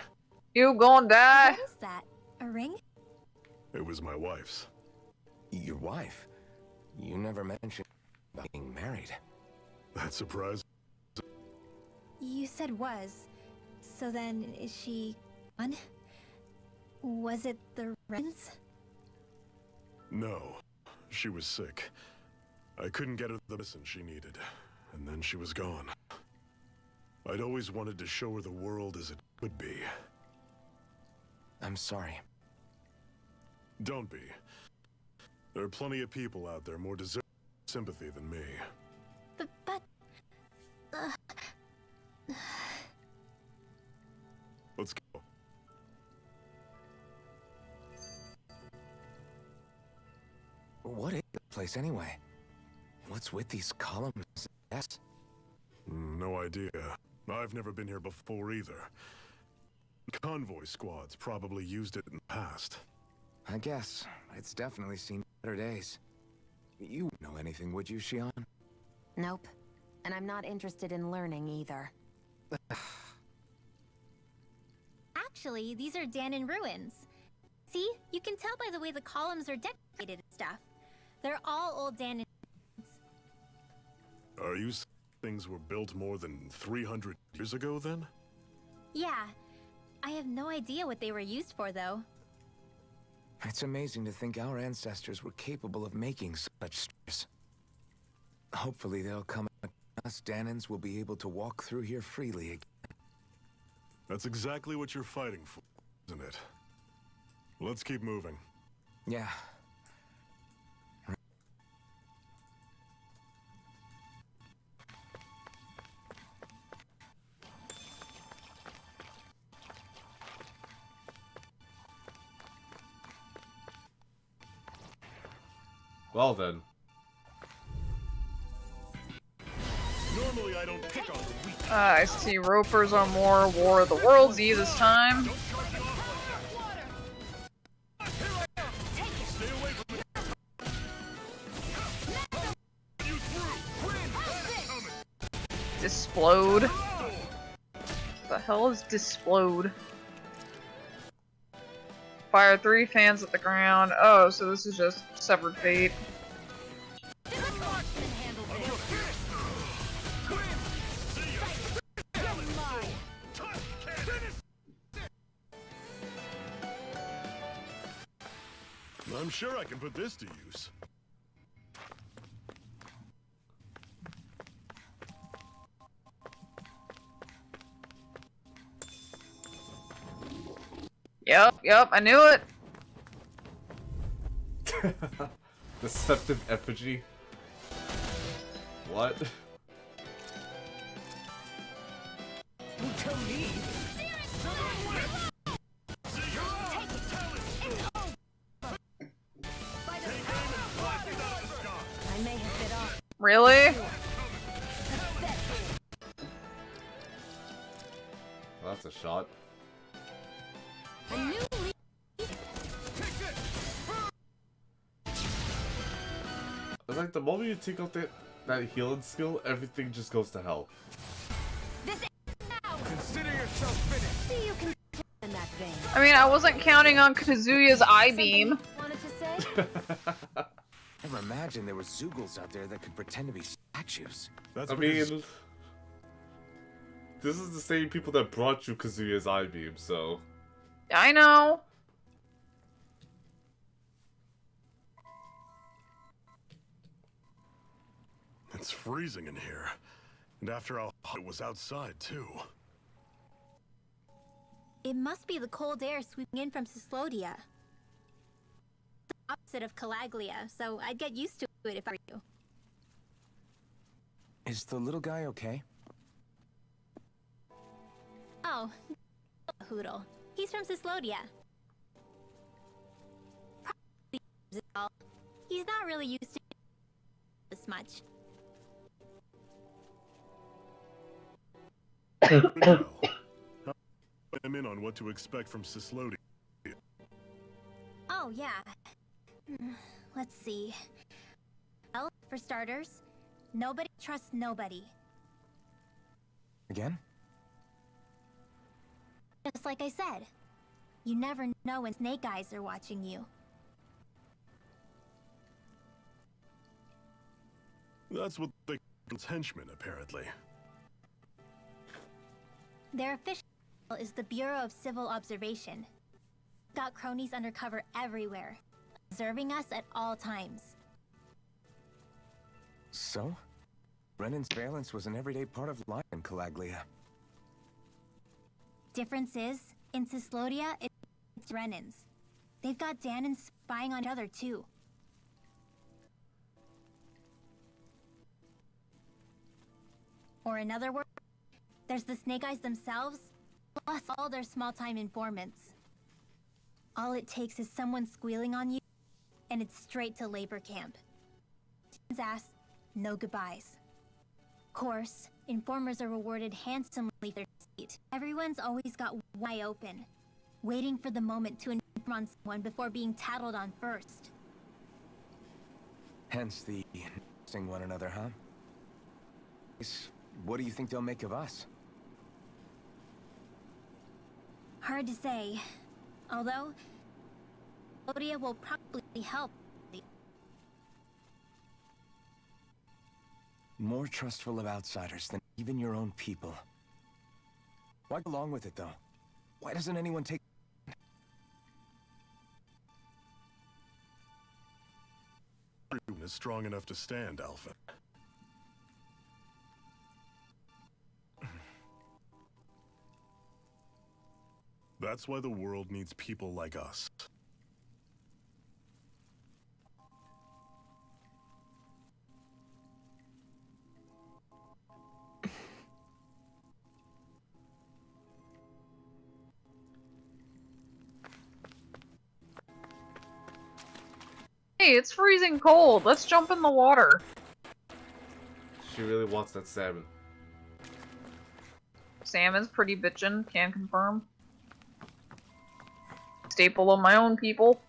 You gonna die? What is that? A ring? It was my wife's. Your wife? You never mentioned about being married. That surprised. You said was. So then, is she gone? Was it the Wrens? No, she was sick. I couldn't get her the medicine she needed, and then she was gone. I'd always wanted to show her the world as it could be. I'm sorry. Don't be. There are plenty of people out there more deserving of sympathy than me. But... Let's go. What is the place anyway? What's with these columns? Yes. No idea. I've never been here before either. Convoy squads probably used it in the past. I guess. It's definitely seen better days. You wouldn't know anything, would you, Xion? Nope. And I'm not interested in learning either. Actually, these are Danon ruins. See? You can tell by the way the columns are decorated and stuff. They're all old Danon. Are you saying things were built more than 300 years ago, then? Yeah. I have no idea what they were used for, though. It's amazing to think our ancestors were capable of making such structures. Hopefully they'll come and us Danons will be able to walk through here freely again. That's exactly what you're fighting for, isn't it? Let's keep moving. Yeah. Well then. Normally I don't pick on the weak. I see ropers are more War of the Worlds-y this time. Displode. The hell is Displode? Fire 3 fans at the ground. Oh, so this is just Severed Fate. I'm sure I can put this to use. Yep, I knew it. Deceptive effigy. What? Tell me. I may have bit off. Really? Well, that's a shot. A new It's like the moment you take out that healing skill, everything just goes to hell. Consider yourself finished. See, you can in that vein. I mean, I wasn't counting on Kazuya's eye beam. Wanted to say? Never imagined there were Zeugles out there that could pretend to be statues. That's I mean, this is the same people that brought you Kazuya's eye beam, so. I know. It's freezing in here. And after how hot it was outside, too. It must be the cold air sweeping in from Cyslodia. The opposite of Calaglia, so I'd get used to it if I were you. Is the little guy okay? Oh, Hoodle. He's from Cyslodia. Probably he's not really used to this much. I'm in on what to expect from Cyslodia. Oh, yeah. Let's see. Well, for starters, nobody trusts nobody. Again? Just like I said. You never know when Snake Eyes are watching you. That's what they call henchmen, apparently. Their official is the Bureau of Civil Observation. Got cronies undercover everywhere, observing us at all times. So? Renan's surveillance was an everyday part of life in Calaglia. Difference is, in Cyslodia, it's Renans. They've got Danon spying on each other too. Or in other words, there's the Snake Eyes themselves, plus all their small-time informants. All it takes is someone squealing on you, and it's straight to labor camp. Ass, no goodbyes. Of course, informers are rewarded handsomely for their seat. Everyone's always got one eye open, waiting for the moment to inform on someone before being tattled on first. Hence the sing one another, huh? What do you think they'll make of us? Hard to say. Although, Cambodia will probably help. More trustful of outsiders than even your own people. Why go along with it, though? Why doesn't anyone take... Is strong enough to stand, Alpha. That's why the world needs people like us. Hey, it's freezing cold. Let's jump in the water. She really wants that salmon. Salmon's pretty bitchin', can confirm. Staple of my own people.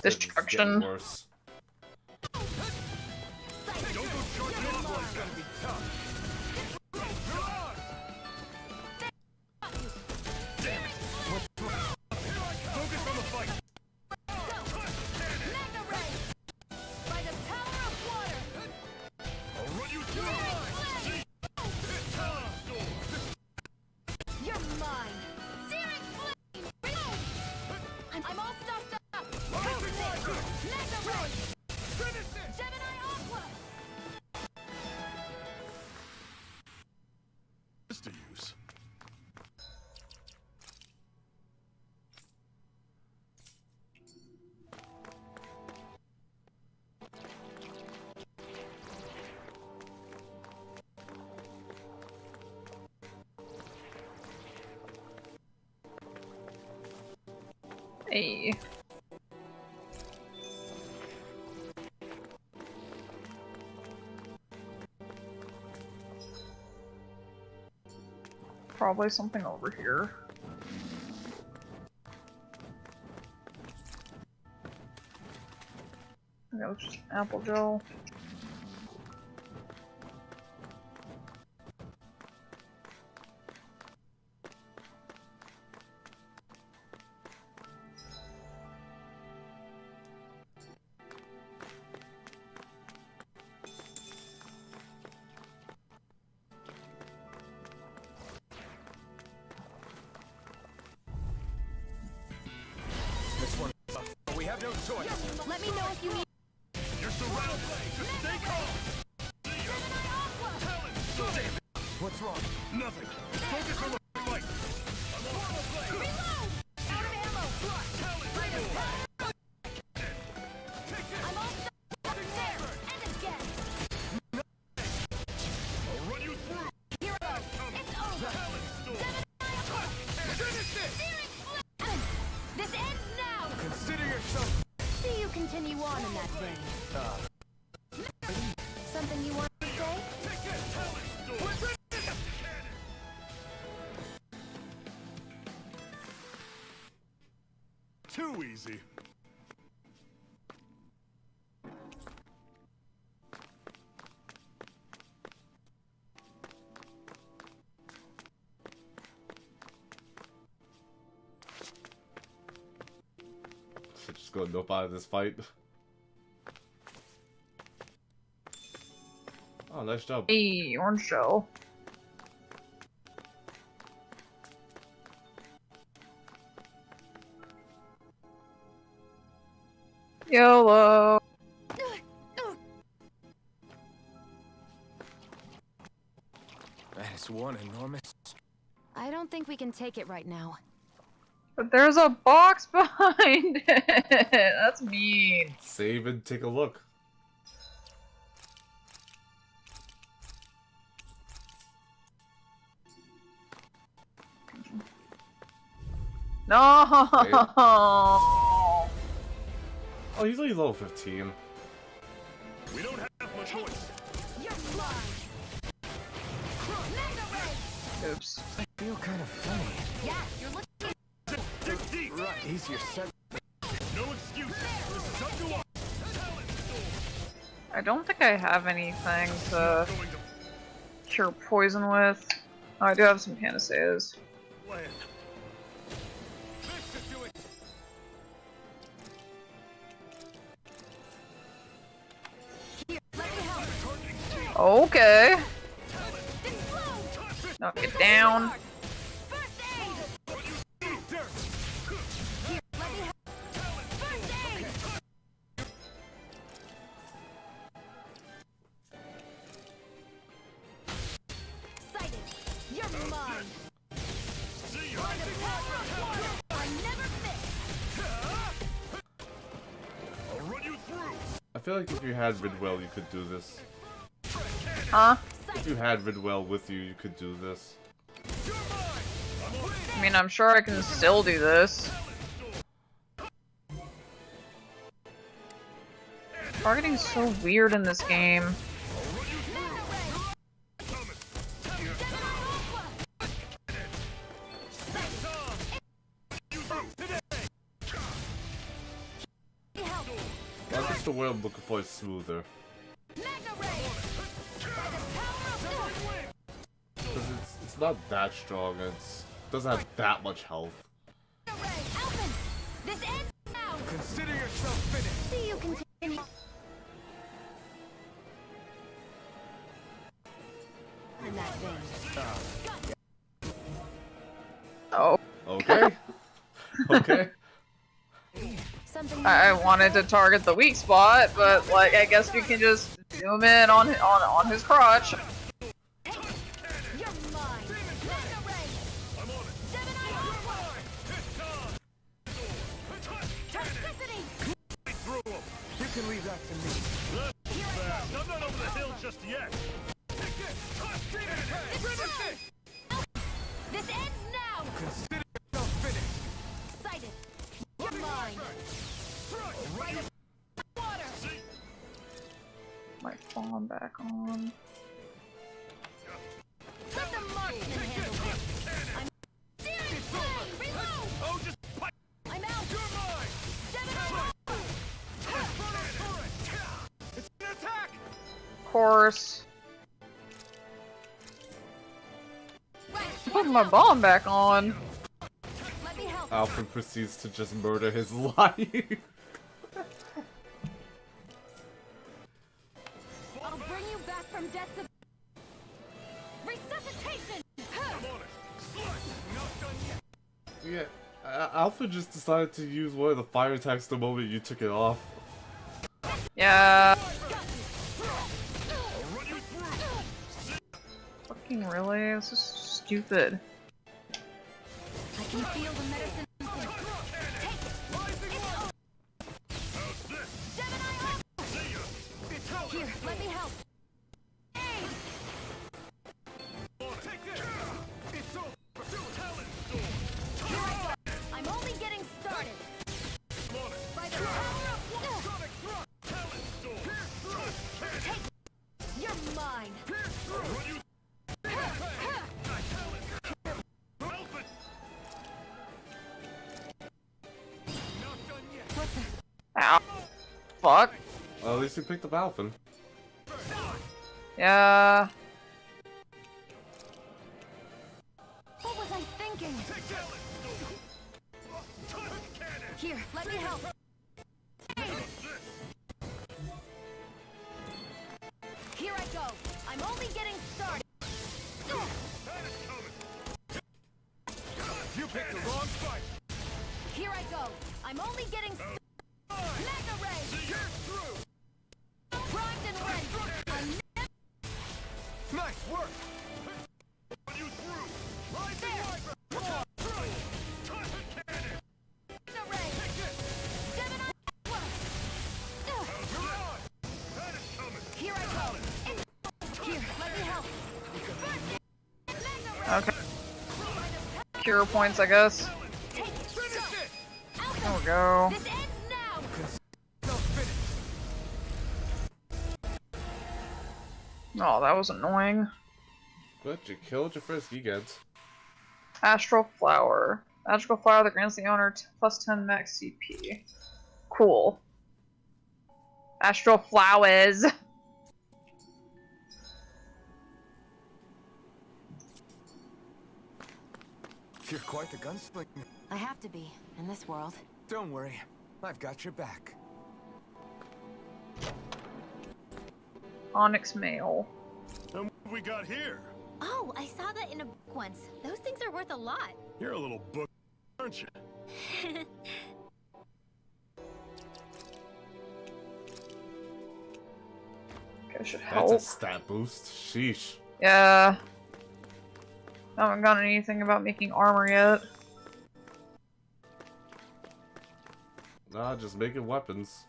Destruction. Worse. To use. Hey. Probably something over here. That was just apple gel. We have no choice. Let me know if you need. You're surrounded. Just stay calm. What's wrong? Nothing. Focus on the fight. Reload! Out of ammo! I'm all stuck there! And again! I'll run you through. Hero! It's over! This ends now! Consider yourself... See you continue on in that vein. Something you want to say? Too easy. Should just go nope out of this fight. Oh, nice job. Hey, orange shell. YOLO. It's one enormous... I don't think we can take it right now. But there's a box behind it! That's mean. Save and take a look. No! Wait. Oh, he's only level 15. We don't have much choice. Oops. I feel kind of funny. Yeah, you're looking. Dig deep. Right, easier said. No excuse. This is up to us. I don't think I have anything to cure poison with. Oh, I do have some panaceas. Plan. Okay. Knock it down. Excited. You're mine. By the power of water, I never miss. I'll run you through. I feel like if you had Ridwell, you could do this. Huh? If you had Ridwell with you, you could do this. I mean, I'm sure I can still do this. Targeting's so weird in this game. I guess the word I'm looking for is smoother. Because it's not that strong, it doesn't have that much health. Alphen, this ends now. Consider yourself finished. See you continue. In that vein. Oh. Okay. Okay. I wanted to target the weak spot, but like I guess you can just zoom in on his crotch. You can leave that to me. Fast. I'm not over the hill just yet. This ends now. Consider yourself finished. Excited. You're mine. By the water. My bomb back on. Let the marksman handle this. I'm serious. Reload. Oh, just pipe. I'm out. You're mine. It's an attack. Of course. Put my bomb back on. Let me help. Alfred proceeds to just murder his life. I'll bring you back from death's resuscitation. Yeah, Alfred just decided to use one of the fire attacks the moment you took it off. Yeah. Fucking really? This is stupid. I can feel the medicine. Here, let me help. I'm only getting started. By the power of You're mine. Ow. Fuck. Well, at least you picked up Alfred. Yeah. What was I thinking? Here, let me help. Here I go. I'm only getting started. You picked the wrong fight. Here I go. I'm only getting started. Mega Ray. You're through. Primed and ready. I'm Nice work. hero points, I guess. Take it. There we go. This ends now. Oh, that was annoying. But you killed your first Gigant. Astral Flower. Magical flower that grants the owner plus 10 max CP. Cool. Astral Flowers. You're quite the gunslinger. I have to be, in this world. Don't worry, I've got your back. Onyx Mail. And what have we got here? Oh, I saw that in a book once. Those things are worth a lot. You're a little book, aren't you? Okay, should That's help. a stat boost. Sheesh. Yeah. I haven't gotten anything about making armor yet. Nah, just making weapons.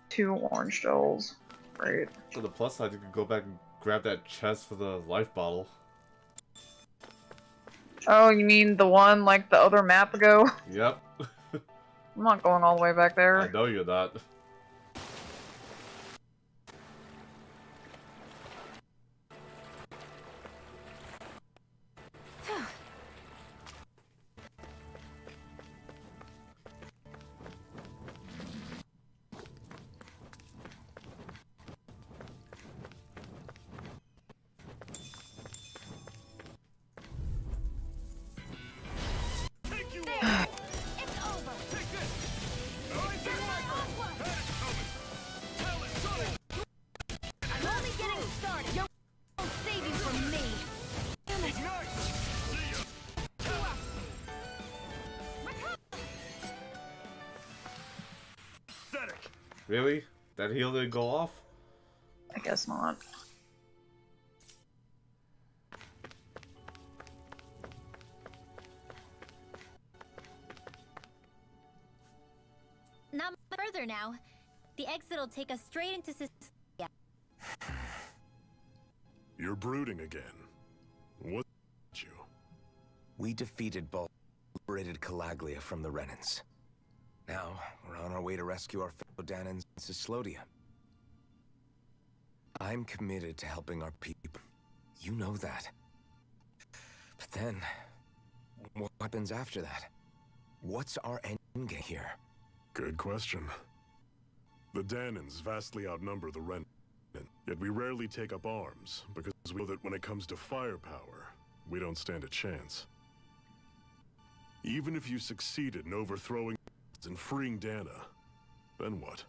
2 orange shells. Great. For the plus side, you can go back and grab that chest for the life bottle. Oh, you mean the one like the other map ago? Yep. I'm not going all the way back there. I know you're not. I'm only getting started. You won't save you from me. Damn it. Really? That heal didn't go off? I guess not. Not much further now. The exit will take us straight into Cecilia. You're brooding again. What you? We defeated Ball, liberated Calaglia from the Renans. Now, we're on our way to rescue our fellow Danans in Cyslodia. I'm committed to helping our people. You know that. But then, what happens after that? What's our end game here? Good question. The Danans vastly outnumber the Renan, yet we rarely take up arms, because we know that when it comes to firepower, we don't stand a chance. Even if you succeeded in overthrowing and freeing Dana, then what?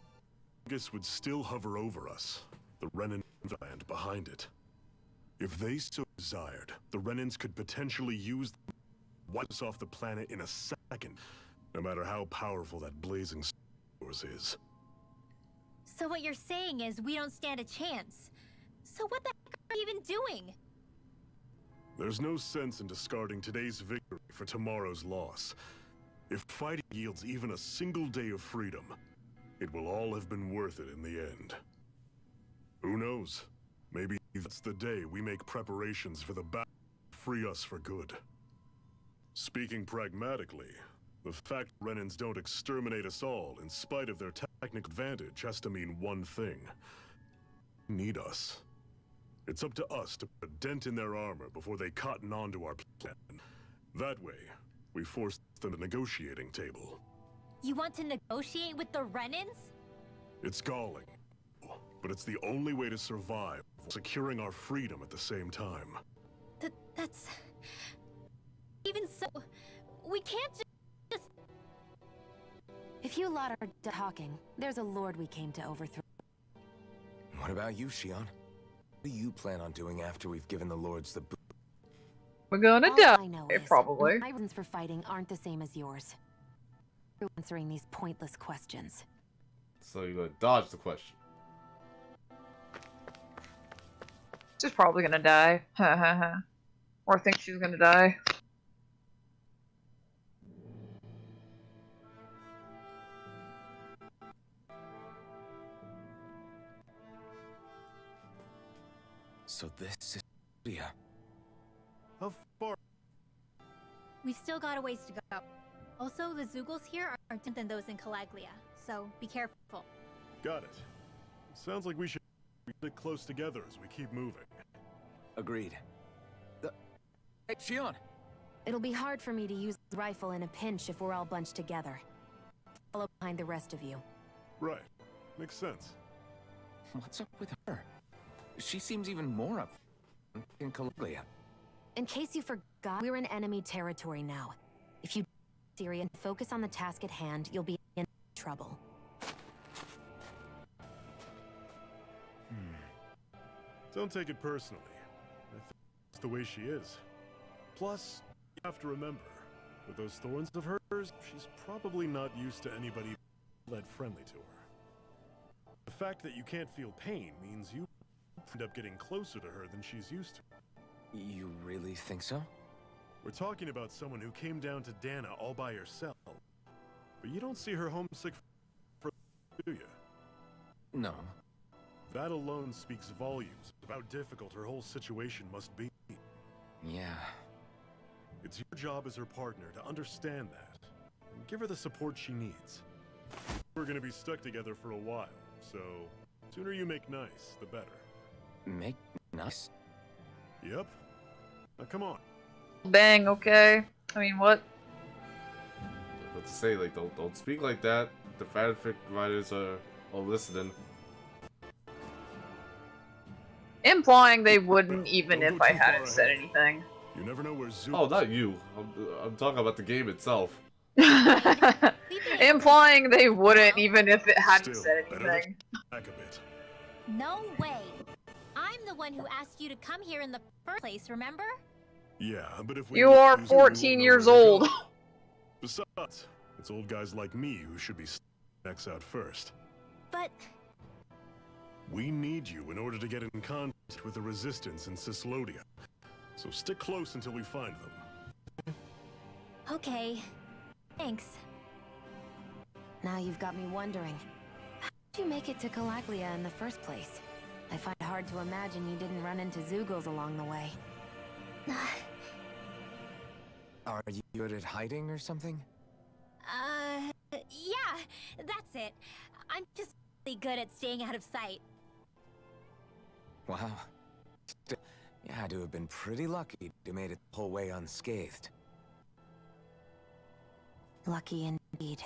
Argus would still hover over us, the Renan land behind it. If they so desired, the Renans could potentially use them to wipe us off the planet in a second, no matter how powerful that blazing source is. So what you're saying is we don't stand a chance. So what the heck are you even doing? There's no sense in discarding today's victory for tomorrow's loss. If fighting yields even a single day of freedom, it will all have been worth it in the end. Who knows? Maybe that's the day we make preparations for the battle to free us for good. Speaking pragmatically, the fact Renans don't exterminate us all in spite of their technical advantage has to mean one thing. They need us. It's up to us to put a dent in their armor before they cotton onto our plan. That way, we force them to the negotiating table. You want to negotiate with the Renans? It's galling, but it's the only way to survive, securing our freedom at the same time. That's... Even so, we can't just... If you lot are talking, there's a lord we came to overthrow. What about you, Shion? What do you plan on doing after we've given the lords the boot? We're gonna All die, I know is probably. my reasons for fighting aren't the same as yours. You're answering these pointless questions. So you're gonna dodge the question. She's probably gonna die. Ha ha ha. Or think she's gonna die. So this is Cyslodia. How far? We've still got a ways to go. Also, the Zeugles here are different than those in Calaglia, so be careful. Got it. Sounds like we should stick close together as we keep moving. Agreed. Hey, Shion! It'll be hard for me to use the rifle in a pinch if we're all bunched together. Follow behind the rest of you. Right. Makes sense. What's up with her? She seems even more up in Calaglia. In case you forgot, we're in enemy territory now. If you Syrian focus on the task at hand, you'll be in trouble. Don't take it personally. I think it's the way she is. Plus, you have to remember, with those thorns of hers, she's probably not used to anybody that friendly to her. The fact that you can't feel pain means you end up getting closer to her than she's used to. You really think so? We're talking about someone who came down to Dana all by herself. But you don't see her homesick for do you? No. That alone speaks volumes about how difficult her whole situation must be. Yeah. It's your job as her partner to understand that, and give her the support she needs. We're gonna be stuck together for a while, so sooner you make nice, the better. Make nice? Yep. Now come on. Bang, okay. I mean, what? What to say, like, don't speak like that. The fanfic writers are listening. Implying they wouldn't even if I hadn't said anything. You never know where Zeus. Oh, not you. I'm talking about the game itself. Implying they wouldn't even if it hadn't Still, said anything. Back a bit. No way. I'm the one who asked you to come here in the first place, remember? Yeah, but if we You are refuse her, we won't 14 know years where to old. go. Besides, it's old guys like me who should be next out first. But We need you in order to get in contact with the Resistance in Cislodia. So stick close until we find them. okay. Thanks. Now you've got me wondering. How did you make it to Calaglia in the first place? I find it hard to imagine you didn't run into Zeugles along the way. Are you good at hiding or something? Yeah, that's it. I'm just really good at staying out of sight. Wow. You had to have been pretty lucky to made it the whole way unscathed. Lucky indeed.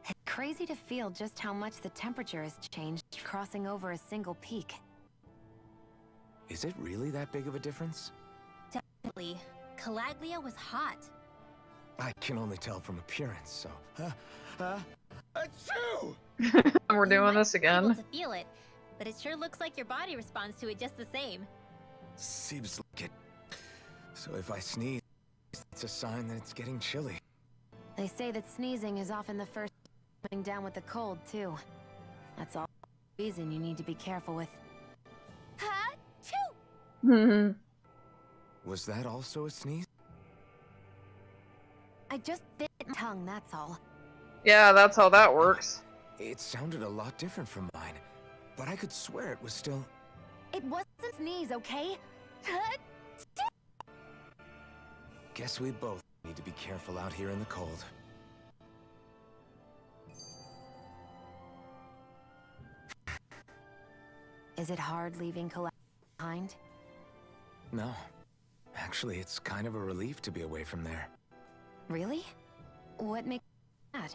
It's crazy to feel just how much the temperature has changed crossing over a single peak. Is it really that big of a difference? Definitely. Calaglia was hot. I can only tell from appearance, so... Achoo! We're doing this Able again. to feel it, but it sure looks like your body responds to it just the same. Seems like it. So if I sneeze, it's a sign that it's getting chilly. They say that sneezing is often the first coming down with the cold, too. That's all the reason you need to be careful with. Ha-choo! Was that also a sneeze? I just bit my tongue, that's all. Yeah, that's how that works. It sounded a lot different from mine, but I could swear it was still... It wasn't a sneeze, okay? Guess we both need to be careful out here in the cold. Is it hard leaving Calaglia behind? No. Actually, it's kind of a relief to be away from there. Really? What makes you mad?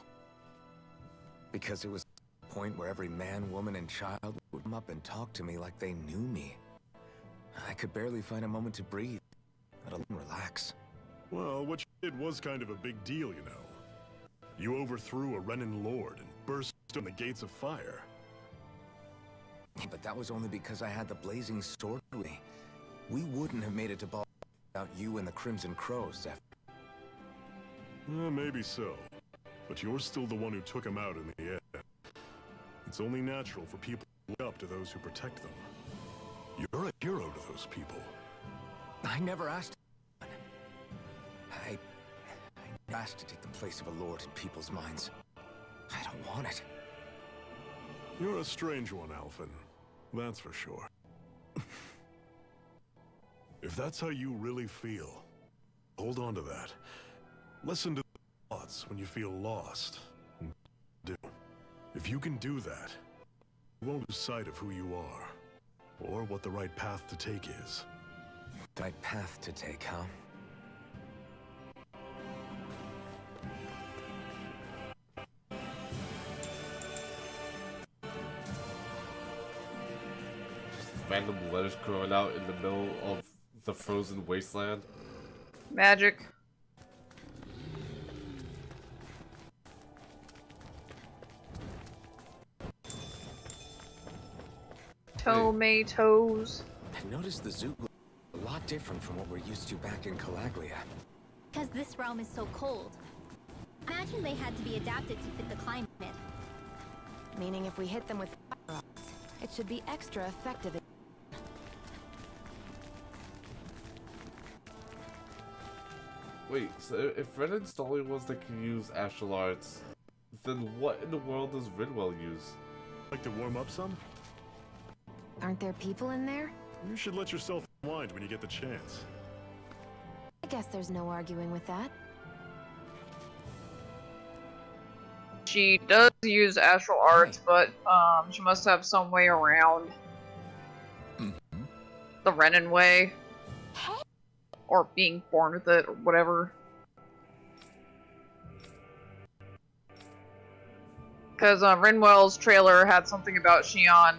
Because it was the point where every man, woman, and child would come up and talk to me like they knew me. I could barely find a moment to breathe, let alone relax. Well, what you did was kind of a big deal, you know. You overthrew a Renan lord and burst in the gates of fire. But that was only because I had the blazing sword with me. We wouldn't have made it to Ball without you and the Crimson Crows, Zephyr. Maybe so. But you're still the one who took him out in the end. It's only natural for people to look up to those who protect them. You're a hero to those people. I never asked. I asked to take the place of a lord in people's minds. I don't want it. You're a strange one, Alphen. That's for sure. If that's how you really feel, hold on to that. Listen to the thoughts when you feel lost. Do. If you can do that, you won't lose sight of who you are, or what the right path to take is. Right path to take, huh? Random letters growing out in the middle of the frozen wasteland. Magic. Tomatoes. I noticed the zoo was a lot different from what we're used to back in Calaglia. Because this realm is so cold. Imagine they had to be adapted to fit the climate. Meaning if we hit them with fire rods, it should be extra effective. Wait, so if Renan's the only ones that can use astral arts, then what in the world does Rinwell use? Like to warm up some? Aren't there people in there? You should let yourself unwind when you get the chance. I guess there's no arguing with that. She does use astral arts, but she must have some way around the Renan way. Or being born with it, or whatever. Because Rinwell's trailer had something about Xion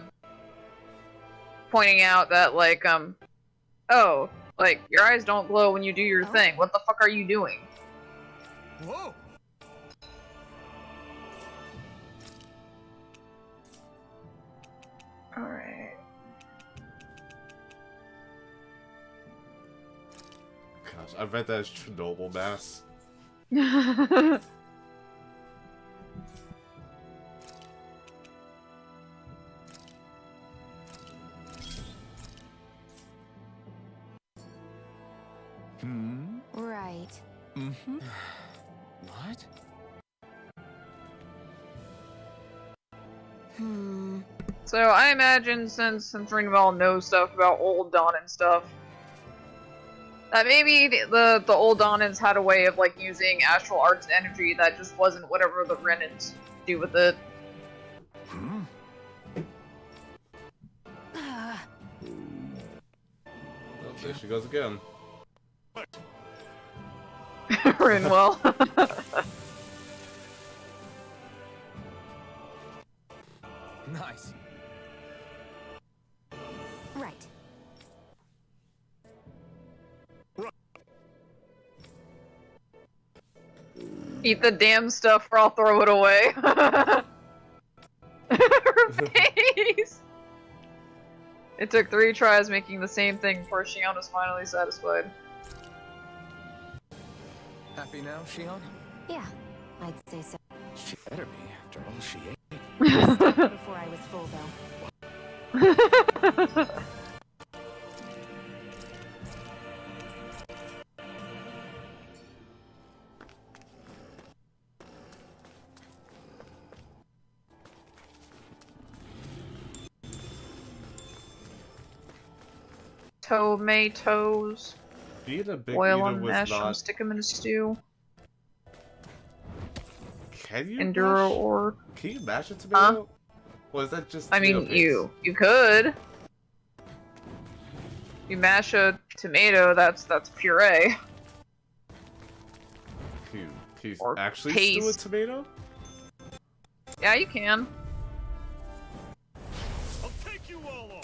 pointing out that, like, oh, like, your eyes don't glow when you do your thing. What the fuck are you doing? Whoa! Alright. Gosh, I read that as Chernobyl mass. Right. Mm-hmm. What? So I imagine since Rinwell knows stuff about Old Dawn and stuff, that maybe the Old Dawnans had a way of like using astral arts energy that just wasn't whatever the Renans do with it. Oh, there she goes again. Rinwell. Nice. Right. Eat the damn stuff or I'll throw it away. Her face! It took 3 tries making the same thing before Xion was finally satisfied. Happy now, Xion? Yeah, I'd say so. She better be, after all she ate. Before I was full, though. Tomatoes. Being a big Boil eater them, was mash them, not. stick them in a stew. Can you Enduro mash? or Can you mash a tomato? Or is that just? I mean, tomato you could. You mash a tomato, that's puree. Can you Or actually paste. stew a tomato? Yeah, you can.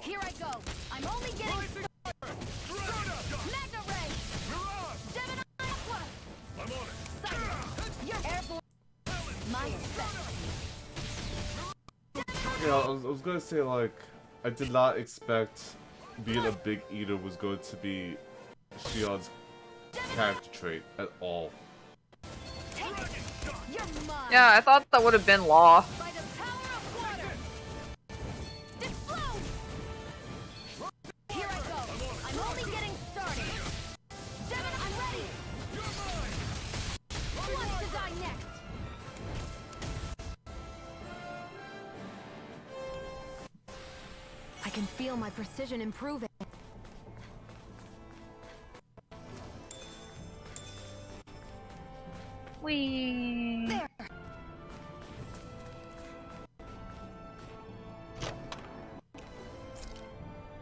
Here I go. I'm only getting started. Magna Ray. Gemini Aqua. I'm on it. Silence. You're airborne. My specialty. Yeah, I was gonna say like, I did not expect being a big eater was going to be Xion's character trait at all. You're mine. Yeah, I thought that would have been law. By the power of water. Explode. Here I go. I'm only getting started. Devin, I'm ready. Who wants to die next? I can feel my precision improving. Whee! There.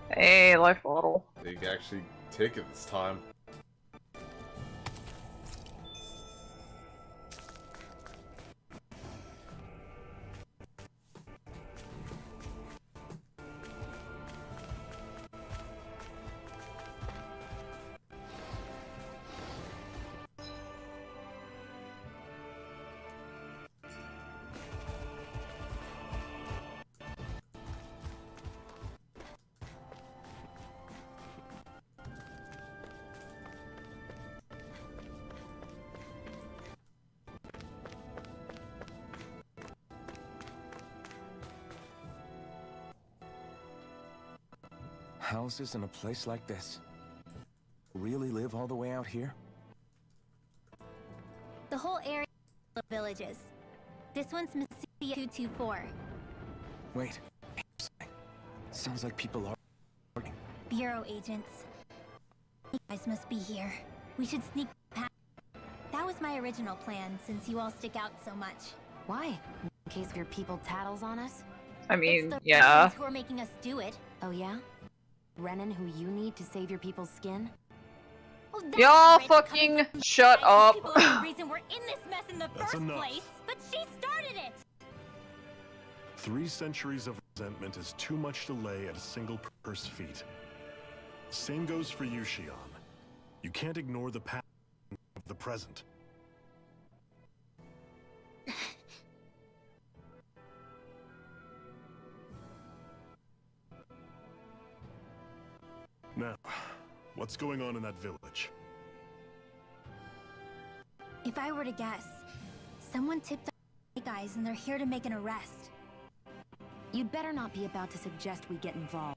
Hey, life bottle. They can actually take it this time. Houses in a place like this? Really live all the way out here? The whole area of villages. This one's Messia 224. Wait. Sounds like people are... Bureau agents. You guys must be here. We should sneak past. That was my original plan, since you all stick out so much. Why? In case your people tattles on us? I mean, It's the yeah. Russians who are making us do it. Oh yeah? Renan, who you need to save your people's skin? Oh, that's Y'all Renan fucking coming from shut the up. people are the reason we're in this mess in the That's first enough. place, but she started it. 3 centuries of resentment is too much to lay at a single person's feet. Same goes for you, Shion. You can't ignore the past of the present. Now, what's going on in that village? If I were to guess, someone tipped off the guys and they're here to make an arrest. You'd better not be about to suggest we get involved.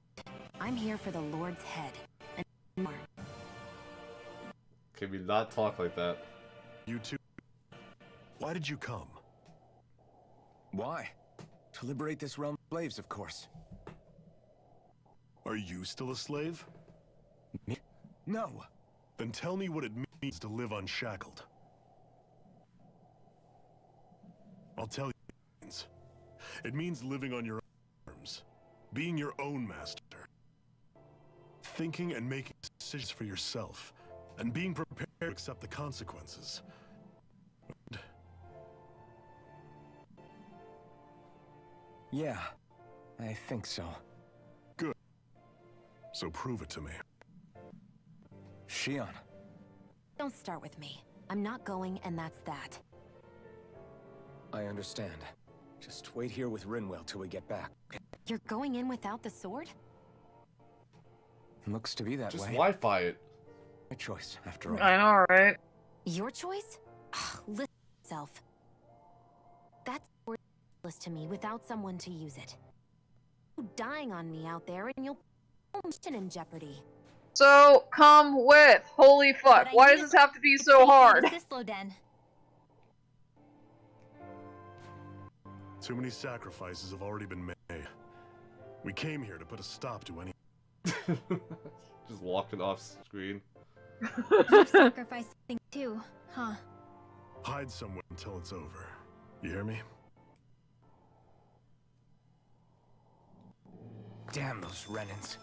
I'm here for the Lord's head. And more. Can we not talk like that? You two. Why did you come? Why? To liberate this realm of slaves, of course. Are you still a slave? Me? No. Then tell me what it means to live unshackled. I'll tell you what it means. It means living on your own terms, being your own master, thinking and making decisions for yourself, and being prepared to accept the consequences. Yeah, I think so. Good. So prove it to me. Shion. Don't start with me. I'm not going, and that's that. I understand. Just wait here with Rinwell till we get back. You're going in without the sword? Looks to be that Just way. Wi-Fi it. My choice, after all. I know, right? Your choice? Listen to yourself. That's worthless to me without someone to use it. You're dying on me out there, and you'll put mission in jeopardy. So, come with. Holy fuck. Why does this have to be so hard? Too many sacrifices have already been made. We came here to put a stop to any. Just walking off screen. You sacrificed something too, huh? Hide somewhere until it's over. You hear me? Damn those Renans.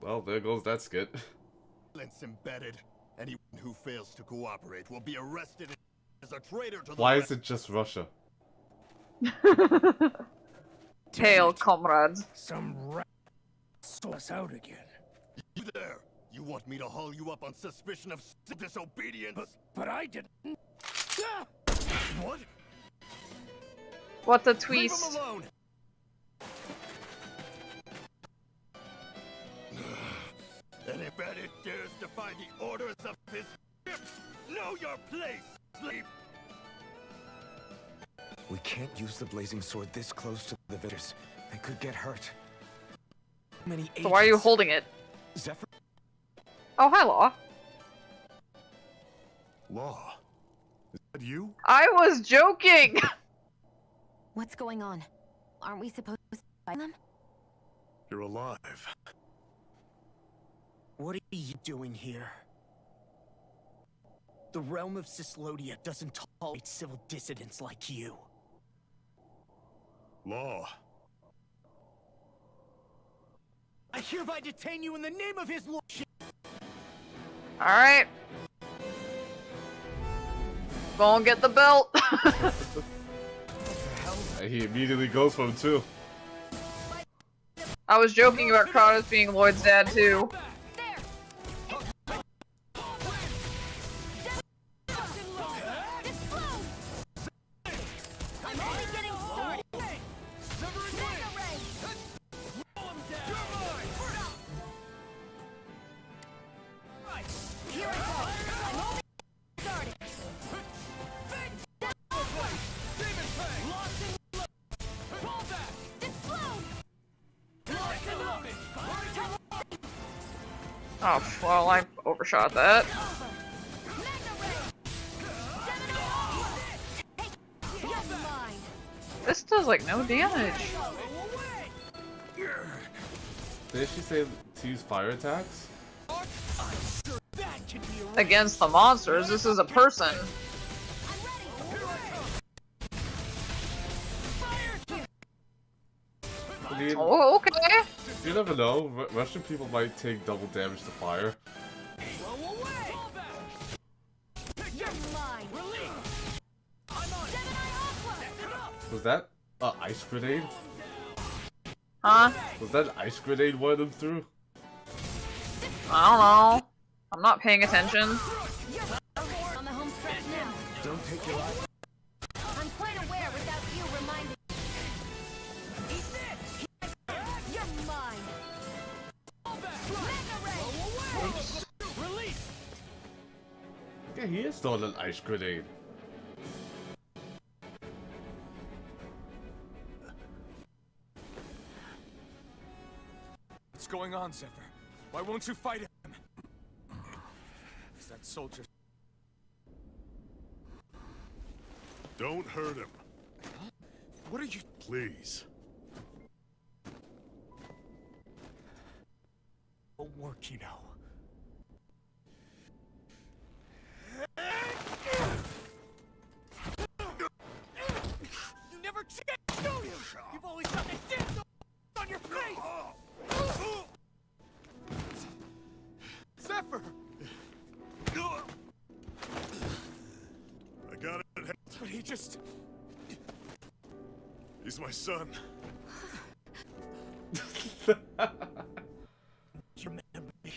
Well, there goes that skit. Silence embedded. Anyone who fails to cooperate will be arrested as a traitor to the Why is it just Russia? Hail, comrades. Some rat saw us out again. You there? You want me to haul you up on suspicion of disobedience? But I didn't. What? What the Leave twist? him alone! And if Bandit dares defy the orders of his ship, know your place, slave! We can't use the blazing sword this close to the villagers. They could get hurt. Many So why are you agents. holding it? Zephyr? Oh, hi, Law. Law, You? I was joking! What's going on? Aren't we supposed to fight them? You're alive. What are you doing here? The realm of Cyslodia doesn't tolerate civil dissidents like you. Law. I hereby detain you in the name of his lordship! Alright. Go and get the belt. He immediately goes for him too. I was joking about Kratos being Lloyd's dad too. Oh, well, I overshot that. This does, like, no damage. Did she say to use fire attacks? Against the monsters, this is a person. I mean, Oh, okay. you never know. Russian people might take double damage to fire. Was that an ice grenade? Huh? Was that an ice grenade one of them threw? I don't know. I'm not paying attention. On the home stretch now. Don't take your eye. I'm quite aware without you reminding. You're mine. Yeah, he is throwing an ice grenade. What's going on, Zephyr? Why won't you fight him? Is that soldier? Don't hurt him. What are you? Please. Won't work, you know. You never change, do you? You've always got that damn on your face! Zephyr! I got it. But he just... He's my son. You remember me?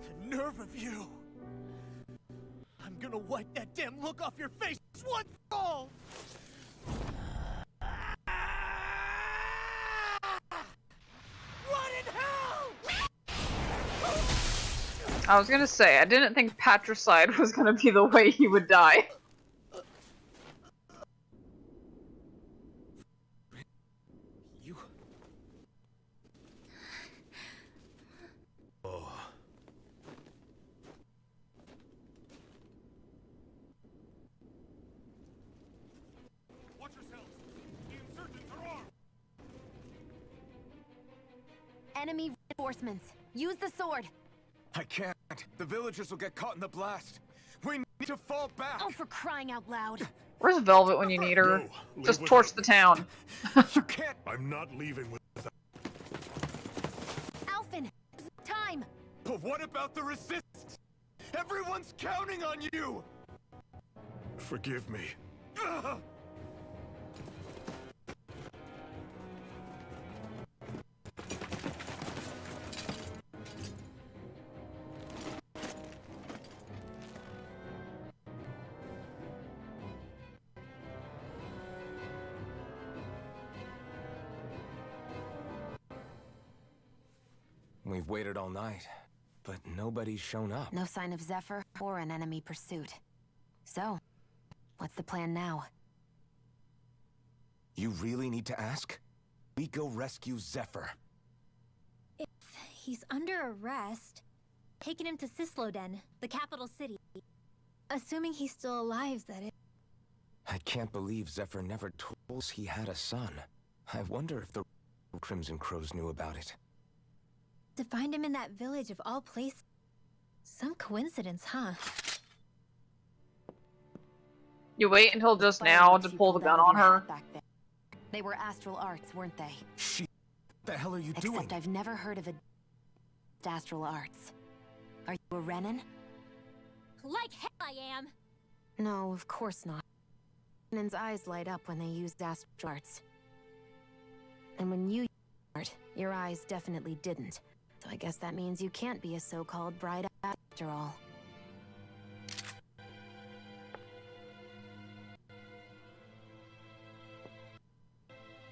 The nerve of you! I'm gonna wipe that damn look off your face once for all! What in hell? I was gonna say, I didn't think patricide was gonna be the way he would die. You... Oh. Watch yourselves. The insurgents are armed. Enemy reinforcements. Use the sword. I can't. The villagers will get caught in the blast. We need to fall back. Oh, for crying out loud. Where's Velvet when you need her? No, Just leave torch without the town. You can't. I'm not leaving with that. Alphen, time. But what about the resistance? Everyone's counting on you. Forgive me. Ugh. We've waited all night, but nobody's shown up. No sign of Zephyr or an enemy pursuit. So, what's the plan now? You really need to ask? We go rescue Zephyr. If he's under arrest, taking him to Cysloden, the capital city. Assuming he's still alive, that is. I can't believe Zephyr never told us he had a son. I wonder if the Crimson Crows knew about it. To find him in that village of all places. Some coincidence, huh? You wait until just now to pull the gun on her. They were astral arts, weren't they? What the hell are you doing? Except I've never heard of a astral arts. Are you a Renan? Like hell I am! No, of course not. Renan's eyes light up when they use astral arts. And when you use art, your eyes definitely didn't. So I guess that means you can't be a so-called bride after all.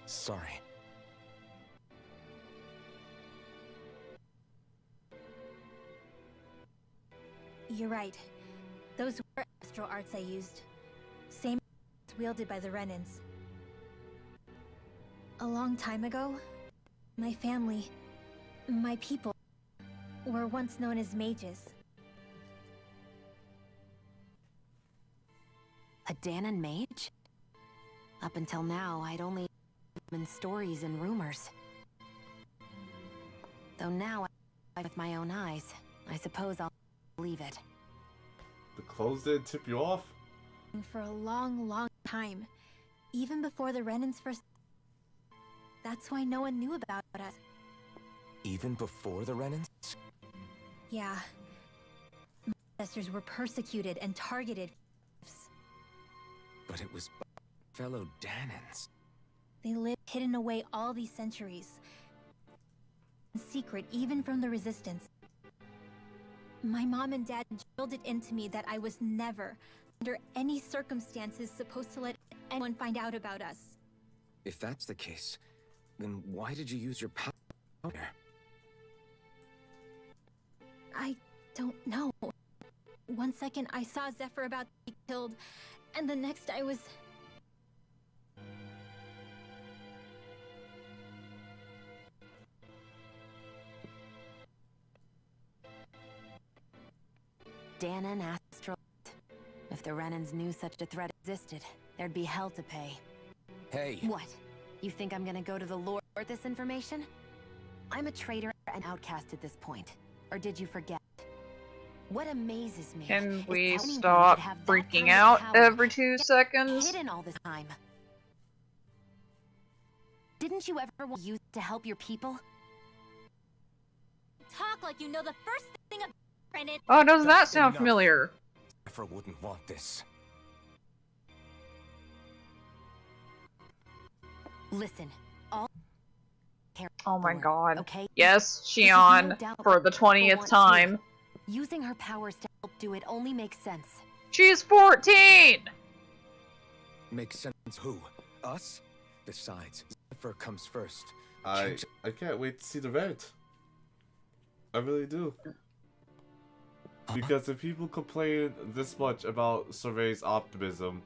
Sorry. You're right. Those were astral arts I used. Same wielded by the Renans. A long time ago, my family, my people, were once known as mages. A Dahnan mage? Up until now, I'd only been stories and rumors. Though now, with my own eyes, I suppose I'll believe it. The clothes didn't tip you off? For a long, long time. Even before the Renans first... That's why no one knew about us. Even before the Renans? Yeah. My ancestors were persecuted and targeted. But it was fellow Dahnans. They lived hidden away all these centuries. In secret, even from the Resistance. My mom and dad drilled it into me that I was never, under any circumstances, supposed to let anyone find out about us. If that's the case, then why did you use your power? I don't know. One second I saw Zephyr about to be killed, and the next I was... Dahnan astral. If the Renans knew such a threat existed, there'd be hell to pay. Hey! What? You think I'm gonna go to the Lord with this information? I'm a traitor and outcast at this point. Or did you forget? What amazes me Can is we anyone stop could have that freaking kind of out power every 2 seconds? hidden all this time. Didn't you ever want youth to help your people? Talk like you know the first thing about Renan. Oh, doesn't that sound enough. familiar? Zephyr wouldn't want this. Listen, all Oh my god. okay? Yes, Because Xion, no doubt for the people 20th want time. to. Using her powers to help do it only makes sense. She's 14! Makes sense. Who? Us? Besides, Zephyr comes first. I can't wait to see the vent. I really do. Because if people complain this much about Survey's optimism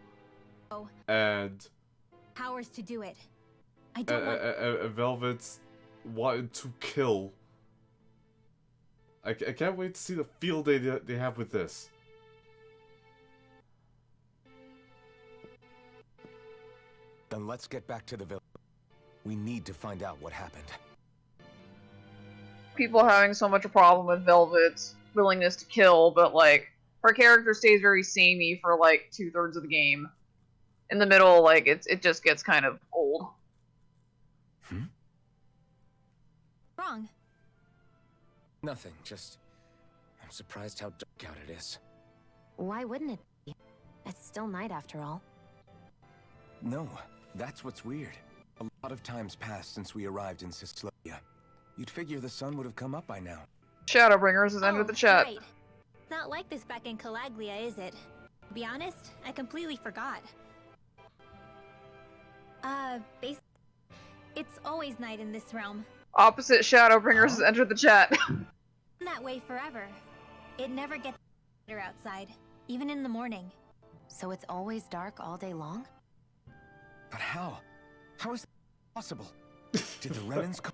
and Powers to do it. I don't want... Velvet's wanting to kill, I can't wait to see the feel they have with this. Then let's get back to the village. We need to find out what happened. People having so much a problem with Velvet's willingness to kill, but like, her character stays very samey for like 2/3 of the game. In the middle, like, it just gets kind of old. Wrong. Nothing, just... I'm surprised how dark out it is. Why wouldn't it be? It's still night after all. No, that's what's weird. A lot of time's passed since we arrived in Cyslodia. You'd figure the sun would have come up by now. Shadowbringers has entered the chat. Right. It's not like this back in Calaglia, is it? To be honest, I completely forgot. Basically, it's always night in this realm. Opposite Shadowbringers has entered the chat. That way forever. It never gets better outside, even in the morning. So it's always dark all day long? But how? How is that possible? Did the Renans come?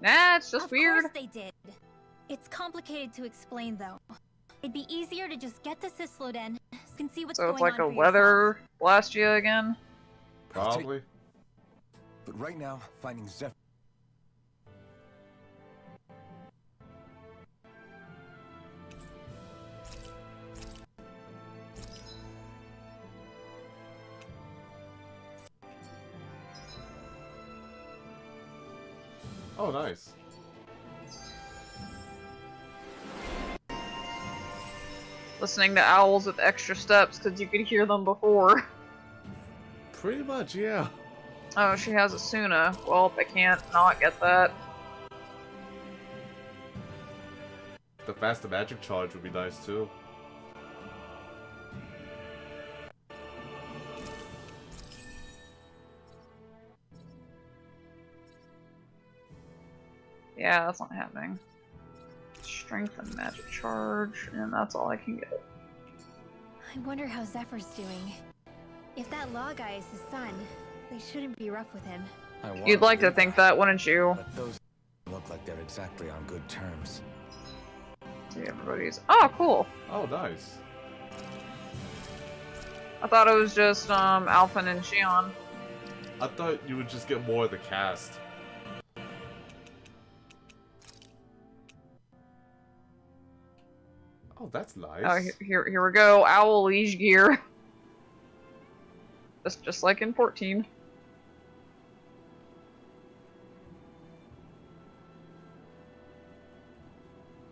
Nah, it's just weird. Of course they did. It's complicated to explain, though. It'd be easier to just get to Cysloden, so you can see what's So going it's like on a for weather, Blastia again? Probably. But right now, finding Zephyr. Oh, nice. Listening to owls with extra steps because you could hear them before. Pretty much, yeah. Oh, she has Asuna. Well, I can't not get that. The faster magic charge would be nice too. Yeah, that's not happening. Strength and magic charge, and that's all I can get. I wonder how Zephyr's doing. If that law guy is his son, they shouldn't be rough with him. You'd like to think that, wouldn't you? But those look like they're exactly on good terms. See, everybody's. Oh, cool. Oh, nice. I thought it was just Alphen and Xion. I thought you would just get more of the cast. Oh, that's nice. Oh, here we go. Owl Liege gear. Just like in 14.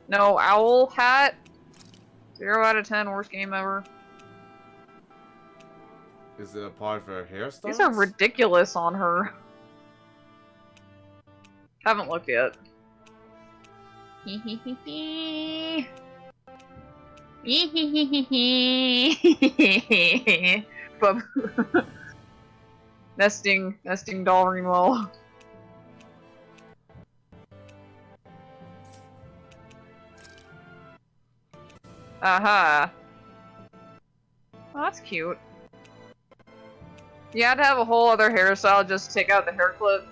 No, owl hat. 0 out of 10, worst game ever. Is it a part of her hairstyle? These are ridiculous on her. Haven't looked yet. But nesting Dalrymple. Aha. Oh, that's cute. You had to have a whole other hairstyle just to take out the hair clip.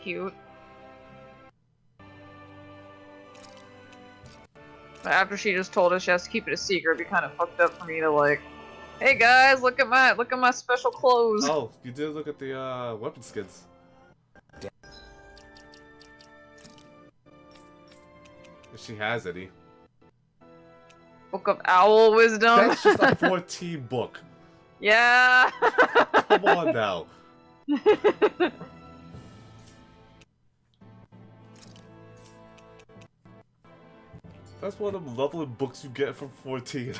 Cute. But after she just told us she has to keep it a secret, it'd be kind of fucked up for me to like, hey guys, look at my special clothes. Oh, you did look at the weapon skins. If she has any. Book of Owl Wisdom. That's just a 14 book. Yeah. Come on now. That's one of the lovely books you get from 14.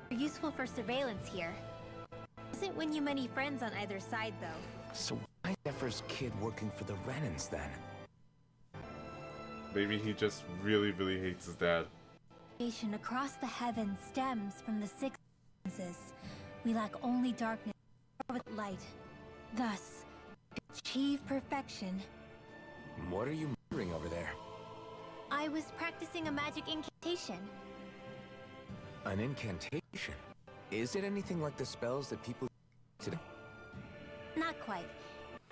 Useful for surveillance here. Doesn't win you many friends on either side, though. So why is Zephyr's kid working for the Renans then? Maybe he just really, really hates his dad. Creation across the heavens stems from the six senses. We lack only darkness with light. Thus, to achieve perfection. What are you muttering over there? I was practicing a magic incantation. An incantation? Is it anything like the spells that people use today? Not quite.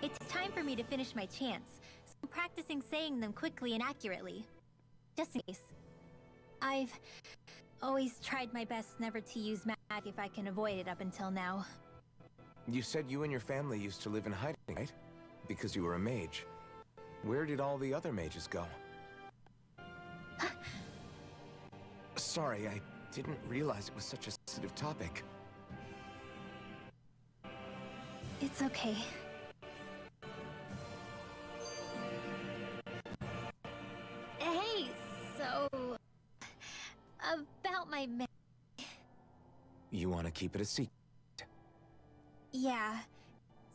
It's time for me to finish my chants, so I'm practicing saying them quickly and accurately. Just in case. I've always tried my best never to use magic if I can avoid it up until now. You said you and your family used to live in hiding, right? Because you were a mage. Where did all the other mages go? Sorry, I didn't realize it was such a sensitive topic. It's okay. Hey, so... about my You want to keep it a secret? Yeah.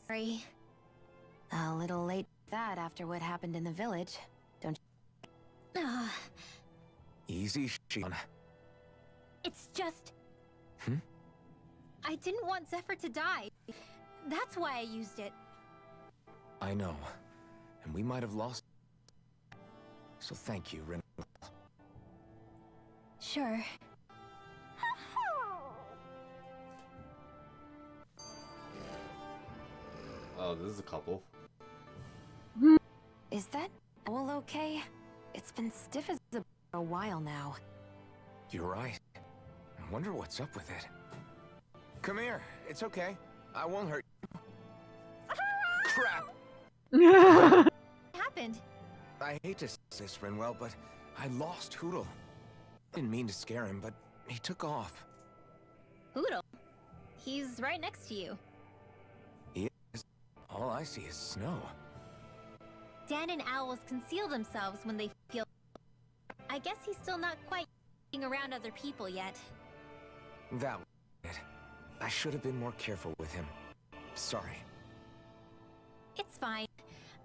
Sorry. A little late for that after what happened in the village, don't you? Easy, Xion. It's just... Hmm? I didn't want Zephyr to die. That's why I used it. I know. And we might have lost... So thank you, Ren. Sure. Oh, this is a couple. Is that all okay? It's been stiff as a for a while now. You're right. I wonder what's up with it. Come here. It's okay. I won't hurt you. Crap! What happened? I hate to say this, Rinwell, but I lost Hootle. Didn't mean to scare him, but he took off. Hootle? He's right next to you. He is. All I see is snow. Dan and owls conceal themselves when they feel... I guess he's still not quite being around other people yet. That was it. I should have been more careful with him. Sorry. It's fine.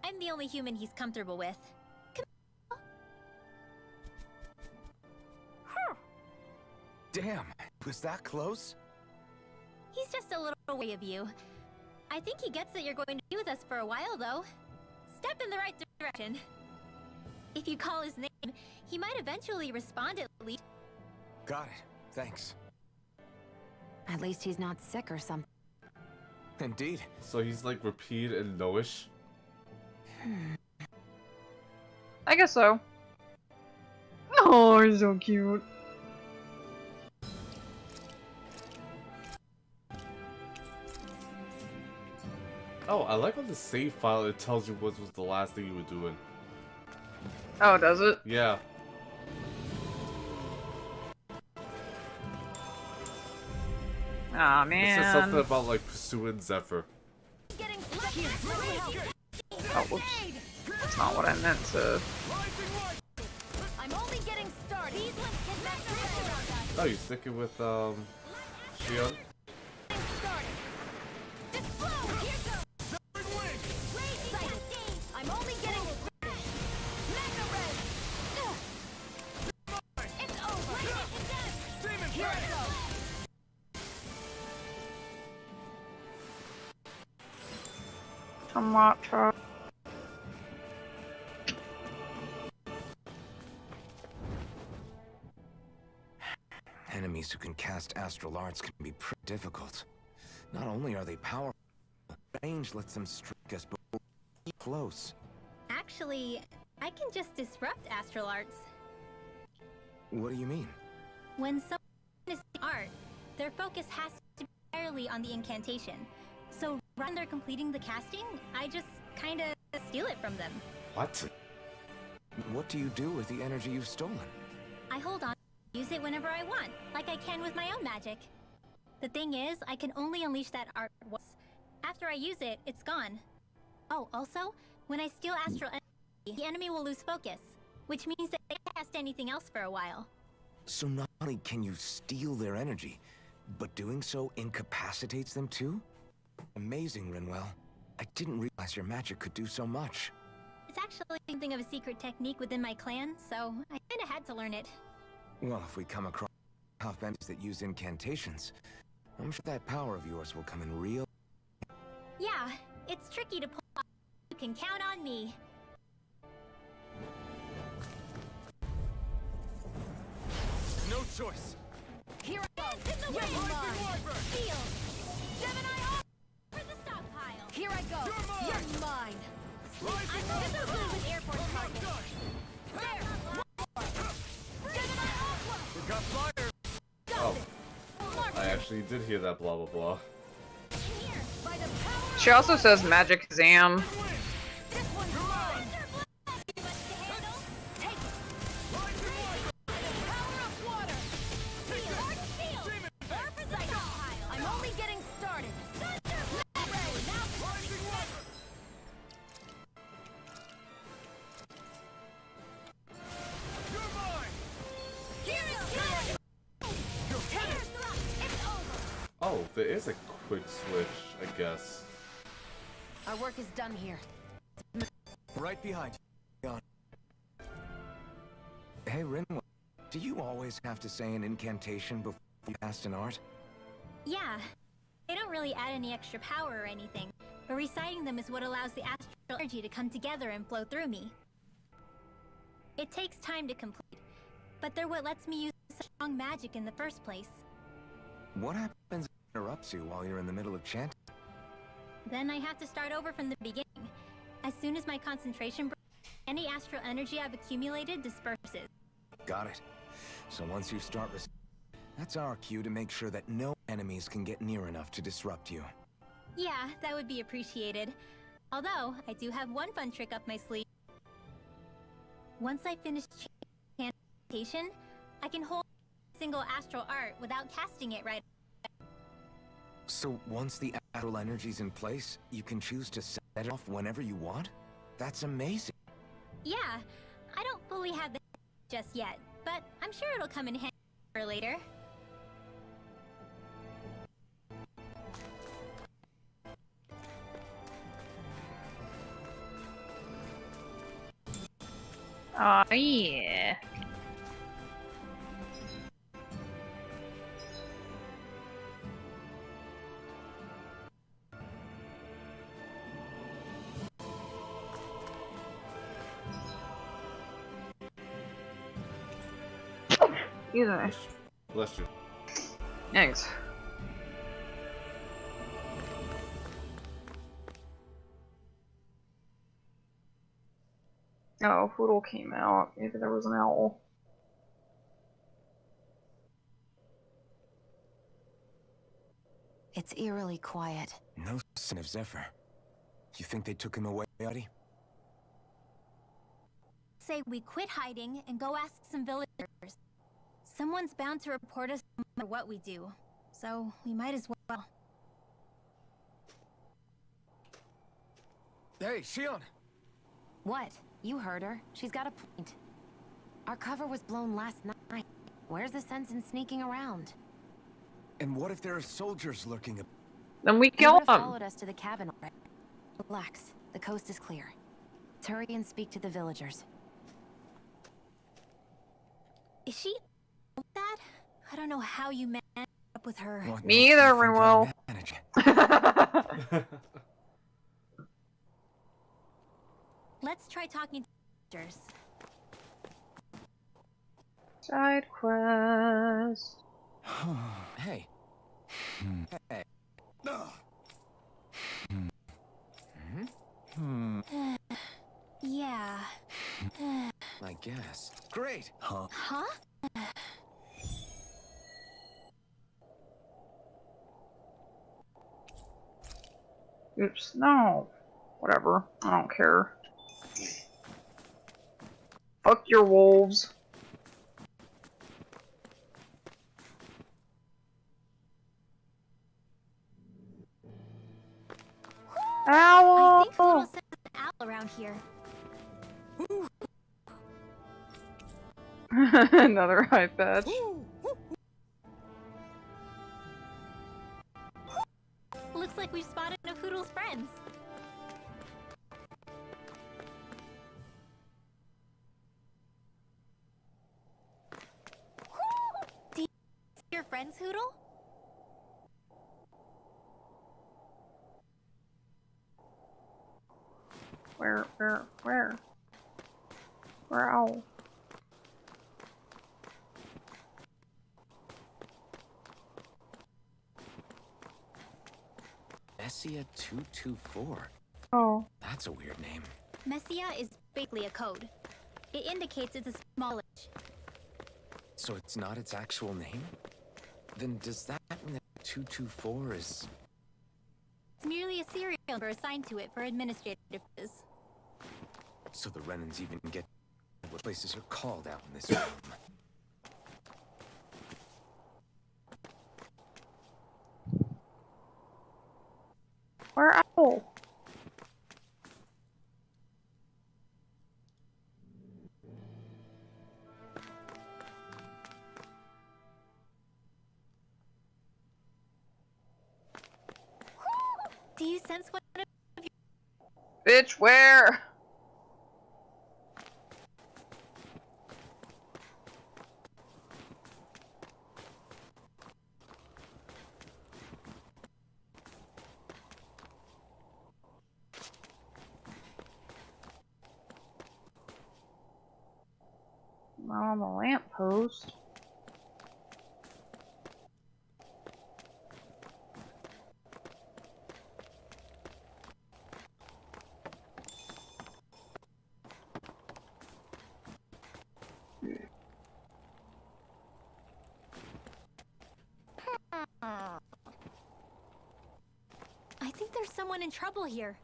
I'm the only human he's comfortable with. Damn, was that close? He's just a little wary of you. I think he gets that you're going to be with us for a while, though. Step in the right direction. If you call his name, he might eventually respond at least. Got it. Thanks. At least he's not sick or something. Indeed. So he's like Repeat and Noish? I guess so. Oh, he's so cute. Oh, I like on the save file it tells you what was the last thing you were doing. Oh, does it? Yeah. Aw, It man. says something about like pursuing Zephyr. Oh, whoops. That's not what I meant to. I'm only getting started. These ones can back around us. Oh, you're sticking with Shion? I'm only getting started. Mega Red. It's over. Here I go. Tomato. Enemies who can cast astral arts can be pretty difficult. Not only are they powerful, range lets them strike us but close. Actually, I can just disrupt astral arts. What do you mean? When someone is doing art, their focus has to be entirely on the incantation. So rather than completing the casting, I just kinda steal it from them. What? What do you do with the energy you've stolen? I hold on, use it whenever I want, like I can with my own magic. The thing is, I can only unleash that art once. After I use it, it's gone. Oh, also, when I steal astral energy, the enemy will lose focus, which means that they can't cast anything else for a while. So not only can you steal their energy, but doing so incapacitates them too? Amazing, Rinwell. I didn't realize your magic could do so much. It's actually something of a secret technique within my clan, so I kinda had to learn it. Well, if we come across half-benders that use incantations, I'm sure that power of yours will come in real. Yeah, it's tricky to pull off. You can count on me. No choice. Here I go! In the way! Field! Gemini off! For the stockpile! Here I go! You're mine! I'm so good with air force targets! There! Gemini off! We got fire. Oh. I actually did hear that blah blah blah. She also says Magic Zam. I'm only getting started. Oh, there is a quick switch, I guess. Our work is done here. Right behind you. Hey, Rinwell, do you always have to say an incantation before you cast an art? Yeah. They don't really add any extra power or anything, but reciting them is what allows the astral energy to come together and flow through me. It takes time to complete, but they're what lets me use such strong magic in the first place. What happens if it interrupts you while you're in the middle of chanting? Then I have to start over from the beginning. As soon as my concentration breaks, any astral energy I've accumulated disperses. Got it. So once you start, that's our cue to make sure that no enemies can get near enough to disrupt you. Yeah, that would be appreciated. Although, I do have one fun trick up my sleeve. Once I finish transmutation, I can hold a single astral art without casting it right. So once the astral energy's in place, you can choose to set it off whenever you want? That's amazing. Yeah, I don't fully have that just yet, but I'm sure it'll come in handy for later. Oh, yeah. Excuse me. Bless you. Thanks. Oh, Hoodle came out. Maybe there was an owl. It's eerily quiet. No sign of Zephyr. You think they took him away, Adi? Say we quit hiding and go ask some villagers. Someone's bound to report us no matter what we do, so we might as well. Hey, Shion! What? You heard her. She's got a point. Our cover was blown last night. Where's the sense in sneaking around? And what if there are soldiers lurking? Then we They kill would've them. followed us to the cabin already. Relax. The coast is clear. Hurry and speak to the villagers. Is she that? I don't know how you managed up with her. What Me makes you either, think Renwell. I'll manage it? Let's try talking to villagers. Side quest. Hey. Hey. Yeah. I guess. Great. Huh? Huh? Oops, no. Whatever. I don't care. Fuck your wolves. I think Owl! Hoodle sent an owl around here. Another eye patch. Looks like we spotted one of Hoodle's friends. Do you see your friends, Hoodle? Where? Where owl? Messia 224. Oh. That's a weird name. Messia is basically a code. It indicates it's a small village. So it's not its actual name? Then does that mean that 224 is... It's merely a serial number assigned to it for administrative purposes. So the Renans even get what places are called out in this realm. Where owl? Do you sense one of your... Bitch, where? Not on the lamppost. someone in trouble here.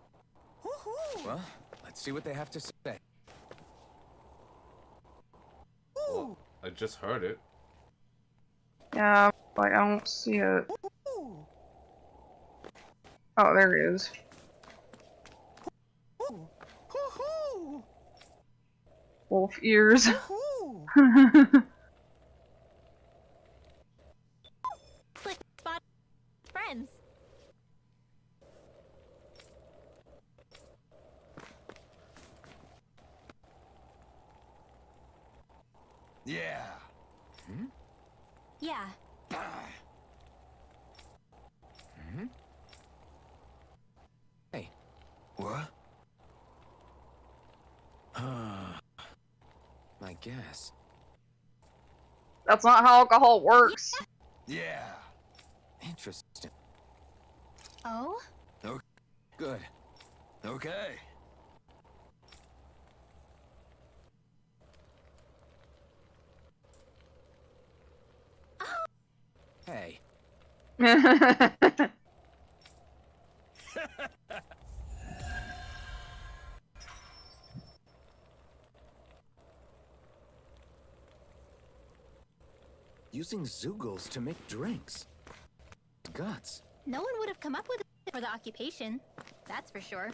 Well, let's see what they have to say. Well, I just heard it. Yeah, but I don't see it. Oh, there he is. Wolf ears. Click spot friends. Yeah. Yeah. Hey. What? I guess. That's not how alcohol works. Yeah. Interesting. Oh? Okay. Good. Okay. Hey. Using Zeugles to make drinks. Guts. No one would have come up with it for the occupation. That's for sure.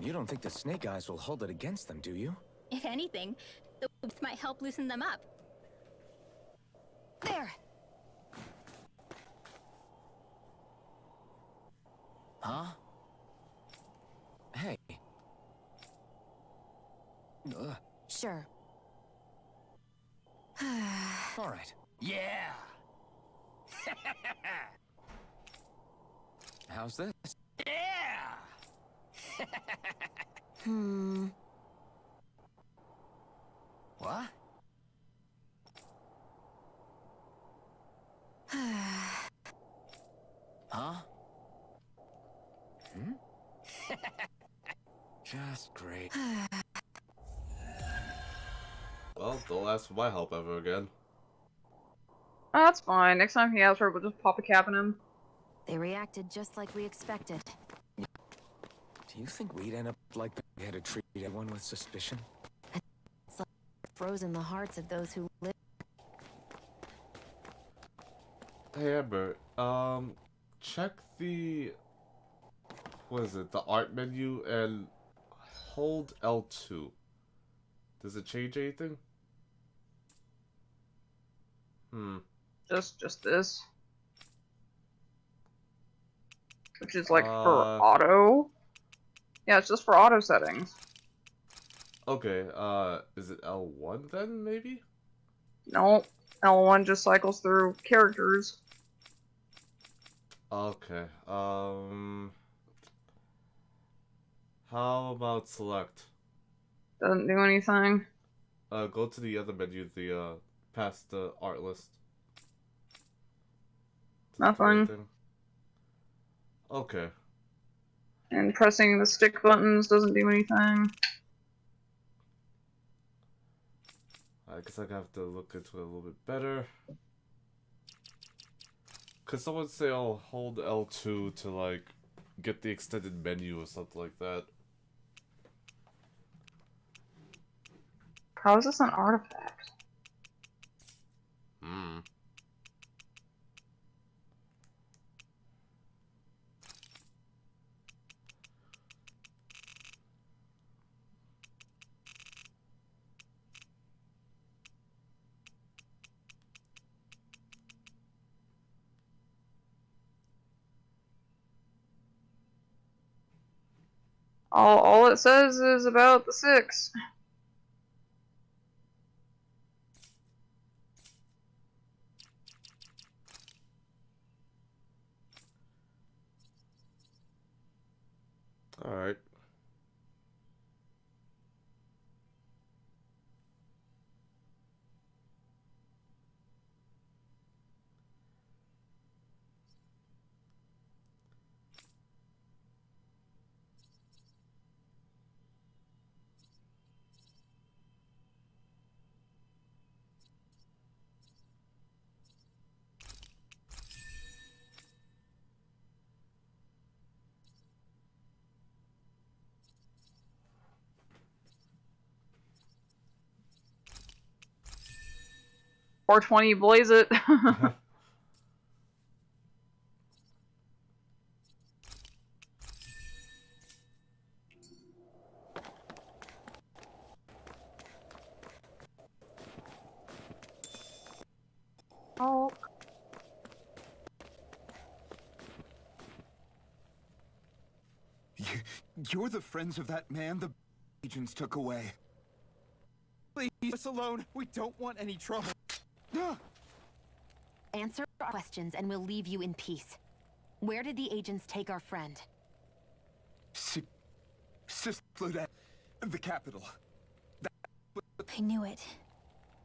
You don't think the Snake Eyes will hold it against them, do you? If anything, the whips might help loosen them up. There! Huh? Hey. Sure. All right. Yeah! How's this? Yeah! What? Huh? Just great. Well, don't ask for my help ever again. Oh, that's fine. Next time he asks for it, we'll just pop a cap in him. They reacted just like we expected. Do you think we'd end up like we had to treat everyone with suspicion? It's like frozen the hearts of those who live. Hey Amber, check the, what is it, the art menu and hold L2. Does it change anything? Just this. Which is like for auto. Yeah, it's just for auto settings. Okay, is it L1 then, maybe? No, L1 just cycles through characters. Okay, how about select? Doesn't do anything. Go to the other menu, the, past the art list. Does it do Nothing. anything? Okay. And pressing the stick buttons doesn't do anything. I guess I have to look into it a little bit better. Could someone say I'll hold L2 to, like, get the extended menu or something like that? How is this an artifact? All it says is about the 6. Alright. 420 blaze it. Oh. You're the friends of that man the agents took away. Leave us alone. We don't want any trouble. Answer our questions and we'll leave you in peace. Where did the agents take our friend? Sister, the capital. I knew it.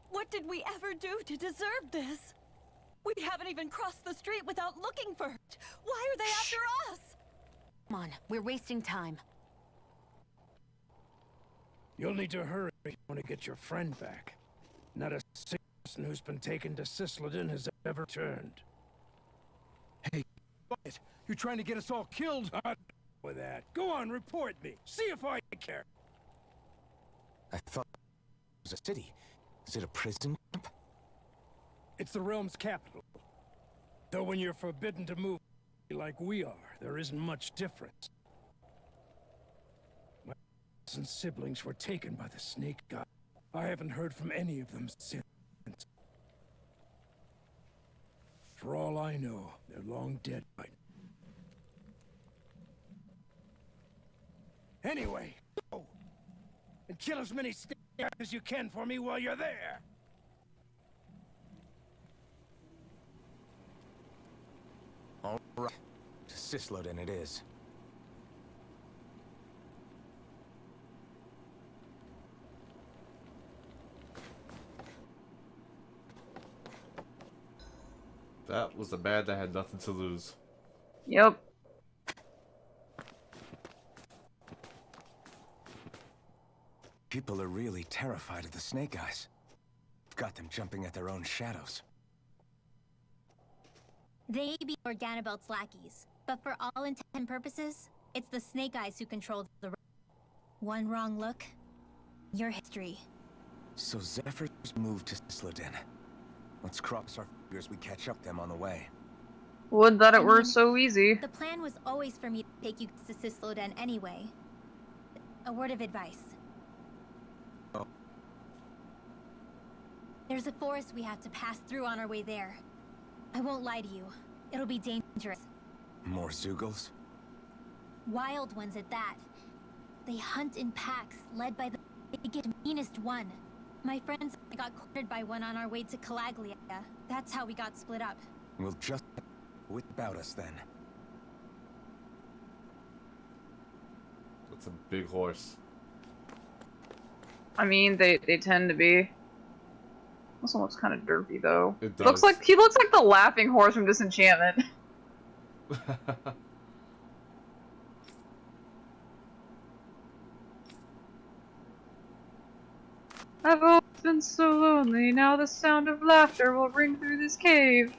What did we ever do to deserve this? We haven't even crossed the street without looking for her. Why are they after us? Come on, we're wasting time. You'll need to hurry if you want to get your friend back. Not a single person who's been taken to Sisloden has ever returned. Hey, quiet. You're trying to get us all killed? With that. Go on, report me. See if I care. I thought it was a city. Is it a prison camp? It's the realm's capital. Though when you're forbidden to move like we are, there isn't much difference. My and siblings were taken by the Snake God. I haven't heard from any of them since. For all I know, they're long dead by now. Anyway, go! And kill as many Snake guys as you can for me while you're there! All right. To Sisloden it is. That was a man that had nothing to lose. Yep. People are really terrified of the Snake Eyes. Got them jumping at their own shadows. They may be Organobelt's lackeys, but for all intent and purposes, it's the Snake Eyes who control the... One wrong look, your history. So Zephyr's moved to Sisloden. Let's cross our fingers we catch up them on the way. Would that it were so easy. The plan was always for me to take you to Sisloden anyway. A word of advice. Oh. There's a forest we have to pass through on our way there. I won't lie to you. It'll be dangerous. More Zeugles? Wild ones at that. They hunt in packs, led by the biggest, meanest one. My friends got cornered by one on our way to Calaglia. That's how we got split up. We'll just whip about us then. That's a big horse. I mean, they tend to be. This one looks kind of derpy though. It does. He looks like the laughing horse from Disenchantment. I've always been so lonely, now the sound of laughter will ring through this cave.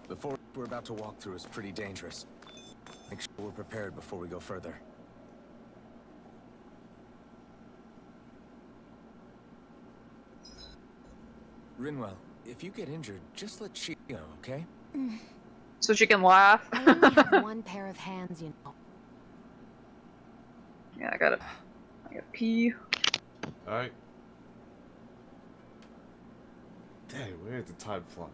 The forest we're about to walk through is pretty dangerous. Make sure we're prepared before we go further. Rinwell, if you get injured, just let she know, okay? So she can laugh. I only have one pair of hands, you know. Yeah, I gotta pee. Alright. Dang, where did the time fly?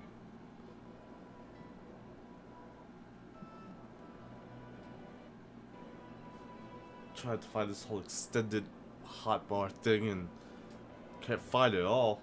Tried to find this whole extended hotbar thing and can't find it at all.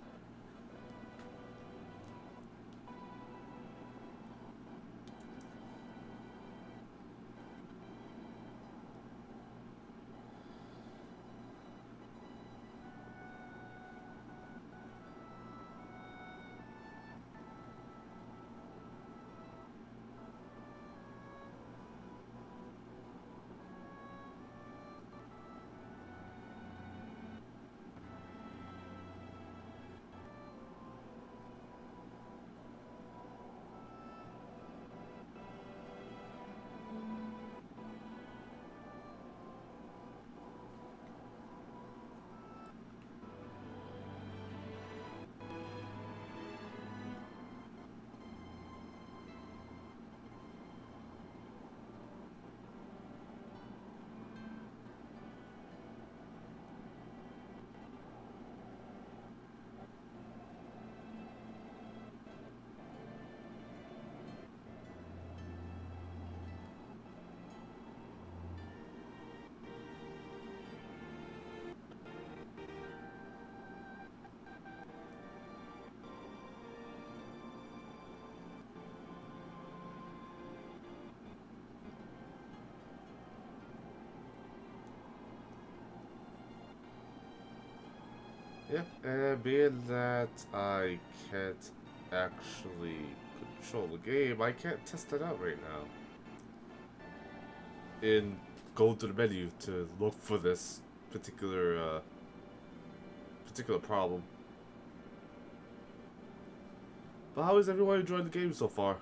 Yep, and being that I can't actually control the game, I can't test it out right now. And go to the menu to look for this particular problem. But how is everyone enjoying the game so far?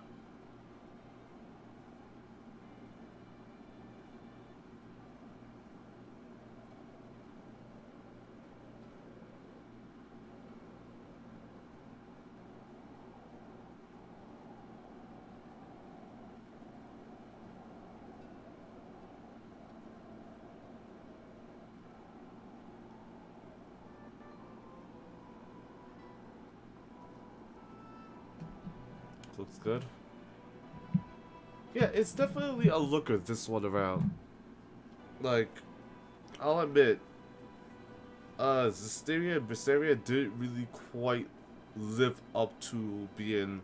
Looks good. Yeah, it's definitely a looker this one around. Like, I'll admit, Zestiria and Berseria didn't really quite live up to being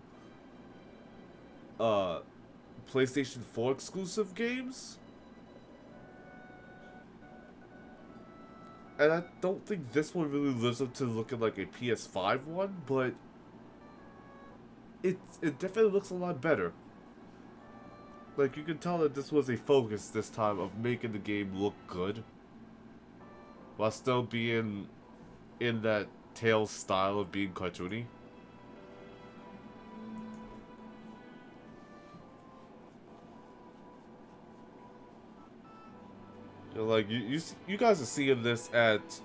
PlayStation 4 exclusive games. And I don't think this one really lives up to looking like a PS5 one, but it definitely looks a lot better. Like, you can tell that this was a focus this time of making the game look good, while still being in that Tales style of being cartoony. You know, like, you guys are seeing this at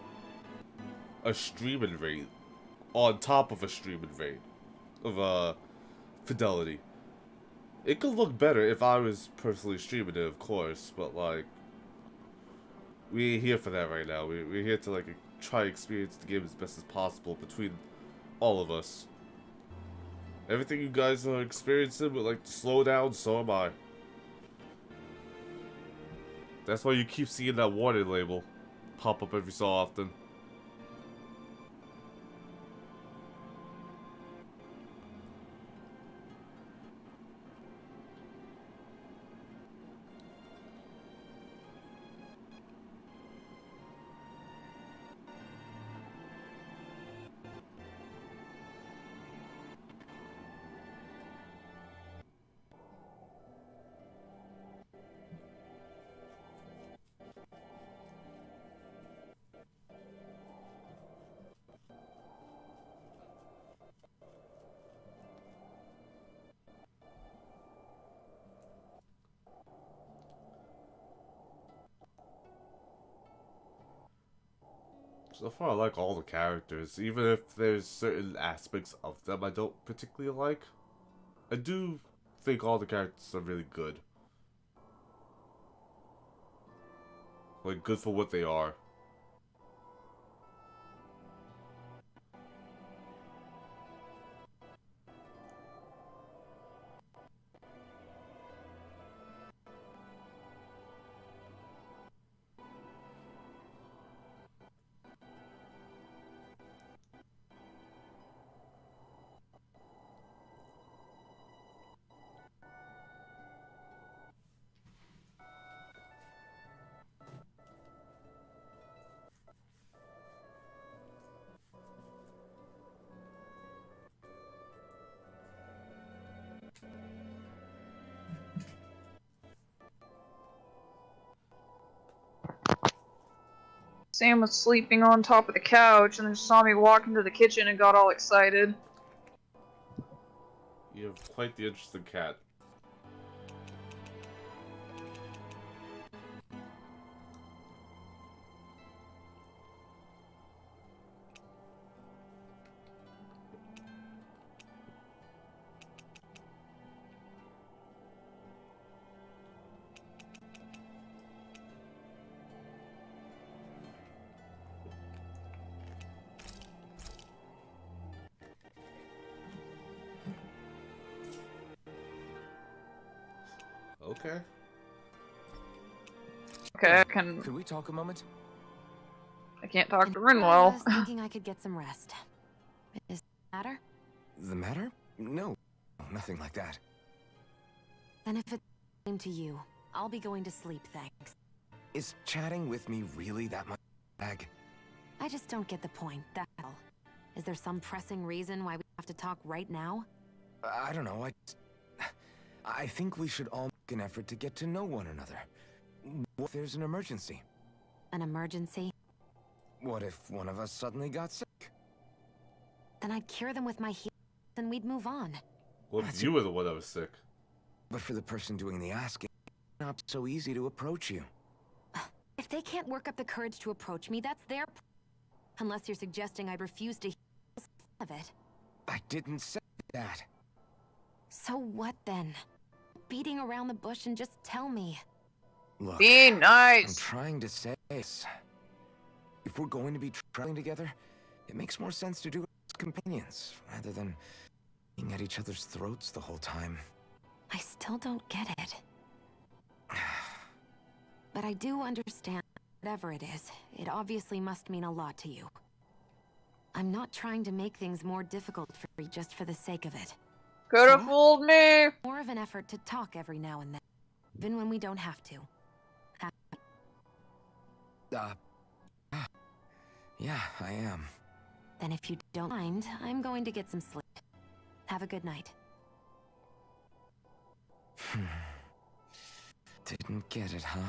a streaming rate, on top of a streaming rate of fidelity. It could look better if I was personally streaming it, of course, but like, we ain't here for that right now. We're here to like try to experience the game as best as possible between all of us. Everything you guys are experiencing would like to slow down, so am I. That's why you keep seeing that warning label pop up every so often. So far, I like all the characters, even if there's certain aspects of them I don't particularly like. I do think all the characters are really good. Like, good for what they are. Sam was sleeping on top of the couch and then saw me walk into the kitchen and got all excited. You have quite the interesting cat. Okay. Okay, I can. Could we talk a moment? I can't talk to I Rinwell. was thinking I could get some rest. Is that matter? The matter? No, nothing like that. Then if it's the same to you, I'll be going to sleep, thanks. Is chatting with me really that much bag? I just don't get the point, that's all. Is there some pressing reason why we have to talk right now? I don't know, I think we should all make an effort to get to know one another. What if there's an emergency? An emergency? What if one of us suddenly got sick? Then I'd cure them with my healing and we'd move on. What if you were the one that was sick? But for the person doing the asking, it's not so easy to approach you. If they can't work up the courage to approach me, that's their unless you're suggesting I'd refuse to heal some of it. I didn't say that. So what then? Beating around the bush and just tell me. Look, be nice. I'm trying to say this. If we're going to be traveling together, it makes more sense to do it as companions, rather than being at each other's throats the whole time. I still don't get it. But I do understand, whatever it is, it obviously must mean a lot to you. I'm not trying to make things more difficult for you just for the sake of it. Could have fooled me. More of an effort to talk every now and then, even when we don't have to. Yeah, I am. Then if you don't mind, I'm going to get some sleep. Have a good night. Didn't get it, huh?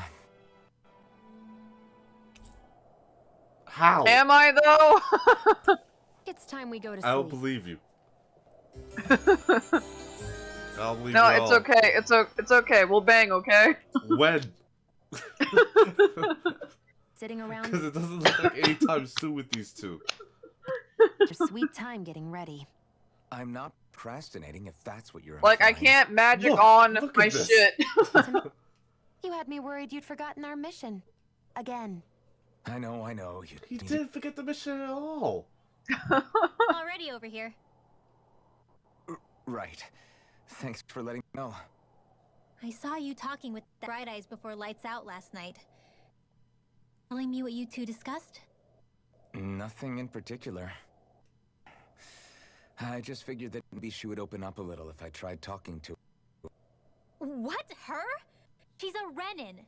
How? Am I though? It's time we go to sleep. I don't believe you. I'll believe No, you it's all. okay. It's okay. We'll bang, okay? When? Sitting around. Because it doesn't look like any time soon with these two. Just sweet time getting ready. I'm not procrastinating if that's what you're Like, I implying. can't magic Look on at my this. shit. You had me worried you'd forgotten our mission. Again. I know. He didn't forget the mission at all. Already over here. Right. Thanks for letting me know. I saw you talking with the Bright Eyes before lights out last night. Telling me what you two discussed? Nothing in particular. I just figured that maybe she would open up a little if I tried talking to her. What? Her? She's a Renin.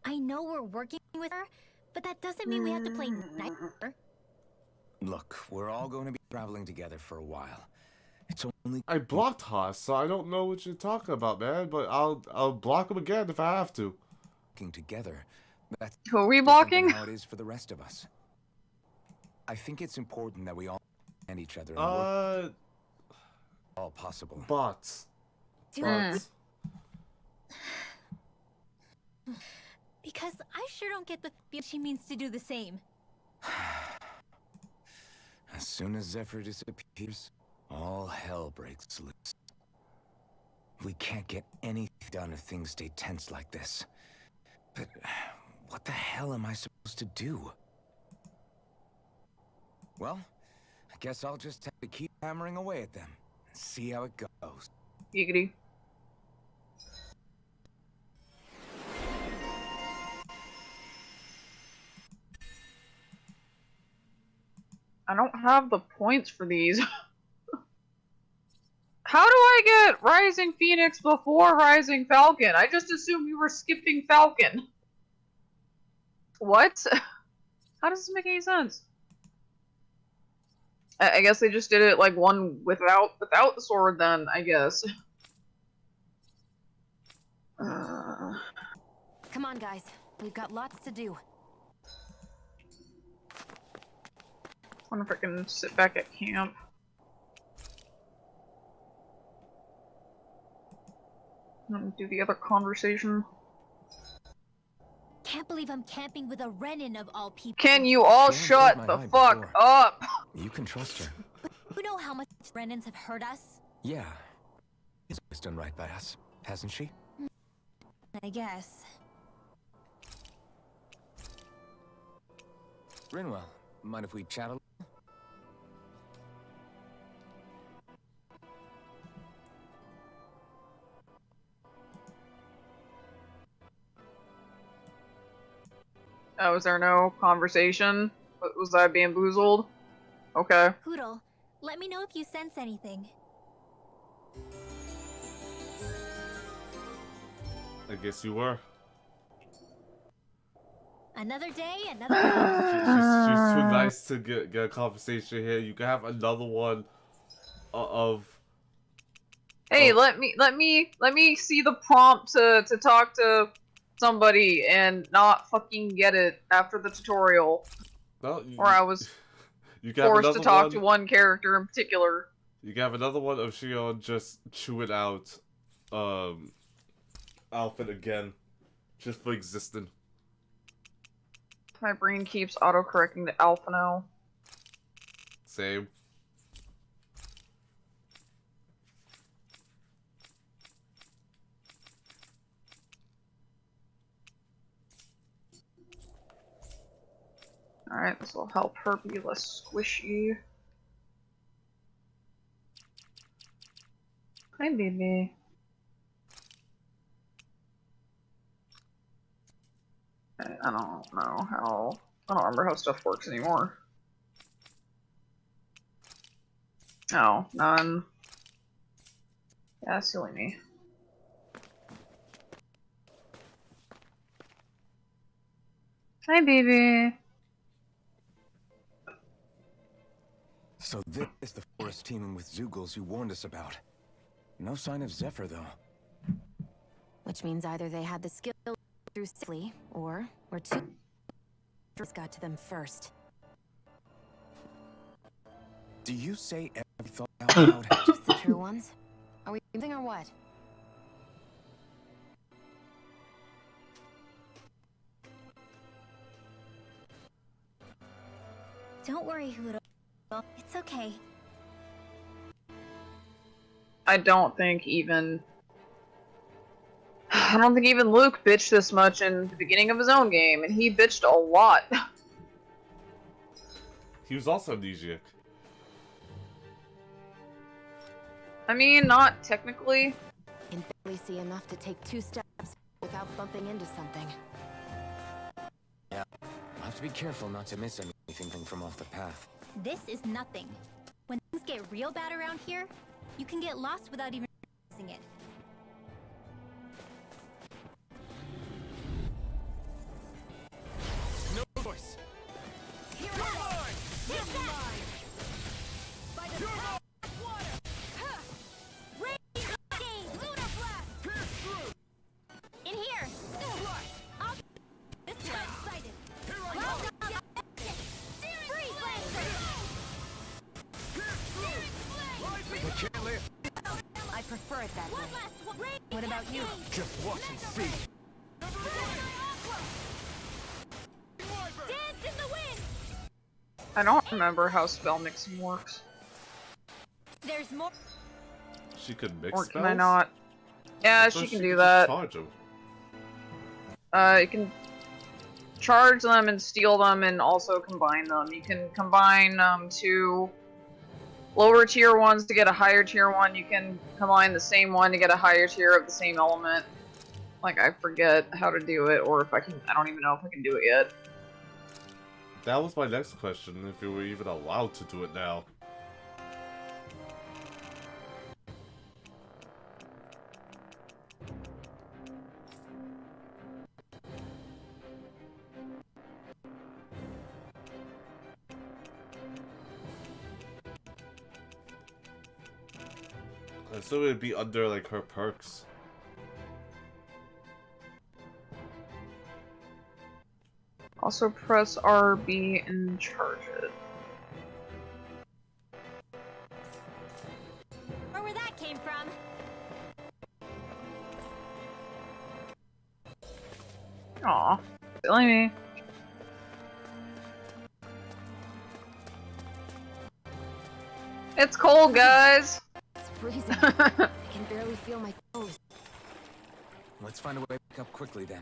I know we're working with her, but that doesn't mean we have to play nice with her. Look, we're all going to be traveling together for a while. It's only I blocked Haas, so I don't know what you're talking about, man. But I'll block him again if I have to. working together. That's Who are we different than blocking? how it is for the rest of us. I think it's important that we all understand each other and work all possible. Bots. Mm. Because I sure don't get the feel she means to do the same. As soon as Zephyr disappears, all hell breaks loose. We can't get anything done if things stay tense like this. But what the hell am I supposed to do? Well, I guess I'll just have to keep hammering away at them and see how it goes. Giggity. I don't have the points for these. How do I get Rising Phoenix before Rising Falcon? I just assumed you were skipping Falcon. What? How does this make any sense? I guess they just did it like one without the sword then, I guess. Come on, guys. We've got lots to do. I wonder if I can sit back at camp. And do the other conversation. Can't believe I'm camping with a Renin of all people. Can you all shut the fuck up? You can trust her. You know how much Renins have hurt us? Yeah. She's always done right by us, hasn't she? I guess. Rinwell, mind if we chat a little? Oh, was there no conversation? Was I bamboozled? Okay. Poodle, let me know if you sense anything. I guess you were. Another day, She's another. too nice to get a conversation here. You can have another one of. Hey, let me see the prompt to talk to somebody and not fucking get it after the tutorial. No, Or I was you can have forced to another talk one. to one character in particular. You can have another one of Shion just chewing out, Alfred again, just for existing. My brain keeps autocorrecting to Alpha now. Same. Alright, this will help her be less squishy. Hi, baby. I don't know how. I don't remember how stuff works anymore. Oh, none. Yeah, silly me. Hi, baby. So this is the forest teeming with Zeugles you warned us about. No sign of Zephyr, though. Which means either they had the skill through safely, or we're too got to them first. Do you say every thought out loud? Just the true ones? Are we moving or what? Don't worry, Huro. It's okay. I don't think even Luke bitched this much in the beginning of his own game, and he bitched a lot. He was also amnesiac. I mean, not technically. Can barely see enough to take 2 steps without bumping into something. Yeah, I'll have to be careful not to miss anything from off the path. This is nothing. When things get real bad around here, you can get lost without even realizing it. No choice. Here I go. Hit that! By the power of water. Huh. Radiant Gauge. Lunar blast. Pierce through. In here. I'll this way. Sighted. Here I go. Freeze They can't live. I prefer it that way. What about you? Just watch and see. Dance in the wind. I don't remember how spell mixing works. There's more. She could mix Or spells? can I not? Yeah, I she thought can could do just that. Charge them. You can charge them and steal them and also combine them. You can combine 2 lower tier ones to get a higher tier one. You can combine the same one to get a higher tier of the same element. Like, I forget how to do it, or if I can. I don't even know if I can do it yet. That was my next question, if you were even allowed to do it now. I assume it'd be under, like, her perks. Also press RB and charge it. Or where that came from. Aw, silly me. It's cold, guys! It's freezing. I can barely feel my toes. Let's find a way back up quickly then.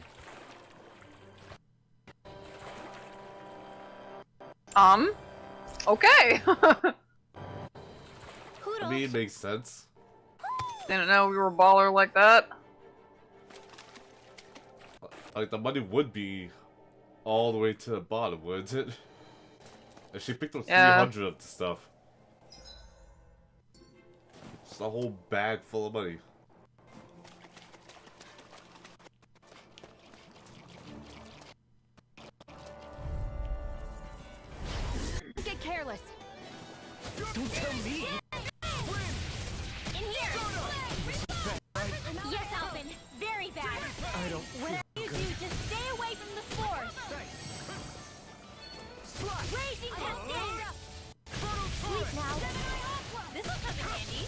Okay. I mean, it makes sense. Didn't know we were a baller like that. Like, the money would be all the way to the bottom, wouldn't it? And she picked up 300 of the stuff. It's a whole bag full of money. Don't tell me. In here! Yes, Alvin. Very bad. I don't Whatever you do, just stay away from the spores. Raging Cascade! Sleep now. This'll come in handy.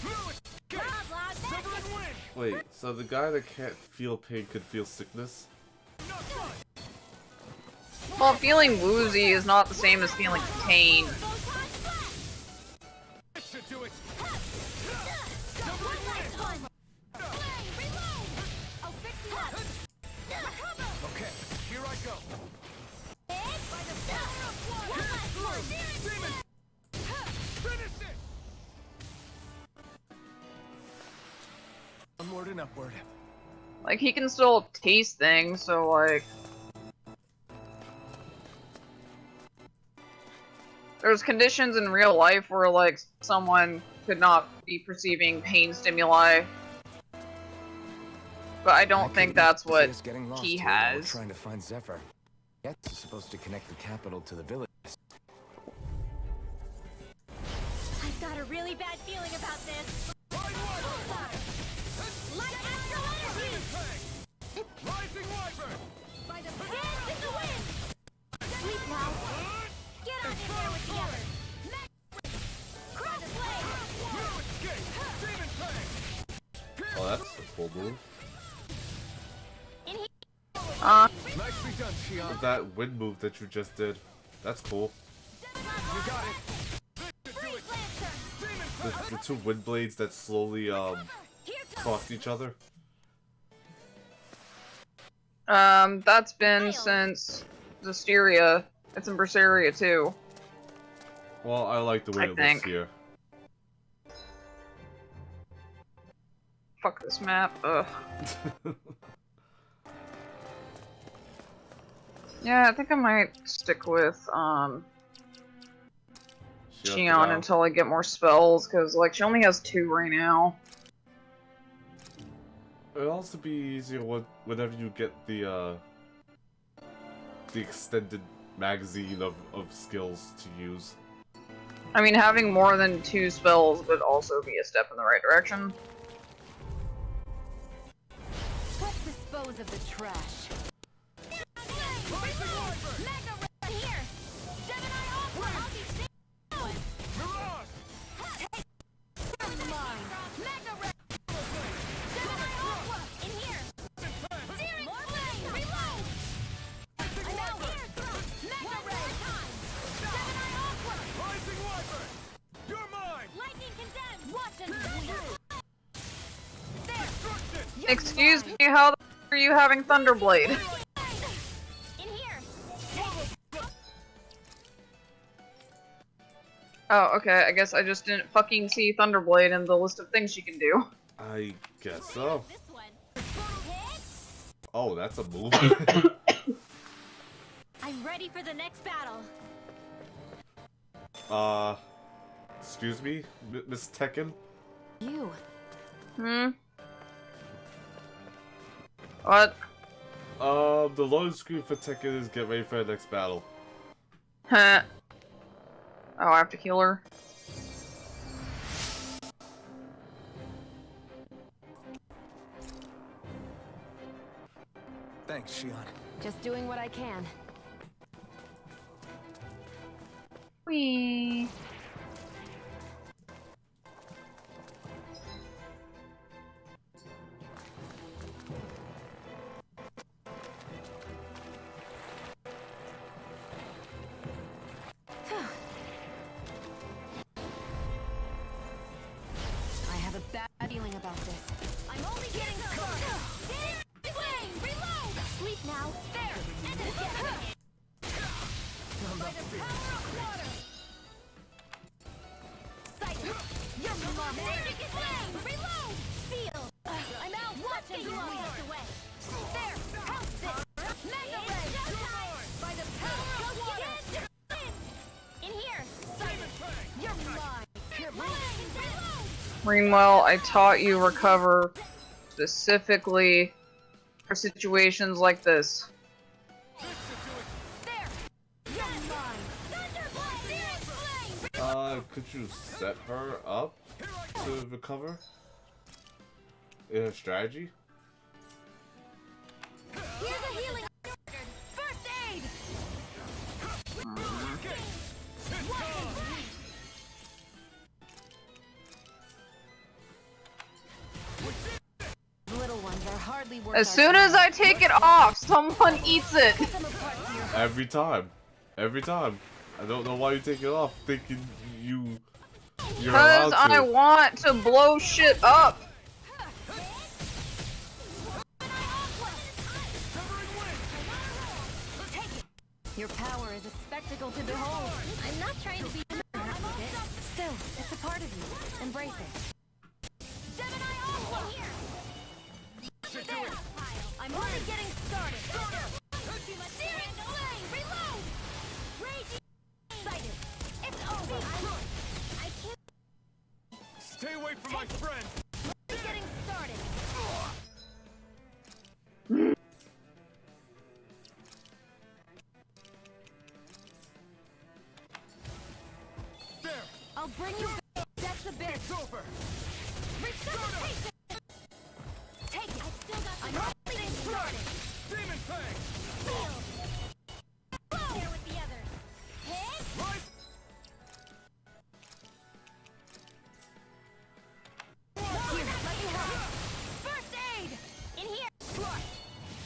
Blah, blah, magic. Wait, so the guy that can't feel pain could feel sickness? Well, feeling woozy is not the same as feeling pain. Okay, here I go. Onward and upward. Like, he can still taste things, so like... There's conditions in real life where, like, someone could not be perceiving pain stimuli. But I don't think that's what he has. Trying to find Zephyr. That's supposed to connect the capital to the village. I've got a really bad feeling about this. Light astral energy! Rising Wyvern! By the dance in the wind! Sleep now. Get on in there with the others. Crossblade! You escape! Demon Fang! Oh, that's a cool move. Nicely done, Shion. That wind move that you just did. That's cool. You got it. The two wind blades that slowly, cross each other. That's been since Zestiria. It's in Berseria too. Well, I like the way I it think. looks here. Fuck this map. Ugh. Yeah, I think I might stick with Shion until I get more spells, because like she only has 2 right now. It'll also be easier whenever you get the extended magazine of skills to use. I mean, having more than 2 spells would also be a step in the right direction. Let's dispose of the trash. Excuse me, how the f are you having Thunderblade? Oh, okay, I guess I just didn't fucking see Thunderblade in the list of things she can do. I guess so. Oh, that's a move. I'm ready for the next battle. Excuse me, Miss Tekken? You. Hmm? What? The loading screen for Tekken is get ready for the next battle. Huh. Oh, I have to heal her. Thanks, Shion. Just doing what I can. Whee! I have a bad feeling about this. I'm only getting started. Flame, reload. Sleep now. There. And again. By the power of water. Sight. You're mom. Magic is flame. Reload. Seal. I'm out. Watch and blow us away. There. Help this. Mega ray. By the power of water. In here. Sight. You're mine. Greenwell, I taught you recover specifically for situations like this. Could you set her up to recover? In her strategy? Here's a healing ordered. First aid. Little ones are hardly worth As our soon as I take it off, someone eats it. Every time. Every time. I don't know why you take it off, thinking you're allowed Because to. I want to blow shit up. Your power is a spectacle to behold. I'm not trying to be. Still, it's a part of you. Embrace it. Gemini Aqua. There. I'm only getting started. Searing flame. Reload. Raging. Excited. It's over. I can't. Stay away from my friend. Only getting started. There. I'll bring you back. That's a bit. It's over. Resuscitation. Take it. I still got. I'm only getting started. Demon Fang. Heal. There with the others. Hit. Right. Here, let me help. First aid. In here.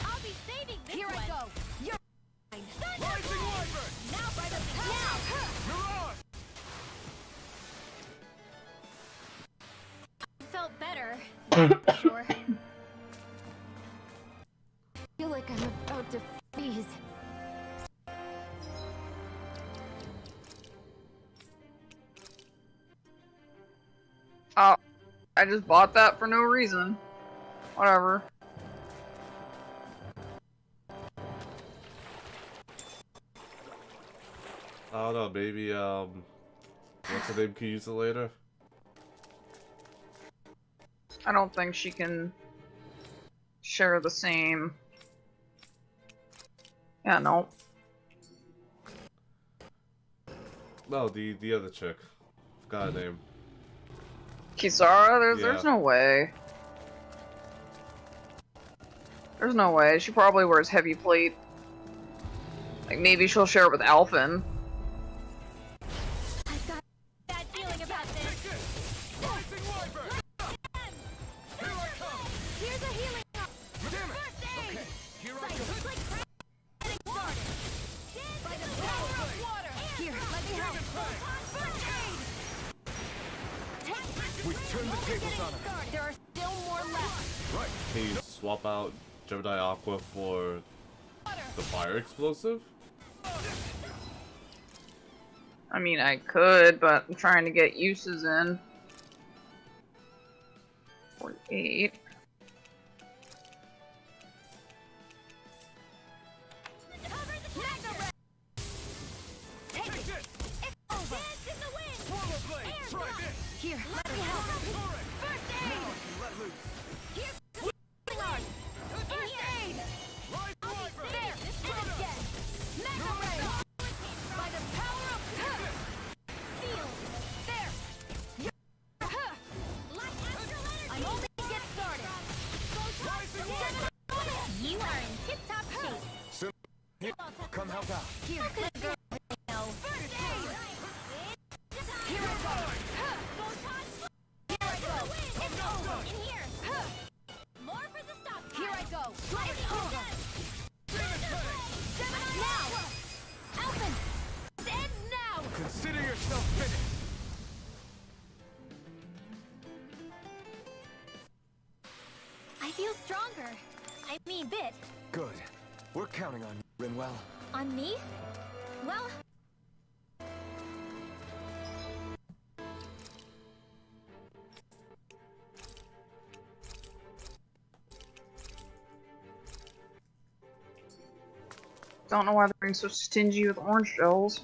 I'll be saving this Here one. I go. You're Mine. Rising Wyvern. Now by the power. Mirage. Felt better. Sure. I feel like I'm about to freeze. Oh, I just bought that for no reason. Whatever. I don't know, maybe, what's her name can use it later? I don't think she can share the same. Yeah, no. No, the other chick. Forgot her name. Kisara? There's Yeah. no way. There's no way. She probably wears heavy plate. Like, maybe she'll share it with Alphen. I've got bad feeling about this. Rising Wyvern. Here I come. Here's a healing. Damn it. First aid. Okay. Here I Right, go. looks like getting started. By the power of water. Here, let me help. First aid. We turned the tables on her. There are still more left. Right. Can you swap out Gemini Aqua for the fire explosive? I mean, I could, but I'm trying to get uses in. 48. Take it. It's over. Dance in the wind. Swallow blade. Try this. Here, let me help. First aid. Now I can let loose. Here's healing art. First aid. Rise Wyvern. There. And again. Mega ray. By the power of Seal. There. Like astral energy. I'm only getting started. Rising Wyvern. You are in tip-top shape. Soon. Here, come help out. Here, let go. No. First aid. Here I go. Here I go. It's over. In here. More for the stop. Here I go. It's over. Now. Alphen. It ends now. Consider yourself finished. I feel stronger. I mean, bit. Good. We're counting on you, Rinwell. On me? Well, Don't know why they're being so stingy with orange shells.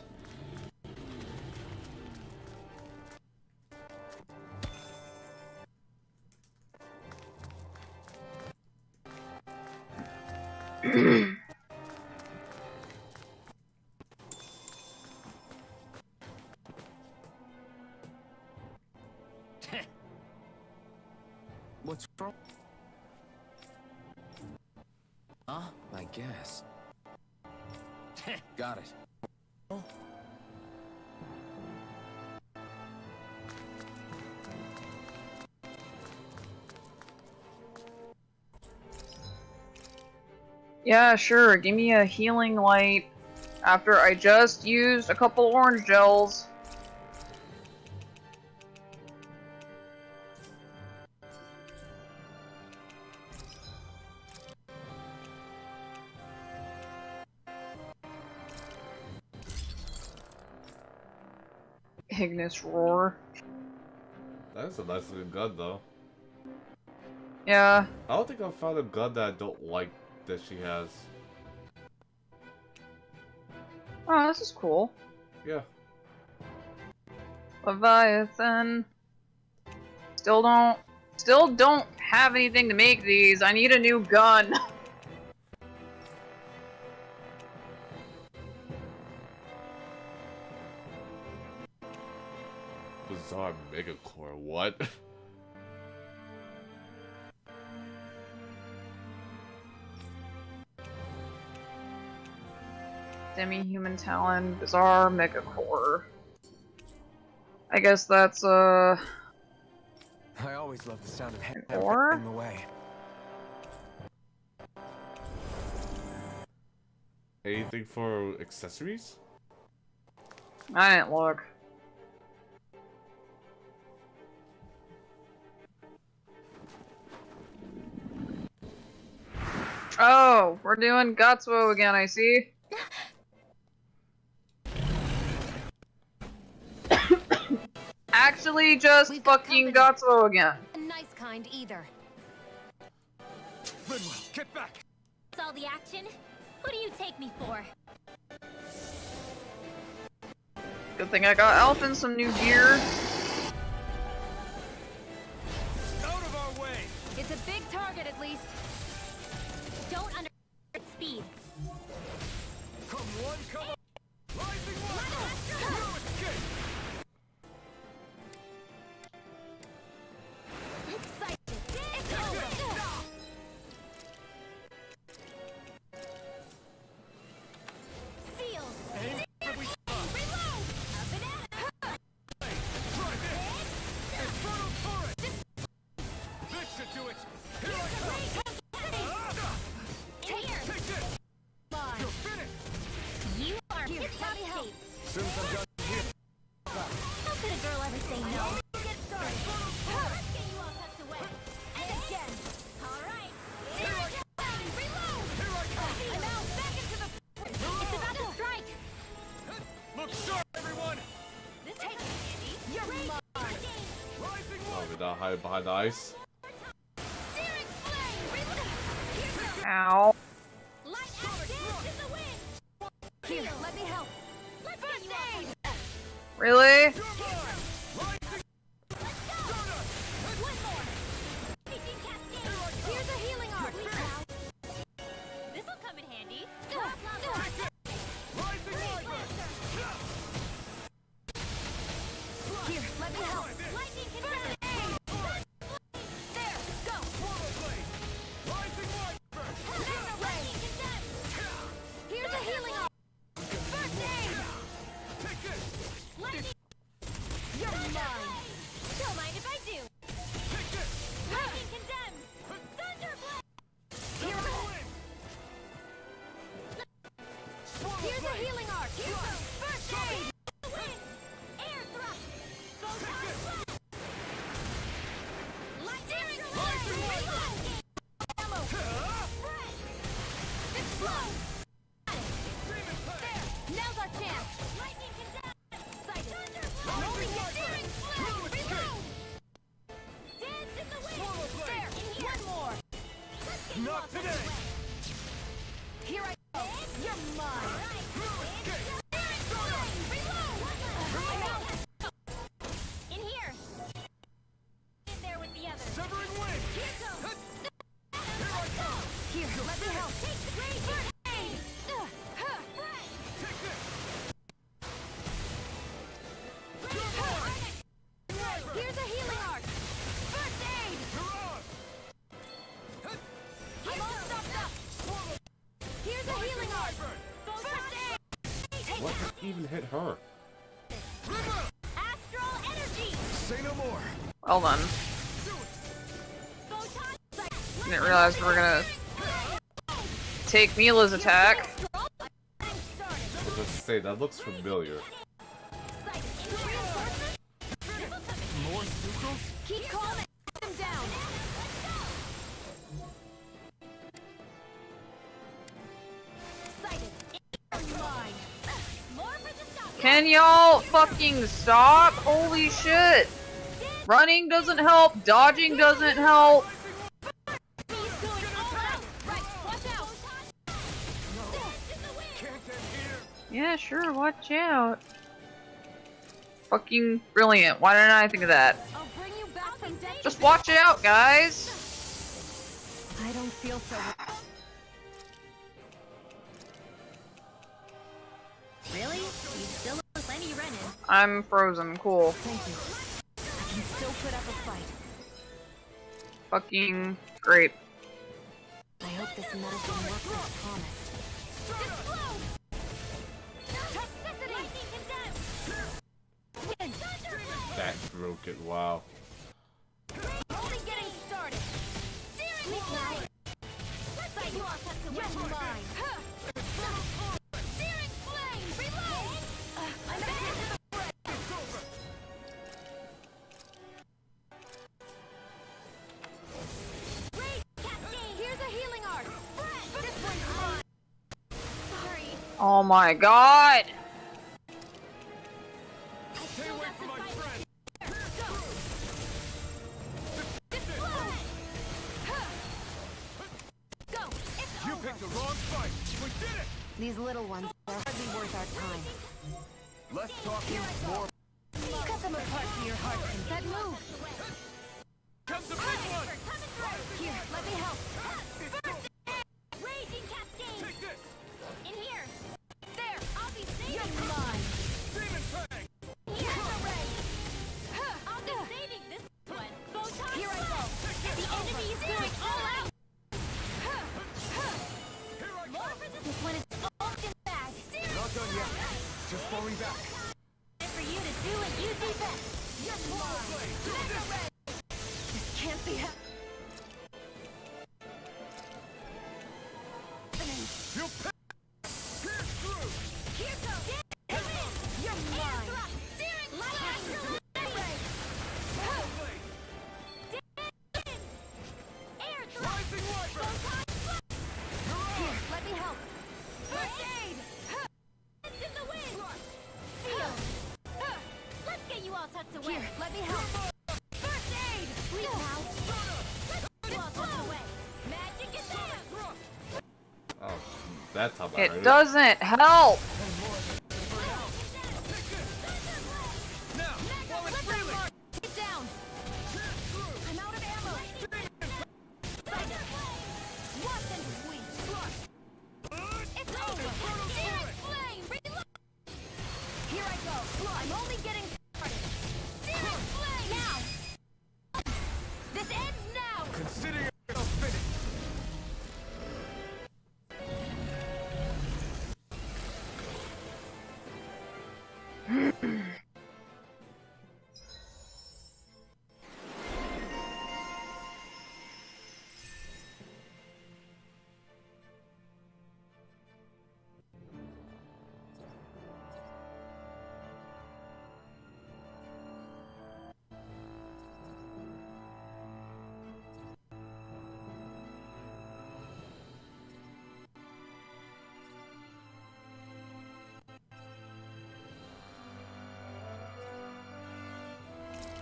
Huh? I guess. Got it. Yeah, sure. Give me a healing light after I just used a couple orange gels. Ignis Roar. That's a nice looking gun, though. Yeah. I don't think I've found a gun that I don't like that she has. Oh, this is cool. Yeah. Leviathan. Still don't have anything to make these. I need a new gun. Bizarre Megacore, what? Demi-human talon, bizarre megacore. I guess that's I always love the sound of hand or? in the way. Anything for accessories? I didn't look. Oh, we're doing Gotsuo again, I see. Actually, just fucking Gotsuo again. A nice kind either. Rinwell, get back! That's all the action? Who do you take me for? Good thing I got Alphen some new gear. Out of our way! It's a big target at least. Don't underestimate its speed. Come one, come on! Rising one! No escape! Excited. It's over. Sealed. You are pissed out of shape. Soon as I'm done here. How could a girl ever say no? Get started. Let's get you all tucked away. And again. All right. Here I go. Reload. I'm out. Back into the. It's about to strike. Look sharp, everyone! This takes it, Andy. You're mine. Oh, we're not hiding behind the ice. Ow. Here, let me help. First aid. Really? Here's a healing arc. This'll come in handy. Here, let me help. Lightning can First aid. There, go. Lightning can done. Here's a healing arc. First aid. Lightning. You're mine. Don't mind if I do. Lightning condemned. Thunderblade. Here Here's a healing arc. First aid. Wind. Air thrust. Lightning. Ammo. Explode. There. Now's our chance. Lightning condemned. Excited. Rolling it. Steering flame. Reload. Dance in the wind. There. One more. Let's get you all Not tucked today! away. Here I go. You're mine. In here. In there with the others. Severing wind! Here goes. Here, let me help. Take the great first aid. Take this! Here's a healing arc. First aid. You're on! I'm all stopped up. even hit her? Astral energy. Say no more. Well done. Didn't realize we were gonna take Mila's attack. I was about to say, that looks familiar. More sucrose? Keep calm and put them down. Can y'all fucking stop? Holy shit! Running doesn't help, dodging doesn't help. Yeah, sure, watch out. Fucking brilliant. Why didn't I think of that? Just watch out, guys! I don't feel so Really? You still have plenty running. I'm frozen, cool. Thank you. I can still put up a fight. Fucking great. I hope this medicine works as promised. That broke it, wow. Only getting started. Steering fly. Fight loss has to win mine. Steering flame. Reload. I'm back to the fray. It's over. Rage cascade. Here's a healing art. This one's mine. Sorry. Oh my god! Stay away from my friend. You picked the wrong fight. We did it. These little ones are hardly worth our time. Less talking, more. Cut them apart to your heart's content. Move! Comes the big one. Here, let me help. Raging cascade. Take this. In here. There, I'll be saving mine. Demon Fang. Here's the ray. I'll be saving this one. Photon. Here I go. The enemy is going all out. This one is all in the bag. Not done yet. Just falling back. Time for you to do what you do best. You're mine. Mega ray. This can't be happening. You pierce through. Here goes. You're mine. Steering flash. Air thrust. Rising Wyvern. Here, let me help. First aid. It's in the wind. Feel. Let's get you all tucked away. Here, let me help. First aid. Sleep now. Let's get you all tucked away. Magic is there. Oh, that's how about It right. doesn't help! Get down. I'm out of ammo. Watch and sweep. It's over. Steering flame. Reload. Here I go. I'm only getting started. Steering flame. Now. This ends now. Consider yourself finished.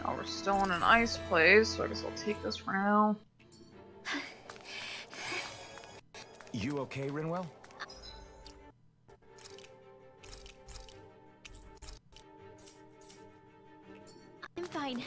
Oh, we're still in an ice place, so I guess I'll take this for now. You okay, Rinwell? I'm fine.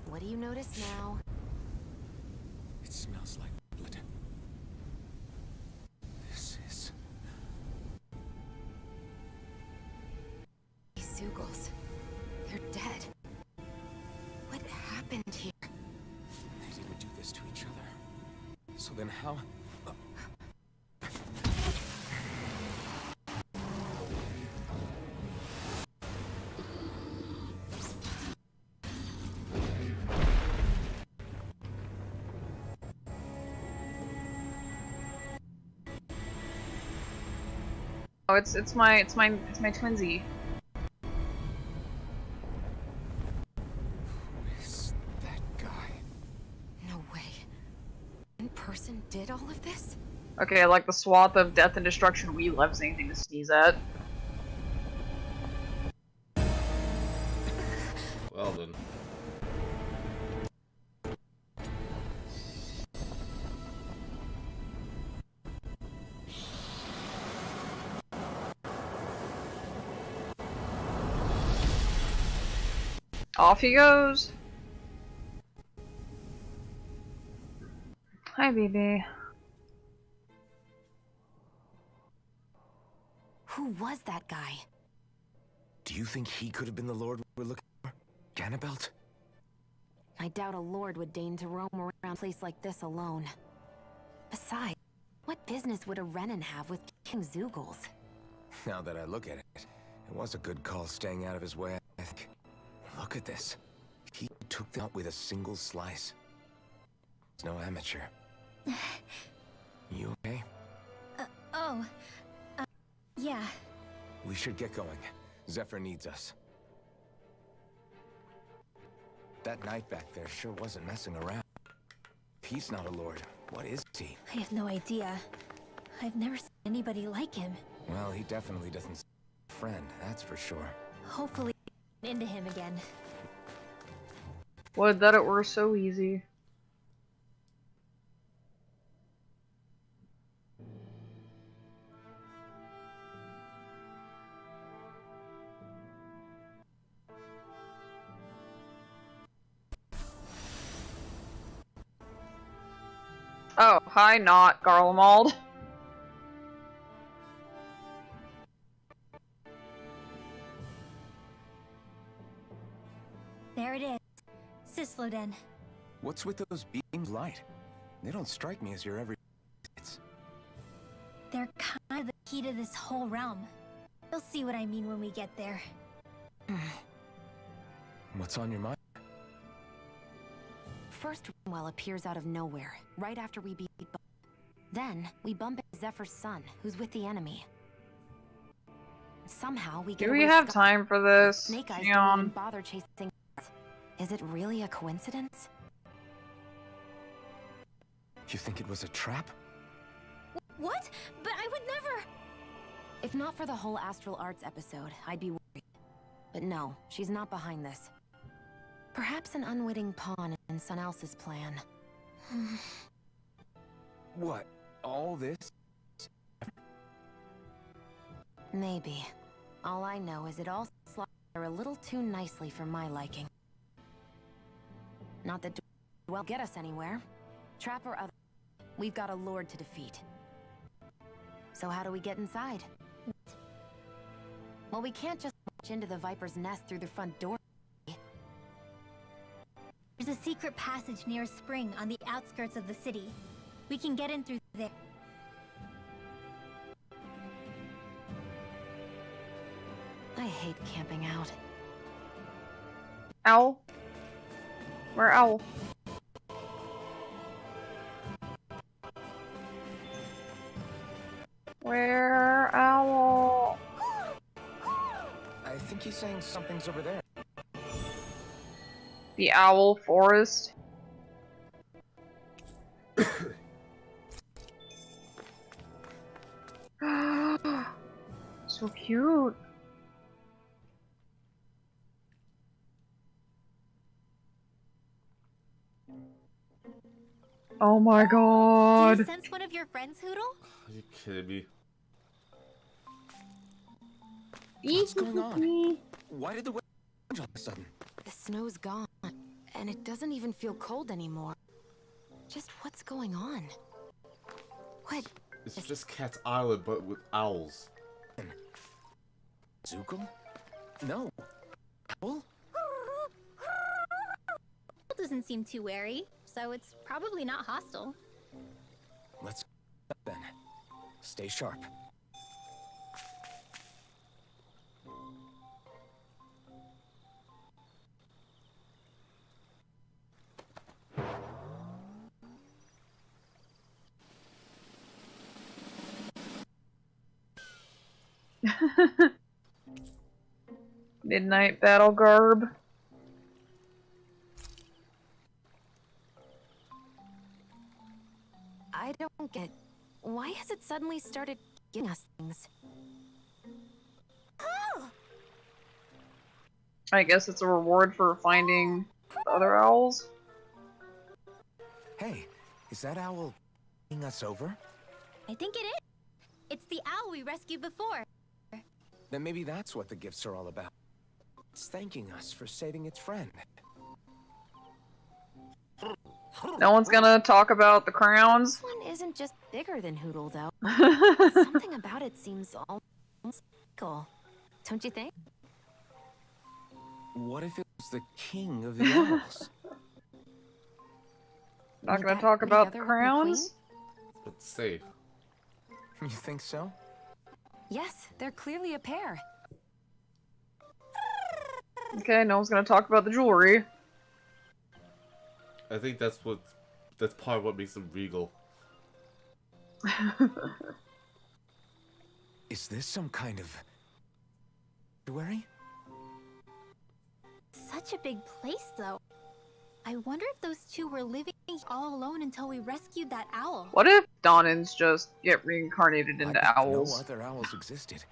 What do you notice now? It smells like blood. This is So then how... Oh, it's my twinsy. Is that guy? No way. One person did all of this? Okay, like the swath of death and destruction we love's anything to sneeze at. Well then. Off he goes. Hi, baby. Who was that guy? Do you think he could have been the Lord we're looking for? Ganabelt? I doubt a lord would deign to roam around a place like this alone. Besides, what business would a Renan have with King Zeugles? Now that I look at it, it was a good call staying out of his way, I think. Look at this. He took them out with a single slice. He's no amateur. You okay? Yeah. We should get going. Zephyr needs us. That knight back there sure wasn't messing around. If he's not a lord, what is he? I have no idea. I've never seen anybody like him. Well, he definitely doesn't seem a friend, that's for sure. Hopefully, into him again. Would that it were so easy. Oh, hi, not Garlemald. There it is. Sisloden. What's with those beams of light? They don't strike me as your every... They're kind of the key to this whole realm. You'll see what I mean when we get there. What's on your mind? First, Rimwell appears out of nowhere, right after we beat Bump. Then, we bump into Zephyr's son, who's with the enemy. Somehow, we get Do we away have scot- time for this? Snake Eyes Hang don't on. even bother chasing us. Is it really a coincidence? You think it was a trap? What? But I would never... If not for the whole Astral Arts episode, I'd be worried. But no, she's not behind this. Perhaps an unwitting pawn in someone else's plan. What? All this? Maybe. All I know is it all slides together a little too nicely for my liking. Not that will get us anywhere. Trap or other, we've got a lord to defeat. So how do we get inside? Well, we can't just march into the Viper's nest through the front door. There's a secret passage near a spring on the outskirts of the city. We can get in through there. I hate camping out. Owl? Where Owl? Where Owl? I think he's saying something's over there. The Owl Forest. So cute. Oh my Do god. you sense one of your friends, Hoodle? Are you kidding me? What's going on? Why did the weather change all of a sudden? The snow's gone, and it doesn't even feel cold anymore. Just what's going on? What? It's just Cat's Island, but with owls. Zeugles? No. Owl? Doesn't seem too wary, so it's probably not hostile. Let's then. Stay sharp. Midnight battle garb. I don't get... Why has it suddenly started giving us things? I guess it's a reward for finding the other owls. Hey, is that owl bringing us over? I think it is. It's the owl we rescued before. Then maybe that's what the gifts are all about. It's thanking us for saving its friend. No one's gonna talk about the crowns. This one isn't just bigger than Hootle, though. Something about it seems almost cool. Don't you think? What if it was the king of the owls? Not gonna talk about the crowns? Let's see. You think so? Yes, they're clearly a pair. Okay, no one's gonna talk about the jewelry. I think that's part of what makes them regal. Is this some kind of sanctuary? Such a big place, though. I wonder if those two were living all alone until we rescued that owl. What if Donins just get reincarnated into owls? No other owls existed,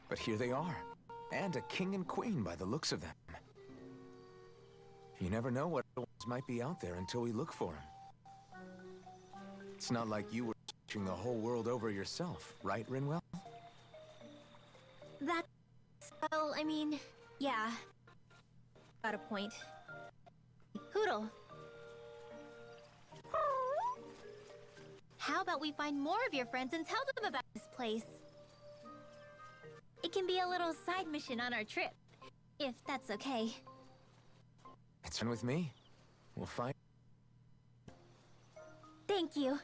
but here they are. And a king and queen by the looks of them. You never know what ones might be out there until we look for them. It's not like you were searching the whole world over yourself, right, Rinwell? That's... well, I mean, yeah. Got a point. Hootle. How about we find more of your friends and tell them about this place? It can be a little side mission on our trip, if that's okay. It's fine with me. We'll find... Thank you.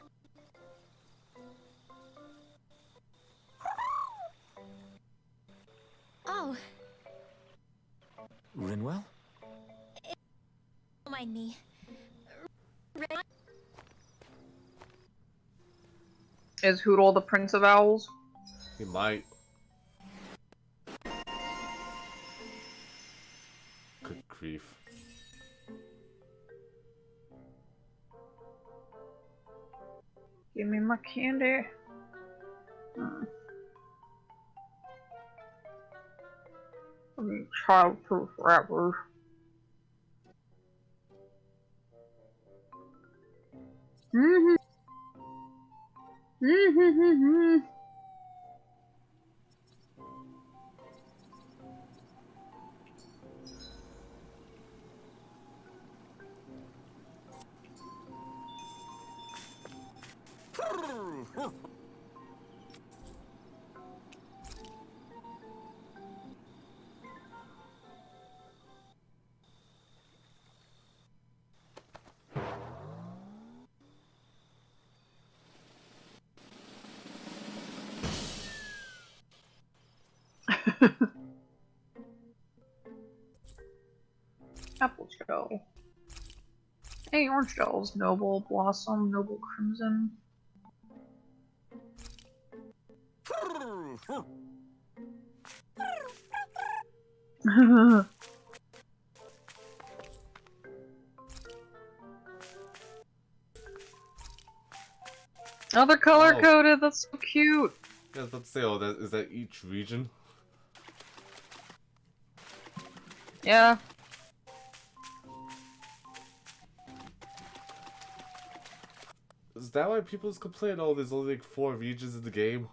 Oh. Rinwell? Don't mind me. Is Hootle the Prince of Owls? He might. Good grief. Give me my candy. I mean, childproof wrapper. Apple shell. Hey, orange shells. Noble blossom, noble crimson. Oh, they're color coded. That's so cute. Yeah, let's say, oh, is that each region? Yeah. Is that why people's complain? Oh, there's only like 4 regions in the game.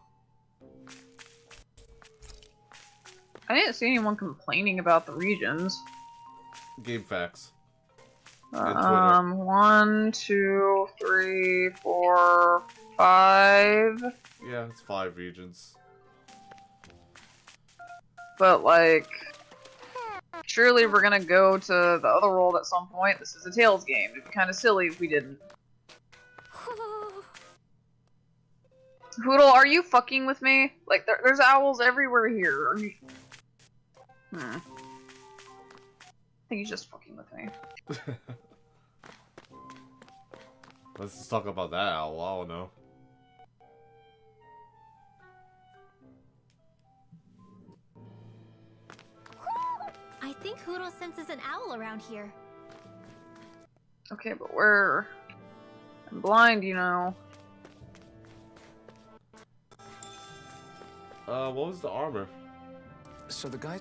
I didn't see anyone complaining about the regions. Game facts. 1, 2, 3, 4, 5. Yeah, it's 5 regions. But like, surely we're gonna go to the other world at some point. This is a Tales game. It'd be kind of silly if we didn't. Hoodle, are you fucking with me? Like, there's owls everywhere here. Are you... I think he's just fucking with me. Let's just talk about that owl. I don't know. I think Hoodle senses an owl around here. Okay, but where? I'm blind, you know. What was the armor? So the guy...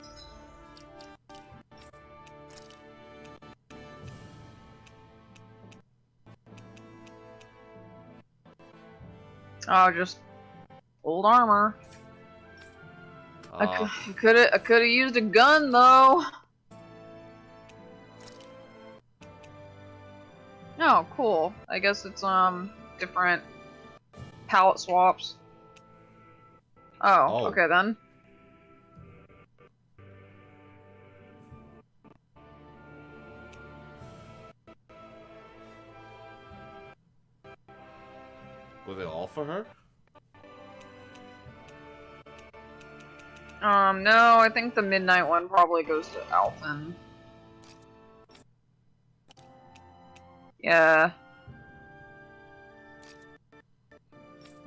Oh, just old armor. I could have used a gun though. Oh, cool. I guess it's different palette swaps. Oh, okay then. Were they all for her? No, I think the midnight one probably goes to Alphen. Yeah.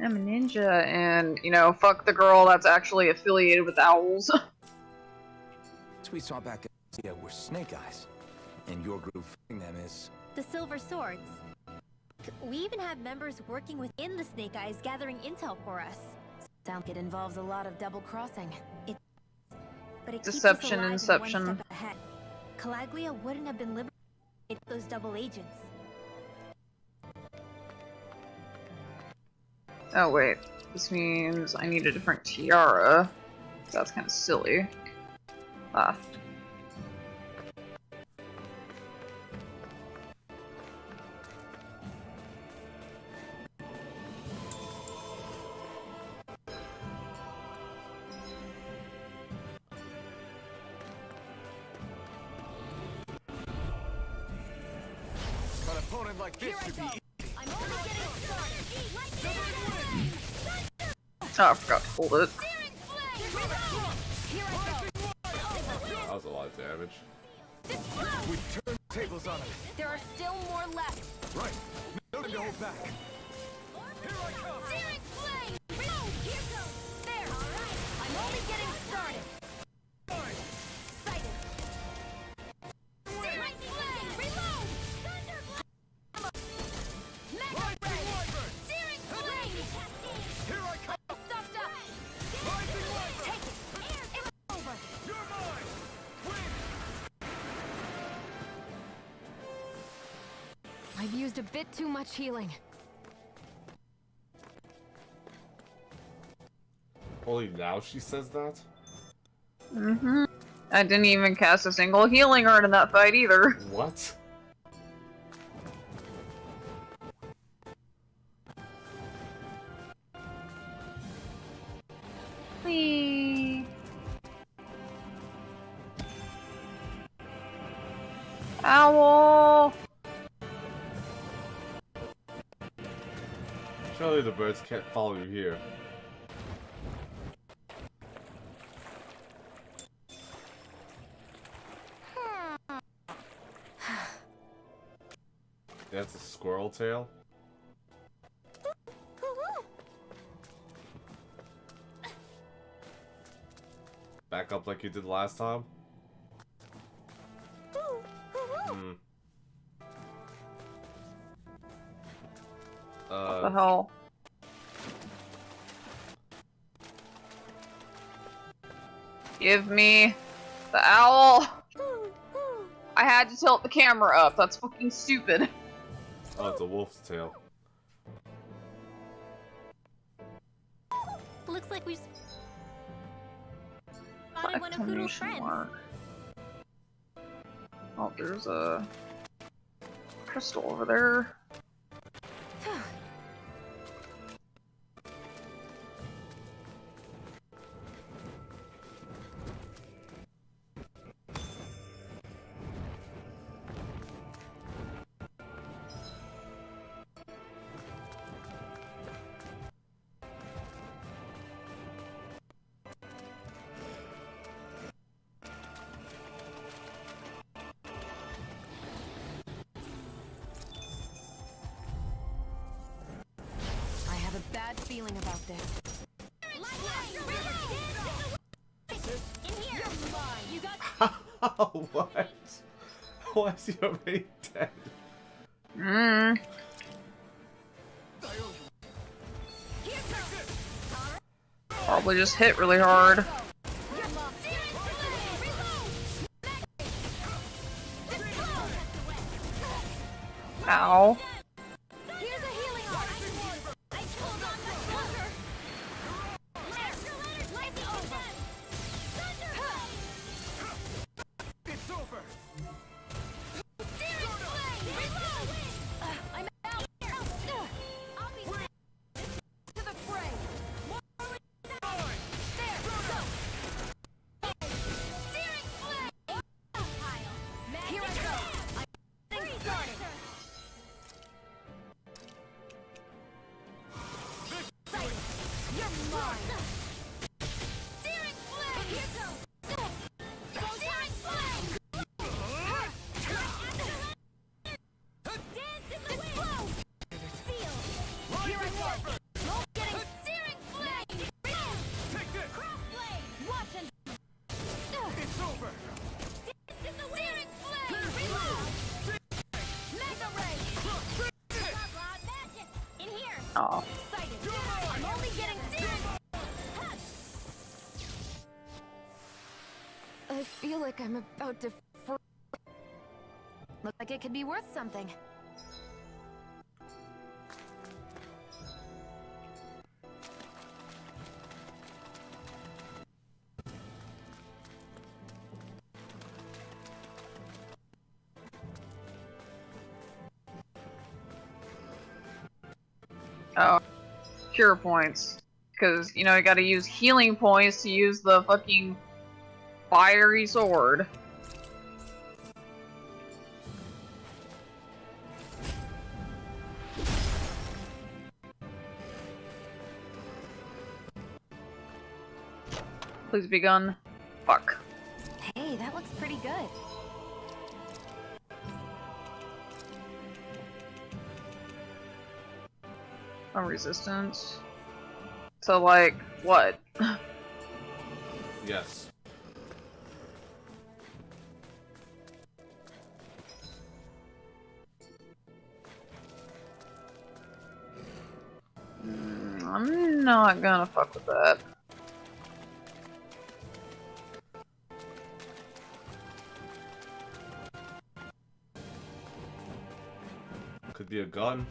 I'm a ninja, and, you know, fuck the girl that's actually affiliated with owls. We saw back at Zia were Snake Eyes, and your group fighting them is... The Silver Swords. We even have members working within the Snake Eyes gathering intel for us. Sounds like it involves a lot of double crossing. But it Deception, keeps us alive inception. and one step ahead. Calaglia wouldn't have been liberated without those double agents. Oh wait, this means I need a different tiara. That's kind of silly. Ah. An opponent like this should be... I'm only getting started. Oh, I forgot to hold it. That was a lot of damage. We turn tables on him. There are still more left. Right. No time to hold back. Searing flame! Reload! Here goes! There! Alright! I'm only getting started! Sighted! Searing flame! Reload! Thunder Mega ray! Searing flame! Here I come! Stuffed up! Take it! It's over! You're mine! I've used a bit too much healing. Only now she says that? Mm-hmm. I didn't even cast a single healing art in that fight either. What? Whee! Owl! Surely the birds can't follow you here. That's a squirrel tail? Back up like you did last time? Hmm. What the hell? Give me the owl! I had to tilt the camera up, that's fucking stupid. Oh, it's a wolf's tail. Looks like we've spotted one of Hoodle's friends. Oh, there's a crystal over there. bad feeling about this. In here. You got What? Why is he already dead? Probably just hit really hard. Ow. Here's a healing arm. I pulled on my shoulder. Life's over. It's over. Searing flame. Reload. I'm out. I'll be to the fray. There. Go. Searing flame. Here I go. I'm started. You're mine. Searing flame. Here goes. Searing flame. Dance in the wind. Feel. Here I go. No getting searing flame. Take this. Cross blade. Watch and. It's over. Dance in the wind. Searing flame. Reload. Mega ray. Loud magic. In here. Aw. Excited. I'm only getting searing. I feel like I'm about to Look like it could be worth something. Oh. Cure points. Because, you know, you gotta use healing points to use the fucking fiery sword. Please be gun. Fuck. Hey, that looks pretty good. I'm resistant. So, like, what? Yes. I'm not gonna fuck with that. Could be a gun.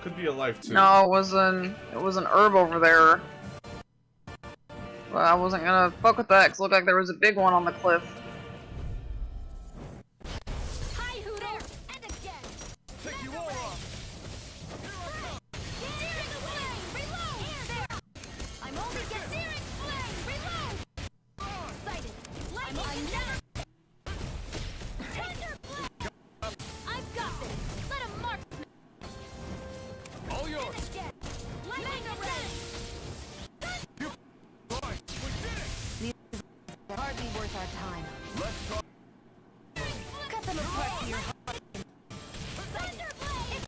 Could be a life too. No, it was an herb over there. Well, I wasn't gonna fuck with that because it looked like there was a big one on the cliff. Hi, Hooter! And again! Take you all off. Searing flame! Reload! There! I'm only getting searing flame! Reload! Excited! Lightning never... Tender blade! I've got this! Let him mark me! All yours. And again! Lightning array! These are hardly worth our time. Let's talk. Cut them apart to your Thunder blade!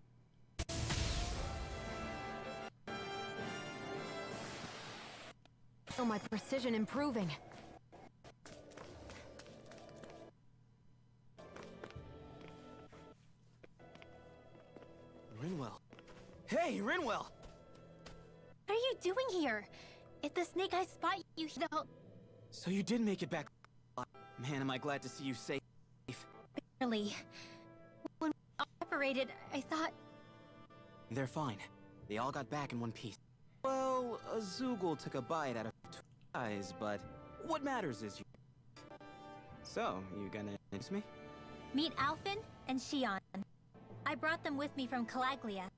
Oh, my precision improving. Rinwell. Hey, Rinwell! What are you doing here? If the snake eyes spot you, they'll... So you did make it back. Man, am I glad to see you safe. Barely. When we separated, I thought... They're fine. They all got back in one piece. Well, a Zoogle took a bite out of 2 eyes, but what matters is you. So, you gonna introduce me? Meet Alphen and Shion. I brought them with me from Calaglia.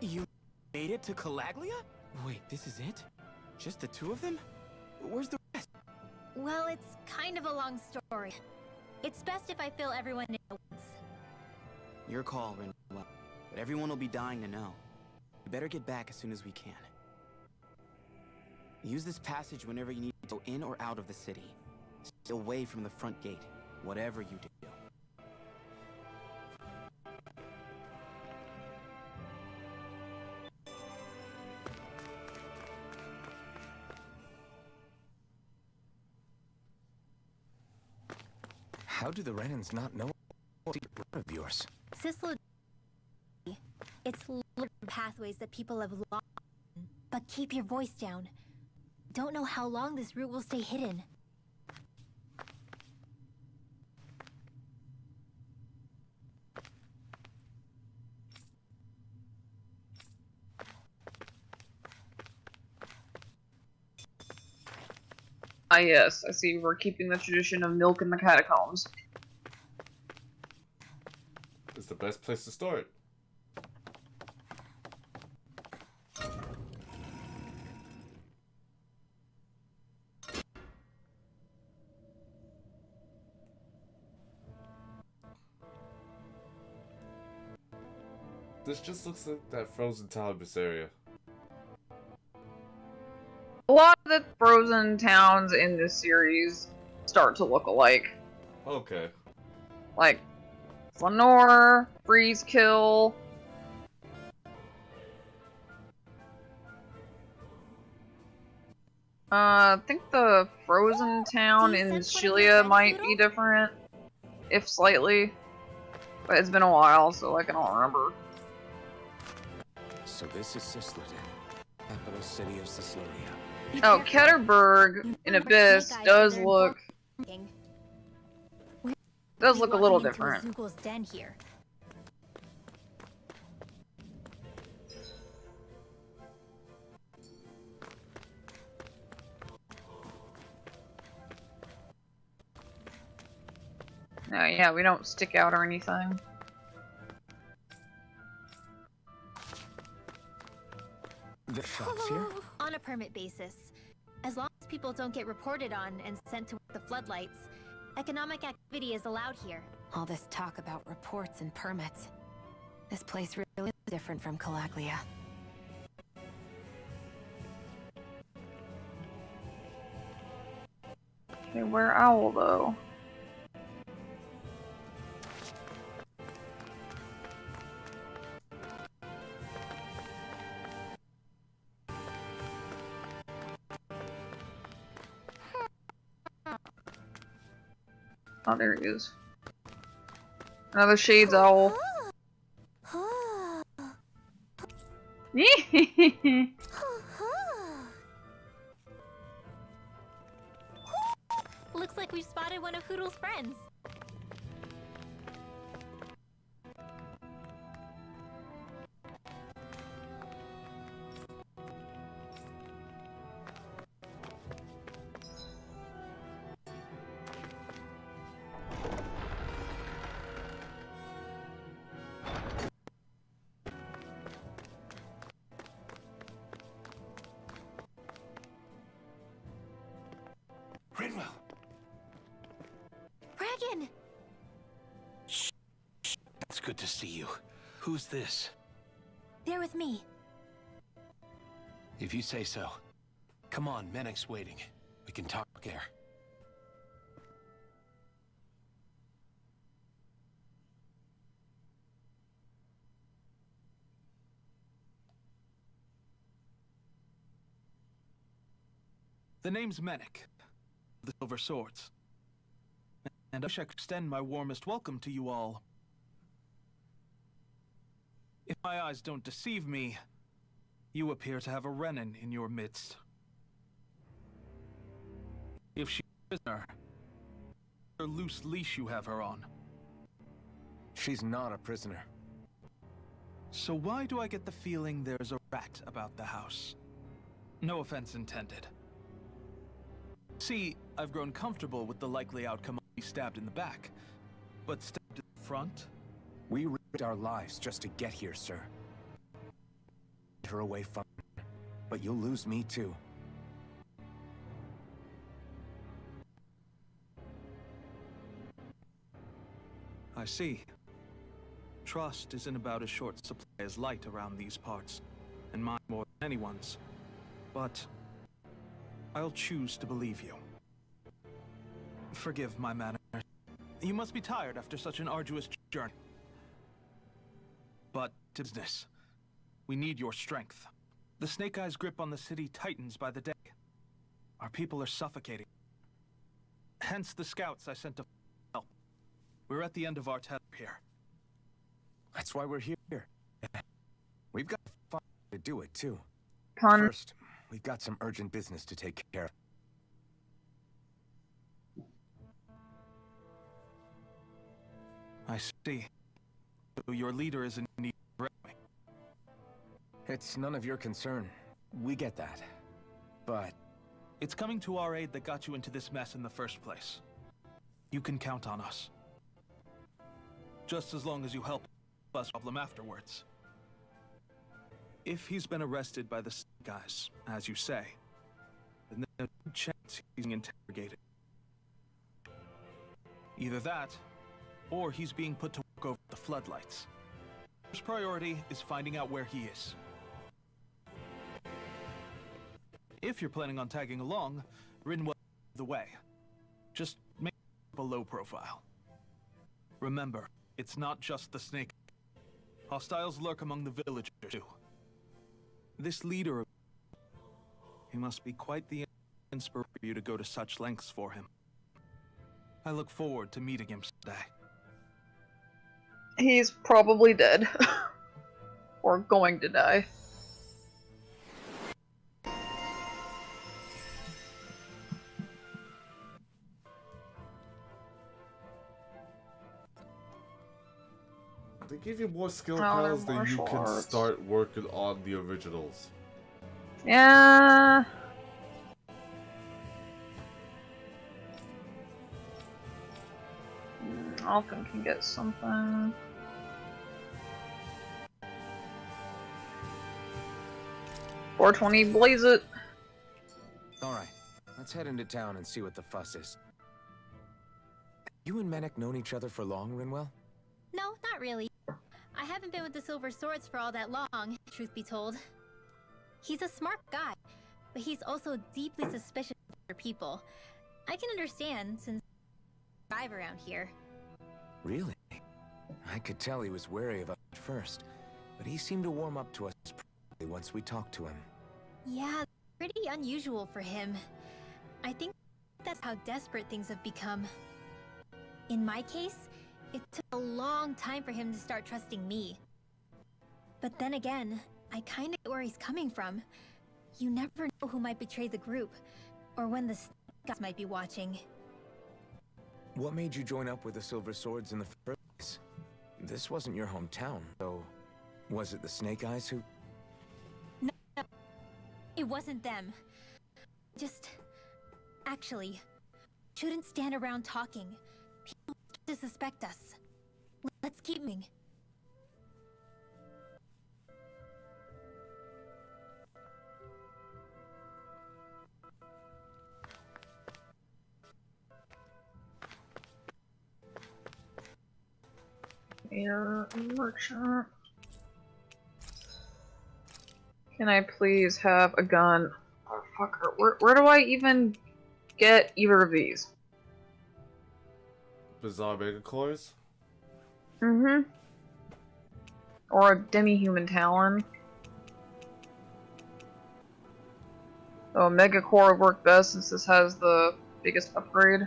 You made it to Calaglia? Wait, this is it? Just the 2 of them? Where's the rest? Well, it's kind of a long story. It's best if I fill everyone in at once. Your call, Rinwell. But everyone will be dying to know. We better get back as soon as we can. Use this passage whenever you need to go in or out of the city. Stay away from the front gate, whatever you do. How do the Renans not know what of yours? Sislo, it's pathways that people have lost. But keep your voice down. Don't know how long this route will stay hidden. Ah yes, I see we're keeping the tradition of milk in the catacombs. It's the best place to start. This just looks like that frozen Talbot area. A lot of the frozen towns in this series start to look alike. Okay. Like Flanor, Freezekill. I think the frozen town in Shilia might be different, if slightly. But it's been a while, so I don't remember. So this is Cysloden, capital city of Cyslodia. Oh, Ketterberg in Abyss does look a little different. Zugal's den here. No, yeah, we don't stick out or anything. The shops here? On a permit basis. As long as people don't get reported on and sent to the floodlights, economic activity is allowed here. All this talk about reports and permits. This place really is different from Calaglia. Okay, where Owl though? Oh, there he is. Another Shades Owl. Looks like we've spotted one of Hoodle's friends. Rinwell! Dragon! It's good to see you. Who's this? They're with me. If you say so. Come on, Menek's waiting. We can talk there. The name's Menek, the Silver Swords. And I wish I could extend my warmest welcome to you all. If my eyes don't deceive me, you appear to have a Renan in your midst. If she's a prisoner, a loose leash you have her on. She's not a prisoner. So why do I get the feeling there's a rat about the house? No offense intended. See, I've grown comfortable with the likely outcome of being stabbed in the back. But stabbed in the front? We risked our lives just to get here, sir. Get her away from her, but you'll lose me too. I see. Trust isn't about as short supply as light around these parts, and mine more than anyone's. But I'll choose to believe you. Forgive my manners. You must be tired after such an arduous journey. But to business. We need your strength. The Snake Eyes' grip on the city tightens by the day. Our people are suffocating. Hence the scouts I sent to help. We're at the end of our tether here. That's why we're here. We've got to find a way to do it, too. Pun. First, we've got some urgent business to take care of. I see. So your leader is in need of rescuing. It's none of your concern. We get that. But it's coming to our aid that got you into this mess in the first place. You can count on us. Just as long as you help us problem afterwards. If he's been arrested by the guys, as you say, then there's a good chance he's being interrogated. Either that, or he's being put to work over the floodlights. First priority is finding out where he is. If you're planning on tagging along, Rinwell the way. Just make a low profile. Remember, it's not just the snake. Hostiles lurk among the villagers too. This leader, he must be quite the inspiration for you to go to such lengths for him. I look forward to meeting him someday. He's probably dead. Or going to die. They give you more skill Oh, they're piles than you martial can arts. start working on the originals. Yeah. Alphen can get something. $420, blaze it. Alright, let's head into town and see what the fuss is. You and Menek known each other for long, Rinwell? No, not really. I haven't been with the Silver Swords for all that long, truth be told. He's a smart guy, but he's also deeply suspicious of other people. I can understand, since I drive around here. Really? I could tell he was wary of us at first, but he seemed to warm up to us promptly once we talked to him. Yeah, pretty unusual for him. I think that's how desperate things have become. In my case, it took a long time for him to start trusting me. But then again, I kinda get where he's coming from. You never know who might betray the group, or when the guys might be watching. What made you join up with the Silver Swords in the first place? This wasn't your hometown, so was it the Snake Eyes who... No, it wasn't them. Just... Actually, shouldn't stand around talking. People start to suspect us. Let's keep moving. Air merchant. Can I please have a gun? Oh, fucker. Where do I even get either of these? Bizarre Megacores? Mm-hmm. Or a demi-human talon. Oh, Megacore would work best since this has the biggest upgrade.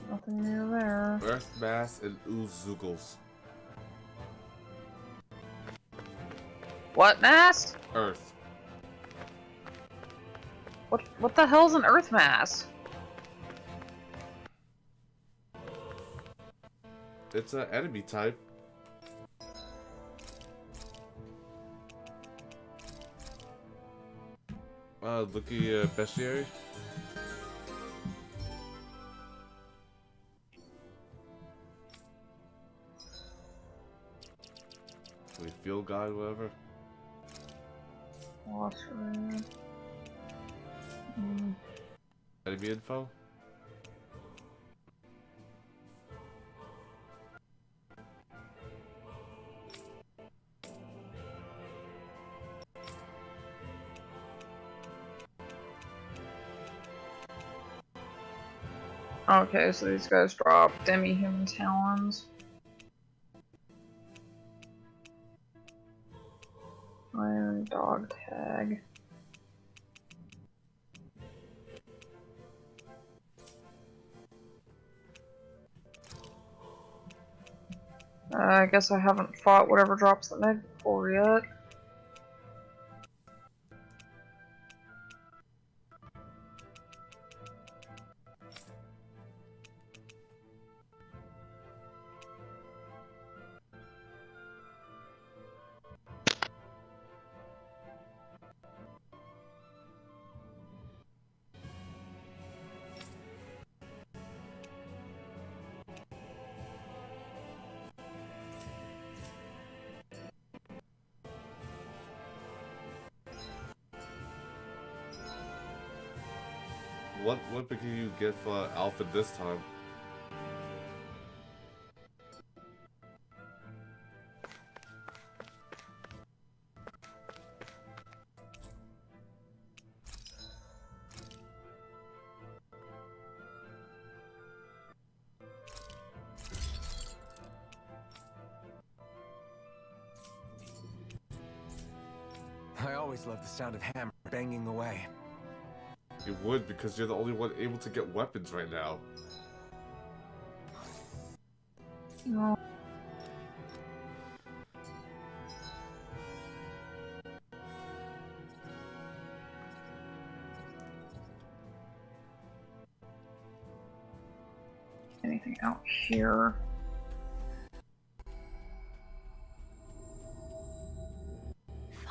Nothing new there. Earth Mass and Oozugles. What mass? Earth. What the hell's an earth mass? It's an enemy type. Look at bestiary. We field guide, whatever. Phosphorus. Enemy info. Okay, so these guys drop demi-human talons. Iron dog tag. I guess I haven't fought whatever drops the med before yet. What weapon can you get for Alpha this time? I always loved the sound of hammer banging away. You would, because you're the only one able to get weapons right now. No. Anything out here?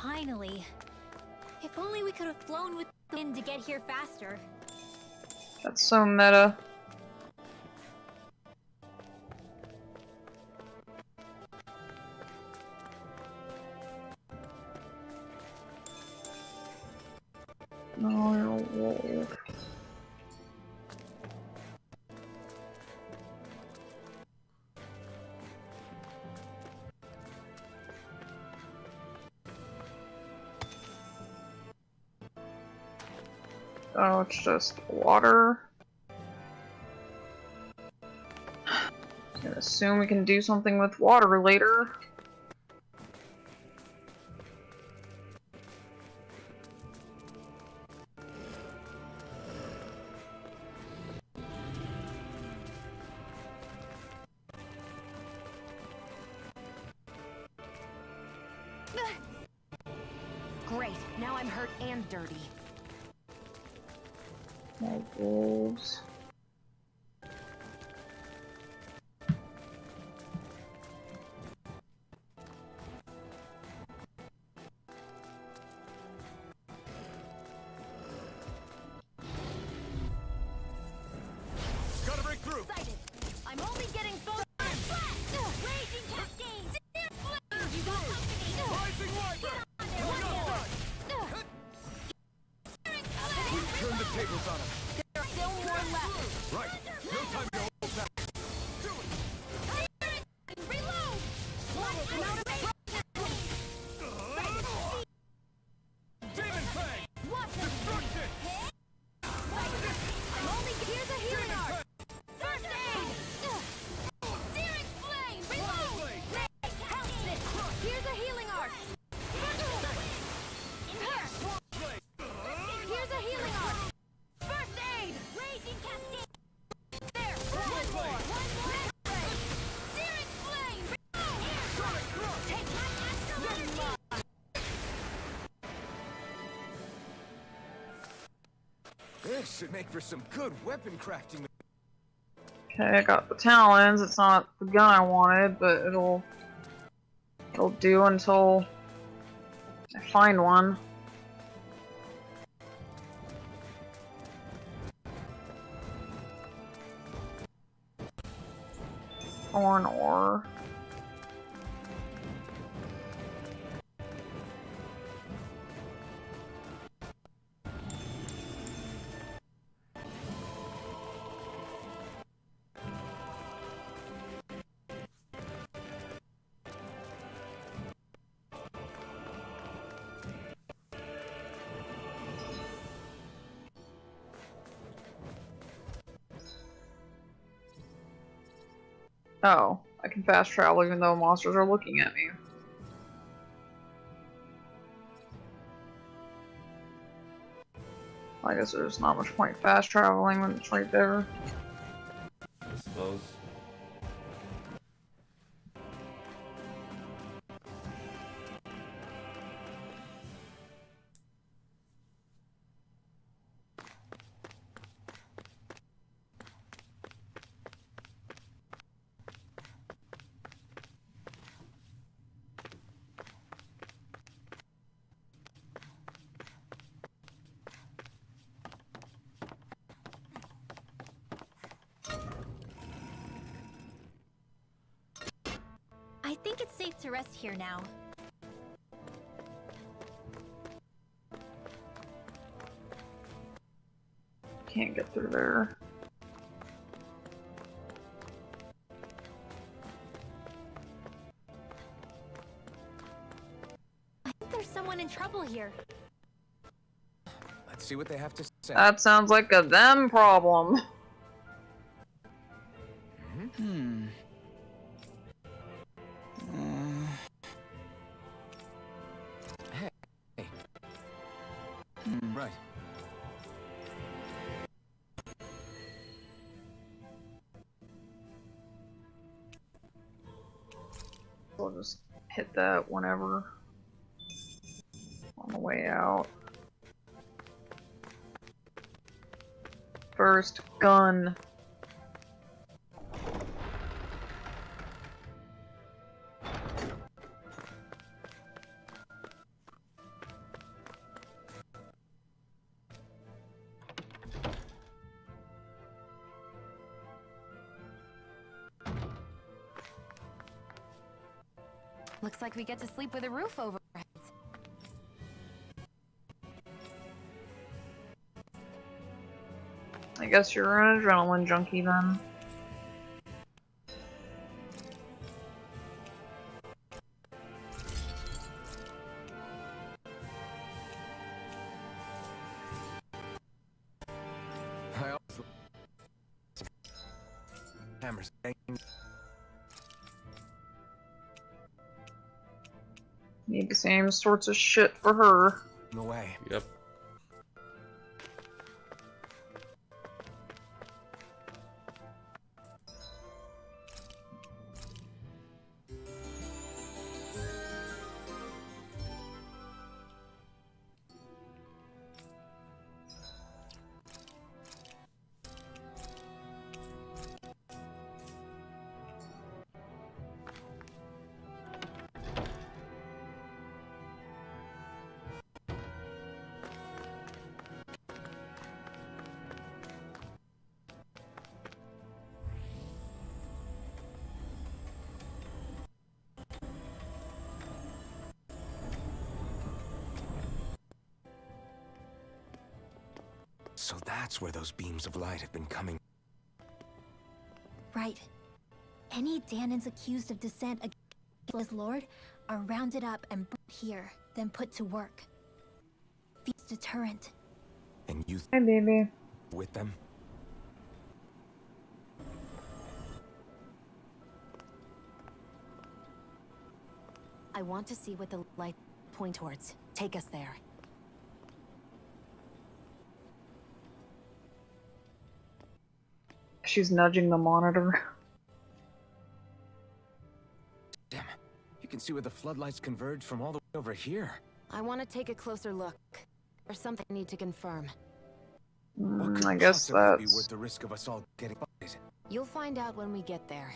Finally. If only we could have flown with the wind to get here faster. That's so meta. No, you're a wolf. Oh, it's just water. I'm gonna assume we can do something with water later. Great, now I'm hurt and dirty. More wolves. Gotta break through. Excited. I'm only getting full. Raging cascade. You got company. Rising Wyvern. We've turned the tables on him. There are still more left. Right. No time to hold back. Reload. I'm out of range. Demon Fang. Watch this. Destruction. I'm only. Here's a healing art. First aid. Searing flame. Reload. Help this. Here's a healing art. Here's a healing art. First aid. Raging cascade. There. One more. Searing flame. Reload. Take my astral. This should make for some good weapon crafting. Okay, I got the talons. It's not the gun I wanted, but it'll do until I find one. Thorn ore. Oh, I can fast travel even though monsters are looking at me. I guess there's not much point fast traveling when it's right there. I suppose. I think it's safe to rest here now. Can't get through there. I think there's someone in trouble here. Let's see what they have to say. That sounds like a them problem. Hey. Right. We'll just hit that whenever. On the way out. First gun. Looks like we get to sleep with a roof over our heads. I guess you're an adrenaline junkie then. I also... Hammers. Need the same sorts of shit for her. No way. Yep. So that's where those beams of light have been coming. Right. Any Danans accused of dissent against his lord are rounded up and brought here, then put to work. Feast deterrent. And you Hi, baby. with them? I want to see what the light point towards. Take us there. She's nudging the monitor. Damn. You can see where the floodlights converge from all the way over here. I want to take a closer look. There's something I need to confirm. What could I guess possibly be that's... worth the risk of us all getting bodied? You'll find out when we get there.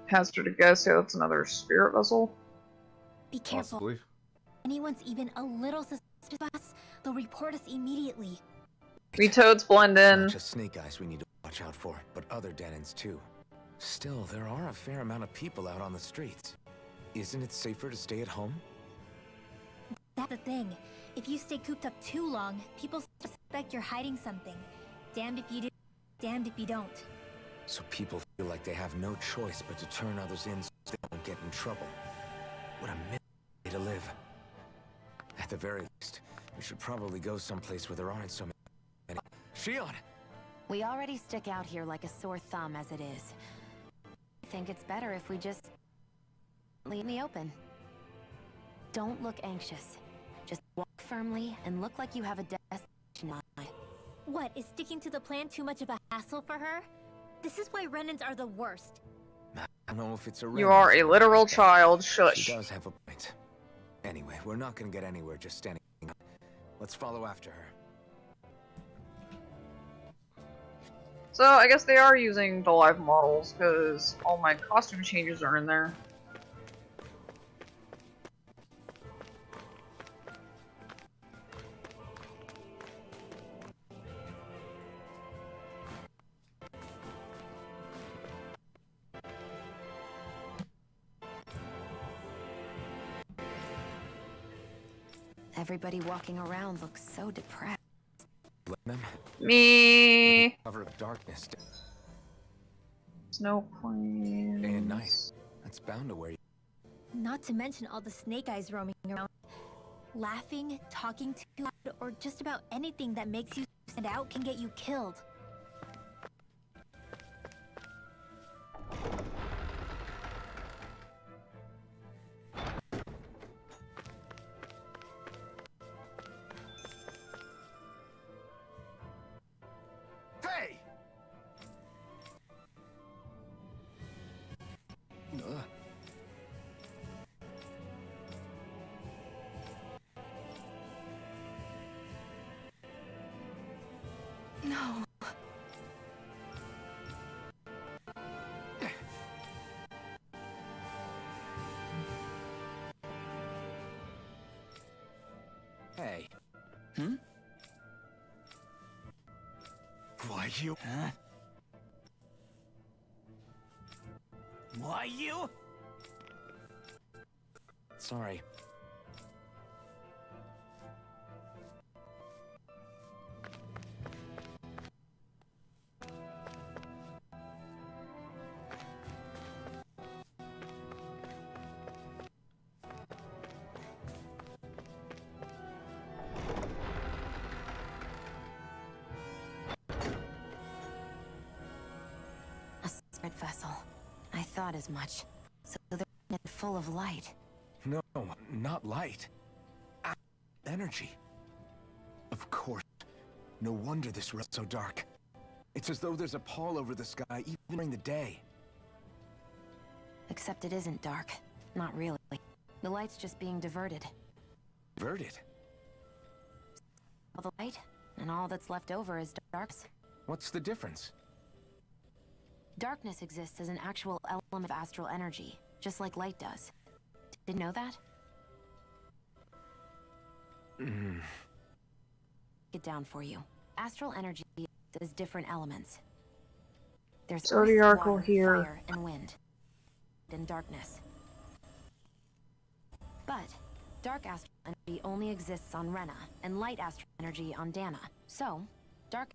Hazard to guess, yeah, that's another spirit vessel. Be careful. Possibly. Anyone's even a little suspicious of us, they'll report us immediately. We toads blend in. Not just Snake Eyes we need to watch out for, but other Danans too. Still, there are a fair amount of people out on the streets. Isn't it safer to stay at home? That's the thing. If you stay cooped up too long, people suspect you're hiding something. Damned if you do, damned if you don't. So people feel like they have no choice but to turn others in so they don't get in trouble. What a miserable way to live. At the very least, we should probably go someplace where there aren't so many. Shion! We already stick out here like a sore thumb as it is. I think it's better if we just leave me open. Don't look anxious. Just walk firmly and look like you have a destination in mind. What, is sticking to the plan too much of a hassle for her? This is why Renans are the worst. I don't know if it's a You are a literal child. Shush. She does have a point. Anyway, we're not gonna get anywhere just standing up. Let's follow after her. So I guess they are using the live models because all my costume changes are in there. Everybody walking around looks so depressed. Me. Cover of darkness. Snow plains. Day and night. That's bound to wear you. Not to mention all the snake eyes roaming around. Laughing, talking too loud, or just about anything that makes you stand out can get you killed. Hey! No. Hey. Hmm? Why you? Huh? Why you? Sorry. A spirit vessel. I thought as much. So they're full of light. No, not light. Energy. Of course. No wonder this road's so dark. It's as though there's a pall over the sky even during the day. Except it isn't dark. Not really. The light's just being diverted. Diverted? All the light, and all that's left over is darkness. What's the difference? Darkness exists as an actual element of astral energy, just like light does. Did you know that? Get down for you. Astral energy is different elements. There's Zodiacal earth, water, here. fire, and wind. And darkness. But dark astral energy only exists on Rena, and light astral energy on Dana. So, dark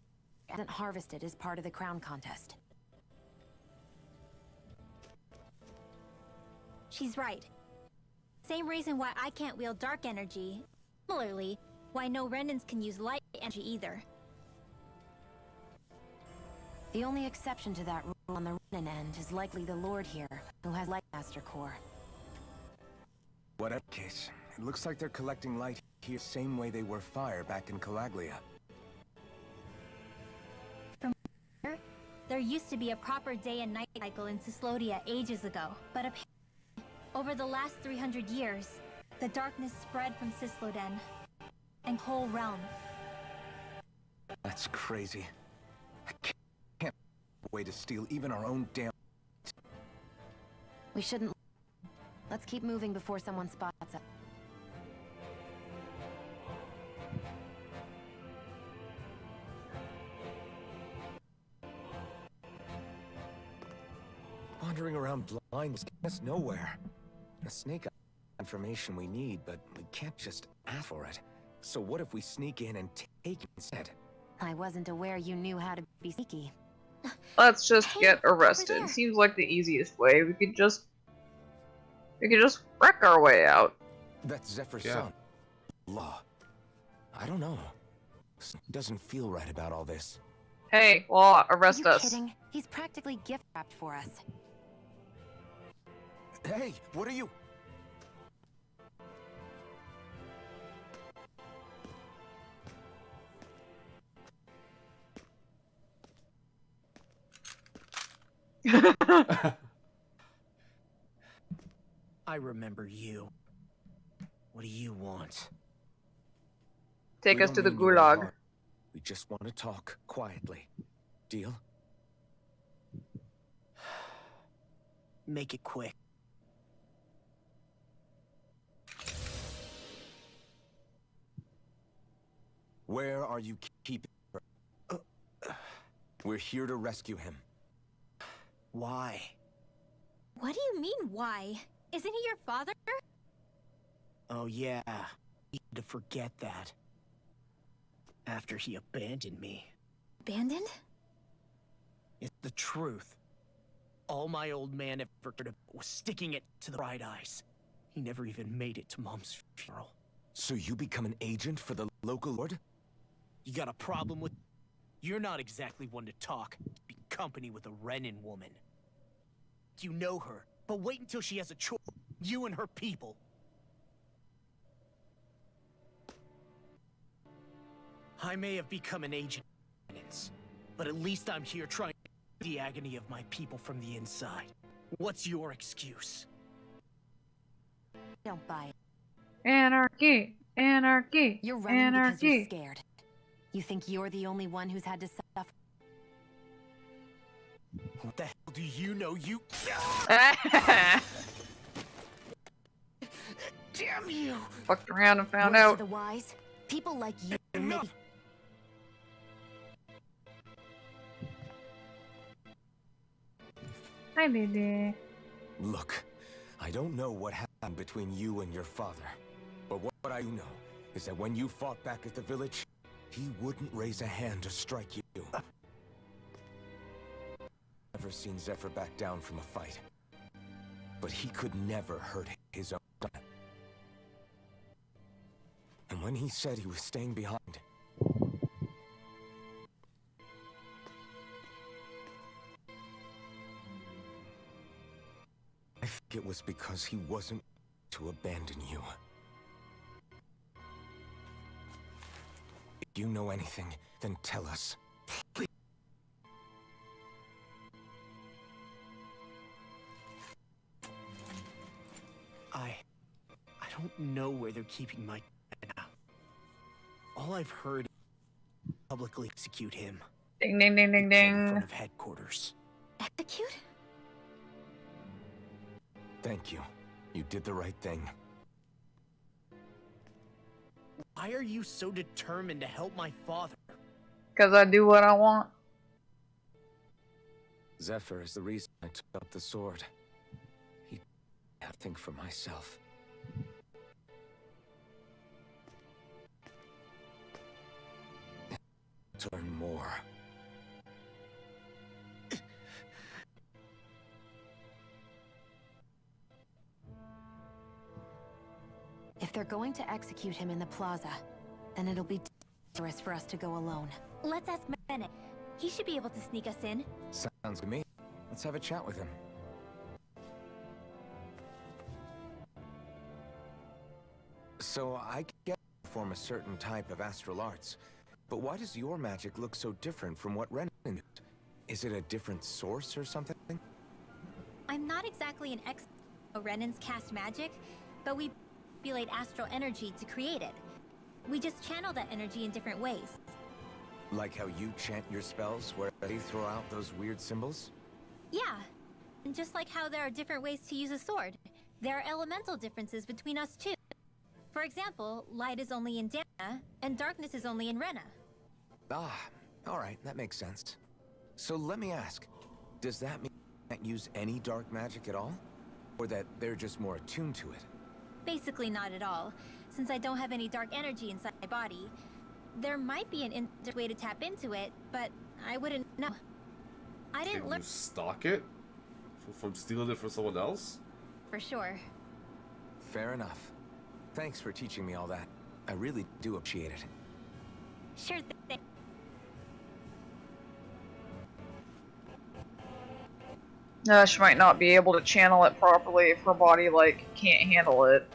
isn't harvested as part of the crown contest. She's right. Same reason why I can't wield dark energy. Similarly, why no Renans can use light energy either. The only exception to that rule on the Renan end is likely the Lord here, who has Light Master Core. Whatever case, it looks like they're collecting light here same way they were fire back in Calaglia. From here, there used to be a proper day and night cycle in Cyslodia ages ago, but apparently, over the last 300 years, the darkness spread from Cysloden and whole realm. That's crazy. I can't find a way to steal even our own damn. We shouldn't. Let's keep moving before someone spots us. Wandering around blind will get us nowhere. The snake information we need, but we can't just ask for it. So what if we sneak in and take it instead? I wasn't aware you knew how to be sneaky. Let's just get arrested. Seems like the easiest way. We could just wreck our way out. That's Zephyr's son. Law. I don't know. Doesn't feel right about all this. Hey, well, arrest Are you us. kidding? He's practically gift wrapped for us. Hey, what are you? I remember you. What do you want? Take We us don't to the mean you any gulag. harm. We just want to talk quietly. Deal? Make it quick. Where are you keeping her? We're here to rescue him. Why? What do you mean, why? Isn't he your father? Oh yeah, you need to forget that. After he abandoned me. Abandoned? It's the truth. All my old man ever cared about was sticking it to the Bright Eyes. He never even made it to Mom's funeral. So you become an agent for the local lord? You got a problem with... You're not exactly one to talk. Be company with a Renan woman. You know her, but wait until she has a choice. You and her people. I may have become an agent, but at least I'm here trying to end the agony of my people from the inside. What's your excuse? Don't buy it. Anarchy! Anarchy! You're running because you're Anarchy! scared. You think you're the only one who's had to suffer? What the hell do you know, you... Damn you! Fucked around and found Word out. to the wise, people like you maybe... Hi, baby. Look, I don't know what happened between you and your father, but what I do know is that when you fought back at the village, he wouldn't raise a hand to strike you. Never seen Zephyr back down from a fight, but he could never hurt his own son. And when he said he was staying behind, I think it was because he wasn't to abandon you. If you know anything, then tell us. Please. I don't know where they're keeping my dad now. All I've heard is publicly execute him. Ding ding ding ding In front ding. of headquarters. Execute? Thank you. You did the right thing. Why are you so determined to help my father? Because I do what I want. Zephyr is the reason I took up the sword. He had to think for myself. To learn more. If they're going to execute him in the plaza, then it'll be dangerous for us to go alone. Let's ask Bennett. He should be able to sneak us in. Sounds good to me. Let's have a chat with him. So I get you form a certain type of astral arts, but why does your magic look so different from what Renan used? Is it a different source or something? I'm not exactly an expert of Renan's cast magic, but we manipulate astral energy to create it. We just channel that energy in different ways. Like how you chant your spells where they throw out those weird symbols? Yeah, and just like how there are different ways to use a sword, there are elemental differences between us too. For example, light is only in Dana, and darkness is only in Rena. Ah, alright, that makes sense. So let me ask, does that mean you can't use any dark magic at all? Or that they're just more attuned to it? Basically not at all, since I don't have any dark energy inside my body. There might be an indirect way to tap into it, but I wouldn't know. I didn't Can learn you stock it? From stealing it from someone else? for sure. Fair enough. Thanks for teaching me all that. I really do appreciate it. Sure thing. She might not be able to channel it properly if her body, like, can't handle it.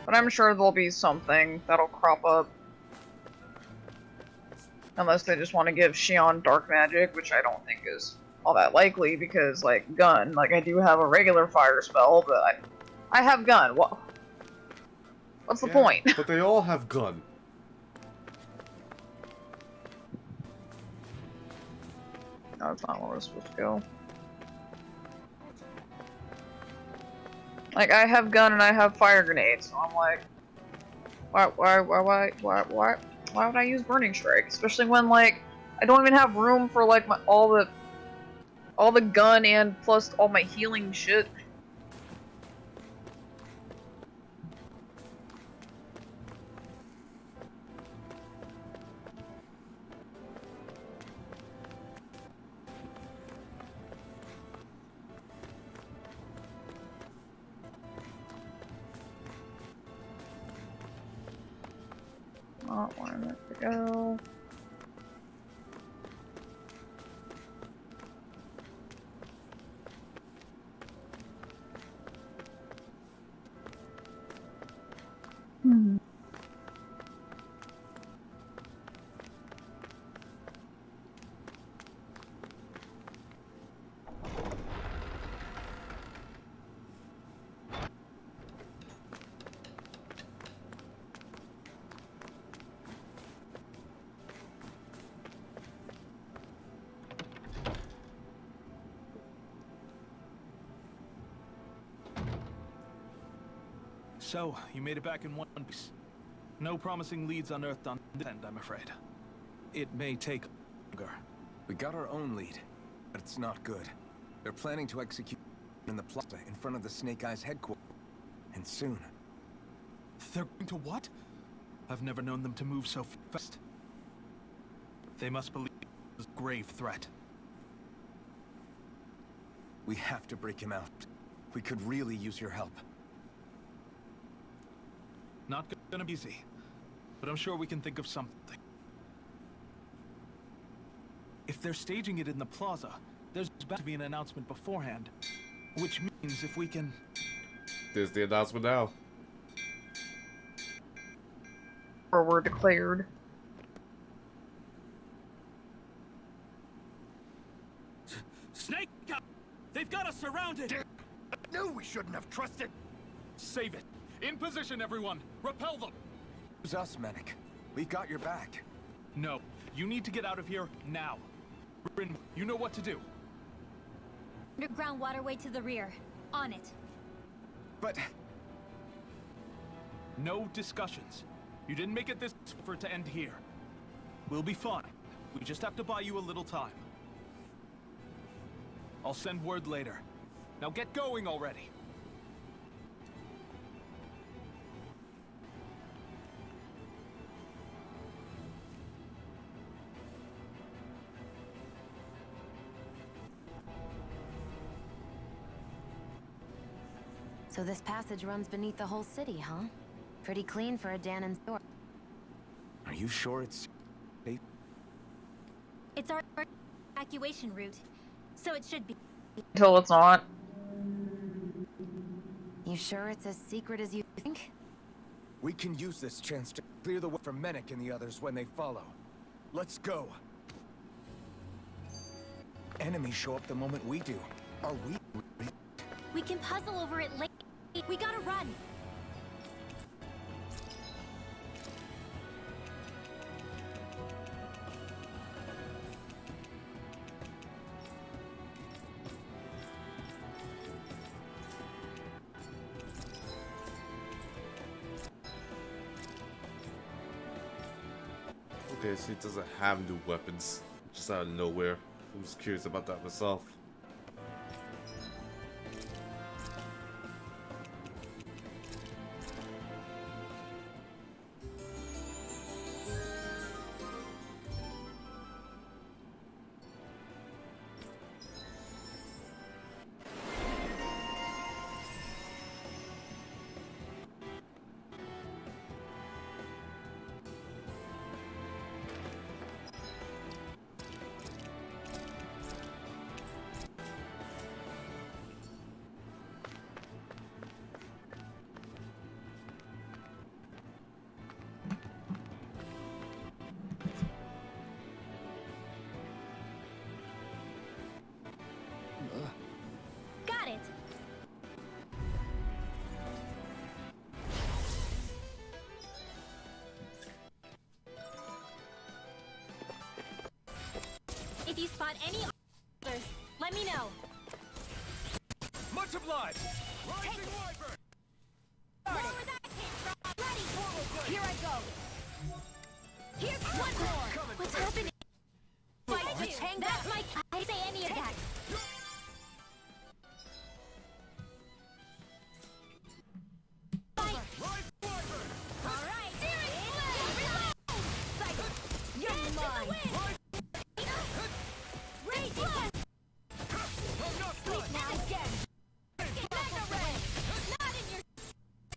But I'm sure there'll be something that'll crop up. Unless they just want to give Xion dark magic, which I don't think is all that likely, because, like, gun. Like, I do have a regular fire spell, but I have gun. What's the point? But they all have gun. No, that's not where we're supposed to go. Like, I have gun and I have fire grenades, so I'm like, why would I use Burning Strike? Especially when, like, I don't even have room for, like, all the gun and plus all my healing shit. Not where I'm meant to go. So, you made it back in one piece. No promising leads unearthed on this end, I'm afraid. It may take longer. We got our own lead, but it's not good. They're planning to execute in the plaza in front of the Snake Eyes headquarters. And soon. They're going to what? I've never known them to move so fast. They must believe it's a grave threat. We have to break him out. We could really use your help. Not gonna be easy, but I'm sure we can think of something. If they're staging it in the plaza, there's bound to be an announcement beforehand. Which means if we can... There's the announcement now. Or were declared. Snake! They've got us surrounded! I knew we shouldn't have trusted! Save it! In position, everyone! Repel them! Who's us, Mennick? We got your back. No, you need to get out of here now. Bryn, you know what to do. Underground waterway to the rear. On it. But... No discussions. You didn't make it this for it to end here. We'll be fine. We just have to buy you a little time. I'll send word later. Now get going already. So this passage runs beneath the whole city, huh? Pretty clean for a Danon store. Are you sure it's safe? It's our evacuation route, so it should be. Until it's not. You sure it's as secret as you think? We can use this chance to clear the way for Mennick and the others when they follow. Let's go. Enemies show up the moment we do. Are we? We can puzzle over it later. We gotta run. Okay, so he doesn't have new weapons. Just out of nowhere. I was curious about that myself. got any orders, let me know. Much obliged. Rising Wyvern. Where that came from? Ready. Here I go. Here's one more. What's happening? Fight you. That's my. I didn't say any of that. Alright, You're mine. Raise blood. Sleep now again. Mega ray. Not in your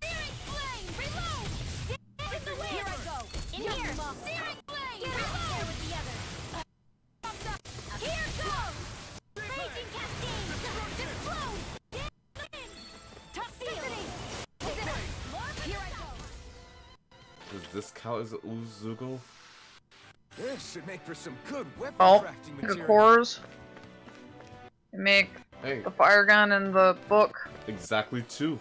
searing flame. Reload. Get in the wind. Here I go. In You're here. mine. Searing flame. Reload with the other. Here goes. Raging cascade. Explode. Get in. Toxicity. Here I go. Does this count as an Uzugo? This should make for some good weapon Oh, crafting the material. cores. They make Hey. the fire gun in the book. Exactly 2.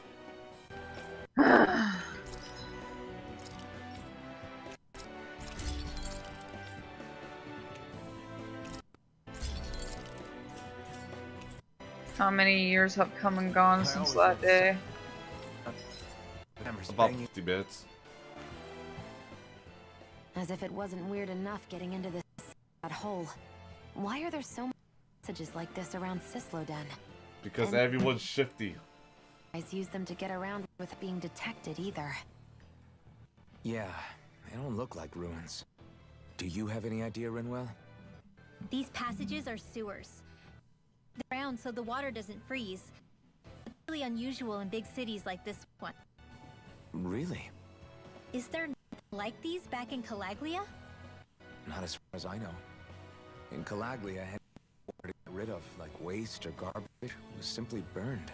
How many years have come and gone since that day? About 50 minutes. As if it wasn't weird enough getting into this that hole. Why are there so many messages like this around Sisloden? Because And- everyone's shifty. Guys use them to get around with being detected either. Yeah, they don't look like ruins. Do you have any idea, Rinwell? These passages are sewers. They're round so the water doesn't freeze. It's really unusual in big cities like this one. Really? Is there nothing like these back in Calaglia? Not as far as I know. In Calaglia, any water to get rid of, like waste or garbage, was simply burned.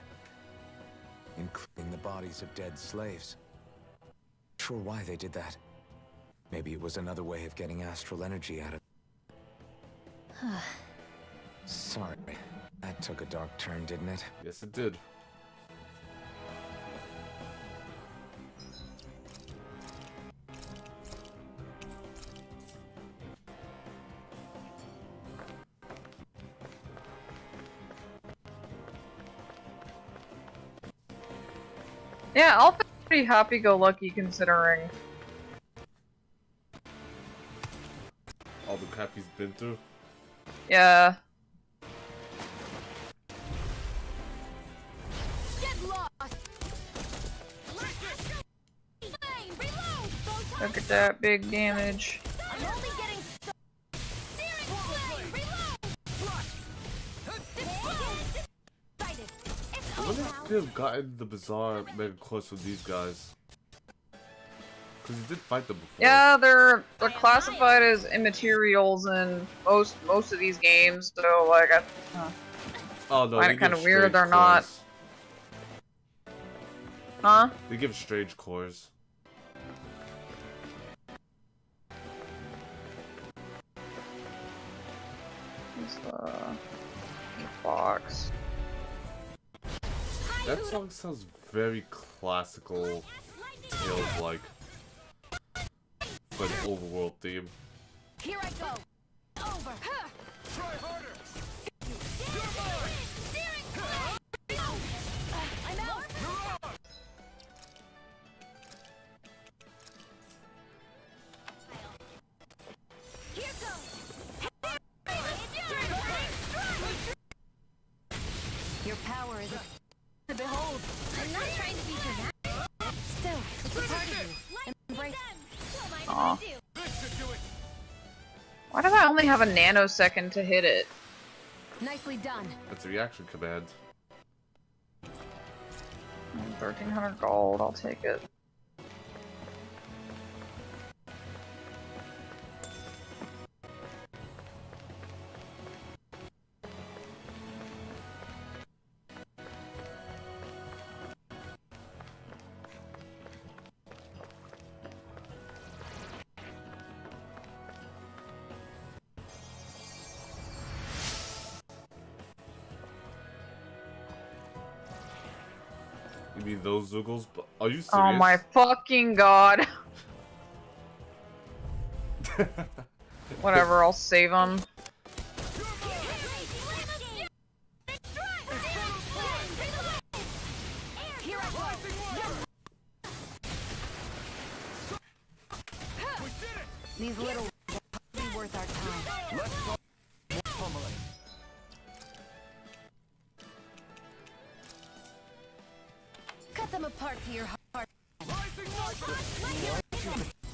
Including the bodies of dead slaves. Not sure why they did that. Maybe it was another way of getting astral energy out of it. Sorry, that took a dark turn, didn't it? Yes, it did. Yeah, I'll be pretty happy-go-lucky considering. All the crap he's been through. Yeah. Get lost. Look at that big damage. I'm only getting I wonder if he could have gotten the bizarre mega course with these guys. Because he did fight them before. Yeah, they're classified as immaterials in most of these games, so like I Oh no, find they it kind give of weird strange they're not. cores. Huh? They give strange cores. It's box. That song sounds very classical, Tales-like, but overworld theme. Here I go. Over. Try harder. I'm out. Here goes. Your power is to behold. I'm not trying to be dramatic. Still, it's a part of you. Embrace. Aw. Why do I only have a nanosecond to hit it? Nicely done. That's a reaction command. 1300 gold, I'll take it. You mean those Zoogles? But are you serious? Oh my fucking god. Whatever, I'll save them. These little ones are probably worth our time. Let's talk more pummeling. Cut them apart to your heart.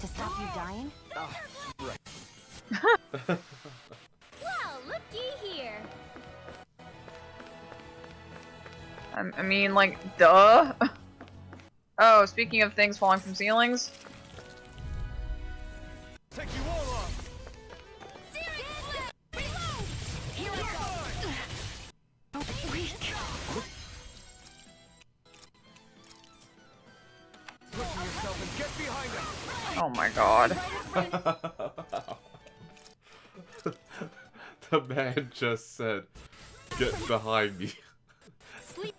To stop you dying? Well, looky here. I mean, like, duh. Oh, speaking of things falling from ceilings. Take you all off. Pushing yourself and get behind him. Oh my god. The man just said, "Get behind me." Sleep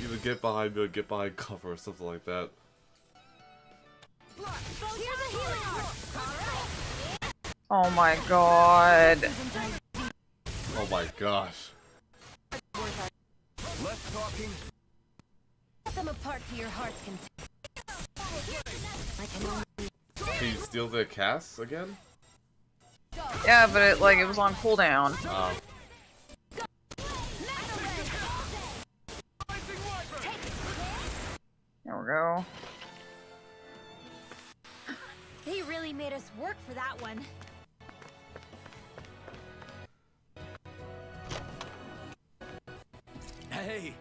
Either get behind me or get behind cover or something like that. Oh my god. Oh my gosh. Less talking. Cut them apart to your heart's content. I can only... Can you steal their casts again? Yeah, but it was on cooldown. There we go. They really made us work for that one. Hey!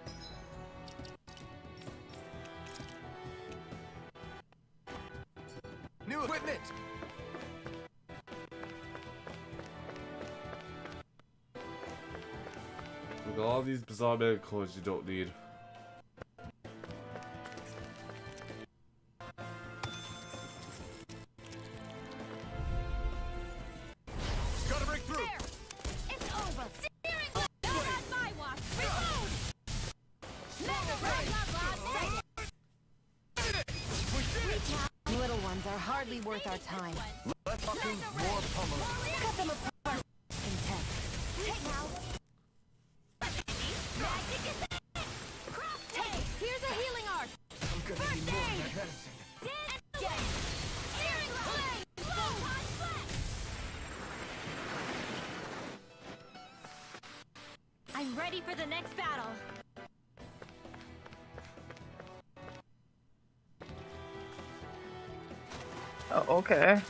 New equipment! With all these bizarre mega coins you don't need. Gotta break through! It's over. My watch. You little ones are hardly worth our time. Less talking, more pummeling. Cut them apart. Content. Hey, here's a healing art. I'm gonna need more of that medicine. I'm ready for the next battle. Oh, okay.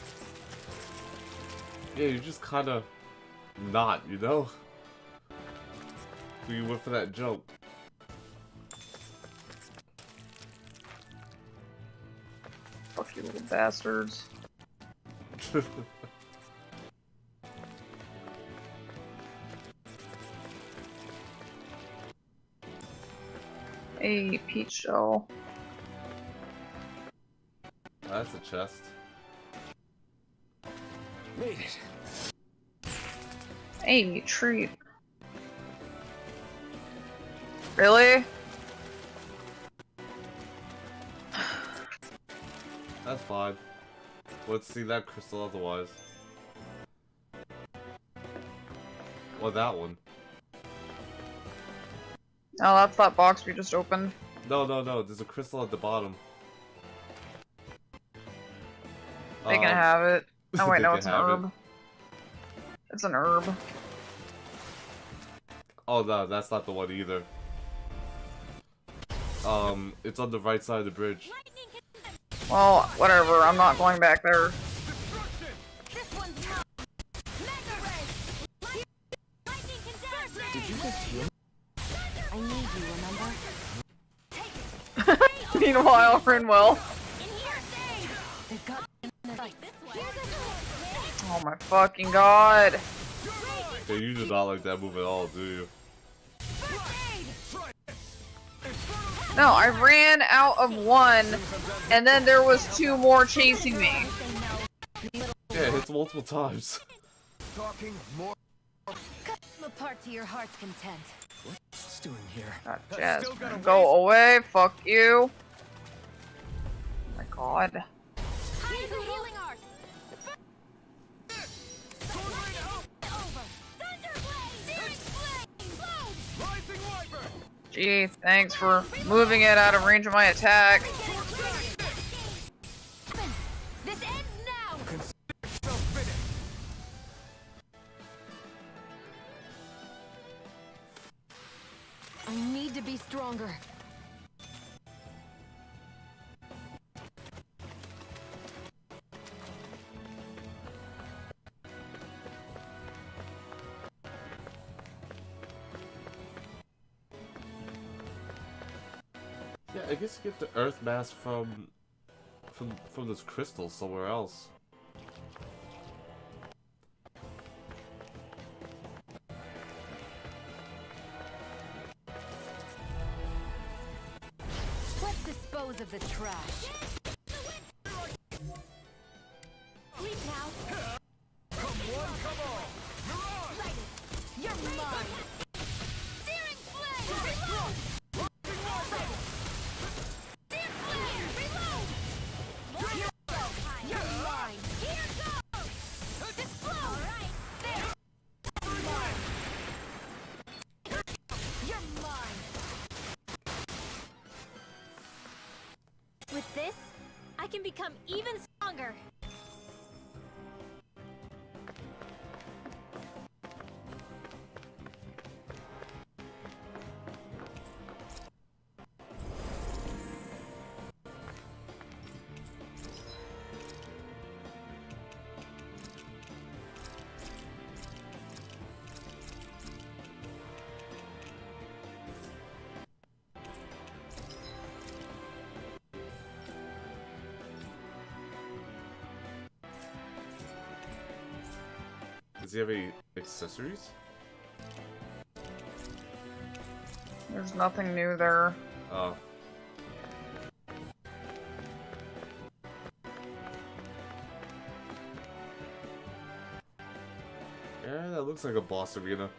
Yeah, you're just kinda not, you know? So you went for that jump. Fuck you little bastards. A peach shell. That's a chest. Made it. A treat. Really? That's fine. Let's see that crystal otherwise. Or that one. Oh, that's that box we just opened. No, there's a crystal at the bottom. They can have it. Oh wait, They no, can it's an have it. herb. It's an herb. Oh no, that's not the one either. It's on the right side of the bridge. Well, whatever, I'm not going back there. Did you just heal? I need you, remember? Meanwhile, Rinwell. They've got... Oh my fucking god. Yeah, you do not like that move at all, do you? No, I ran out of one, and then there was two more chasing me. Yeah, it hits multiple times. Talking more. Cut them apart to your heart's content. What's doing here? Jazz, go away, fuck you. Oh my god. Here's a healing art. Gee, thanks for moving it out of range of my attack. This ends now. I need to be stronger. Yeah, I guess you get the Earth Mass from this crystal somewhere else. Let's dispose of the trash. Leave now. Come on, come on. Right. You're mine. Searing flame. Reload. Searing flame. Reload. You're mine. Here goes. Explode. All right. There. You're mine. With this, I can become even stronger. Does he have any accessories? There's nothing new there. Oh. Yeah, that looks like a boss arena.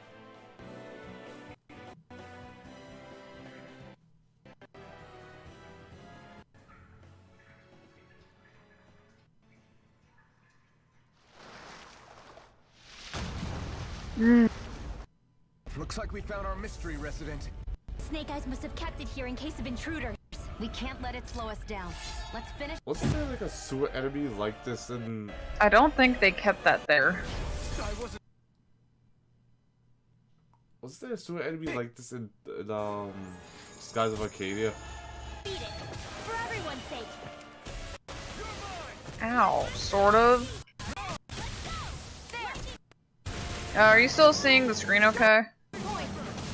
Looks like we found our mystery resident. Snake Eyes must have kept it here in case of intruders. We can't let it slow us down. Let's finish. Wasn't there like a sewer enemy like this in... I don't think they kept that there. Was there a sewer enemy like this in Skies of Arcadia? Beat it. For everyone's sake. Ow, sort of. Are you still seeing the screen okay?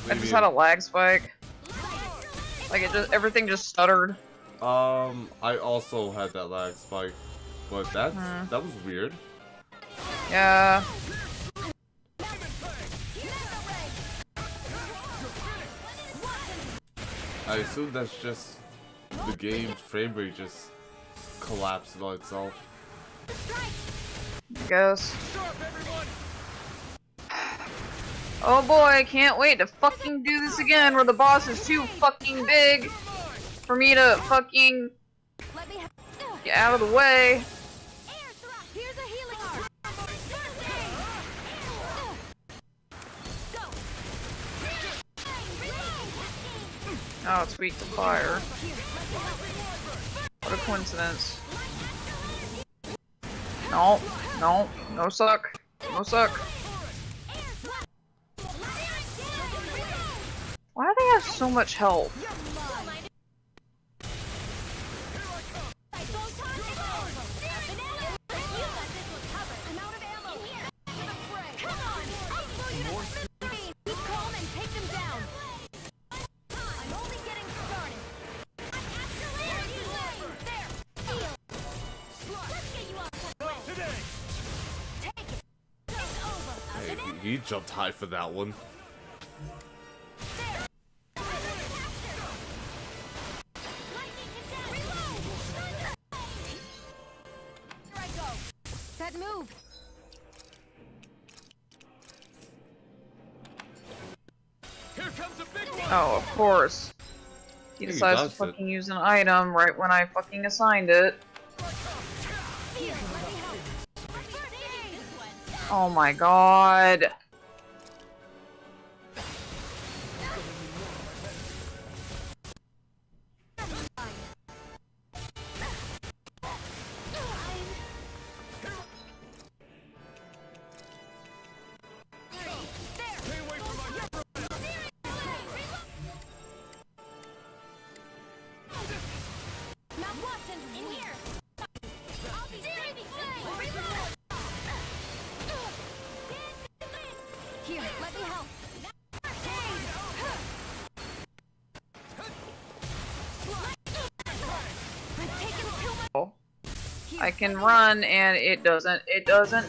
I just had a lag spike. Like everything just stuttered. I also had that lag spike, but that was weird. Yeah. I assume that's just the game's frame rate just collapsed on itself. I guess. Oh boy, can't wait to fucking do this again where the boss is too fucking big for me to fucking get out of the way. Here's a healing arm. Oh, it's weak to fire. What a coincidence. No, no, no suck. No suck. Why do they have so much health? Hey, he jumped high for that one. That move. Here comes a big one. Oh, of course. He He decides to does it. fucking use an item right when I fucking assigned it. Oh my god. Watch and in here. I'll be saving flame. Reload. Here, let me help. I can run and it doesn't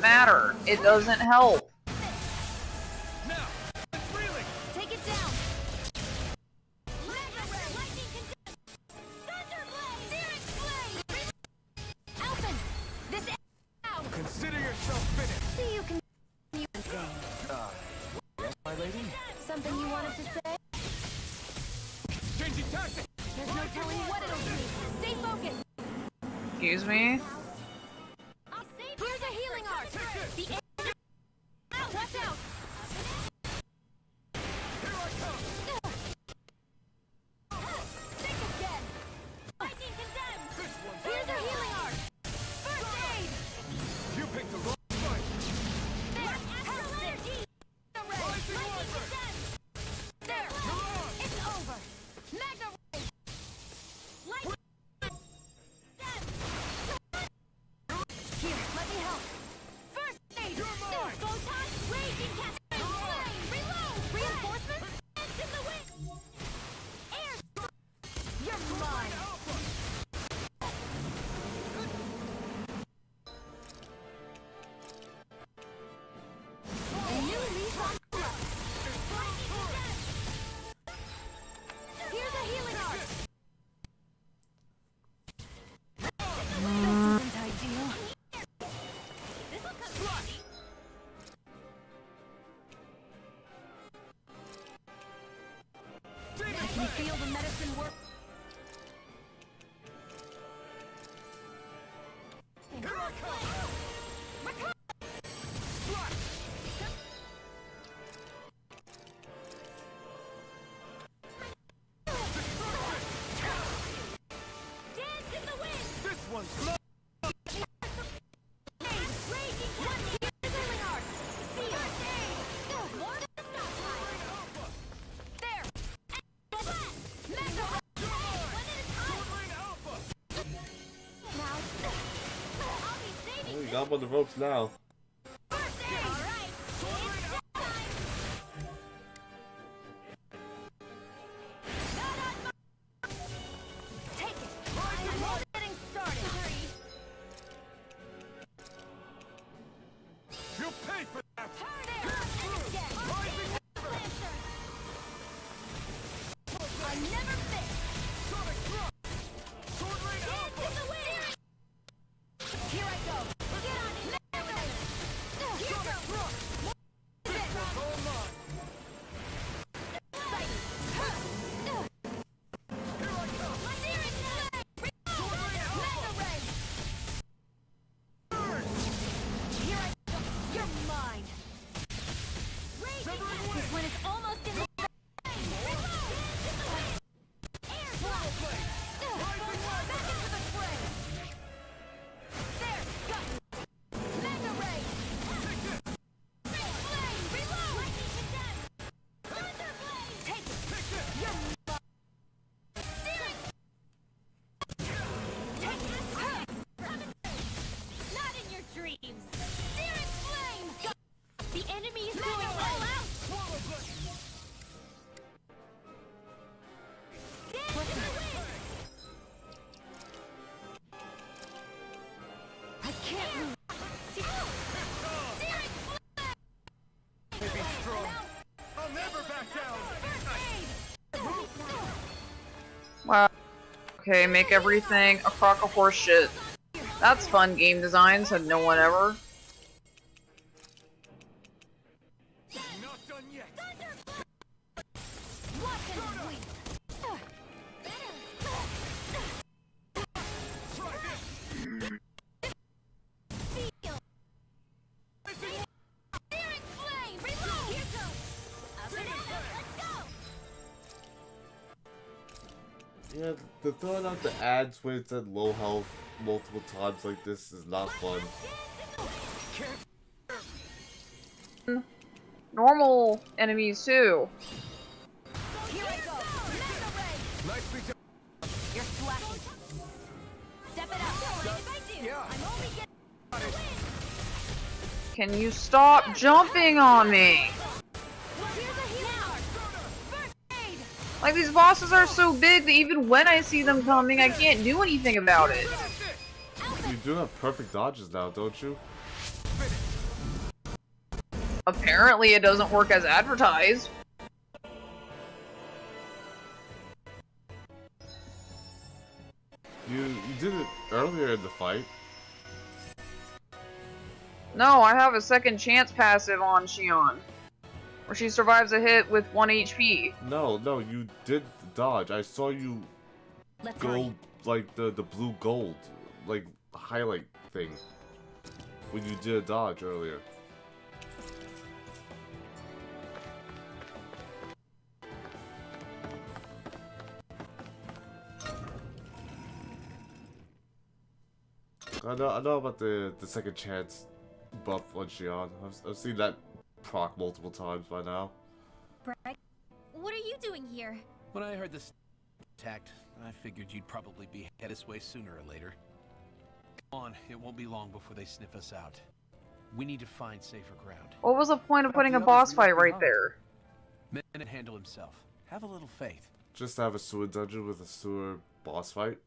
matter. It doesn't help. Take it down. Alphen, this out. Consider yourself finished. See you can. Yes, my lady? Something you wanted to say? Changing tactics. There's no telling what it'll be. Stay focused. Excuse me? Here's a healing art. The air. Watch out. Here I come. Think again. Lightning condemned. Here's a healing art. First aid. You picked the wrong fight. There. Astral energy. Lightning condemned. There. It's over. Magna ray. Lightning. Here, let me help. First aid. Photon. Raging cat. Flame. Reload. Reinforcements. Dance in the wind. Air. You're mine. A new leaf on life. Here's a healing art. This isn't ideal. I can feel the medicine work. Here I come. Dance in the wind. This one's low. Raging cat. Healing art. Seal. More than stop line. There. Magna ray. One at a time. Now. I'll be saving. Oh, you got him on the ropes now. First aid. All right. It's time. Not on my. Take it. I'm all getting started. You'll pay for that. I never fit. Sonic thrust. Sword rain Dance alpha. in the wind. Here I go. Get on it. Here goes. Sit. All mine. Excited. Here I come. Searing flame. Magna ray. Here I go. You're mine. This one is almost in the air blast. Back into the fray. There, got it. Magna ray. Flame, reload. Lightning condemned. Thunder blade. Take it. You're mine. Searing. Take it. Not in your dreams. Searing flame. The enemy is going all out. Dance in the wind. I can't move. Searing flame. Be strong. I'll never back down. First aid. Wow. Okay, make everything a crock of horse shit. That's fun game design, said no one ever. Not done yet. Watch and sweep. Try this. Feel. Searing flame. Reload. Here goes. Up and out. Let's go. Yeah, the throwing out the ads when it's at low health multiple times like this is not fun. Normal enemies too. Here I go. Magna ray. Nicely done. You're slacking. Can you stop jumping on me? Like, these bosses are so big that even when I see them coming, I can't do anything about it. You do have perfect dodges now, don't you? Apparently it doesn't work as advertised. You did it earlier in the fight. No, I have a second chance passive on Xion, where she survives a hit with 1 HP. No, you did dodge. I saw you go like the blue gold, like highlight thing, when you did a dodge earlier. I know about the second chance buff on Xion. I've seen that proc multiple times by now. Bragg, what are you doing here? When I heard this attacked, I figured you'd probably be headed this way sooner or later. Come on, it won't be long before they sniff us out. We need to find safer ground. What was the point of putting a boss fight right there? Menet handle himself. Have a little faith. Just to have a sewer dungeon with a sewer boss fight?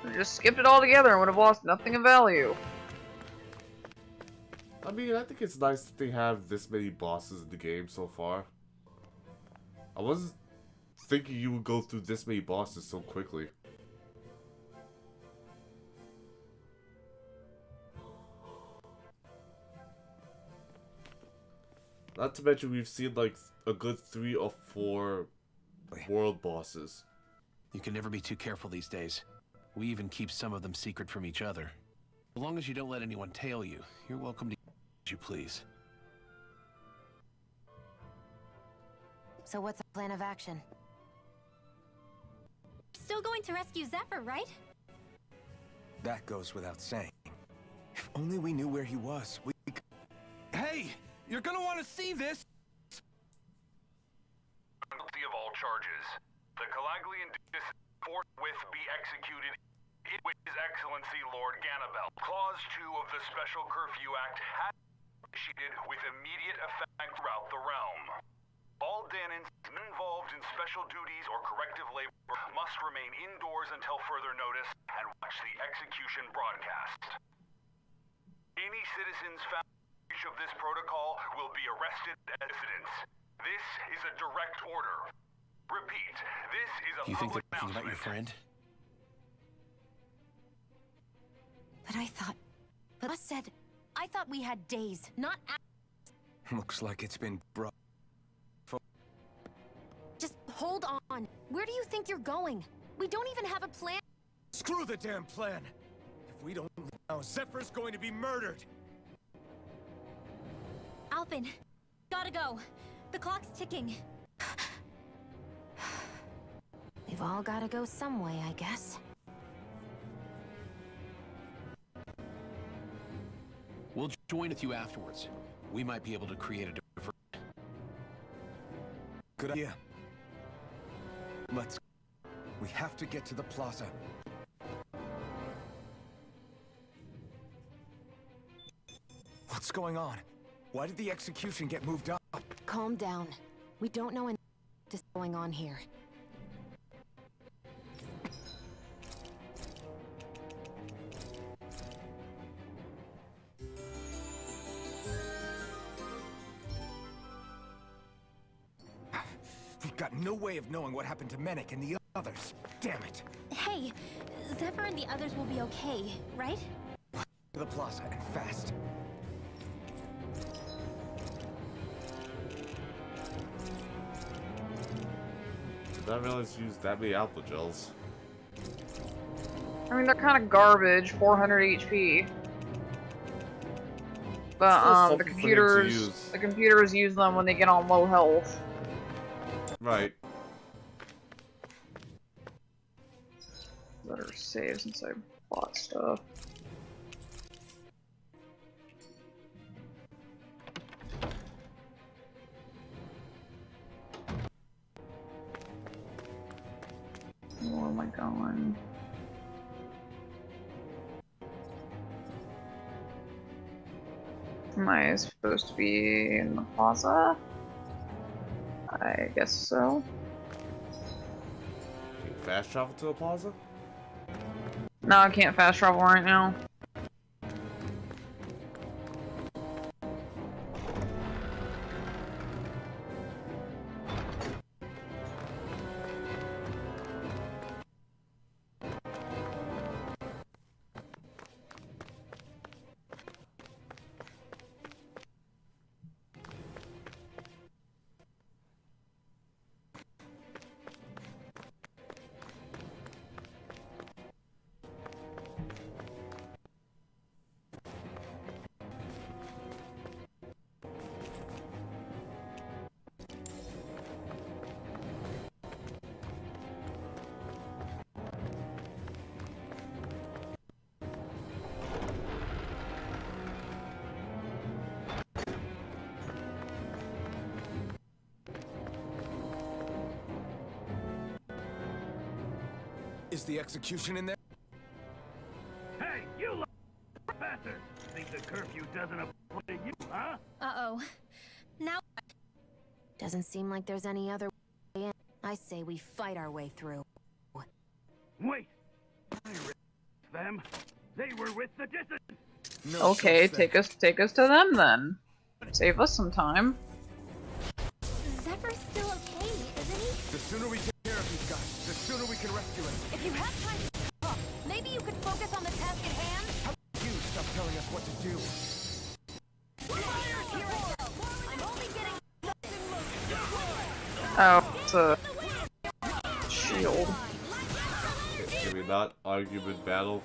I just skipped it all together and would have lost nothing of value. I mean, I think it's nice that they have this many bosses in the game so far. I wasn't thinking you would go through this many bosses so quickly. Not to mention we've seen like a good 3 or 4 world bosses. You can never be too careful these days. We even keep some of them secret from each other. As long as you don't let anyone tail you, you're welcome to as you please. So what's the plan of action? Still going to rescue Zephyr, right? That goes without saying. If only we knew where he was, we could... Hey! You're gonna want to see this! Guilty of all charges. The Calaglian forthwith be executed with His Excellency Lord Ganabel. Clause 2 of the Special Curfew Act has been initiated with immediate effect throughout the realm. All Danans involved in special duties or corrective labor must remain indoors until further notice and watch the execution broadcast. Any citizens found in breach of this protocol will be arrested as dissidents. This is a direct order. Repeat, this is a You think public they're thinking about your announcement. friend? But I thought we had days, not hours. Looks like it's been brought... Just hold on. Where do you think you're going? We don't even have a plan. Screw the damn plan! If we don't now, Zephyr's going to be murdered! Alphen, gotta go. The clock's ticking. We've all gotta go some way, I guess. We'll join with you afterwards. We might be able to create a diversion. Good idea. Let's... We have to get to the plaza. What's going on? Why did the execution get moved up? Calm down. We don't know what's going on here. We've got no way of knowing what happened to Menek and the others. Damn it. Hey, Zephyr and the others will be okay, right? To the plaza and fast. Did not realize you used that many alpha gels. I mean, they're kind of garbage, 400 HP. But Still the something for him to use. computers use them when they get on low health. Right. Better save since I bought stuff. Am I supposed to be in the plaza? I guess so. Can you fast travel to the plaza? No, I can't fast travel right now. Is the execution in there? Hey, you bastard! Think the curfew doesn't apply to you, huh? Uh-oh. Now Doesn't seem like there's any other way in. I say we fight our way through. Wait! Them? They were with the dissidents! Okay, take us to them then. Save us some time. Zephyr's still okay, isn't he? The sooner we take care of these guys, the sooner we can rescue him. If you have time to talk, maybe you could focus on the task at hand? How about you stop telling us what to do? Oh, it's a shield. Can we not argument battle?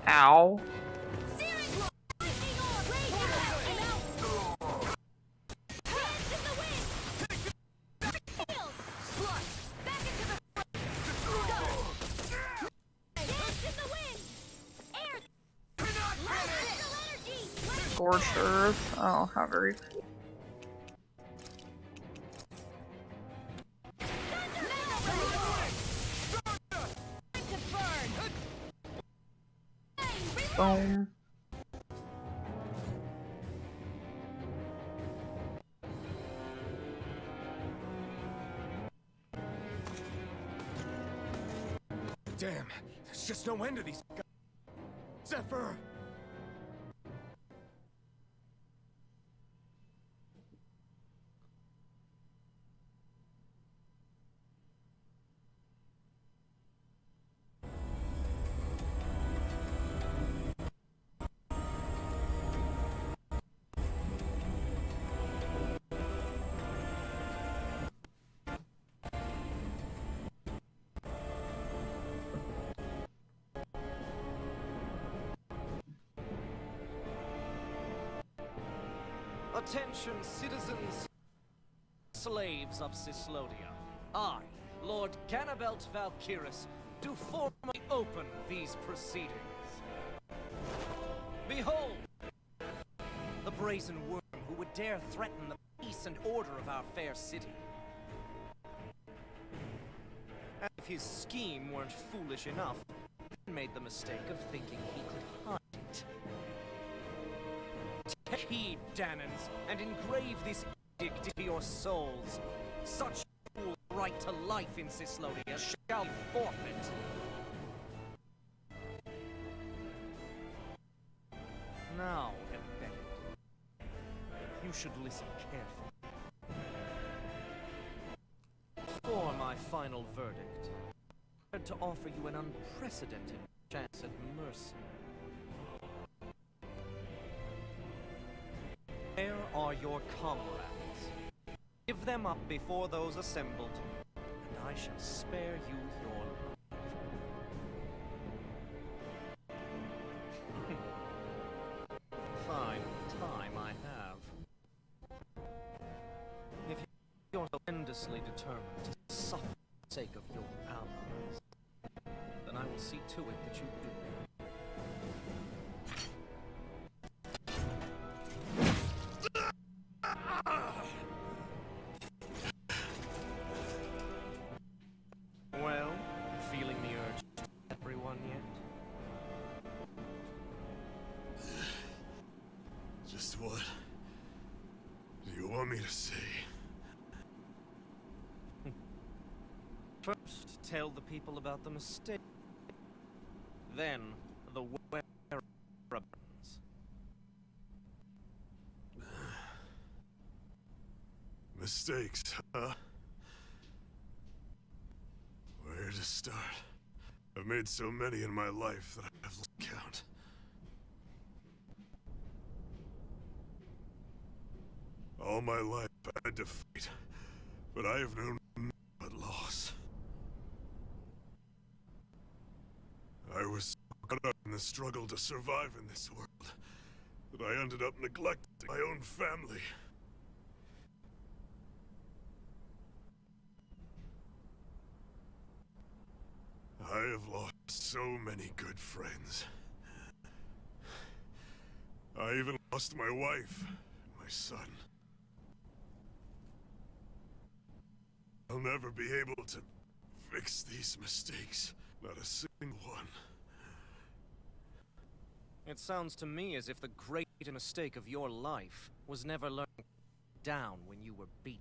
Ow. Scorched earth. Oh, how very cool. Boom. Damn, there's just no end to these guys. Zephyr! Attention, citizens, slaves of Cyslodia. I, Lord Ganabelt Valkyris, do formally open these proceedings. Behold, the brazen worm who would dare threaten the peace and order of our fair city. And if his scheme weren't foolish enough, he made the mistake of thinking he could hide it. Take heed, Danans, and engrave this edict into your souls. Such fool's right to life in Cyslodia shall be forfeit. Now, embedded, you should listen carefully. For my final verdict, I had to offer you an unprecedented chance at mercy. Where are your comrades? Give them up before those assembled, and I shall spare you your life. Fine time I have. If you're so endlessly determined to suffer for the sake of your allies, then I will see to it that you do. Well, feeling the urge to everyone yet? Just what do you want me to say? First, tell the people about the mistake. Then, the whereabouts. Mistakes, huh? Where to start? I've made so many in my life that I've lost count. All my life I had to fight, but I have known nothing but loss. I was so caught up in the struggle to survive in this world that I ended up neglecting my own family. I have lost so many good friends. I even lost my wife and my son. I'll never be able to fix these mistakes. Not a single one. It sounds to me as if the greatest mistake of your life was never learning down when you were beaten.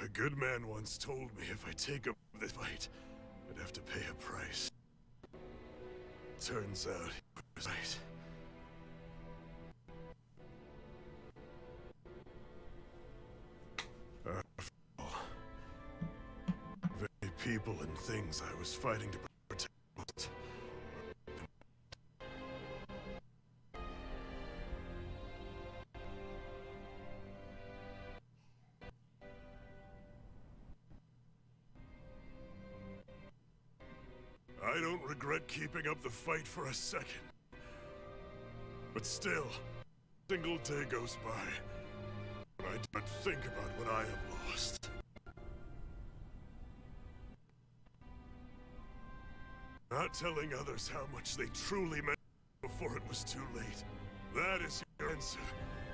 A good man once told me if I take up this fight, I'd have to pay a price. Turns out he was right. After all, very people and things I was fighting to protect. I don't regret keeping up the fight for a second. But still, a single day goes by. I do not think about what I have lost. Not telling others how much they truly meant before it was too late. That is your answer.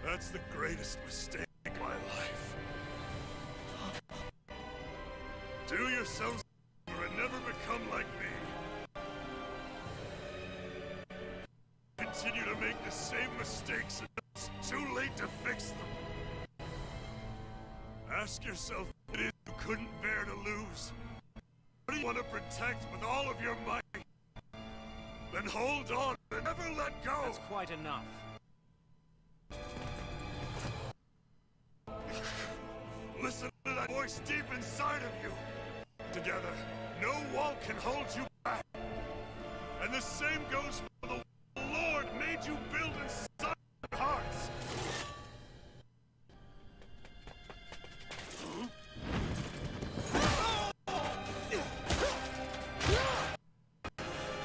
That's the greatest mistake in my life. Do yourselves favor and never become like me. Continue to make the same mistakes until it's too late to fix them. Ask yourself what it is you couldn't bear to lose. What do you want to protect with all of your might? Then hold on and never let go! That's quite enough. Listen to that voice deep inside of you! Together, no wall can hold you back! And the same goes for the Lord made you build inside your hearts!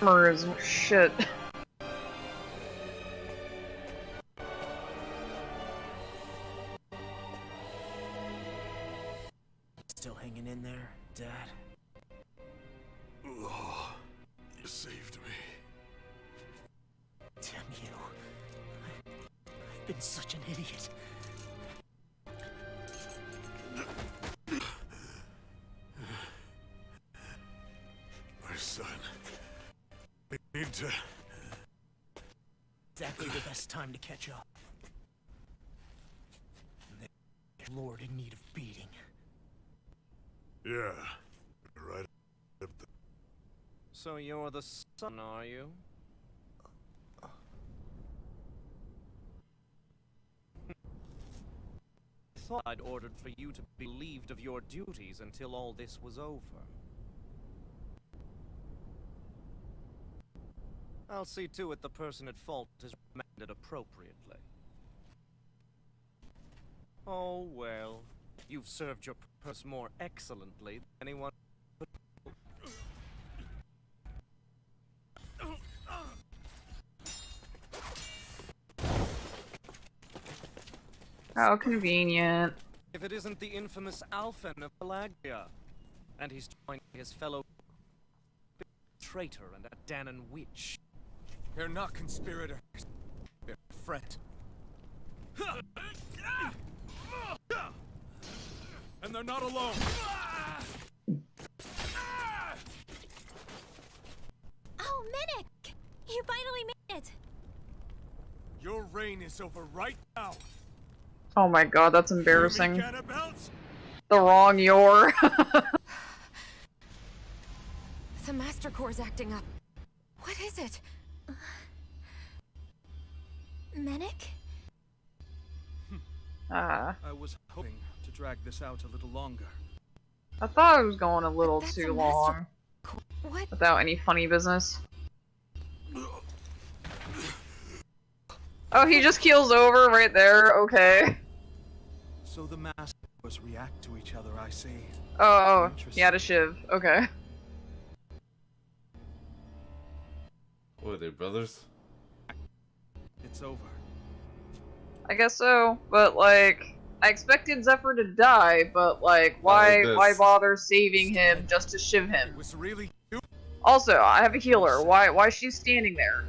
Armor is shit. Still hanging in there, Dad? Oh, you saved me. Damn you. I've been such an idiot. My son. I need to... Exactly the best time to catch up. The Lord in need of beating. Yeah. Right up the... So you're the son, are you? I thought I'd ordered for you to be relieved of your duties until all this was over. I'll see to it the person at fault is remanded appropriately. Oh well, you've served your purpose more excellently than anyone could. How convenient. If it isn't the infamous Alphen of Pelagria, and he's joined his fellow traitor and a Danon witch. They're not conspirators. They're friends. And they're not alone. Oh, Minnick! reign is over right now. Oh my god, that's embarrassing. Hear me, Cannibals? The wrong Yor. The Master Core's acting up. What is it? Menik? Ah. I was hoping to drag this out a little longer. I thought it was going a little too long. What? Without any funny business. Oh, he just keels over right there. Okay. So the masters react to each other, I see. Oh, he had a shiv. Okay. What are they, brothers? It's over. I guess so, but like, I expected Zephyr to die, but like, why bother saving him just to shiv him? Was really you? Also, I have a healer. Why is she standing there?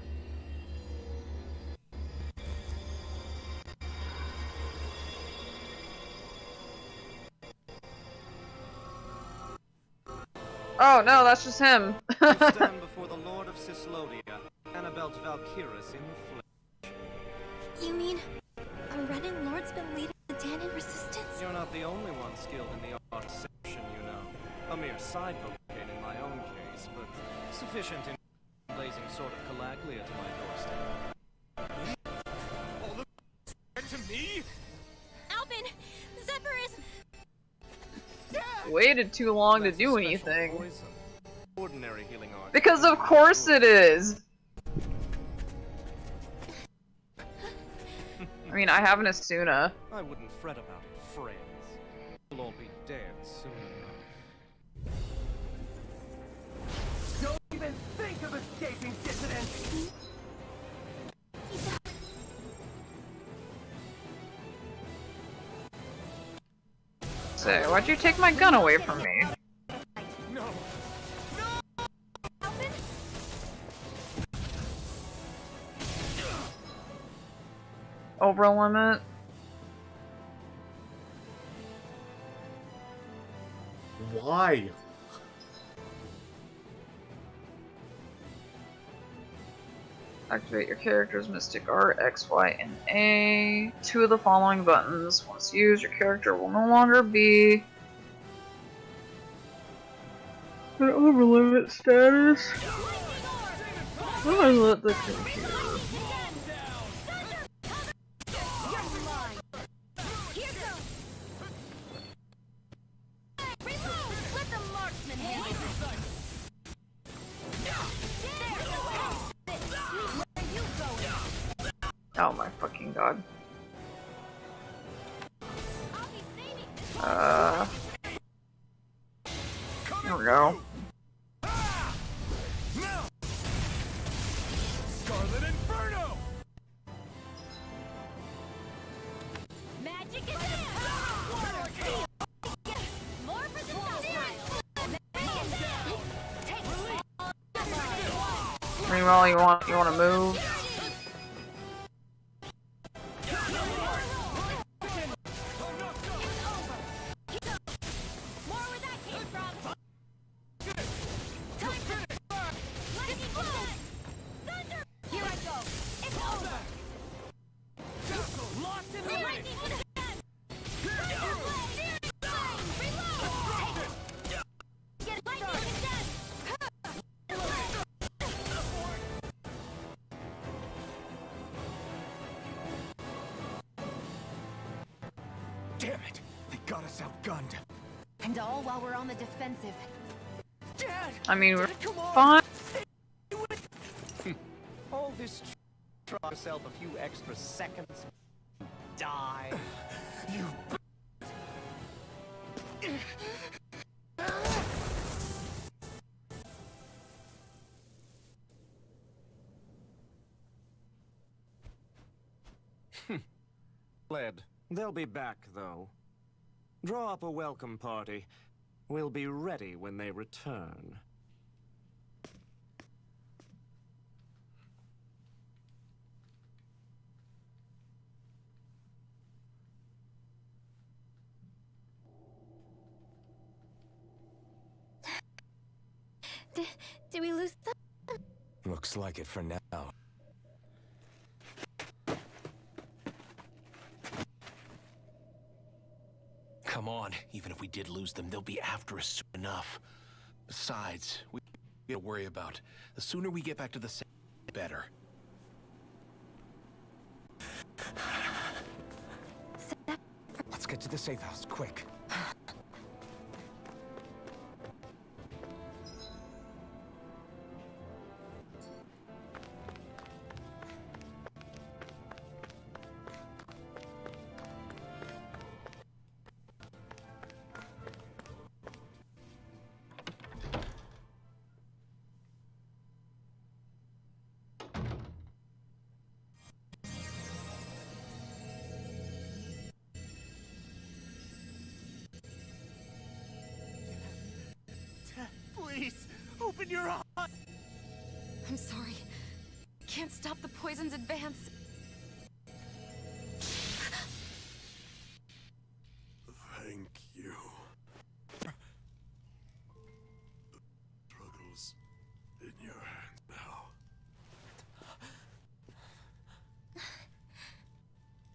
Oh no, that's just him. You stand before the Lord of Cyslodia, Annabelle Valkyris in the flesh. You mean a Renin Lord's been leading the Danon resistance? You're not the only one skilled in the art of deception, you know. A mere side vocation in my own case, but sufficient in blazing sword of Calaglia to my doorstep. All the to me? Alvin! Zephyr is... Waited too long to do anything. Poison. Ordinary healing art. Because of course it is! I mean, I have an Asuna. I wouldn't fret about it, friends. We'll all be dead soon enough. Don't even think of escaping, dissident! Say, why'd you take my gun away from me? No. Over limit? Why? Activate your character's Mystic Art, X, Y, and A. 2 of the following buttons. Once used, your character will no longer be an overlimit status. I let the computer. Oh my fucking god. Here we go. Scarlet Inferno! Magic is more for the Meanwhile, you want to move? Damn it! They got us outgunned. And all while we're on the defensive. I mean, we're fine. All this try yourself a few extra seconds. Die. You. Fled. They'll be back, though. Draw up a welcome party. We'll be ready when they return. Did we lose them? Looks like it for now. Even if we did lose them, they'll be after us soon enough. Besides, we have to worry about. The sooner we get back to the safe, the better. Let's get to the safe house, quick. Please, open your eyes! I'm sorry. Can't stop the poison's advance. Thank you. The struggle's in your hands now.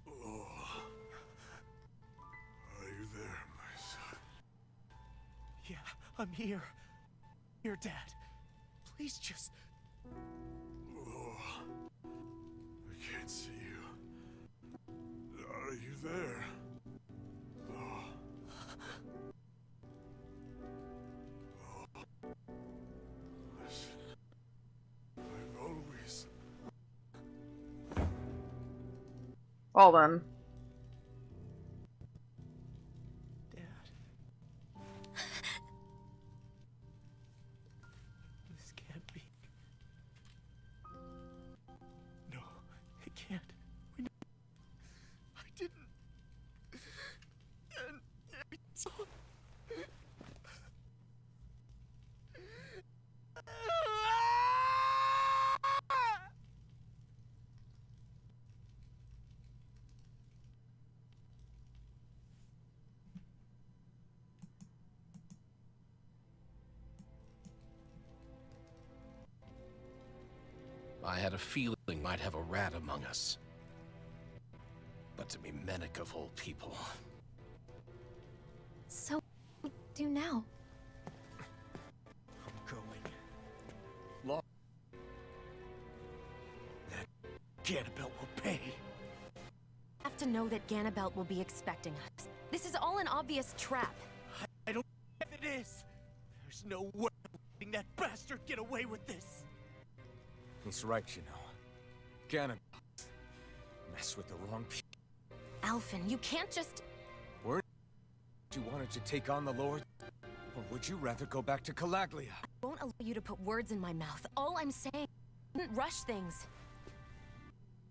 Oh. Are you there, my son? Yeah, I'm here. Here, Dad. Please just... Oh. I can't see you. Are you there? Oh. Oh. Listen. I've always... Well then. This can't be. No, it can't. We know. I didn't. And so... I had a feeling might have a rat among us. But to be Mennick of all people. So, what do we do now? I'm going. Law. That Ganabelt will pay. I have to know that Ganabelt will be expecting us. This is all an obvious trap. I don't know if it is. There's no way I'm letting that bastard get away with this. He's right, you know. Ganabelt. Mess with the wrong people. Alphen, you can't just... Weren't you wanted to take on the Lord? Or would you rather go back to Calaglia? I won't allow you to put words in my mouth. All I'm saying, don't rush things.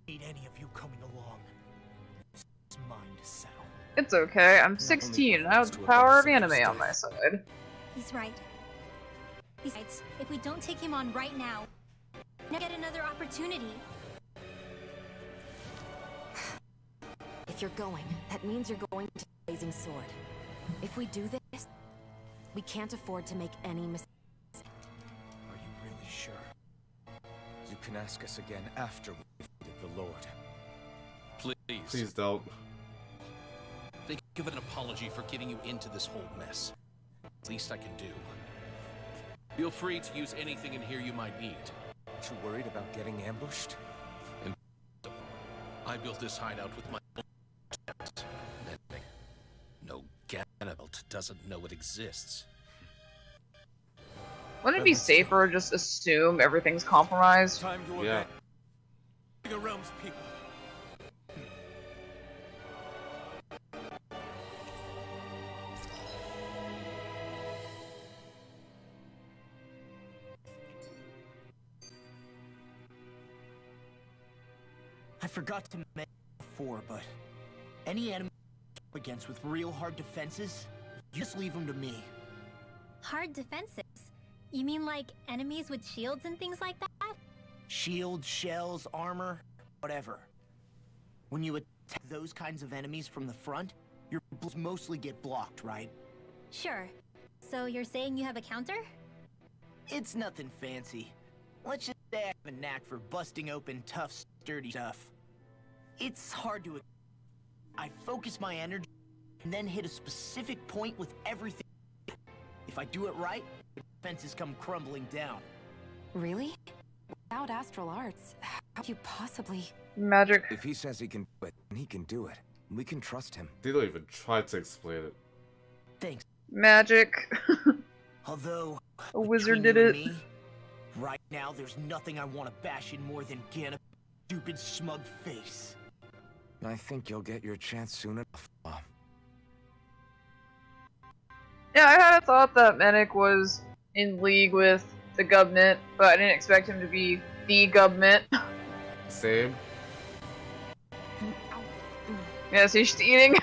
Need any of you coming along. This is mine to settle. It's okay, I'm 16, I have the power of anime on my side. He's right. Besides, if we don't take him on right now, we'll get another opportunity. If you're going, that means you're going to the Blazing Sword. If we do this, we can't afford to make any mistakes. Are you really sure? You can ask us again after we defeated the Lord. Please. Please don't. Think of an apology for getting you into this whole mess. Least I can do. Feel free to use anything in here you might need. Too worried about getting ambushed? I built this hideout with my own steps. No Ganabelt doesn't know it exists. Wouldn't it be safer to just assume everything's compromised? Yeah. The realm's people. I forgot to mention before, but any enemy up against with real hard defenses, you just leave them to me. Hard defenses? You mean like enemies with shields and things like that? Shields, shells, armor, whatever. When you attack those kinds of enemies from the front, your bullets mostly get blocked, right? Sure. So you're saying you have a counter? It's nothing fancy. Let's just say I have a knack for busting open tough, sturdy stuff. It's hard to... I focus my energy and then hit a specific point with everything. If I do it right, the defenses come crumbling down. Really? Without astral arts, how could you possibly... Magic. If he says he can do it, then he can do it. We can trust him. They don't even try to explain it. Thanks. Magic. Although, a wizard between did you it. and me, right now, there's nothing I want to bash in more than Ganon's stupid, smug face. I think you'll get your chance soon enough. Yeah, I had a thought that Medic was in league with the government, but I didn't expect him to be the government. Same. Yes, he's just eating.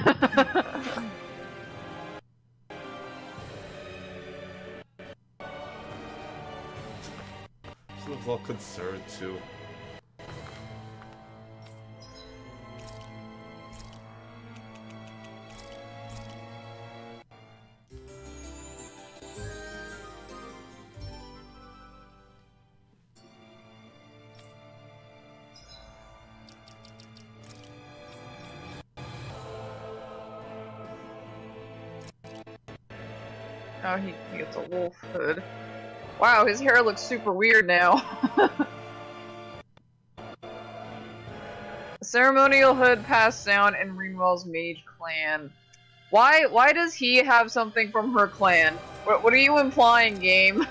She looks all concerned too. Oh, he gets a wolf hood. Wow, his hair looks super weird now. Ceremonial hood passed down in Ringwell's mage clan. Why does he have something from her clan? What are you implying, game?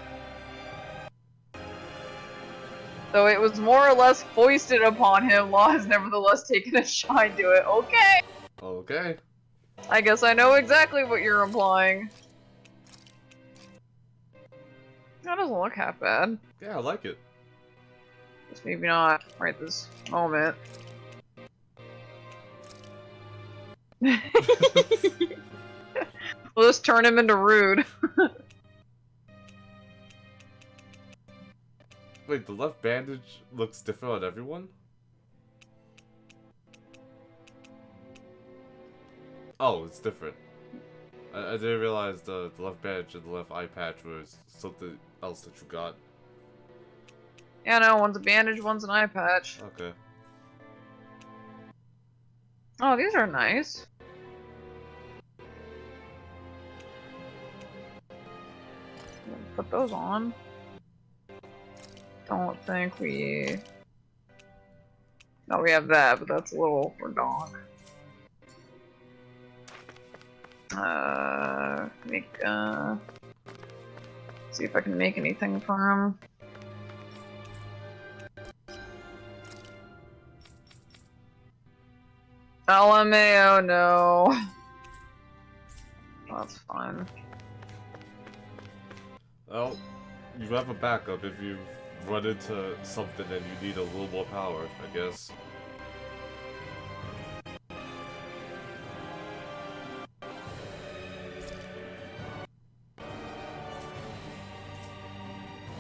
Though it was more or less foisted upon him, Law has nevertheless taken a shine to it. Okay! Okay. I guess I know exactly what you're implying. That doesn't look half bad. Yeah, I like it. Just maybe not right this moment. We'll just turn him into Rude. Wait, the left bandage looks different on everyone? Oh, it's different. I didn't realize the left bandage and the left eye patch was something else that you got. Yeah, no, one's a bandage, one's an eye patch. Okay. Oh, these are nice. Put those on. Don't think we... No, we have that, but that's a little for dog. See if I can make anything for him. LMAO, no. That's fine. Well, you have a backup if you run into something and you need a little more power, I guess.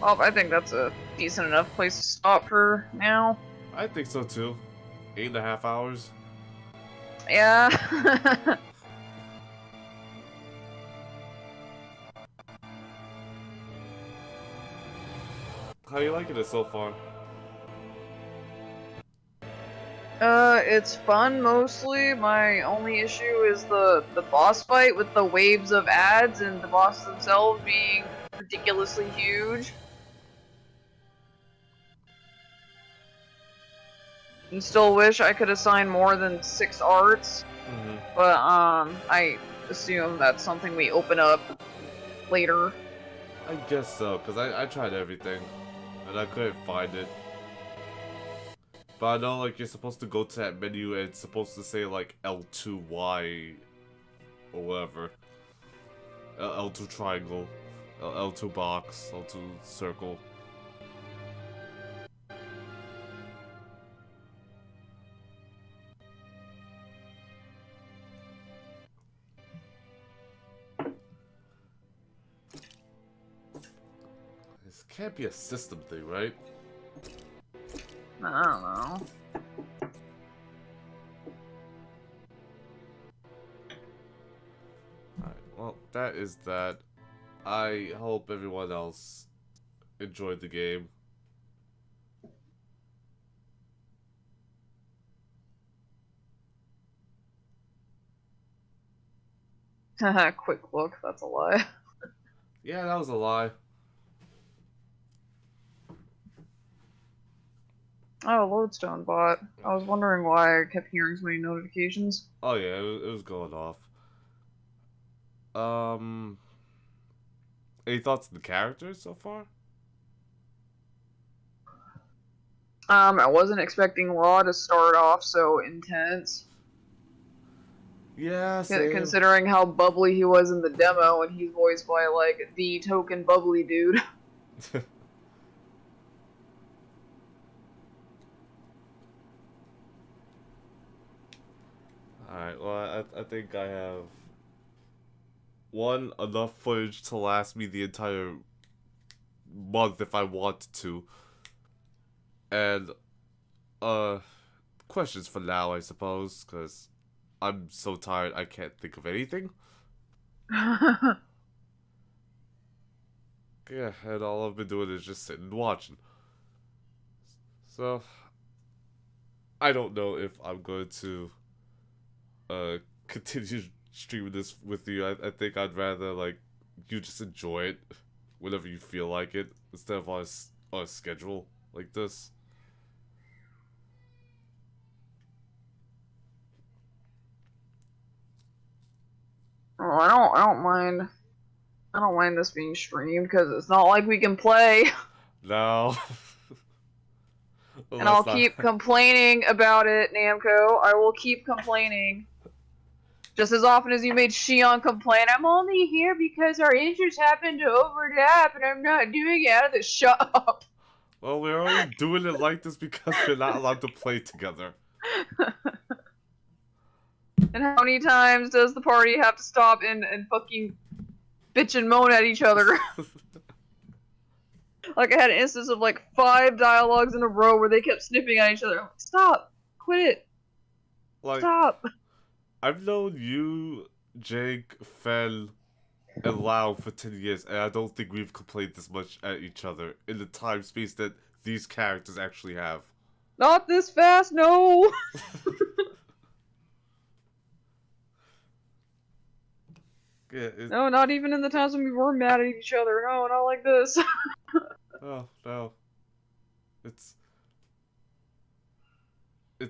Well, I think that's a decent enough place to stop for now. I think so too. 8.5 hours. Yeah. How you liking it so far? It's fun mostly. My only issue is the boss fight with the waves of ads and the bosses themselves being ridiculously huge. And still wish I could assign more than 6 arts, but I assume that's something we open up later. I guess so, because I tried everything, and I couldn't find it. But I know, like, you're supposed to go to that menu, and it's supposed to say, like, L2Y, or whatever. L2 triangle, L2 box, L2 circle. This can't be a system thing, right? I don't know. Alright, well, that is that. I hope everyone else enjoyed the game. Haha, quick look, that's a lie. Yeah, that was a lie. Oh, Lodestone bot. I was wondering why I kept hearing so many notifications. Oh yeah, it was going off. Any thoughts on the characters so far? I wasn't expecting Law to start off so intense. Yeah, same. Considering how bubbly he was in the demo, and he's voiced by, like, the token bubbly dude. Alright, well, I think I have enough footage to last me the entire month if I wanted to. And, questions for now, I suppose, because I'm so tired I can't think of anything. Yeah, and all I've been doing is just sitting and watching. So, I don't know if I'm going to continue streaming this with you. I think I'd rather, like, you just enjoy it whenever you feel like it, instead of on a schedule like this. Oh, I don't mind. I don't mind this being streamed because it's not like we can play. No. And I'll keep complaining about it, Namco. I will keep complaining. Just as often as you made Shion complain, I'm only here because our interests happen to overlap and I'm not doing it out of the shut up. Well, we're only doing it like this because we're not allowed to play together. And how many times does the party have to stop and fucking bitch and moan at each other? Like, I had an instance of like 5 dialogues in a row where they kept snipping at each other. Stop! Quit it! Like, Stop! I've known you, Jake, Fel, and Lau for 10 years, and I don't think we've complained this much at each other in the time space that these characters actually have. Not this fast, no! Yeah, No, not even in the times when we were mad at each other. No, not like this. Oh, no. It's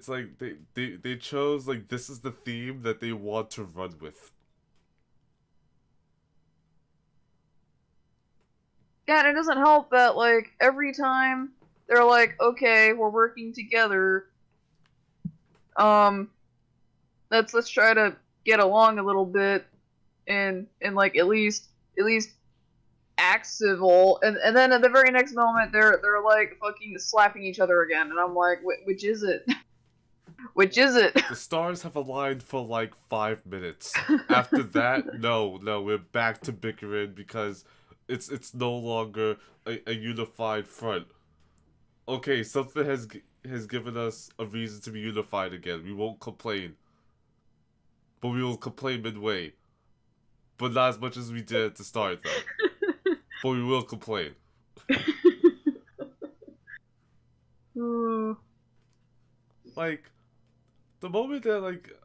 like they chose, like, this is the theme that they want to run with. Yeah, and it doesn't help that, like, every time they're like, okay, we're working together, let's try to get along a little bit and like, at least act civil, and then at the very next moment, they're like, fucking slapping each other again, and I'm like, which is it? Which is it? The stars have aligned for like 5 minutes. After that, no, we're back to bickering because it's no longer a unified front. Okay, something has given us a reason to be unified again. We won't complain. But we will complain midway. But not as much as we did at the start, though. But we will complain. Like, the moment that, like,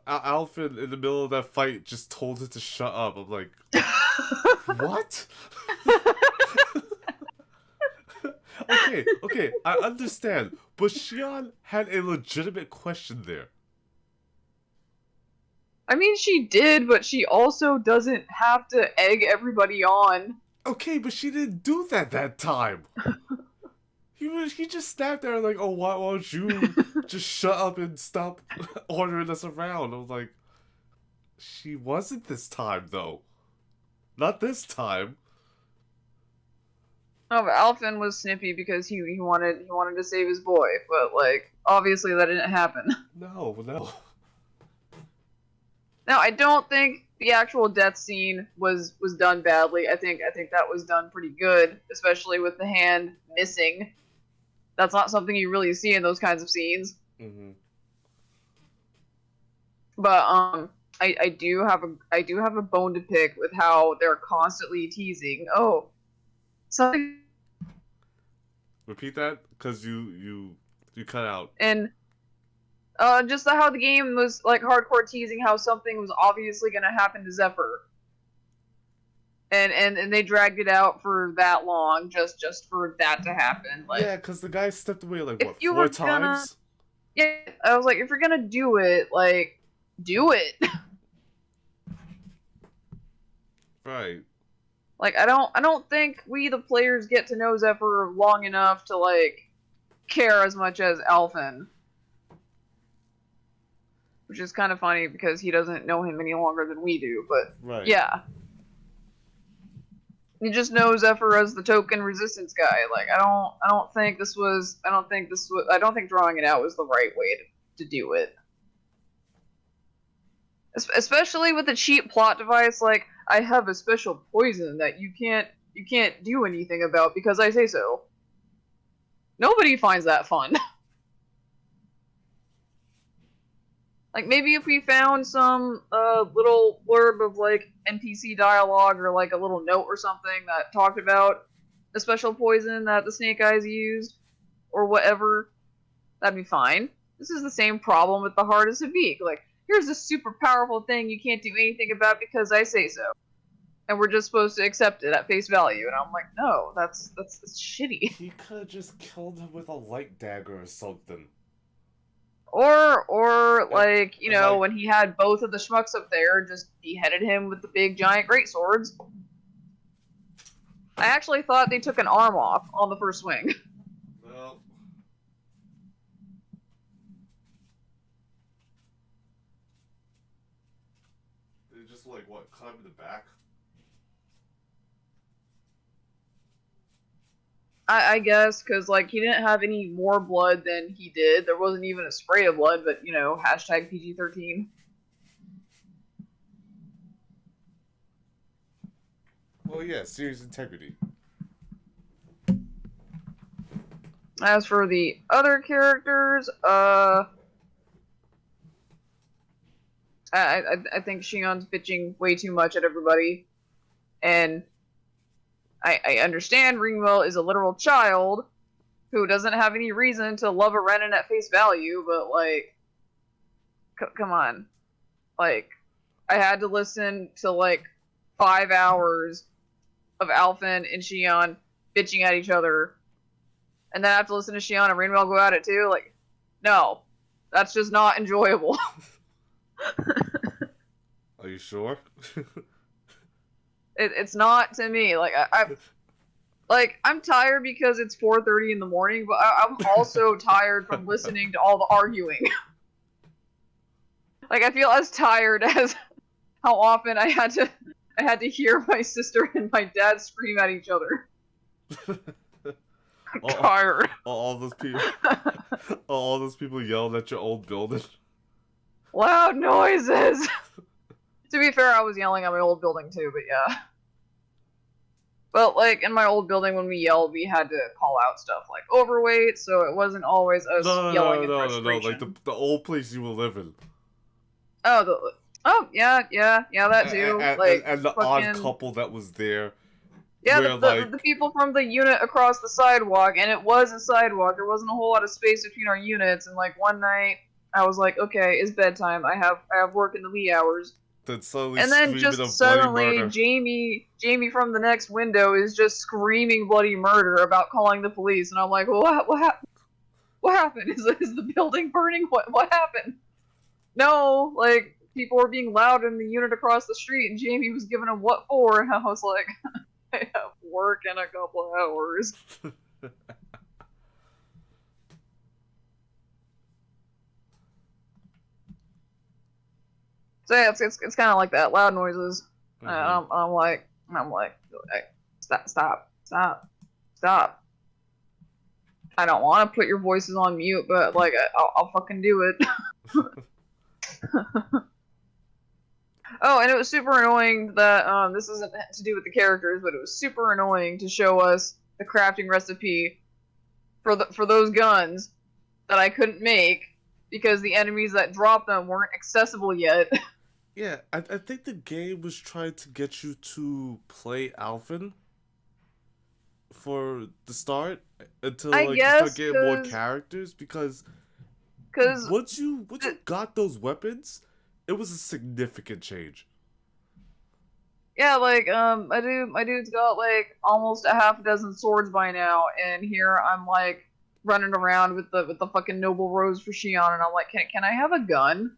Alfred in the middle of that fight just told her to shut up, I'm like, what? Okay, I understand, but Shion had a legitimate question there. I mean, she did, but she also doesn't have to egg everybody on. Okay, but she didn't do that time. He just snapped at her like, oh, why don't you just shut up and stop ordering us around? I was like, she wasn't this time, though. Not this time. Oh, but Alfin was snippy because he wanted to save his boy, but, like, obviously that didn't happen. No. Now, I don't think the actual death scene was done badly. I think that was done pretty good, especially with the hand missing. That's not something you really see in those kinds of scenes. Mm-hmm. But I do have a bone to pick with how they're constantly teasing. Oh, something. Repeat that, cause you cut out. And Just how the game was like hardcore teasing how something was obviously gonna happen to Zephyr. And they dragged it out for that long just for that to happen. Like, yeah, because the guy stepped away like if what, you 4 were times? yeah, I was like, if you're gonna do it, like, do it. Right. Like, I don't think we the players get to know Zephyr long enough to like care as much as Alphen. Which is kind of funny because he doesn't know him any longer than we do, but Right. yeah. He just knows Zephyr as the token resistance guy. Like, I don't think drawing it out was the right way to do it. Especially with a cheap plot device like, I have a special poison that you can't do anything about because I say so. Nobody finds that fun. Like, maybe if we found some little blurb of like NPC dialogue or like a little note or something that talked about a special poison that the Snake Eyes used or whatever, that'd be fine. This is the same problem with the Heart of Savik. Like, here's a super powerful thing you can't do anything about because I say so. And we're just supposed to accept it at face value. And I'm like, no, that's shitty. He could have just killed him with a light dagger or something. Or like, you know, when he had both of the schmucks up there, just beheaded him with the big giant great swords. I actually thought they took an arm off on the first swing. Well. They just like what, climb in the back? I guess, because, like, he didn't have any more blood than he did. There wasn't even a spray of blood, but, you know, hashtag PG-13. Well, yeah, serious integrity. As for the other characters, I think Shion's bitching way too much at everybody. And I understand Ringwell is a literal child who doesn't have any reason to love a Renin at face value, but, like, come on. Like, I had to listen to, like, 5 hours of Alphen and Shion bitching at each other, and then I have to listen to Shion and Ringwell go at it too. Like, no. That's just not enjoyable. Are you sure? It's not to me. Like, I'm tired because it's 4:30 in the morning, but I'm also tired from listening to all the arguing. Like, I feel as tired as how often I had to hear my sister and my dad scream at each other. I'm tired. All those people, all those people yelled at your old building. Loud noises. To be fair, I was yelling at my old building too, but yeah. But, like, in my old building, when we yelled, we had to call out stuff like overweight, so it wasn't always us yelling in frustration. Like the old place you were living. Oh, yeah, that too. And the odd couple that was there. Yeah, where, the people from the unit across the sidewalk, and it was a sidewalk. There wasn't a whole lot of space between our units, and, like, one night, I was like, okay, it's bedtime. I have work in the wee hours. And then just suddenly, Jamie from the next window is just screaming bloody murder about calling the police, and I'm like, what happened? What happened? Is the building burning? What happened? No, like, people were being loud in the unit across the street, and Jamie was giving them what for, and I was like, I have work in a couple hours. So yeah, it's kind of like that, loud noises. Mm-hmm. I'm like, hey, stop. I don't want to put your voices on mute, but like, I'll fucking do it. Oh, and it was super annoying that this isn't to do with the characters, but it was super annoying to show us the crafting recipe for those guns that I couldn't make because the enemies that dropped them weren't accessible yet. Yeah, I think the game was trying to get you to play Alphen for the start until like you start getting more characters because Because once you got those weapons, it was a significant change. yeah, like my dude's got like almost a half dozen swords by now, and here I'm like running around with the fucking noble rose for Shion, and I'm like, can I have a gun?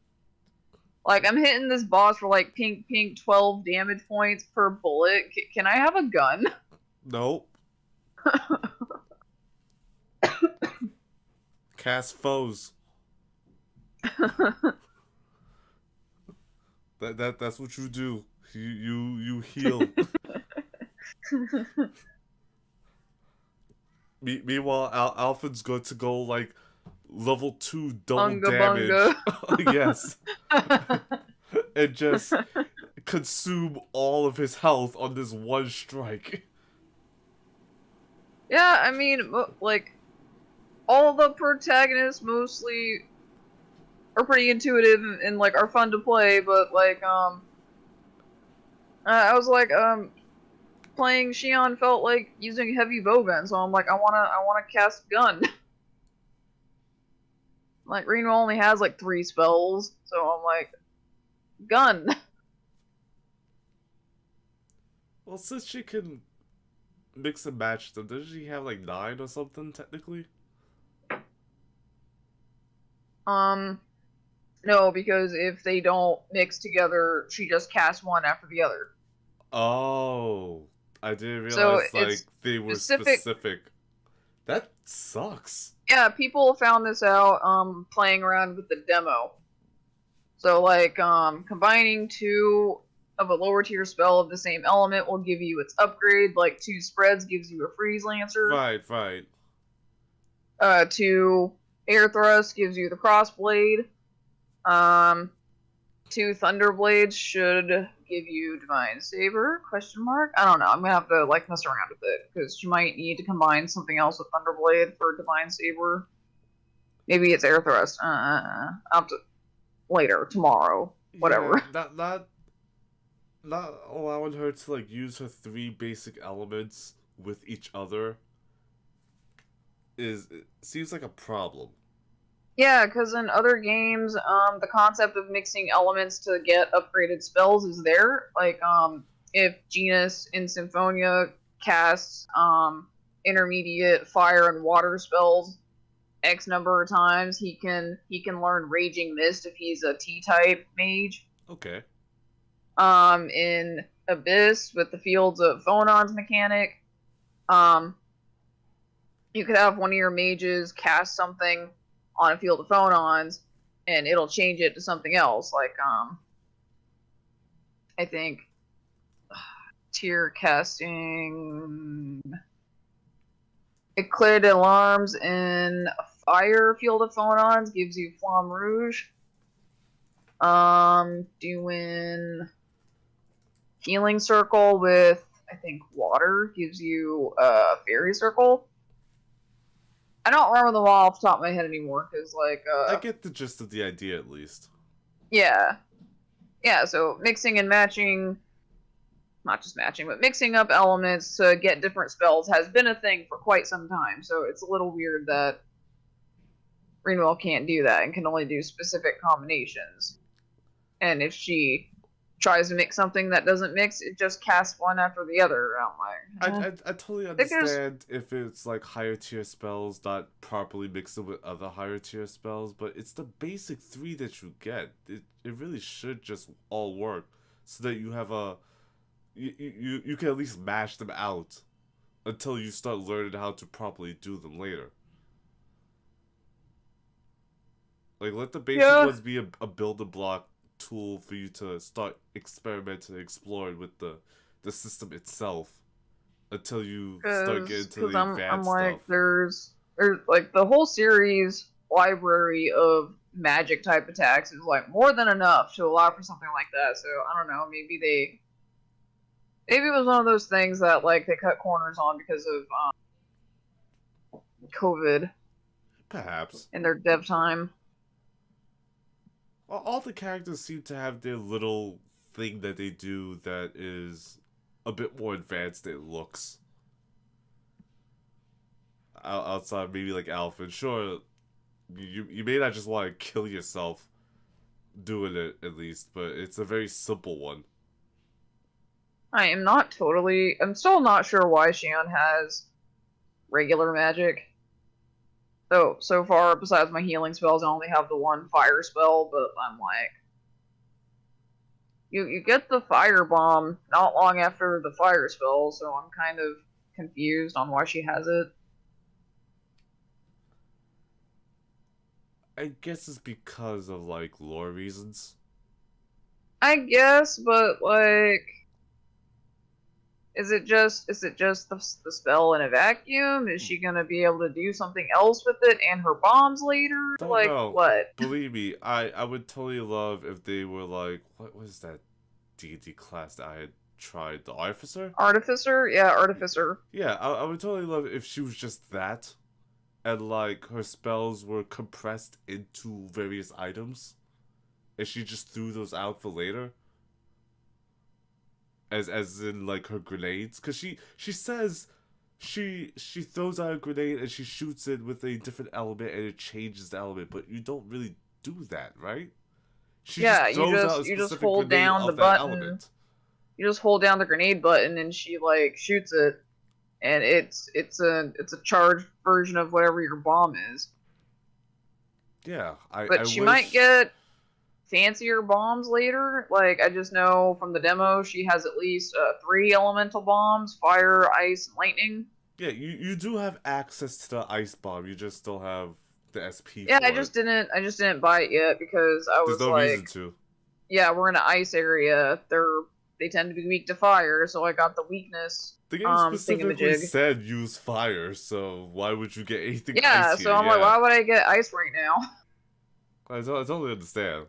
Like, I'm hitting this boss for like pink 12 damage points per bullet. Can I have a gun? Nope. Cast foes. That's what you do. You heal. Meanwhile, Alpha's going to go like level 2 double damage. Yes. And just consume all of his health on this one strike. Yeah, I mean, like, all the protagonists mostly are pretty intuitive and like are fun to play, but like I was like playing Shion felt like using heavy bowgun, so I'm like I wanna cast gun. Like Reno only has like 3 spells, so I'm like gun. Well, since she can mix and match them, doesn't she have like 9 or something technically? No, because if they don't mix together, she just casts one after the other. Oh, I didn't So realize like it's they were specific. specific. That sucks. Yeah, people found this out playing around with the demo. So like combining 2 of a lower tier spell of the same element will give you its upgrade, like 2 spreads gives you a freeze lancer. Right. 2 air thrust gives you the crossblade. 2 thunder blades should give you divine saber? Question mark? I don't know. I'm gonna have to like mess around with it because you might need to combine something else with thunder blade for divine saber. Maybe it's air thrust. I'll have to later, tomorrow, whatever. Yeah, not allowing her to like use her 3 basic elements with each other it seems like a problem. Yeah, because in other games, the concept of mixing elements to get upgraded spells is there. Like, if Genus in Symphonia casts intermediate fire and water spells X number of times, he can learn Raging Mist if he's a T-type mage. Okay. In Abyss with the Fields of Phonons mechanic, you could have one of your mages cast something on a field of phonons, and it'll change it to something else. Like, I think tier casting Eclair d'Alarms in a fire field of phonons gives you Flamme Rouge. Doing Healing Circle with, I think, water gives you Fairy Circle. I don't remember them all off the top of my head anymore, because, like, I get the gist of the idea, at least. Yeah. Yeah, so mixing and matching, not just matching, but mixing up elements to get different spells has been a thing for quite some time, so it's a little weird that Renewal can't do that and can only do specific combinations. And if she tries to mix something that doesn't mix, it just casts one after the other. I'm like, I totally understand if it's like higher tier spells not properly mixed with other higher tier spells, but it's the basic 3 that you get. It really should just all work so that you have you can at least mash them out until you start learning how to properly do them later. Like, let the basic ones be a building block tool for you to start experimenting and exploring with the system itself until you start getting to the advanced I'm like, stuff. there's like the whole series library of magic type attacks is like more than enough to allow for something like that. So I don't know, maybe it was one of those things that like they cut corners on because of COVID. Perhaps. In their dev time. All the characters seem to have their little thing that they do that is a bit more advanced than it looks. Outside maybe like Alpha. Sure, You may not just want to kill yourself doing it, at least, but it's a very simple one. I am not totally... I'm still not sure why Xion has regular magic. So far, besides my healing spells, I only have the one fire spell, but I'm like... You get the fire bomb not long after the fire spell, so I'm kind of confused on why she has it. I guess it's because of, like, lore reasons. I guess, but, like... Is it just the spell in a vacuum? Is she gonna be able to do something else with it and her bombs later? Don't Like, know. what? Believe me, I would totally love if they were like, what was that D&D class that I had tried? The Artificer? Artificer? Yeah, Artificer. Yeah, I would totally love it if she was just that. And, like, her spells were compressed into various items. And she just threw those out for later. As in, like, her grenades. Because she says she throws out a grenade and she shoots it with a different element and it changes the element. But you don't really do that, right? She Yeah, throws out a you just specific hold grenade down of the that button. element. You just hold down the grenade button and she, like, shoots it. And it's a charged version of whatever your bomb is. Yeah, But I she wish... might get fancier bombs later. Like, I just know from the demo she has at least 3 elemental bombs: fire, ice, and lightning. Yeah, you do have access to the ice bomb. You just still have the SP. Yeah, for I just didn't buy it yet because I was There's no like, reason to. yeah, we're in an ice area. They tend to be weak to fire, so I got the weakness. The game specifically thingamajig. said use fire, so why would you get anything Yeah, ice so here? I'm like, why would I get ice right now? I totally understand.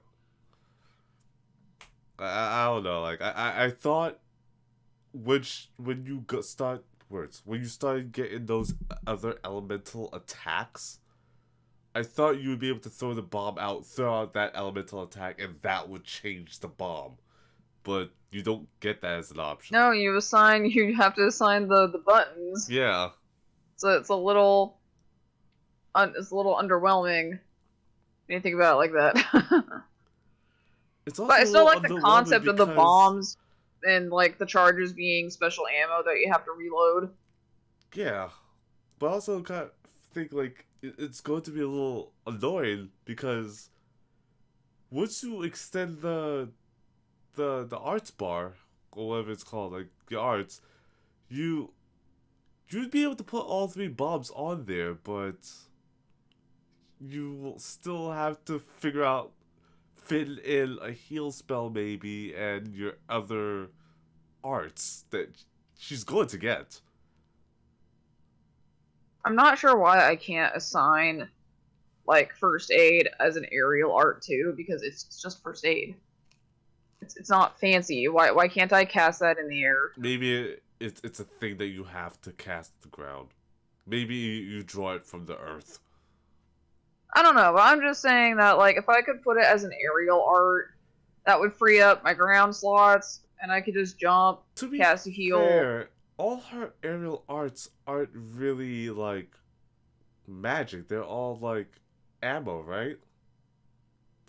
I don't know, like, I thought when you started getting those other elemental attacks, I thought you would be able to throw the bomb out, throw out that elemental attack, and that would change the bomb. But you don't get that as an option. No, you have to assign the buttons. Yeah. So it's a little underwhelming when you think about it like that. It's also But I still like the underwhelming concept of the because- bombs and like the charges being special ammo that you have to reload. Yeah, but I also kind of think like it's going to be a little annoying because once you extend the arts bar or whatever it's called, like the arts, you'd be able to put all 3 bombs on there, but you will still have to figure out fit in a heal spell maybe and your other arts that she's going to get. I'm not sure why I can't assign like first aid as an aerial art too, because it's just first aid. It's not fancy. Why can't I cast that in the air? Maybe it's a thing that you have to cast the ground. Maybe you draw it from the earth. I don't know, but I'm just saying that like if I could put it as an aerial art, that would free up my ground slots and I could just jump, cast a heal. Fair, all her aerial arts aren't really like magic. They're all like ammo, right?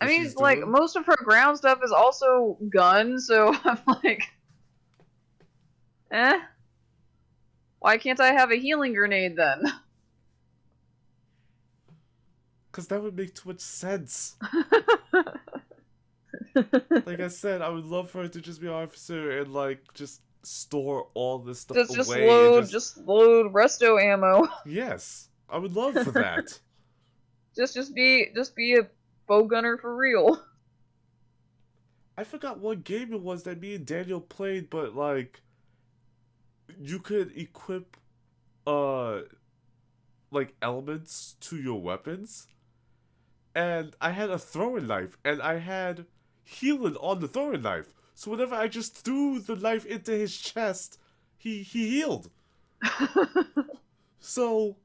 I That mean, she's like, doing? most of her ground stuff is also gun, so I'm like... Eh? Why can't I have a healing grenade, then? Because that would make too much sense. Like I said, I would love for her to just be an officer and, like, just store all this stuff Just away. and just load resto ammo. Yes, I would love for that. just be a bow gunner for real. I forgot what game it was that me and Daniel played, but like you could equip like elements to your weapons. And I had a throwing knife and I had healing on the throwing knife. So whenever I just threw the knife into his chest, he healed. So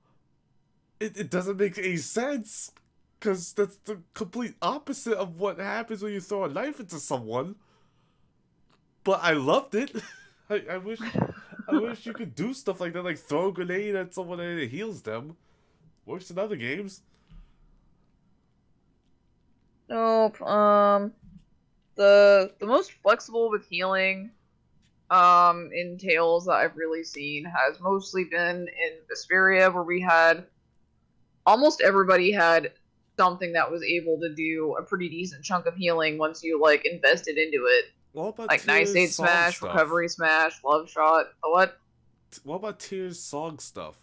it doesn't make any sense. Because that's the complete opposite of what happens when you throw a knife into someone. But I loved it. I wish you could do stuff like that, like throw a grenade at someone and it heals them. Works in other games. Nope. The most flexible with healing, in Tales that I've really seen has mostly been in Vesperia, where we had almost everybody had something that was able to do a pretty decent chunk of healing once you like invested into it. What about Like Night Tyr's State song Smash, stuff? Recovery Smash, Love Shot. What? What about Tyr's song stuff?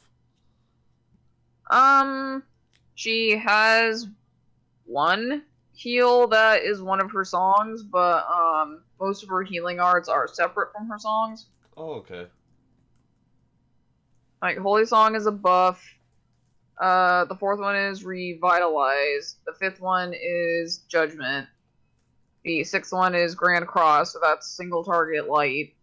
She has one heal that is one of her songs, but most of her healing arts are separate from her songs. Oh, okay. Like Holy Song is a buff. The fourth one is Revitalize. The fifth one is Judgment. The sixth one is Grand Cross, so that's single target light.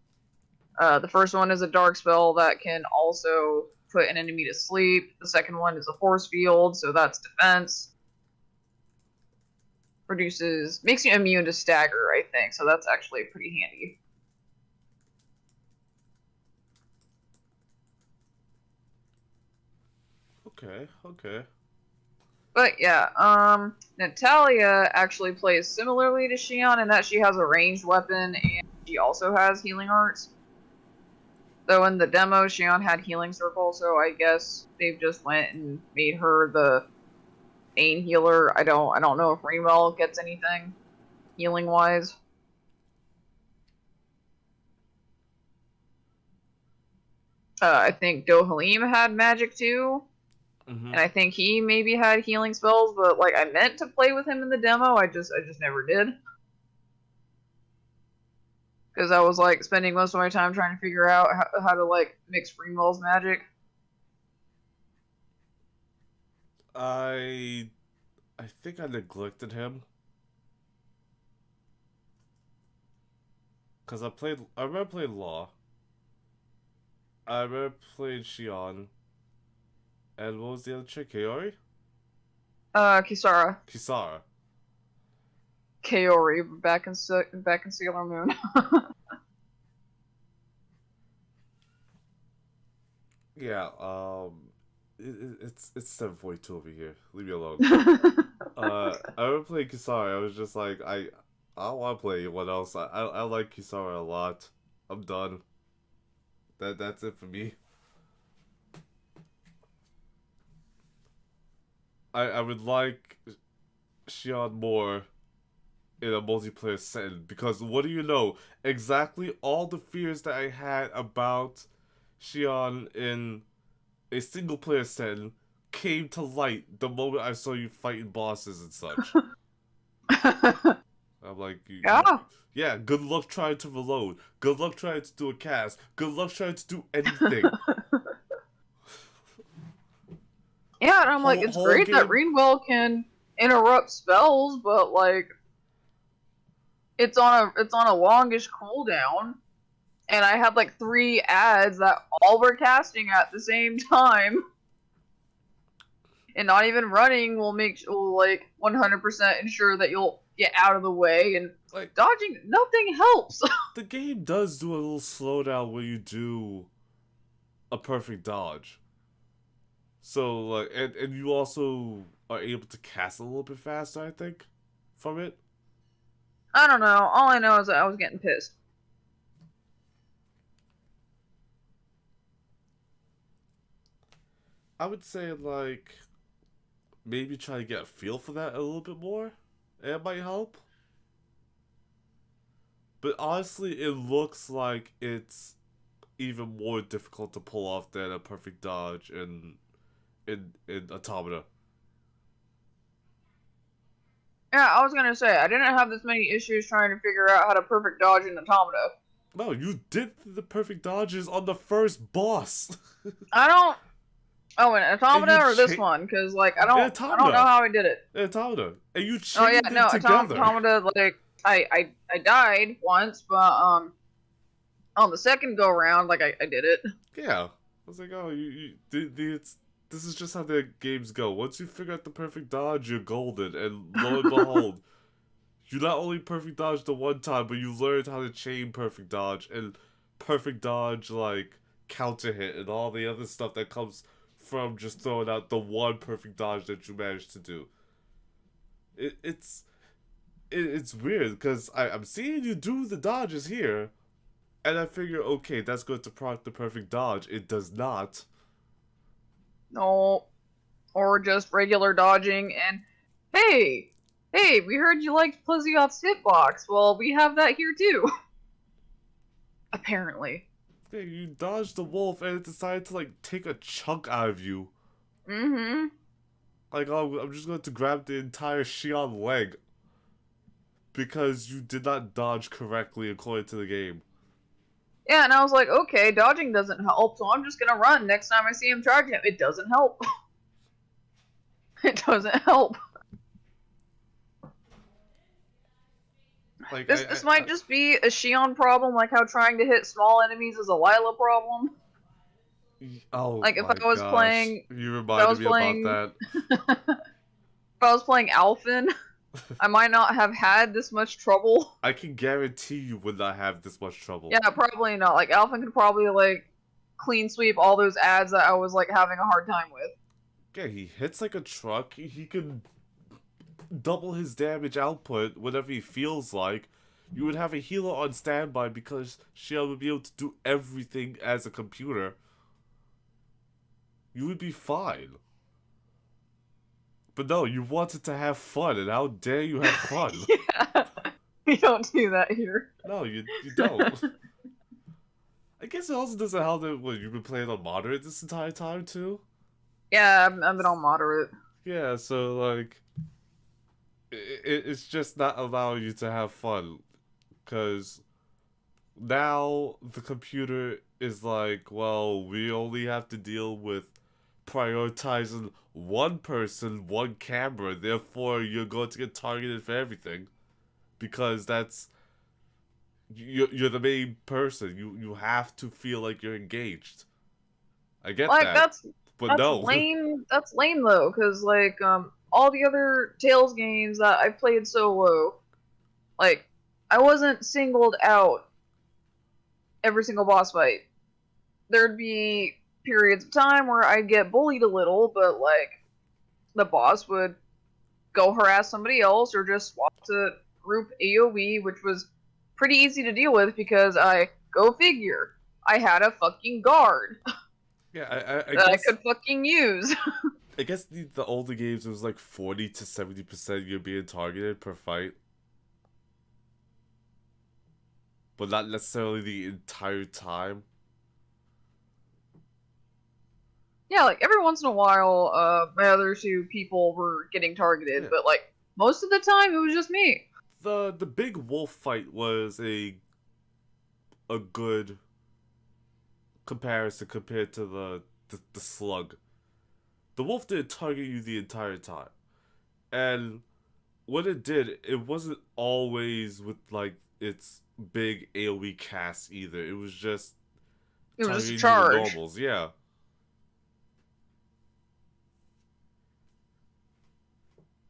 The first one is a dark spell that can also put an enemy to sleep. The second one is a force field, so that's defense. Makes you immune to stagger, I think, so that's actually pretty handy. Okay. But yeah, Natalia actually plays similarly to Xion in that she has a ranged weapon and she also has healing arts. Though in the demo, Xion had healing circle, so I guess they've just went and made her the main healer. I don't know if Rimel gets anything healing wise. I think Dohalim had magic too. And I think he maybe had healing spells, but like I meant to play with him in the demo, I just never did. Because I was like spending most of my time trying to figure out how to like mix Rimwell's magic. I think I neglected him. Cause I remember playing Law. I remember playing Xion. And what was the other chick? Kaori? Kisara. Kisara. Kaori, back in Sailor Moon. Yeah, it's 7:42 over here. Leave me alone. I remember playing Kisara. I was just like, I don't want to play anyone else. I like Kisara a lot. I'm done. That's it for me. I would like Xion more in a multiplayer setting, because what do you know? Exactly all the fears that I had about Xion in a single player setting came to light the moment I saw you fighting bosses and such. I'm like, yeah, good luck trying to reload. Good luck trying to do a cast. Good luck trying to do anything. Yeah, and I'm like, it's great that Rimwell can interrupt spells, but like, it's on a longish cooldown, and I had like 3 ads that all were casting at the same time, and not even running will like 100% ensure that you'll get out of the way, and like dodging, nothing helps. The game does do a little slowdown when you do a perfect dodge. So, like, and you also are able to cast a little bit faster, I think, from it. I don't know. All I know is that I was getting pissed. I would say, like, maybe try to get a feel for that a little bit more. It might help. But honestly, it looks like it's even more difficult to pull off than a perfect dodge in Automata. Yeah, I was gonna say, I didn't have this many issues trying to figure out how to perfect dodge in Automata. No, you did the perfect dodges on the first boss. I don't... Oh, in Automata or this one? Because, like, I don't know how I did it. Automata. And you Oh yeah, chained no, it together. Automata, like, I died once, but, on the second go-around, like, I did it. Yeah. I was like, oh, this is just how the games go. Once you figure out the perfect dodge, you're golden, and lo and behold, you not only perfect dodge the one time, but you learned how to chain perfect dodge, and perfect dodge, like, counter hit, and all the other stuff that comes from just throwing out the one perfect dodge that you managed to do. It's it's weird because I'm seeing you do the dodges here, and I figure, okay, that's going to proc the perfect dodge. It does not. No. Or just regular dodging and, hey, we heard you liked Plesioth's hitbox. Well, we have that here too. Apparently. Yeah, you dodged the wolf and it decided to, like, take a chunk out of you. Mm-hmm. Like, oh, I'm just going to grab the entire Xion leg. Because you did not dodge correctly according to the game. Yeah, and I was like, okay, dodging doesn't help, so I'm just gonna run next time I see him charge him. It doesn't help. It doesn't help. Like, this might just be a Xion problem, like how trying to hit small enemies is a Lila problem. Oh, like if my I was gosh. playing, You reminded me about that. If I was playing Alphen, I might not have had this much trouble. I can guarantee you would not have this much trouble. Yeah, probably not. Like Alphen could probably like clean sweep all those ads that I was like having a hard time with. Yeah, he hits like a truck. He can double his damage output whenever he feels like. You would have a healer on standby because Xion would be able to do everything as a computer. You would be fine. But no, you wanted to have fun, and how dare you have fun? Yeah, we don't do that here. No, you don't. I guess it also doesn't help that you've been playing on moderate this entire time too. Yeah, I've been on moderate. Yeah, so like, it's just not allowing you to have fun, cause now the computer is like, well, we only have to deal with prioritizing one person, one camera, therefore you're going to get targeted for everything. Because you're the main person. You have to feel like you're engaged. I get Like that. But that's no. lame. That's lame though, because like all the other Tales games that I've played solo, like I wasn't singled out every single boss fight. There'd be periods of time where I'd get bullied a little, but like the boss would go harass somebody else or just swap to group AoE, which was pretty easy to deal with because go figure, I had a fucking guard. Yeah, I that guess, I could fucking use. I guess the older games it was like 40 to 70% you're being targeted per fight. But not necessarily the entire time. Yeah, like every once in a while, my other two people were getting targeted, but like most of the time it was just me. The big wolf fight was a good comparison compared to the slug. The wolf didn't target you the entire time. And what it did, it wasn't always with like its big AoE cast either. It was just It was targeting charge. you with normals, yeah.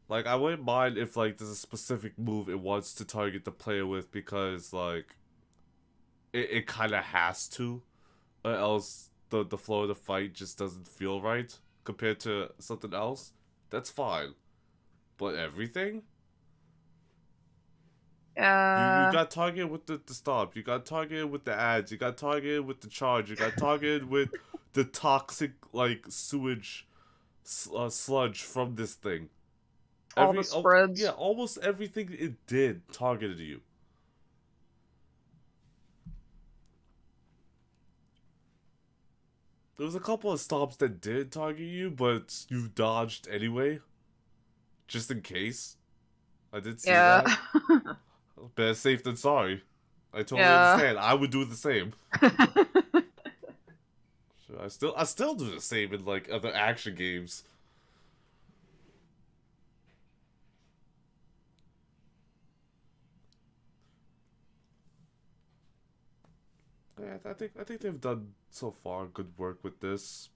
Like, I wouldn't mind if, like, there's a specific move it wants to target the player with because, like, it kind of has to, or else the flow of the fight just doesn't feel right compared to something else. That's fine. But everything? You got targeted with the stop, you got targeted with the ads, you got targeted with the charge, you got targeted with the toxic, like, sewage sludge from this thing. All the spreads. Yeah, almost everything it did targeted you. There was a couple of stops that did target you, but you dodged anyway. Just in case. I did see that. Better safe than sorry. I totally understand. I would do the same. Sure, I still do the same in like other action games. Yeah, I think they've done so far good work with this.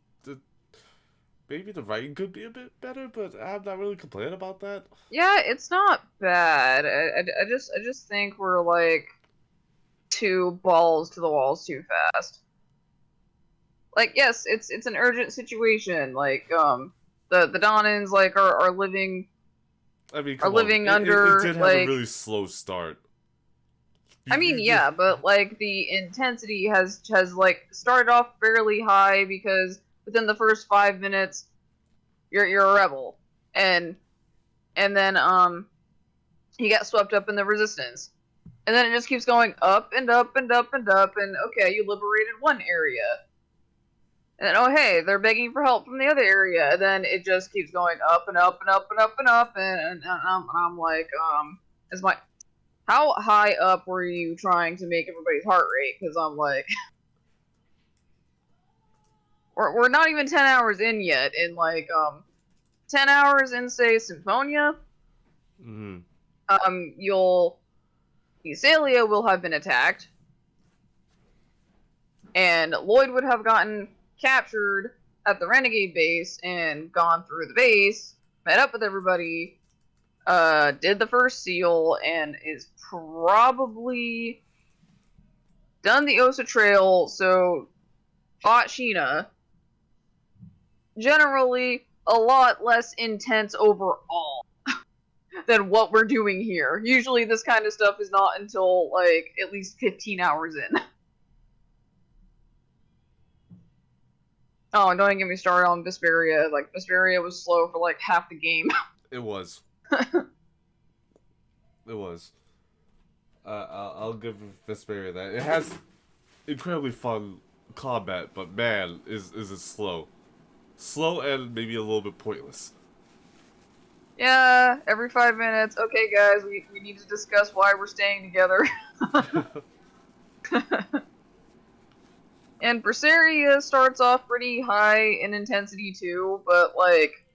Maybe the writing could be a bit better, but I'm not really complaining about that. Yeah, it's not bad. I just think we're like too balls to the walls too fast. Like, yes, it's an urgent situation. Like, the Donans like are living I mean, are come on. living It under did have like. a really slow start. I mean, yeah, but like the intensity has like started off fairly high because within the first 5 minutes, you're a rebel, and then he got swept up in the resistance, and then it just keeps going up and up and up and up, and okay, you liberated one area, and then, oh hey, they're begging for help from the other area, and then it just keeps going up and up and up and up and up, and I'm like, is my how high up were you trying to make everybody's heart rate? Because I'm like, we're not even 10 hours in yet, and like 10 hours in, say, Symphonia, Thessalia will have been attacked, and Lloyd would have gotten captured at the Renegade base and gone through the base, met up with everybody, did the first seal, and is probably done the Osa Trail, so fought Sheena. Generally, a lot less intense overall than what we're doing here. Usually this kind of stuff is not until, like, at least 15 hours in. Oh, and don't even get me started on Vesperia. Like, Vesperia was slow for, like, half the game. It was. It was. I'll give Vesperia that. It has incredibly fun combat, but man, is it slow. Slow and maybe a little bit pointless. Yeah, every 5 minutes. Okay, guys, we need to discuss why we're staying together. And Berseria starts off pretty high in intensity too, but like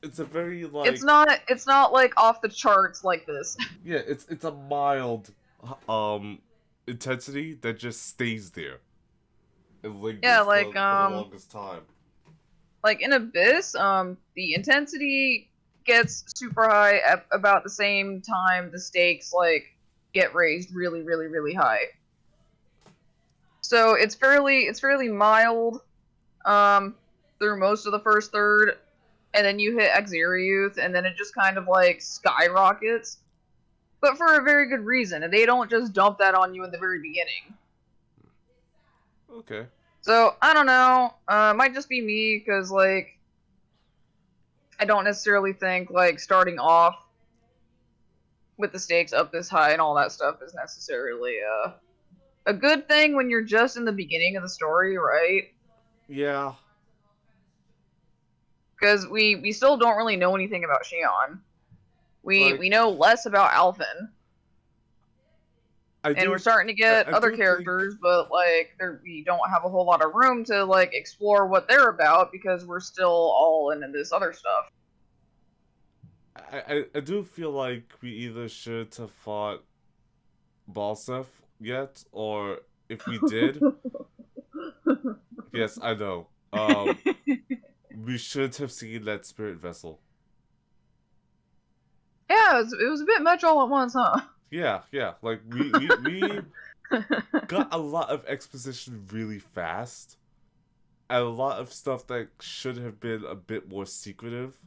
it's a very like it's not like off the charts like this. Yeah, it's a mild intensity that just stays there. It lingers for the longest time. Like in Abyss, the intensity gets super high at about the same time the stakes like get raised really, really, really high. So it's fairly mild through most of the first third, and then you hit Axariuth, and then it just kind of like skyrockets. But for a very good reason, and they don't just dump that on you in the very beginning. Okay. So, I don't know, might just be me, because, like, I don't necessarily think, like, starting off with the stakes up this high and all that stuff is necessarily, a good thing when you're just in the beginning of the story, right? Yeah. Because we still don't really know anything about Xion. We know less about Alphen. And we're starting to get other characters, but like we don't have a whole lot of room to like explore what they're about because we're still all into this other stuff. I do feel like we either should have fought Balsef yet, or if we did, yes, I know. We should have seen that spirit vessel. Yeah, it was a bit much all at once, huh? Yeah. Like we got a lot of exposition really fast, and a lot of stuff that should have been a bit more secretive.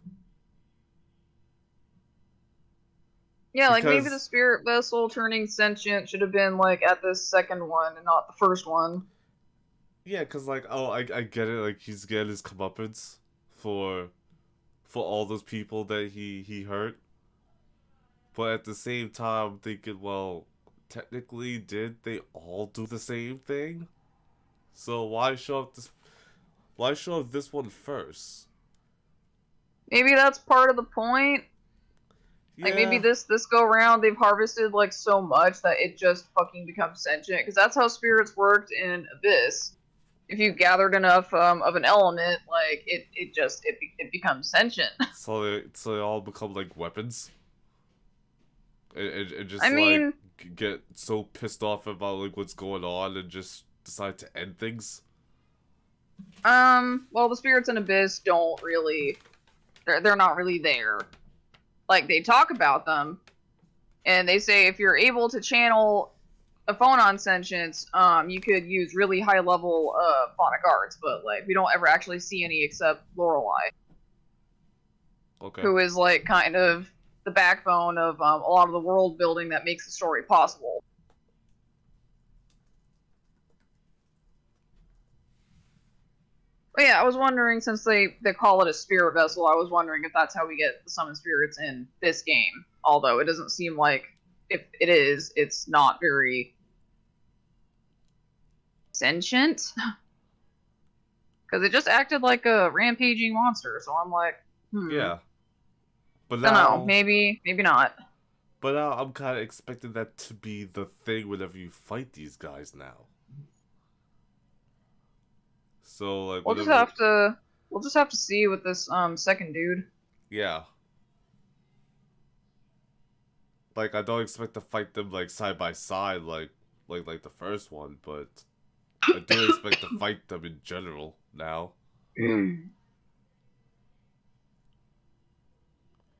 Yeah, like maybe the spirit vessel turning sentient should have been like at the second one and not the first one. Yeah, cause like I get it, like he's getting his comeuppance for all those people that he hurt. But at the same time, I'm thinking, well, technically, did they all do the same thing? So why show up this one first? Maybe that's part of the point. Yeah. Like maybe this go around they've harvested like so much that it just fucking becomes sentient. Because that's how spirits worked in Abyss. If you gathered enough of an element, like it becomes sentient. So they all become like weapons. It just get so pissed off about like what's going on and just decide to end things. Well, the spirits in Abyss don't really, they're not really there. Like they talk about them, and they say if you're able to channel a Phonon sentience, you could use really high level phonic arts, but like we don't ever actually see any except Lorelei. Okay. who is like kind of the backbone of a lot of the world building that makes the story possible. But yeah, I was wondering, since they call it a spirit vessel, I was wondering if that's how we get the summon spirits in this game. Although it doesn't seem like, if it is, it's not very sentient. Because it just acted like a rampaging monster, so I'm like, Yeah. But I now, don't know, maybe not. But now I'm kind of expecting that to be the thing whenever you fight these guys now. So like We'll just have to see with this second dude. Yeah. Like I don't expect to fight them like side by side like the first one, but I do expect to fight them in general now.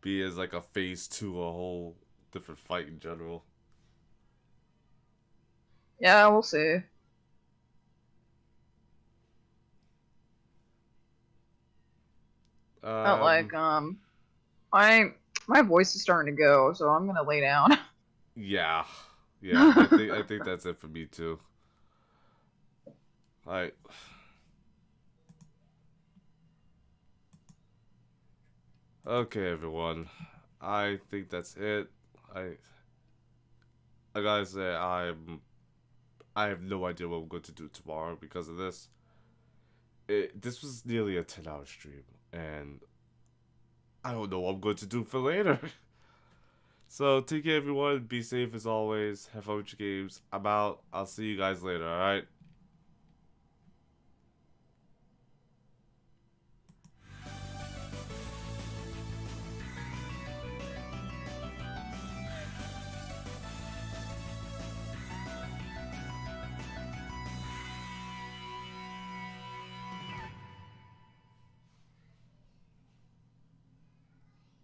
Be as like a phase 2, a whole different fight in general. Yeah, we'll see. Not like my voice is starting to go, so I'm gonna lay down. Yeah. I think that's it for me too. Alright. Okay, everyone. I think that's it. I gotta say, I have no idea what I'm going to do tomorrow because of this. This was nearly a 10-hour stream, and I don't know what I'm going to do for later. So, take care, everyone. Be safe as always. Have fun with your games. I'm out. I'll see you guys later, alright?